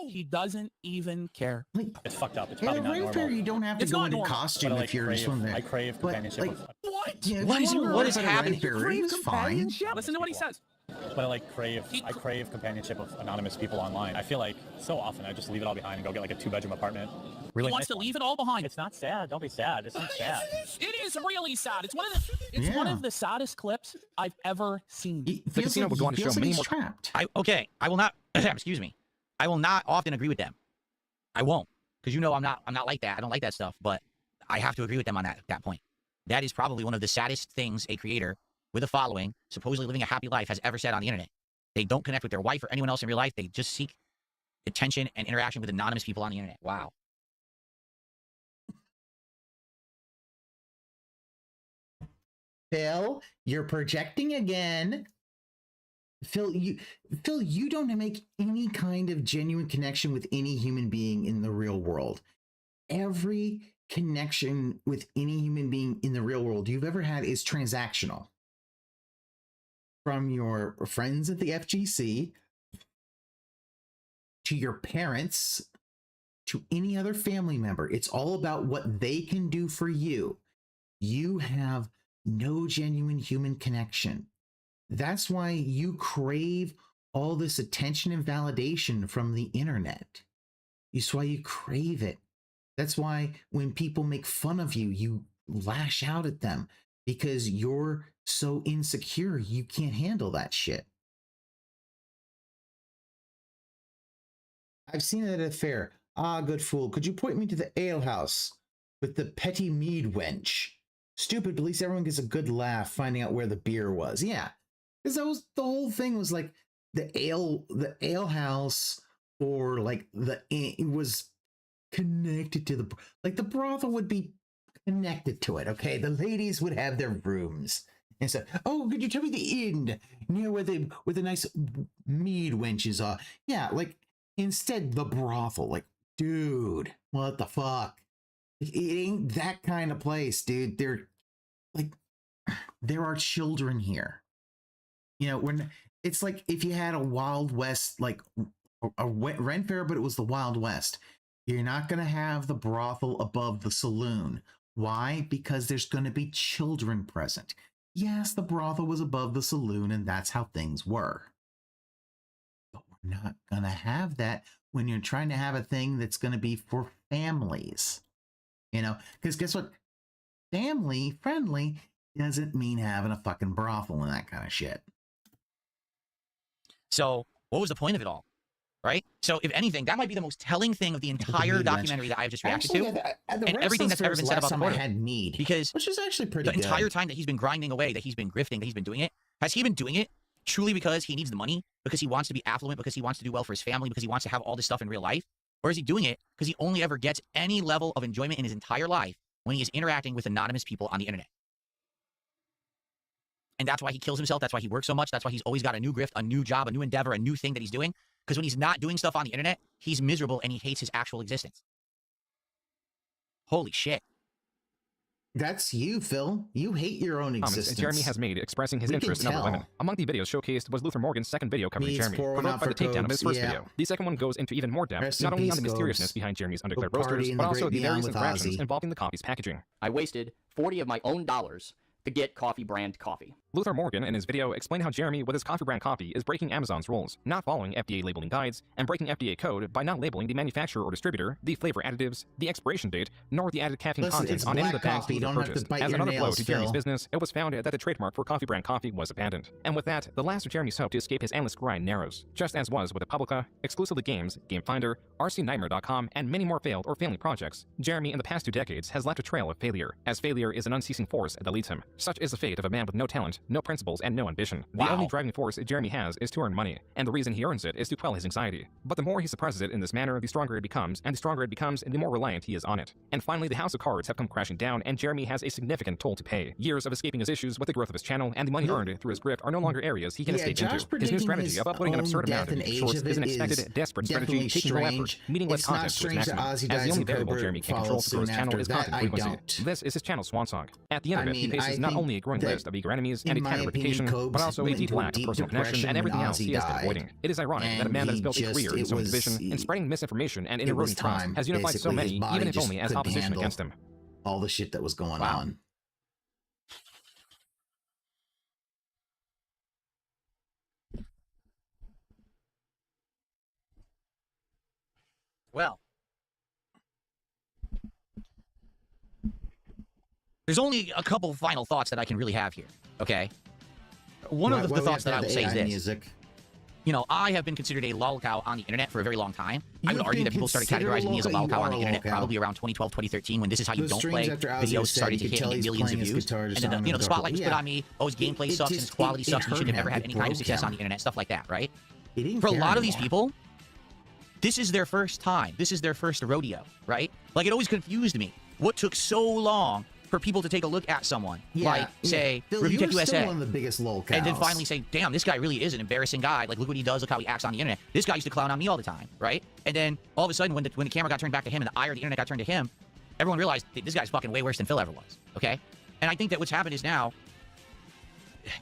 he doesn't even care. Like, it's fucked up. It's at probably a not Ren normal. Fair, you don't have to go into costume if you're just one there. I crave companionship. What? Yeah, What is happening? It's fine. Listen to what he says. But I crave companionship of anonymous people online. I feel like so often I just leave it all behind and go get like a 2-bedroom apartment. Really, he wants to leave it all behind. It's not sad. Don't be sad. It's not sad. It is really sad. It's one of the saddest clips I've ever seen. The casino would go on to show many more. Okay, I will not. Excuse me. I will not often agree with them. I won't, because you know I'm not like that. I don't like that stuff. But I have to agree with them on that point. That is probably one of the saddest things a creator with a following, supposedly living a happy life, has ever said on the internet. They don't connect with their wife or anyone else in real life. They just seek attention and interaction with anonymous people on the internet. Wow. Phil, you're projecting again. Phil, you don't make any kind of genuine connection with any human being in the real world. Every connection with any human being in the real world you've ever had is transactional. From your friends at the FGC, to your parents, to any other family member. It's all about what they can do for you. You have no genuine human connection. That's why you crave all this attention and validation from the internet. It's why you crave it. That's why when people make fun of you, you lash out at them because you're so insecure you can't handle that shit. I've seen it at a fair. Ah, good fool. Could you point me to the alehouse with the petty mead wench? Stupid, but at least everyone gets a good laugh finding out where the beer was. Yeah. Because that was the whole thing was like the ale house, or like it was connected to the brothel would be connected to it. Okay, the ladies would have their rooms and so. Oh, could you tell me the inn near where the nice mead wenches are? Yeah, like instead the brothel. Like, dude, what the fuck? It ain't that kind of place, dude. There are children here. You know, when it's like if you had a Wild West, like a Ren Fair, but it was the Wild West. You're not going to have the brothel above the saloon. Why? Because there's going to be children present. Yes, the brothel was above the saloon, and that's how things were. But we're not going to have that when you're trying to have a thing that's going to be for families. You know, because guess what? Family friendly doesn't mean having a fucking brothel and that kind of shit. So what was the point of it all? Right? So if anything, that might be the most telling thing of the entire documentary that I've just reacted to. And everything that's ever been said about the quarter. Had mead, because which is actually pretty good. The entire time that he's been grinding away, that he's been grifting, that he's been doing it, has he been doing it truly because he needs the money, because he wants to be affluent, because he wants to do well for his family, because he wants to have all this stuff in real life? Or is he doing it because he only ever gets any level of enjoyment in his entire life when he is interacting with anonymous people on the internet? And that's why he kills himself. That's why he works so much. That's why he's always got a new grift, a new job, a new endeavor, a new thing that he's doing. Because when he's not doing stuff on the internet, he's miserable and he hates his actual existence. Holy shit. That's you, Phil. You hate your own existence. Jeremy has made expressing his interest in other women. Among the videos showcased was Luther Morgan's second video covering Jeremy, provoked by the takedown of his first video. The second one goes into even more depth, not only on the mysteriousness behind Jeremy's undeclared roasters, but also the various infractions involving the coffee's packaging. I wasted 40 of my own dollars to get coffee brand coffee. Luther Morgan in his video explained how Jeremy with his coffee brand coffee is breaking Amazon's rules, not following FDA labeling guides, and breaking FDA code by not labeling the manufacturer or distributor, the flavor additives, the expiration date, nor the added caffeine content on any of the bags Luther purchased. As another blow to Jeremy's business, it was found that the trademark for coffee brand coffee was abandoned. And with that, the last of Jeremy's hope to escape his endless grind narrows, just as was with the Publica, Exclusively Games, Game Finder, RCNightmare.com, and many more failed or failing projects. Jeremy in the past 2 decades has left a trail of failure, as failure is an unceasing force that leads him. Such is the fate of a man with no talent, no principles, and no ambition. The only driving force Jeremy has is to earn money, and the reason he earns it is to quell his anxiety. But the more he suppresses it in this manner, the stronger it becomes, and the stronger it becomes, the more reliant he is on it. And finally, the house of cards have come crashing down, and Jeremy has a significant toll to pay. Years of escaping his issues with the growth of his channel and the money earned through his grift are no longer areas he can escape into. His new strategy of uploading an absurd amount of shorts is an expected, desperate strategy taking no effort, meaningless content to its maximum. As the only variable Jeremy can control to grow his channel is content frequency. This is his channel's swan song. At the end of it, he faces not only a growing list of eager enemies and a tattered reputation, but also a deep lack of personal connection and everything else he has been avoiding. It is ironic that a man that has built a career in so much division, in spreading misinformation and in eroding trust, has unified so many, even if only as opposition against him. All the shit that was going on. Well, there's only a couple final thoughts that I can really have here, okay? One of the thoughts that I will say is this. You know, I have been considered a lolcow on the internet for a very long time. I would argue that people started categorizing me as a lolcow on the internet probably around 2012, 2013, when This Is How You Don't Play videos started to hit millions of views. And then, the spotlight was put on me. Oh, his gameplay sucks and his quality sucks. You should have never had any kind of success on the internet, stuff like that, right? For a lot of these people, this is their first time. This is their first rodeo, right? Like, it always confused me. What took so long for people to take a look at someone, like, say, Review USA, one of the biggest lolcows. And then finally say, damn, this guy really is an embarrassing guy. Like, look what he does, look how he acts on the internet. This guy used to clown on me all the time, right? And then, all of a sudden, when the camera got turned back to him and the ire of the internet got turned to him, everyone realized this guy's fucking way worse than Phil ever was, okay? And I think that what's happened is now,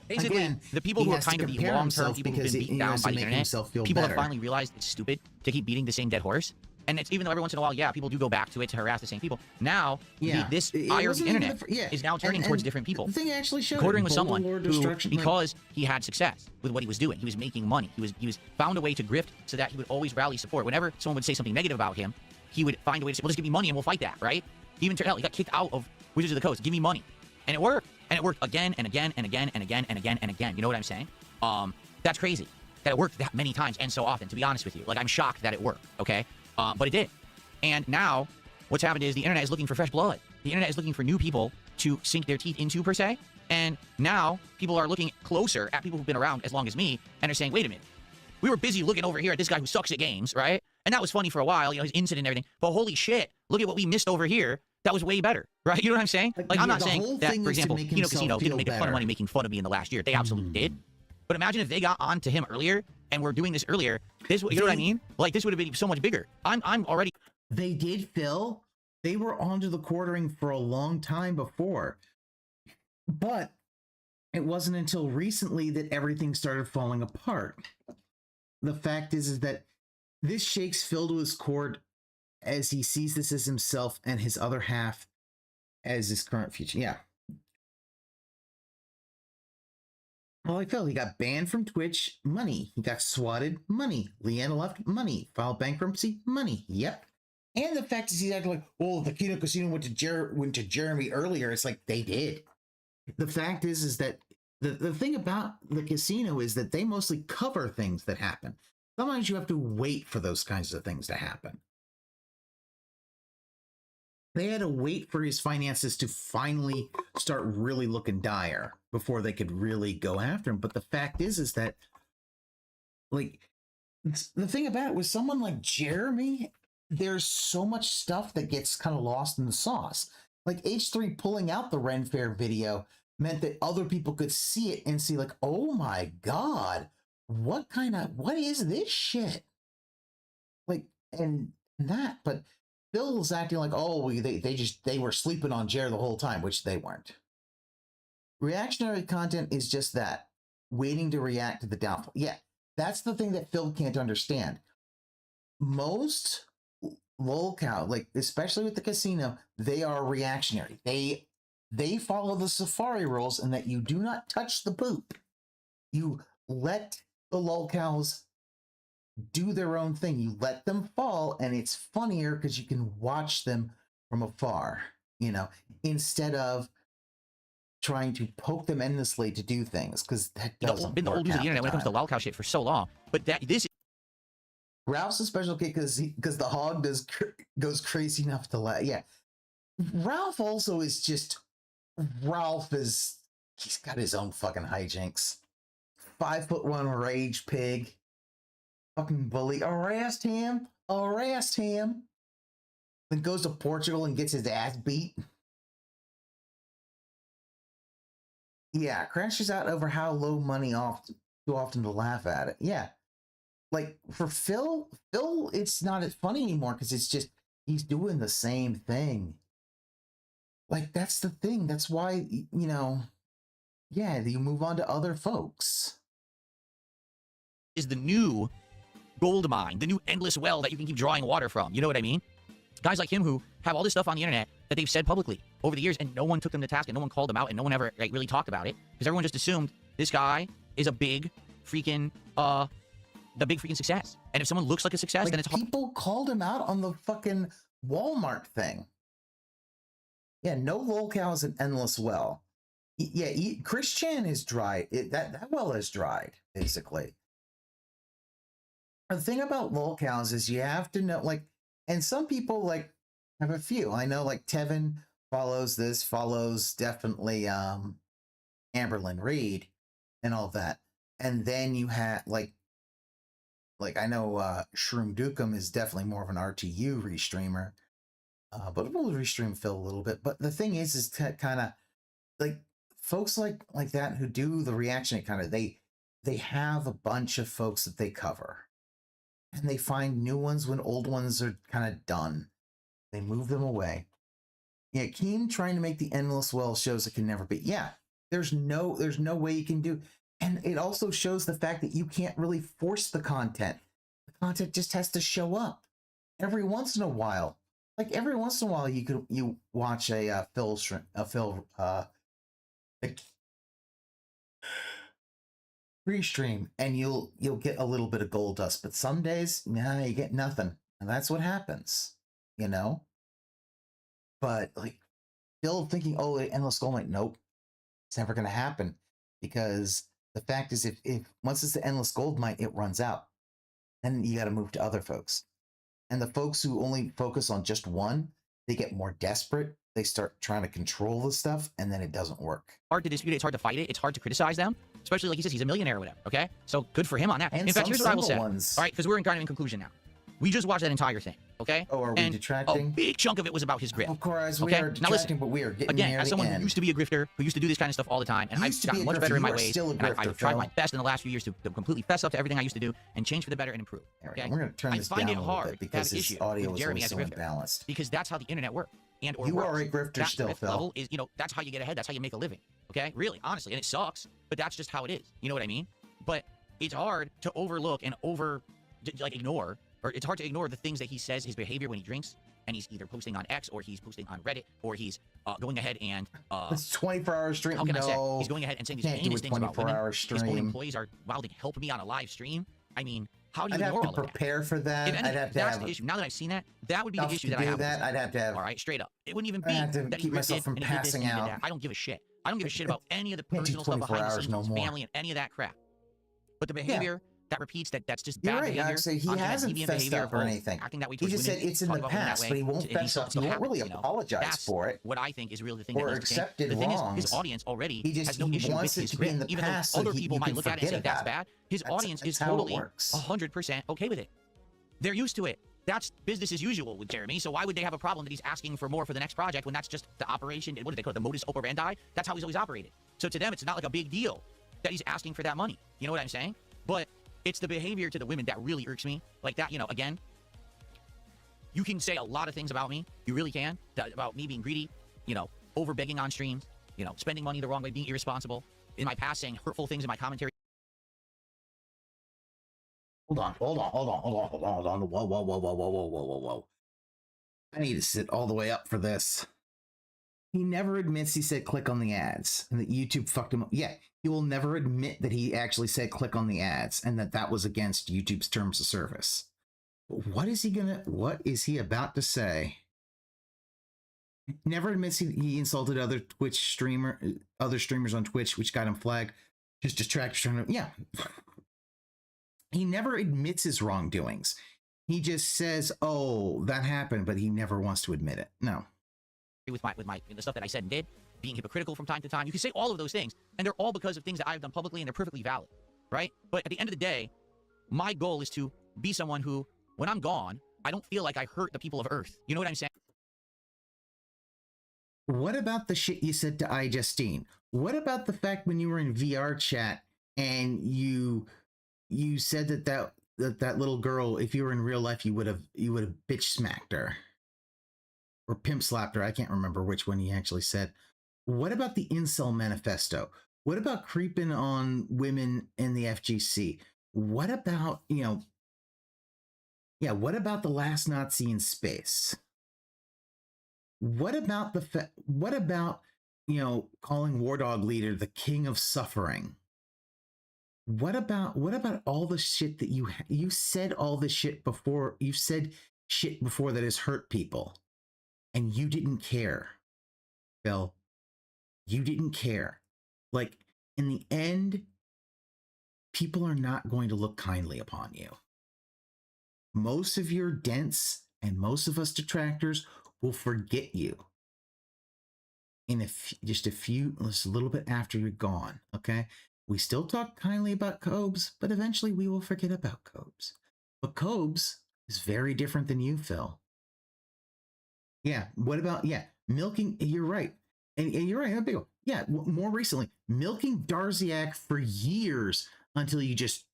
basically, again, the people who are kind of the long-term people who've been beaten down by the internet, people have finally realized it's stupid to keep beating the same dead horse. And it's even though every once in a while, yeah, people do go back to it to harass the same people. Now, this ire of the internet is now turning towards different people. The thing actually showed quartering with someone who, because he had success with what he was doing, he was making money. He was found a way to grift so that he would always rally support. Whenever someone would say something negative about him, he would find a way to say, well, just give me money and we'll fight that, right? Even hell, he got kicked out of Wizards of the Coast. Give me money. And it worked. And it worked again and again and again and again and again and again. You know what I'm saying? That's crazy that it worked that many times and so often, to be honest with you. Like, I'm shocked that it worked, okay? But it did. And now, what's happened is the internet is looking for fresh blood. The internet is looking for new people to sink their teeth into, per se. And now, people are looking closer at people who've been around as long as me, and are saying, wait a minute. We were busy looking over here at this guy who sucks at games, right? And that was funny for a while, his incident and everything. But holy shit, look at what we missed over here. That was way better, right? You know what I'm saying? Like, I'm not saying that, for example, Kino Casino didn't make a ton of money making fun of me in the last year. They absolutely did. But imagine if they got on to him earlier, and we're doing this earlier. You know what I mean? Like, this would have been so much bigger. I'm already... They did, Phil. They were onto the quartering for a long time before. But it wasn't until recently that everything started falling apart. The fact is that this shakes Phil to his core as he sees this as himself and his other half as his current future. Yeah. Well, like Phil, he got banned from Twitch, money. He got swatted, money. Leanna left, money. Filed bankruptcy, money. Yep. And the fact is he's acting like, well, the Kino Casino went to Jeremy earlier. It's like, they did. The fact is that the thing about the casino is that they mostly cover things that happen. Sometimes you have to wait for those kinds of things to happen. They had to wait for his finances to finally start really looking dire before they could really go after him. But the fact is that, like, the thing about it was someone like Jeremy, there's so much stuff that gets kind of lost in the sauce. Like H3 pulling out the Ren Fair video meant that other people could see it and see like, oh my God, what is this shit? Like, and that, but Phil's acting like, oh, they were sleeping on Jer the whole time, which they weren't. Reactionary content is just that, waiting to react to the downfall. Yeah, that's the thing that Phil can't understand. Most lolcow, like especially with the casino, they are reactionary. They follow the Safari rules, and that you do not touch the poop. You let the lolcows do their own thing. You let them fall, and it's funnier because you can watch them from afar, you know, instead of trying to poke them endlessly to do things, because that doesn't been the old news of the internet when it comes to lolcow shit for so long. But this Ralph's a special kid because the hog goes crazy enough to let. Yeah, Ralph also is just he's got his own fucking hijinks. 5'1" rage pig. Fucking bully. Arrest him. Then goes to Portugal and gets his ass beat. Yeah, crashes out over how low money too often to laugh at it. Yeah. Like for Phil, it's not as funny anymore because it's just he's doing the same thing. Like that's the thing. That's why, you know, yeah, you move on to other folks. Is the new gold mine, the new endless well that you can keep drawing water from. You know what I mean? Guys like him who have all this stuff on the internet that they've said publicly over the years, and no one took them to task, and no one called them out, and no one ever like really talked about it, because everyone just assumed this guy is a big freaking the big freaking success. And if someone looks like a success, then it's people called him out on the fucking Walmart thing. Yeah, no lolcows and endless well. Yeah, Chris Chan is dry. That well is dried basically. The thing about lolcows is you have to know, like, and some people like have a few. I know like Tevin follows definitely Amberlyn Reed and all that. And then you have like I know Shroom Dukem is definitely more of an RTU restreamer. But we'll restream Phil a little bit. But the thing is kind of like folks like that who do the reaction kind of, they have a bunch of folks that they cover. And they find new ones when old ones are kind of done. They move them away. Yeah, Keen trying to make the endless well shows it can never be. Yeah, there's no way you can do. And it also shows the fact that you can't really force the content. The content just has to show up every once in a while. Like every once in a while, you watch a Phil restream, and you'll get a little bit of gold dust, but some days, nah, you get nothing, and that's what happens, you know. But like, Phil thinking, oh, endless gold mine, nope, it's never gonna happen, because the fact is, if once it's the endless gold mine, it runs out, then you got to move to other folks, and the folks who only focus on just one, they get more desperate. They start trying to control the stuff, and then it doesn't work. Hard to dispute it. It's hard to fight it. It's hard to criticize them, especially like he says, he's a millionaire or whatever. Okay, so good for him on that. And in fact, here's what I will say. Ones. All right, because we're kind of in conclusion now. We just watched that entire thing. Okay. Oh, are we detracting? A big chunk of it was about his grift. Of course, we okay? are detracting, but we are getting again, near as the someone end. who used to be a grifter, who used to do this kind of stuff all the time, and I've gotten much better in my ways. And I've tried my best in the last few years to completely fess up to everything I used to do and change for the better and improve. Okay. We're going to turn this down a little bit because his his audio is Jeremy so imbalanced. Because that's how the internet works. And or you works. are a grifter that still, Phil. Level is, you know, that's how you get ahead. That's how you make a living. Okay, really, honestly, and it sucks, but that's just how it is. You know what I mean? But it's hard to overlook and ignore, or it's hard to ignore the things that he says, his behavior when he drinks, and he's either posting on X or he's posting on Reddit or he's going ahead and it's 24-hour stream. How can I say? He's going ahead and saying these heinous things about women. Stream. His own employees are wilding. Help me on a live stream. I mean, how do you I'd ignore have all to of that? prepare for that. If anything, I'd have to that's have the issue. Now that I've seen that, that would be the issue that I have. I'd have to have. All right, straight up. It wouldn't even be I have to that keep he myself did from and he did this passing and he did out. that. I don't give a shit. I don't give a shit about any of the Can't do personal stuff 24 behind the hours scenes, no his more. family, and any of that crap. But the behavior that repeats, that's just You're bad right, behavior. actually, he hasn't fessed up or anything. Acting that way He towards just said women, it's in talking the about women that past, way, but he won't and fess up. He still won't happens, really you know? apologize That's for it. what I think is really the thing. Or that needs to change. accepted The thing is, wrongs. his audience already He just has no issue with wants it his to be in grit, the even past though so other people you might can look at it and say forget that's about it. bad. His audience is how it totally works. 100% okay with it. They're used to it. That's business as usual with Jeremy. So why would they have a problem that he's asking for more for the next project when that's just the operation? What do they call it? The modus operandi? That's how he's always operated. So to them, it's not like a big deal that he's asking for that money. You know what I'm saying? But it's the behavior to the women that really irks me. Like that, you know, again, You can say a lot of things about me. You really can. About me being greedy, you know, over begging on streams, you know, spending money the wrong way, being irresponsible, in my past saying hurtful things in my commentary. Hold on. Whoa. I need to sit all the way up for this. He never admits he said click on the ads and that YouTube fucked him up. Yeah, he will never admit that he actually said click on the ads and that was against YouTube's terms of service. What is he about to say? Never admits he insulted other streamers on Twitch, which got him flagged. Just Detractor trying to, yeah. He never admits his wrongdoings. He just says, oh, that happened, but he never wants to admit it. No. With the stuff that I said and did, being hypocritical from time to time. You can say all of those things, and they're all because of things that I've done publicly, and they're perfectly valid, right? But at the end of the day, my goal is to be someone who, when I'm gone, I don't feel like I hurt the people of Earth. You know what I'm saying? What about the shit you said to iJustine? What about the fact when you were in VR chat and you said that little girl, if you were in real life, you would have bitch smacked her or pimp slapped her? I can't remember which one he actually said. What about the incel manifesto? What about creeping on women in the FGC? What about, what about the last Nazi in space? What about calling War Dog Leader the king of suffering? What about all the shit that you said all this shit before? You said shit before that has hurt people, and you didn't care, Phil. You didn't care. Like, in the end, people are not going to look kindly upon you. Most of your dents and most of us detractors will forget you in just a little bit after you're gone, okay? We still talk kindly about Cobes, but eventually we will forget about Cobes. But Cobes is very different than you, Phil. Yeah, what about, milking, you're right. And you're right, yeah, more recently, milking Darziak for years until you just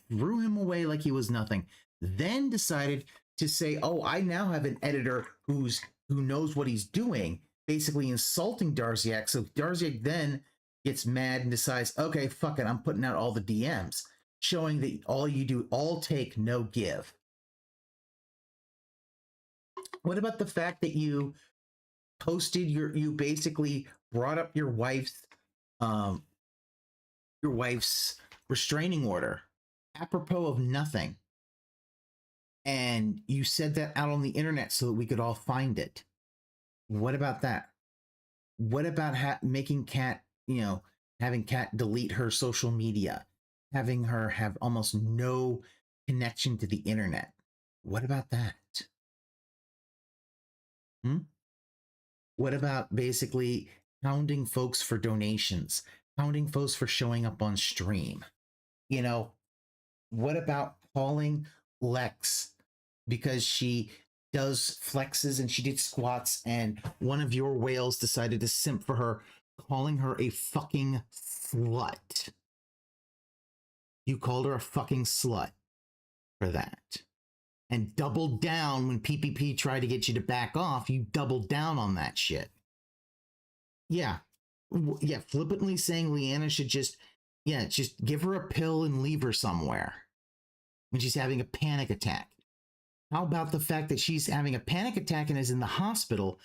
threw him away like he was nothing. Then decided to say, oh, I now have an editor who knows what he's doing, basically insulting Darziak. So Darziak then gets mad and decides, okay, fuck it, I'm putting out all the DMs, showing that all you do, all take, no give. What about the fact that you posted you basically brought up your wife's restraining order apropos of nothing, and you said that out on the internet so that we could all find it? What about that? What about making Kat, having Kat delete her social media, having her have almost no connection to the internet? What about that? What about basically hounding folks for donations, hounding folks for showing up on stream? What about calling Lex because she does flexes and she did squats and one of your whales decided to simp for her, calling her a fucking slut? You called her a fucking slut for that. And doubled down when PPP tried to get you to back off. You doubled down on that shit. Yeah, flippantly saying Leanna should just give her a pill and leave her somewhere when she's having a panic attack. How about the fact that she's having a panic attack and is in the hospital,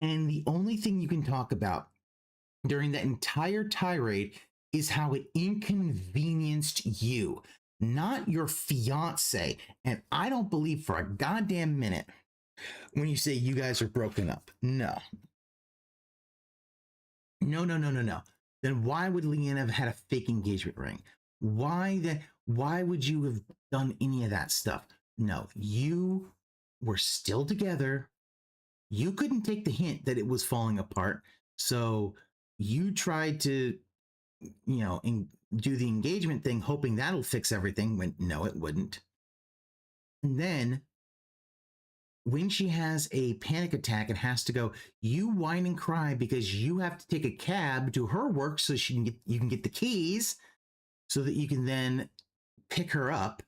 and the only thing you can talk about during that entire tirade is how it inconvenienced you, not your fiance. And I don't believe for a goddamn minute when you say you guys are broken up. No. Then why would Leanna have had a fake engagement ring? Why would you have done any of that stuff? No, you were still together. You couldn't take the hint that it was falling apart. So you tried to, do the engagement thing, hoping that'll fix everything, when no, it wouldn't. And then when she has a panic attack and has to go, you whine and cry because you have to take a cab to her work so you can get the keys so that you can then pick her up,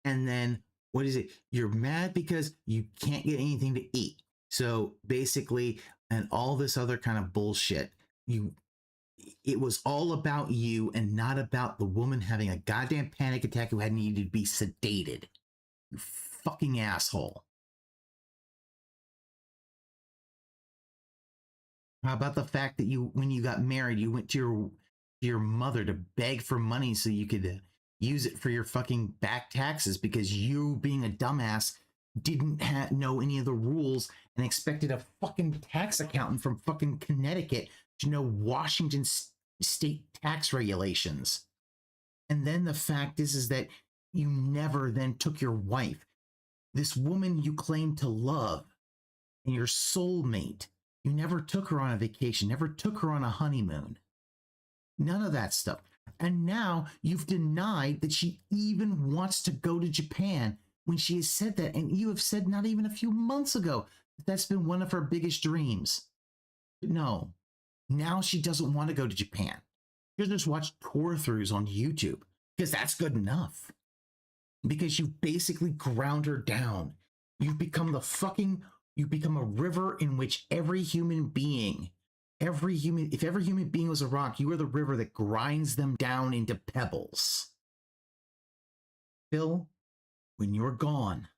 and then what is it? You're mad because you can't get anything to eat. So basically, and all this other kind of bullshit, it was all about you and not about the woman having a goddamn panic attack who had needed to be sedated. You fucking asshole. How about the fact that when you got married, you went to your mother to beg for money so you could use it for your fucking back taxes because you, being a dumbass, didn't know any of the rules and expected a fucking tax accountant from fucking Connecticut to know Washington state tax regulations. And then the fact is that you never then took your wife, this woman you claim to love and your soulmate. You never took her on a vacation, never took her on a honeymoon. None of that stuff. And now you've denied that she even wants to go to Japan when she has said that. And you have said not even a few months ago that that's been one of her biggest dreams. But no, now she doesn't want to go to Japan. She'll just watch tour throughs on YouTube because that's good enough. Because you basically ground her down. You've become you become a river in which every human being, if every human being was a rock, you are the river that grinds them down into pebbles. Phil, when you're gone,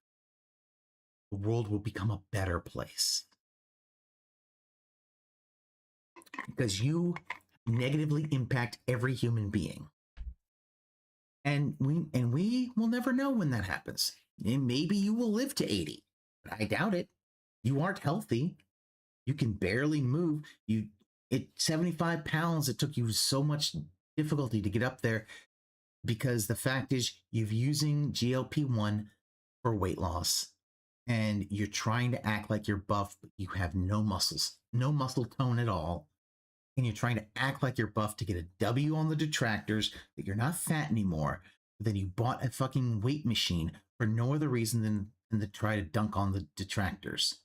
the world will become a better place. Because you negatively impact every human being. And we will never know when that happens. And maybe you will live to 80, but I doubt it. You aren't healthy. You can barely move. At 75 pounds, it took you so much difficulty to get up there because the fact is you're using GLP-1 for weight loss and you're trying to act like you're buff, but you have no muscles, no muscle tone at all. And you're trying to act like you're buff to get a W on the detractors, that you're not fat anymore. But then you bought a fucking weight machine for no other reason than to try to dunk on the detractors.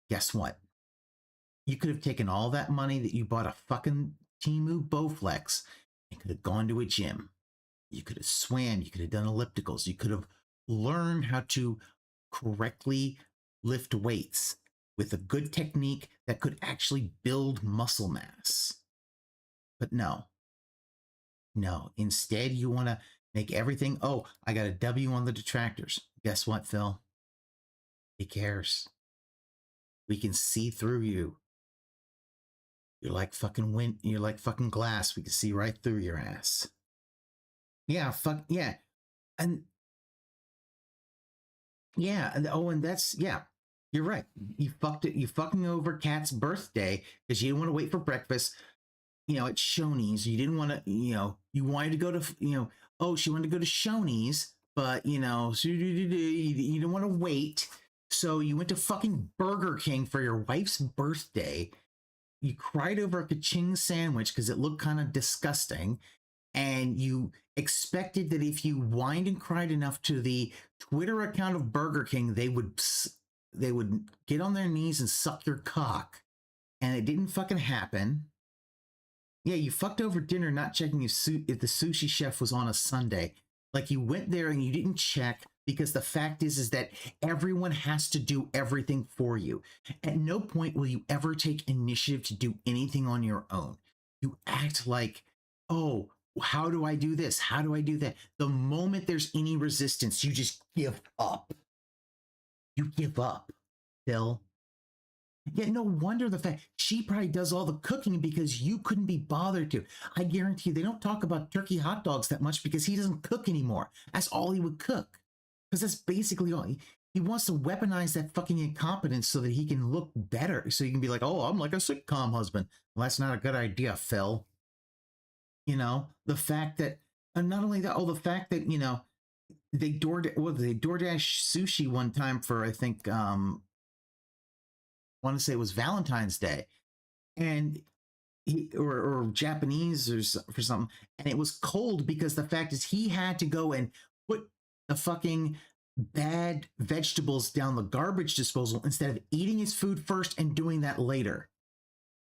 Guess what? You could have taken all that money that you bought a fucking Temu Bowflex and could have gone to a gym. You could have swam. You could have done ellipticals. You could have learned how to correctly lift weights with a good technique that could actually build muscle mass. But no. Instead, you want to make everything, oh, I got a W on the detractors. Guess what, Phil? He cares. We can see through you. You're like fucking wind. You're like fucking glass. We can see right through your ass. Yeah, fuck yeah, and yeah, and that's yeah. You're right. You fucked it. You fucking over Kat's birthday because you didn't want to wait for breakfast. At Shoney's. You didn't want to. You wanted to go to. Oh, she wanted to go to Shoney's, but you didn't want to wait. So you went to fucking Burger King for your wife's birthday. You cried over a ka-ching sandwich because it looked kind of disgusting. And you expected that if you whined and cried enough to the Twitter account of Burger King, they would get on their knees and suck your cock. And it didn't fucking happen. Yeah, you fucked over dinner not checking if the sushi chef was on a Sunday. Like you went there and you didn't check because the fact is that everyone has to do everything for you. At no point will you ever take initiative to do anything on your own. You act like, oh, how do I do this? How do I do that? The moment there's any resistance, you just give up. You give up, Phil. Yeah, no wonder the fact she probably does all the cooking because you couldn't be bothered to. I guarantee you, they don't talk about turkey hot dogs that much because he doesn't cook anymore. That's all he would cook. Because that's basically all. He wants to weaponize that fucking incompetence so that he can look better. So you can be like, oh, I'm like a sitcom husband. Well, that's not a good idea, Phil. The fact that, and not only that, the fact that, they DoorDash sushi one time for, I think, I want to say it was Valentine's Day, and or Japanese or something, and it was cold because the fact is he had to go and put the fucking bad vegetables down the garbage disposal instead of eating his food first and doing that later.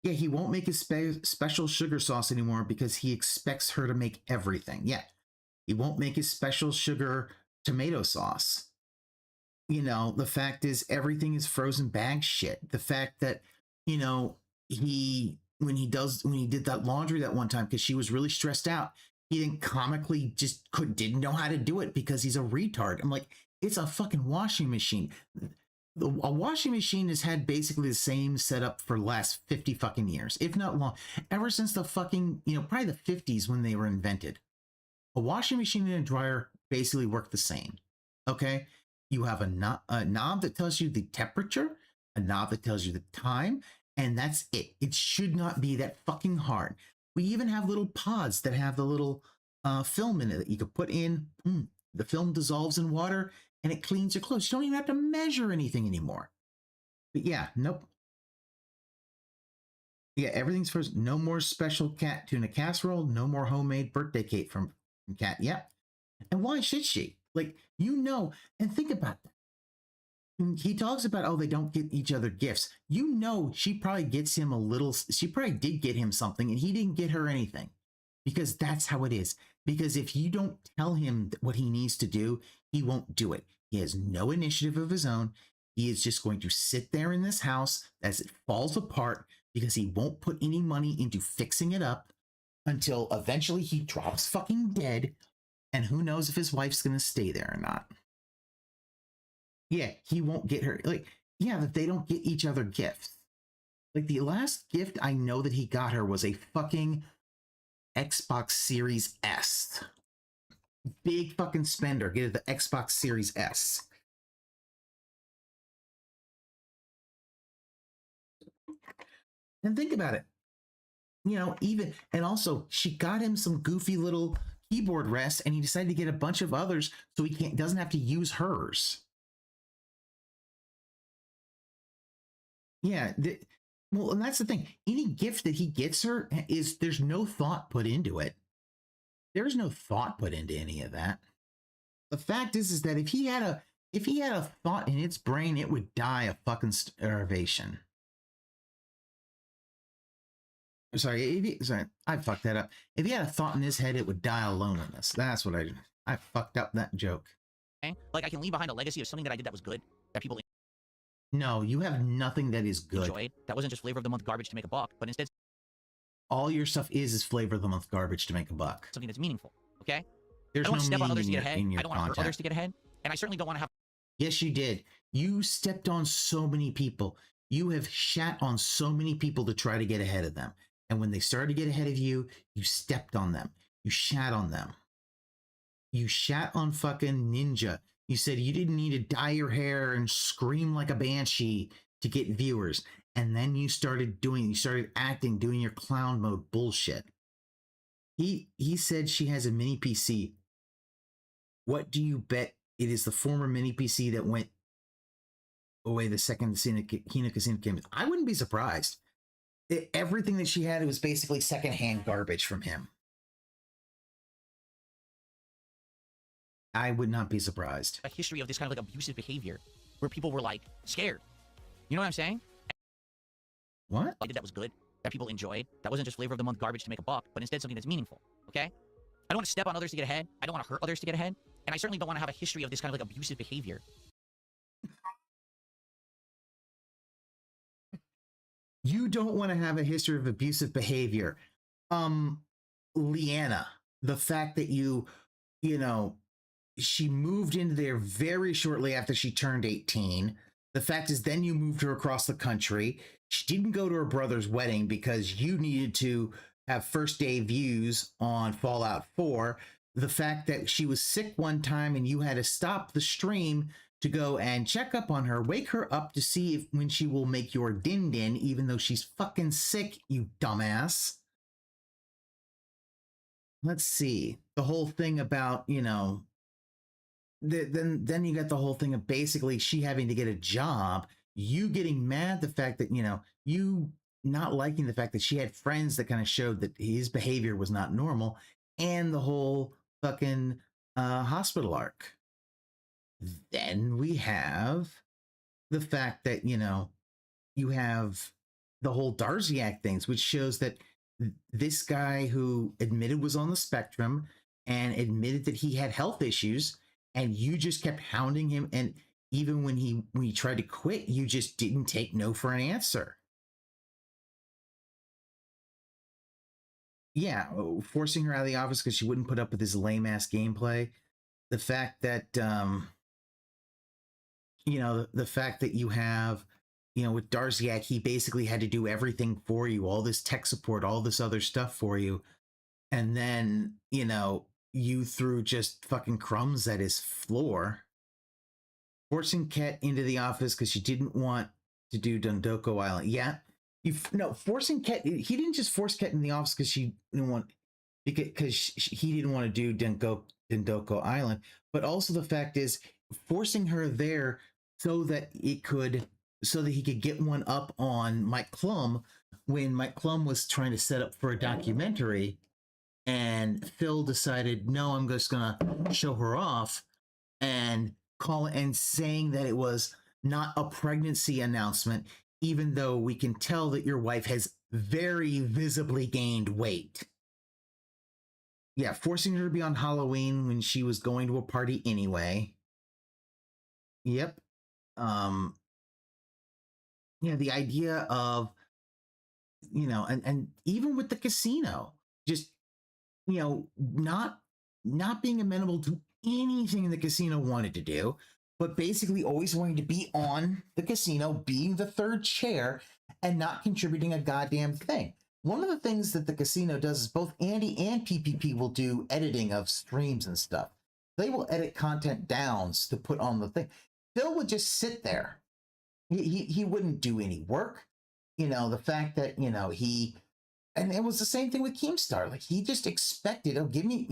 Yeah, he won't make his special sugar sauce anymore because he expects her to make everything. Yeah, he won't make his special sugar tomato sauce You know, the fact is everything is frozen bag shit. The fact that, you know, when he did that laundry that one time because she was really stressed out, he then comically just didn't know how to do it because he's a retard. I'm like, it's a fucking washing machine. A washing machine has had basically the same setup for the last 50 fucking years, if not long, ever since the fucking, you know, probably the 50s when they were invented. A washing machine and a dryer basically work the same. Okay, you have a knob that tells you the temperature, a knob that tells you the time, and that's it. It should not be that fucking hard. We even have little pods that have the little film in it that you can put in. The film dissolves in water and it cleans your clothes. You don't even have to measure anything anymore. But yeah, nope. Yeah, everything's first. No more special cat tuna casserole. No more homemade birthday cake from cat. Yep. And why should she? Like, you know, and think about that. He talks about, oh, they don't get each other gifts. You know, she probably gets him she probably did get him something and he didn't get her anything because that's how it is. Because if you don't tell him what he needs to do, he won't do it. He has no initiative of his own. He is just going to sit there in this house as it falls apart because he won't put any money into fixing it up until eventually he drops fucking dead. And who knows if his wife's going to stay there or not. Yeah, he won't get her. Like, yeah, that they don't get each other gifts. Like, the last gift I know that he got her was a fucking Xbox Series S. Big fucking spender. Get it, the Xbox Series S. And think about it. You know, and also, she got him some goofy little keyboard rest, and he decided to get a bunch of others so he doesn't have to use hers. Yeah, well, and that's the thing. Any gift that he gets her there's no thought put into it. There's no thought put into any of that. The fact is that if he had a thought in its brain, it would die of fucking starvation. Sorry, I fucked that up. If he had a thought in his head, it would die of loneliness. That's what I fucked up that joke. Like, I can leave behind a legacy of something that I did that was good, that people No, you have nothing that is good. enjoyed. That wasn't just flavor of the month garbage to make a buck, but instead All your stuff is flavor of the month garbage to make a buck. something that's meaningful. Okay? There's I don't want no to step on others to meaning get ahead. in your I don't want to hurt content. others to get ahead, and I certainly don't want to have. Yes, you did. You stepped on so many people. You have shat on so many people to try to get ahead of them. And when they started to get ahead of you, you stepped on them. You shat on them. You shat on fucking Ninja. You said you didn't need to dye your hair and scream like a banshee to get viewers. And then you started acting, doing your clown mode bullshit. He said she has a mini PC. What do you bet it is the former mini PC that went away the second Kino Casino came? I wouldn't be surprised. Everything that she had, it was basically secondhand garbage from him. I would not be surprised. A history of this kind of like abusive behavior where people were like scared. You know what I'm saying? What? I did that was good, that people enjoyed. That wasn't just flavor of the month garbage to make a buck, but instead something that's meaningful. Okay? I don't want to step on others to get ahead. I don't want to hurt others to get ahead. And I certainly don't want to have a history of this kind of like abusive behavior. You don't want to have a history of abusive behavior. Leanna, the fact that you know, she moved into there very shortly after she turned 18. The fact is then you moved her across the country. She didn't go to her brother's wedding because you needed to have first day views on Fallout 4. The fact that she was sick one time and you had to stop the stream to go and check up on her, wake her up to see when she will make your din-din, even though she's fucking sick, you dumbass. Let's see. The whole thing about, you know, then you got the whole thing of basically she having to get a job, you getting mad the fact that, you know, you not liking the fact that she had friends that kind of showed that his behavior was not normal, and the whole fucking hospital arc. Then we have the fact that, you know, you have the whole Darziak things, which shows that this guy who admitted was on the spectrum and admitted that he had health issues, and you just kept hounding him. And even when he tried to quit, you just didn't take no for an answer. Yeah, forcing her out of the office because she wouldn't put up with his lame ass gameplay. The fact that the fact that you have, with Darziak, he basically had to do everything for you, all this tech support, all this other stuff for you, and then you threw just fucking crumbs at his floor. Forcing Ket into the office because she didn't want to do Dondoko Island. Yeah. Forcing Ket, he didn't just force Ket in the office because he didn't want to do Dondoko Island, but also the fact is forcing her there so that he could get one up on Mike Klum when Mike Klum was trying to set up for a documentary, and Phil decided, no, I'm just gonna show her off and saying that it was not a pregnancy announcement, even though we can tell that your wife has very visibly gained weight. Yeah, forcing her to be on Halloween when she was going to a party anyway. Yep. Yeah, the idea of, and even with the casino, just, not being amenable to anything the casino wanted to do, but basically always wanting to be on the casino, being the third chair, and not contributing a goddamn thing. One of the things that the casino does is both Andy and PPP will do editing of streams and stuff. They will edit content downs to put on the thing. Phil would just sit there. He wouldn't do any work. The fact that, and it was the same thing with Keemstar. Like, he just expected, give me,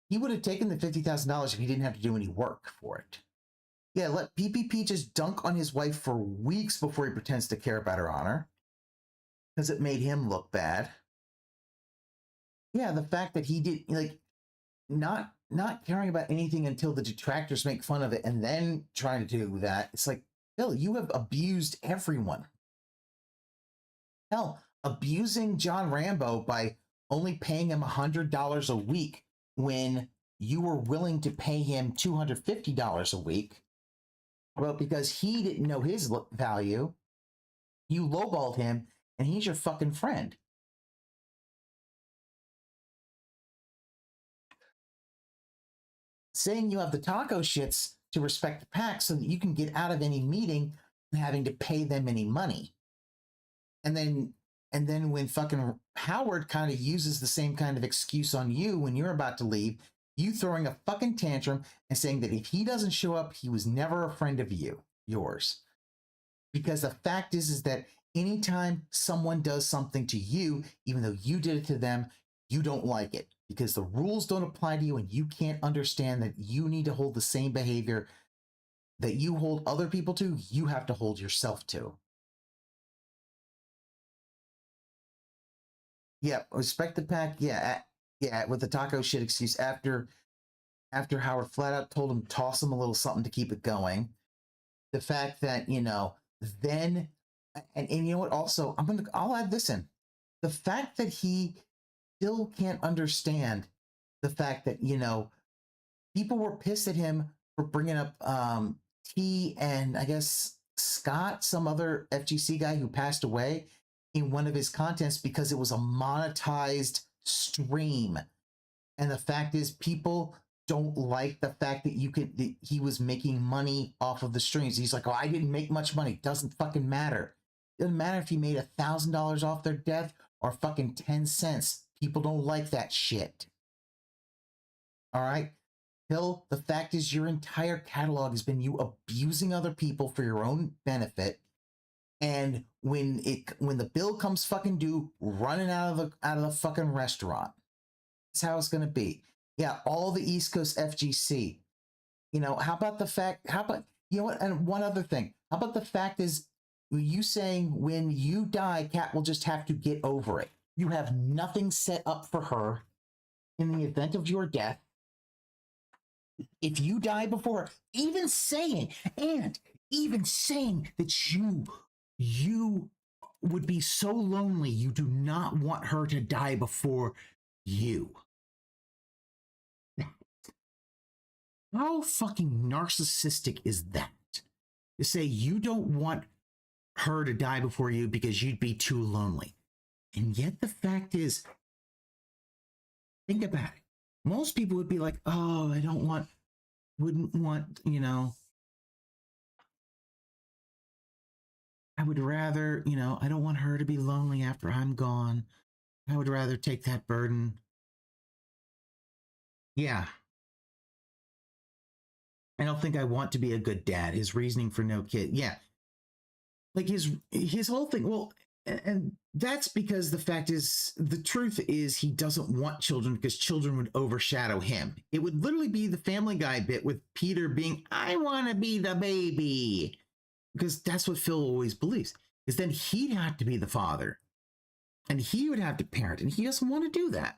he would have taken the $50,000 if he didn't have to do any work for it. Yeah, let PPP just dunk on his wife for weeks before he pretends to care about her honor, because it made him look bad. Yeah, the fact that he did, not caring about anything until the detractors make fun of it and then trying to do that. It's like, Phil, you have abused everyone. Hell, abusing John Rambo by only paying him $100 a week when you were willing to pay him $250 a week. Well, because he didn't know his value, you lowballed him, and he's your fucking friend. Saying you have the taco shits to respect the pack so that you can get out of any meeting and having to pay them any money. And then when fucking Howard kind of uses the same kind of excuse on you when you're about to leave, you throwing a fucking tantrum and saying that if he doesn't show up, he was never a friend of yours. Because the fact is that anytime someone does something to you, even though you did it to them, you don't like it. Because the rules don't apply to you and you can't understand that you need to hold the same behavior that you hold other people to, you have to hold yourself to. Yeah, respect the pack. Yeah, with the taco shit excuse after Howard flat out told him toss him a little something to keep it going. The fact that, then, and you know what, also, I'll add this in. The fact that he still can't understand the fact that, people were pissed at him for bringing up T and I guess Scott, some other FGC guy who passed away, in one of his contents because it was a monetized stream. And the fact is, people don't like the fact that he was making money off of the streams. He's like, oh, I didn't make much money. Doesn't fucking matter. Doesn't matter if he made $1,000 off their death or fucking 10 cents. People don't like that shit. All right? Phil, the fact is your entire catalog has been you abusing other people for your own benefit. And when the bill comes fucking due, running out of the fucking restaurant. That's how it's gonna be. Yeah, all the East Coast FGC. How about what? And one other thing. How about the fact is you saying when you die, Kat will just have to get over it. You have nothing set up for her in the event of your death. If you die before, even saying that you would be so lonely, you do not want her to die before you. How fucking narcissistic is that? to say you don't want her to die before you because you'd be too lonely. And yet the fact is, think about it. Most people would be like, oh, wouldn't want, you know, I would rather, you know, I don't want her to be lonely after I'm gone. I would rather take that burden. Yeah. I don't think I want to be a good dad. His reasoning for no kid. Yeah. Like his whole thing. Well, and that's because the fact is, the truth is he doesn't want children because children would overshadow him. It would literally be the Family Guy bit with Peter being, I want to be the baby. Because that's what Phil always believes, is then he'd have to be the father and he would have to parent, and he doesn't want to do that.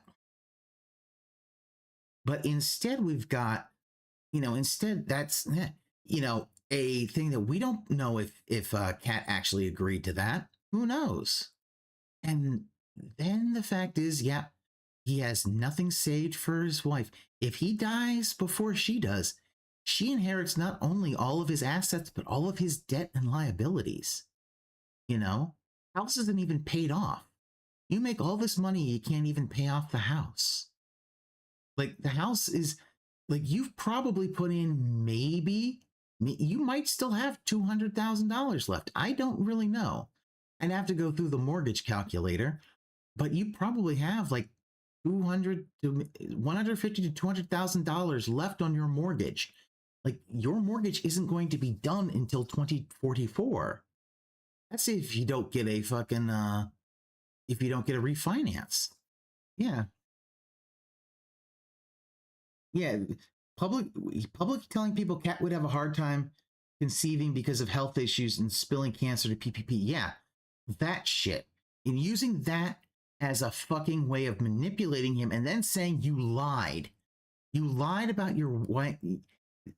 But instead we've got, you know, instead that's, you know, a thing that we don't know if Kat actually agreed to that. Who knows? And then the fact is, yeah, he has nothing saved for his wife. If he dies before she does, she inherits not only all of his assets, but all of his debt and liabilities. You know, house isn't even paid off. You make all this money, you can't even pay off the house. Like, the house is, like, you've probably put in maybe, you might still have $200,000 left. I don't really know. I'd have to go through the mortgage calculator, but you probably have like $150,000 to $200,000 left on your mortgage. Like, your mortgage isn't going to be done until 2044. That's if you don't get a fucking, if you don't get a refinance. Yeah. Yeah. Public telling people Kat would have a hard time conceiving because of health issues and spilling cancer to PPP. Yeah. That shit. And using that as a fucking way of manipulating him and then saying you lied. You lied about your wife.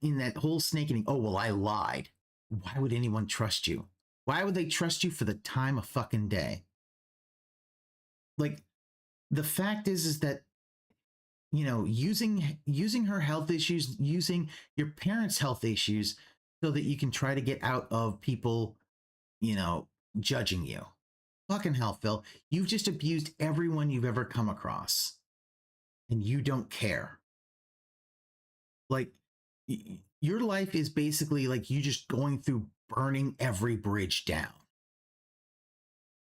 In that whole snake eating, oh, well, I lied. Why would anyone trust you? Why would they trust you for the time of fucking day? Like, the fact is that, you know, using her health issues, using your parents' health issues so that you can try to get out of people, you know, judging you. Fucking hell, Phil. You've just abused everyone you've ever come across. And you don't care. Like, your life is basically like you just going through burning every bridge down.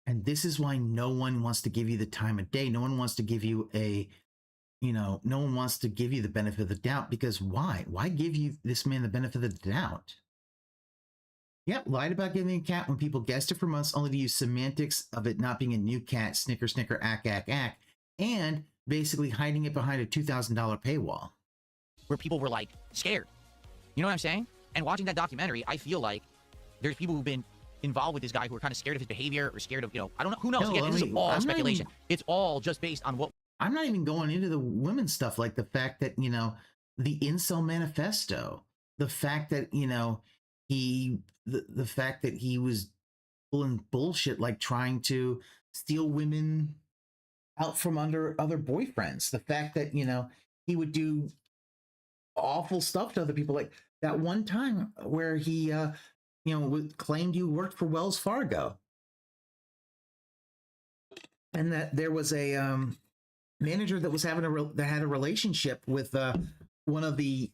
And this is why no one wants to give you the time of day. No one wants to give you a, you know, no one wants to give you the benefit of the doubt, because why? Why give you this man the benefit of the doubt? Yep, lied about giving a cat when people guessed it for months, only to use semantics of it not being a new cat, snicker, snicker, ack, ack, ack, and basically hiding it behind a $2,000 paywall. Where people were like scared. You know what I'm saying? And watching that documentary, I feel like there's people who've been involved with this guy who are kind of scared of his behavior or scared of, you know, I don't know. Who knows? No, Again, this is all speculation. Even, it's all just based on what. I'm not even going into the women's stuff, like the fact that, you know, the incel manifesto, the fact that, you know, the fact that he was pulling bullshit, like trying to steal women out from under other boyfriends. The fact that, you know, he would do awful stuff to other people, like that one time where he you know, claimed you worked for Wells Fargo, and that there was a manager that was having that had a relationship with one of the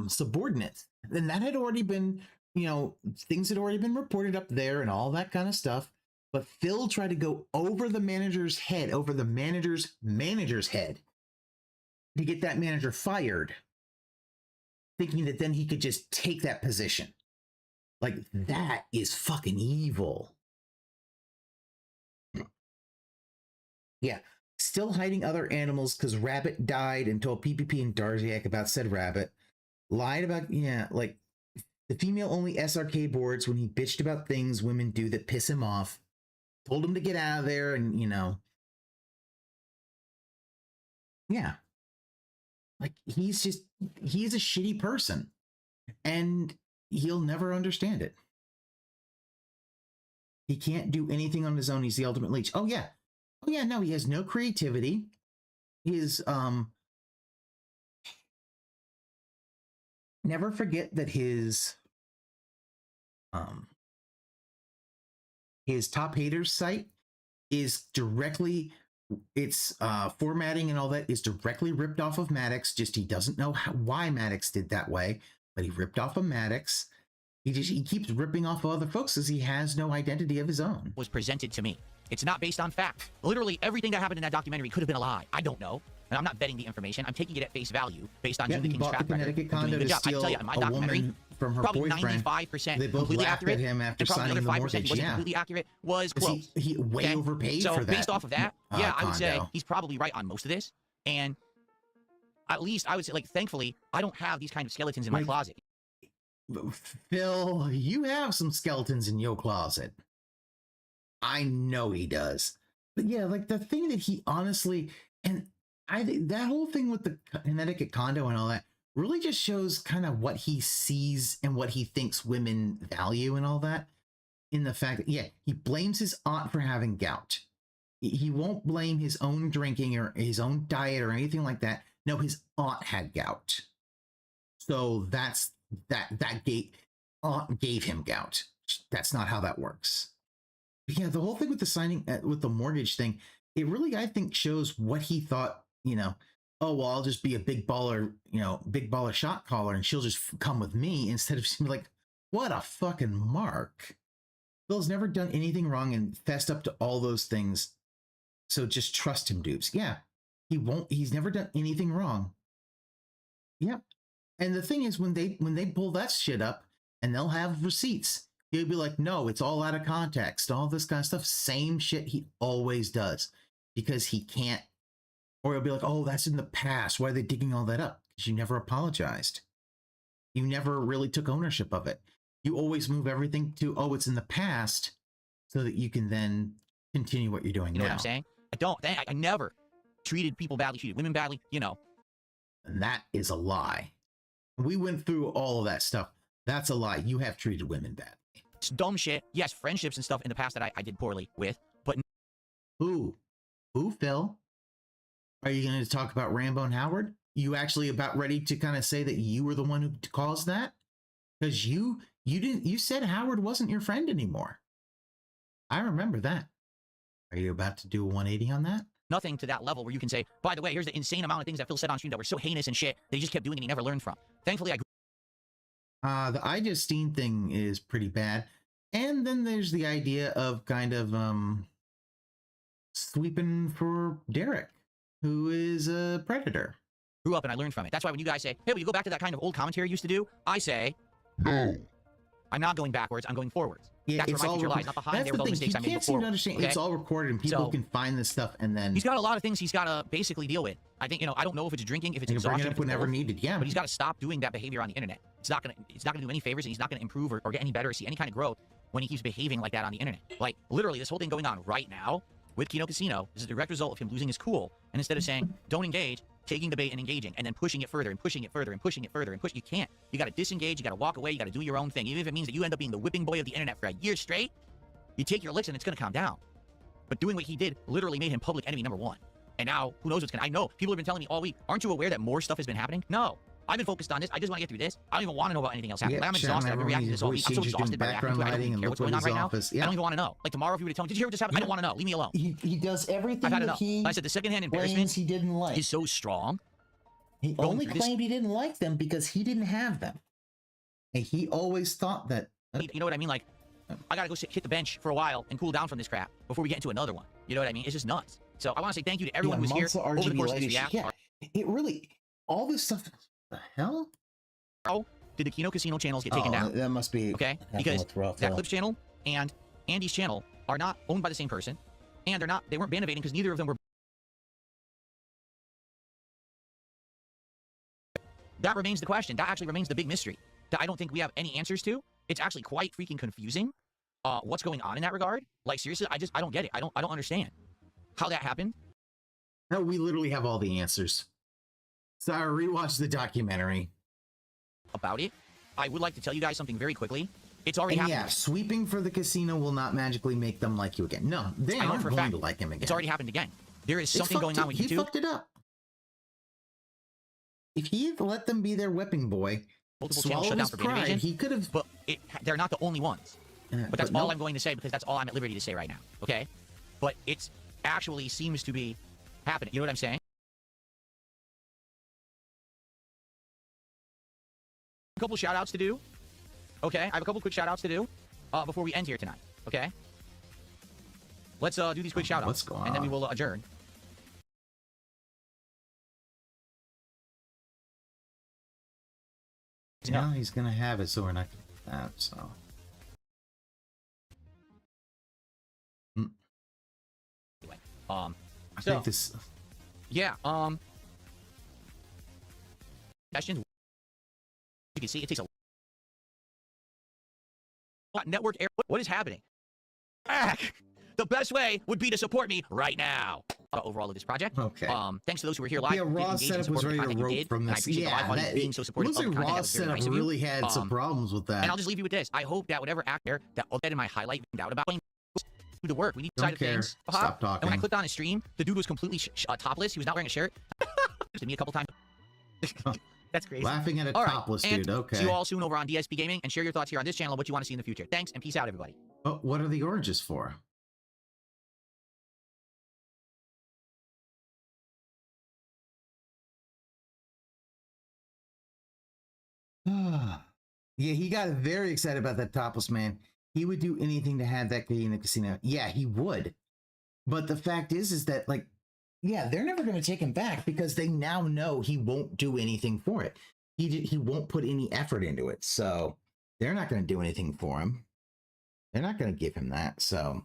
subordinates, and that had already been, you know, things had already been reported up there and all that kind of stuff. But Phil tried to go over the manager's head, over the manager's head, to get that manager fired, thinking that then he could just take that position. Like, that is fucking evil. Yeah. Still hiding other animals because Rabbit died and told PPP and Darziak about said rabbit. Lied about, yeah, like the female-only SRK boards when he bitched about things women do that piss him off. Told him to get out of there and, you know. Yeah. Like, he's a shitty person. And he'll never understand it. He can't do anything on his own. He's the ultimate leech. Oh, yeah. Oh, yeah, no, he has no creativity. He is, never forget that his his top haters site is directly, its formatting and all that is directly ripped off of Maddox. Just he doesn't know why Maddox did that way, but he ripped off of Maddox. He keeps ripping off of other folks because he has no identity of his own. Was presented to me. It's not based on fact. Literally everything that happened in that documentary could have been a lie. I don't know. And I'm not betting the information. I'm taking it at face value based on Julie King's track record. Doing a good job. I tell you, in my documentary, from her probably boyfriend, 95% they both completely laughed accurate, at him after and probably signing the other the 5% mortgage. he wasn't Yeah, completely accurate was close. he way overpaid so for that. based off of that, yeah, I would say condo. he's probably right on most of this. And at least I would say, like, thankfully, I don't have these kind of skeletons in my closet. Phil, you have some skeletons in your closet. I know he does. But yeah, like the thing that he honestly, and I think that whole thing with the Connecticut condo and all that really just shows kind of what he sees and what he thinks women value and all that. In the fact that, yeah, he blames his aunt for having gout. He won't blame his own drinking or his own diet or anything like that. No, his aunt had gout. So that aunt gave him gout. That's not how that works. But yeah, the whole thing with the signing, with the mortgage thing, it really, I think, shows what he thought, you know, oh, well, I'll just be a big baller, you know, big baller shot caller and she'll just come with me, instead of being like, what a fucking mark. Phil's never done anything wrong and fessed up to all those things. So just trust him, dudes. Yeah, he's never done anything wrong. Yep. And the thing is, when they pull that shit up and they'll have receipts, he'll be like, no, it's all out of context, all this kind of stuff. Same shit he always does, because he can't, or he'll be like, oh, that's in the past. Why are they digging all that up? Because you never apologized. You never really took ownership of it. You always move everything to, oh, it's in the past, so that you can then continue what you're doing now. You know what I'm saying? I never treated people badly, treated women badly, you know. And that is a lie. We went through all of that stuff. That's a lie. You have treated women badly. It's dumb shit. Yes, friendships and stuff in the past that I did poorly with, but... Who, Phil? Are you going to talk about Rambo and Howard? You actually about ready to kind of say that you were the one who caused that? Because you said Howard wasn't your friend anymore. I remember that. Are you about to do a 180 on that? Nothing to that level where you can say, by the way, here's the insane amount of things that Phil said on stream that were so heinous and shit that he just kept doing and he never learned from. Thankfully, the iJustine thing is pretty bad. And then there's the idea of kind of sweeping for Derek, who is a predator. Grew up and I learned from it. That's why when you guys say, hey, will you go back to that kind of old commentary you used to do? I say, no. I'm not going backwards, I'm going forwards. Yeah, that's where my future lies, not behind there with all the mistakes I made before. Seem to understand. Okay? It's all recorded and people can find this stuff and then... He's got a lot of things he's got to basically deal with. I think, you know, I don't know if it's drinking, if it's exhaustion, bring it up whenever needed, yeah. But he's got to stop doing that behavior on the internet. It's not gonna do any favors, and he's not gonna improve or get any better or see any kind of growth when he keeps behaving like that on the internet. Like, literally, this whole thing going on right now with Kino Casino is a direct result of him losing his cool. And instead of saying, don't engage, taking the bait and engaging, and then pushing it further and pushing it further and pushing it further and push. You can't. You got to disengage. You got to walk away. You got to do your own thing. Even if it means that you end up being the whipping boy of the internet for a year straight, you take your licks and it's going to calm down. But doing what he did literally made him public enemy #1. And now, who knows what's going to... I know. People have been telling me all week, aren't you aware that more stuff has been happening? No. I've been focused on this. I just want to get through this. I don't even want to know about anything else happening. Yeah, I'm exhausted. I've been reacting to this all week. I'm so exhausted by reacting to it. I don't even care what's going on right now. Yeah. I don't even want to know. Like tomorrow, if you were to tell me, did you hear what just happened? I don't want to know. Leave me alone. He does everything I've had that enough. he I said the secondhand embarrassment he didn't like. is so strong. He only claimed he didn't like them because he didn't have them. And he always thought that... You know what I mean? Like, I gotta go hit the bench for a while and cool down from this crap before we get into another one. You know what I mean? It's just nuts. So I want to say thank you to everyone who's here over the course of this react. Yeah, it really... All this stuff... The hell? How did the Kino Casino channels get taken down? That must be... Okay? Because that Clips channel and Andy's channel are not owned by the same person. And they weren't ban evading because neither of them were... That remains the question. That actually remains the big mystery that I don't think we have any answers to. It's actually quite freaking confusing what's going on in that regard. Like, seriously, I don't get it. I don't understand how that happened. No, we literally have all the answers. So I rewatched the documentary about it. I would like to tell you guys something very quickly. It's already happened. Yeah, sweeping for the casino will not magically make them like you again. No, they aren't going to like him again. It's already happened again. There is something going on with YouTube. He fucked it up. If he had let them be their whipping boy, multiple channels shut down for ban evasion, he could have they're not the only ones. But that's all I'm going to say because that's all I'm at liberty to say right now. Okay? But it actually seems to be happening. You know what I'm saying? A couple shout outs to do. Okay? I have a couple quick shout outs to do before we end here tonight. Okay? Let's do these quick shout outs. And then we will adjourn. No, he's gonna have it, so we're not gonna do that, so. Anyway, I think this. Yeah, questions. You can see it takes a network error. What is happening? The best way would be to support me right now. Overall of this project. Okay. Thanks to those who were here live. Yeah, Raw setup was ready to rope from this. Yeah, being so supportive looks like Raw setup really had some problems with that. And I'll just leave you with this. I hope that whatever actor that all that in my highlight doubt about the work. We need side of things. Stop talking. And when I clicked on his stream, the dude was completely topless. He was not wearing a shirt. To me a couple times. That's crazy. Laughing at a topless dude. Okay. See you all soon over on DSP Gaming, and share your thoughts here on this channel, what you want to see in the future. Thanks, and peace out, everybody. Oh, what are the oranges for? Yeah, he got very excited about that topless man. He would do anything to have that guy in the casino. Yeah, he would. But the fact is that, like, yeah, they're never going to take him back because they now know he won't do anything for it. He won't put any effort into it. So they're not going to do anything for him. They're not going to give him that. So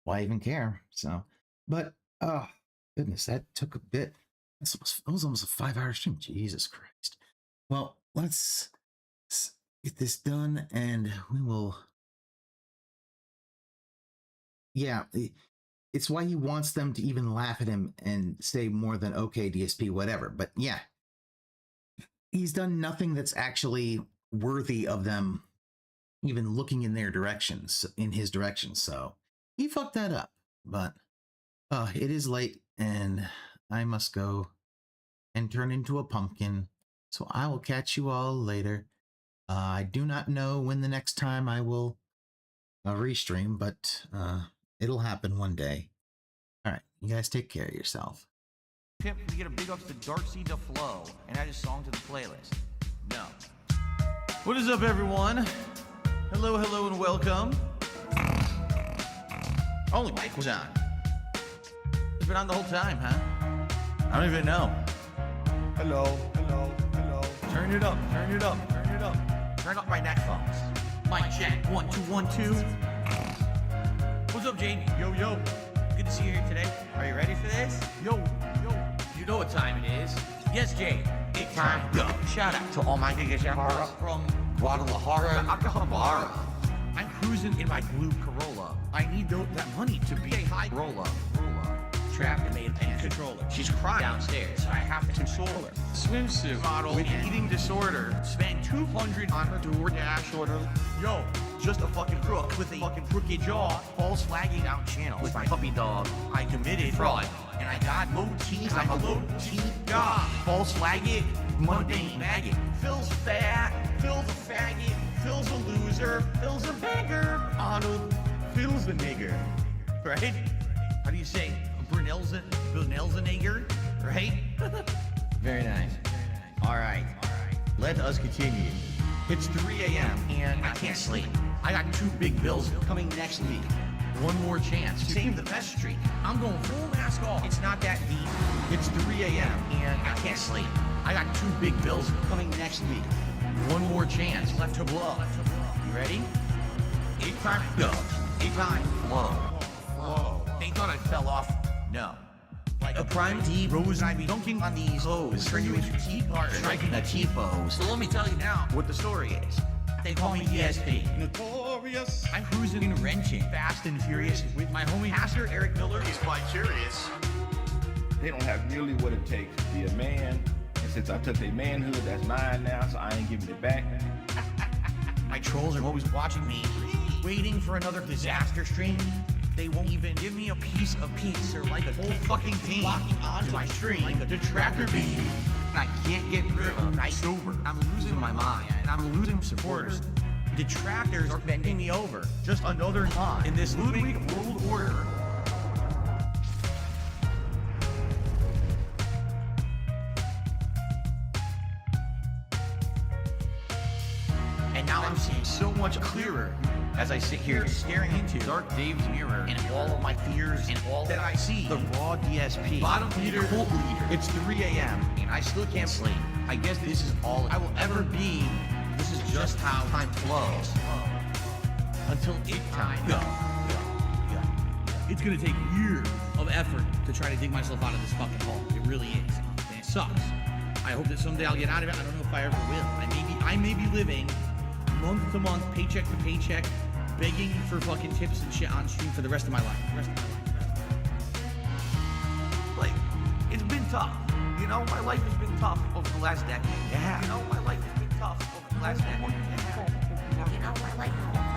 why even care? So, but, oh, goodness, that took a bit. That was almost a 5-hour stream. Jesus Christ. Well, let's get this done and we will. Yeah, it's why he wants them to even laugh at him and say more than, okay, DSP, whatever. But yeah, he's done nothing that's actually worthy of them even looking in their directions, in his direction. So he fucked that up. But it is late and I must go and turn into a pumpkin. So I will catch you all later. I do not know when the next time I will restream, but it'll happen one day. All right, you guys take care of yourself. Pimp, we get a big ups to Darcy DeFlo and add a song to the playlist. No. What is up, everyone? Hello, hello, and welcome. Only mic was on. It's been on the whole time, huh? I don't even know. Hello, hello, hello. Turn it up, turn it up, turn it up. Turn up my neckphones. Mic check, 1 2 1 2. What's up, Jamie? Yo, yo. Good to see you here today. Are you ready for this? Yo, yo. You know what time it is. Yes, Jay. It's time to go. Shout out to Almighty Frogga from Guadalajara, Acapulco. I'm cruising in my blue Corolla. I need that money to be a high roller. Trapped and made a pan controller. She's crying downstairs. So I have to console her. Swimsuit model with eating disorder. Spend $200 on her DoorDash order. Yo, just a fucking crook with a fucking crooked jaw. False flagging down channel with my puppy dog. I committed fraud. And I got low teeth. I'm a low teeth god. False flagging, mundane maggot. Phil's fat. Phil's a faggot. Phil's a loser. Phil's a beggar. Arnold. Phil's a nigger. Right? How do you say? Brunel's a nigger, right? Very nice. All right. Let us continue. It's 3 a.m. and I can't sleep. I got 2 big bills coming next week. One more chance to save the best streak. I'm going full mask off. It's not that deep. It's 3 a.m. and I can't sleep. I got 2 big bills coming next week. One more chance left to blow. You ready? 8 time go. 8 time flow. Whoa. They thought I fell off. No. Like a prime D rose, I be dunking on these hoes, turn you into T-part, striking a T-pose. So let me tell you now what the story is. They call me DSP. Notorious. I'm cruising and wrenching, fast and furious, with my homie Pastor Eric Miller. He's quite curious. They don't have nearly what it takes to be a man. And since I took their manhood, that's mine now, so I ain't giving it back. My trolls are always watching me, waiting for another disaster stream. They won't even give me a piece of peace or like a whole fucking team blocking onto my stream like a detractor beam. I can't get rid of them, right? Sober. I'm losing my mind, and I'm losing supporters. Detractors are bending me over. Just another pawn in this Ludwig world order. And now I'm seeing so much clearer as I sit here staring into Dark Dave's mirror and all of my fears and all that I see. The raw DSP. Bottom leader, cult leader. It's 3 a.m. and I still can't sleep. I guess this is all I will ever be. This is just how time flows. Until it time. It's gonna take years of effort to try to dig myself out of this fucking hole. It really is. And it sucks. I hope that someday I'll get out of it. I don't know if I ever will. I may be living month to month, paycheck to paycheck, begging for fucking tips and shit on stream for the rest of my life. Like, it's been tough. You know, my life has been tough over the last decade. Yeah. You know, my life has been tough over the last decade. Yeah. You know, my life has been tough.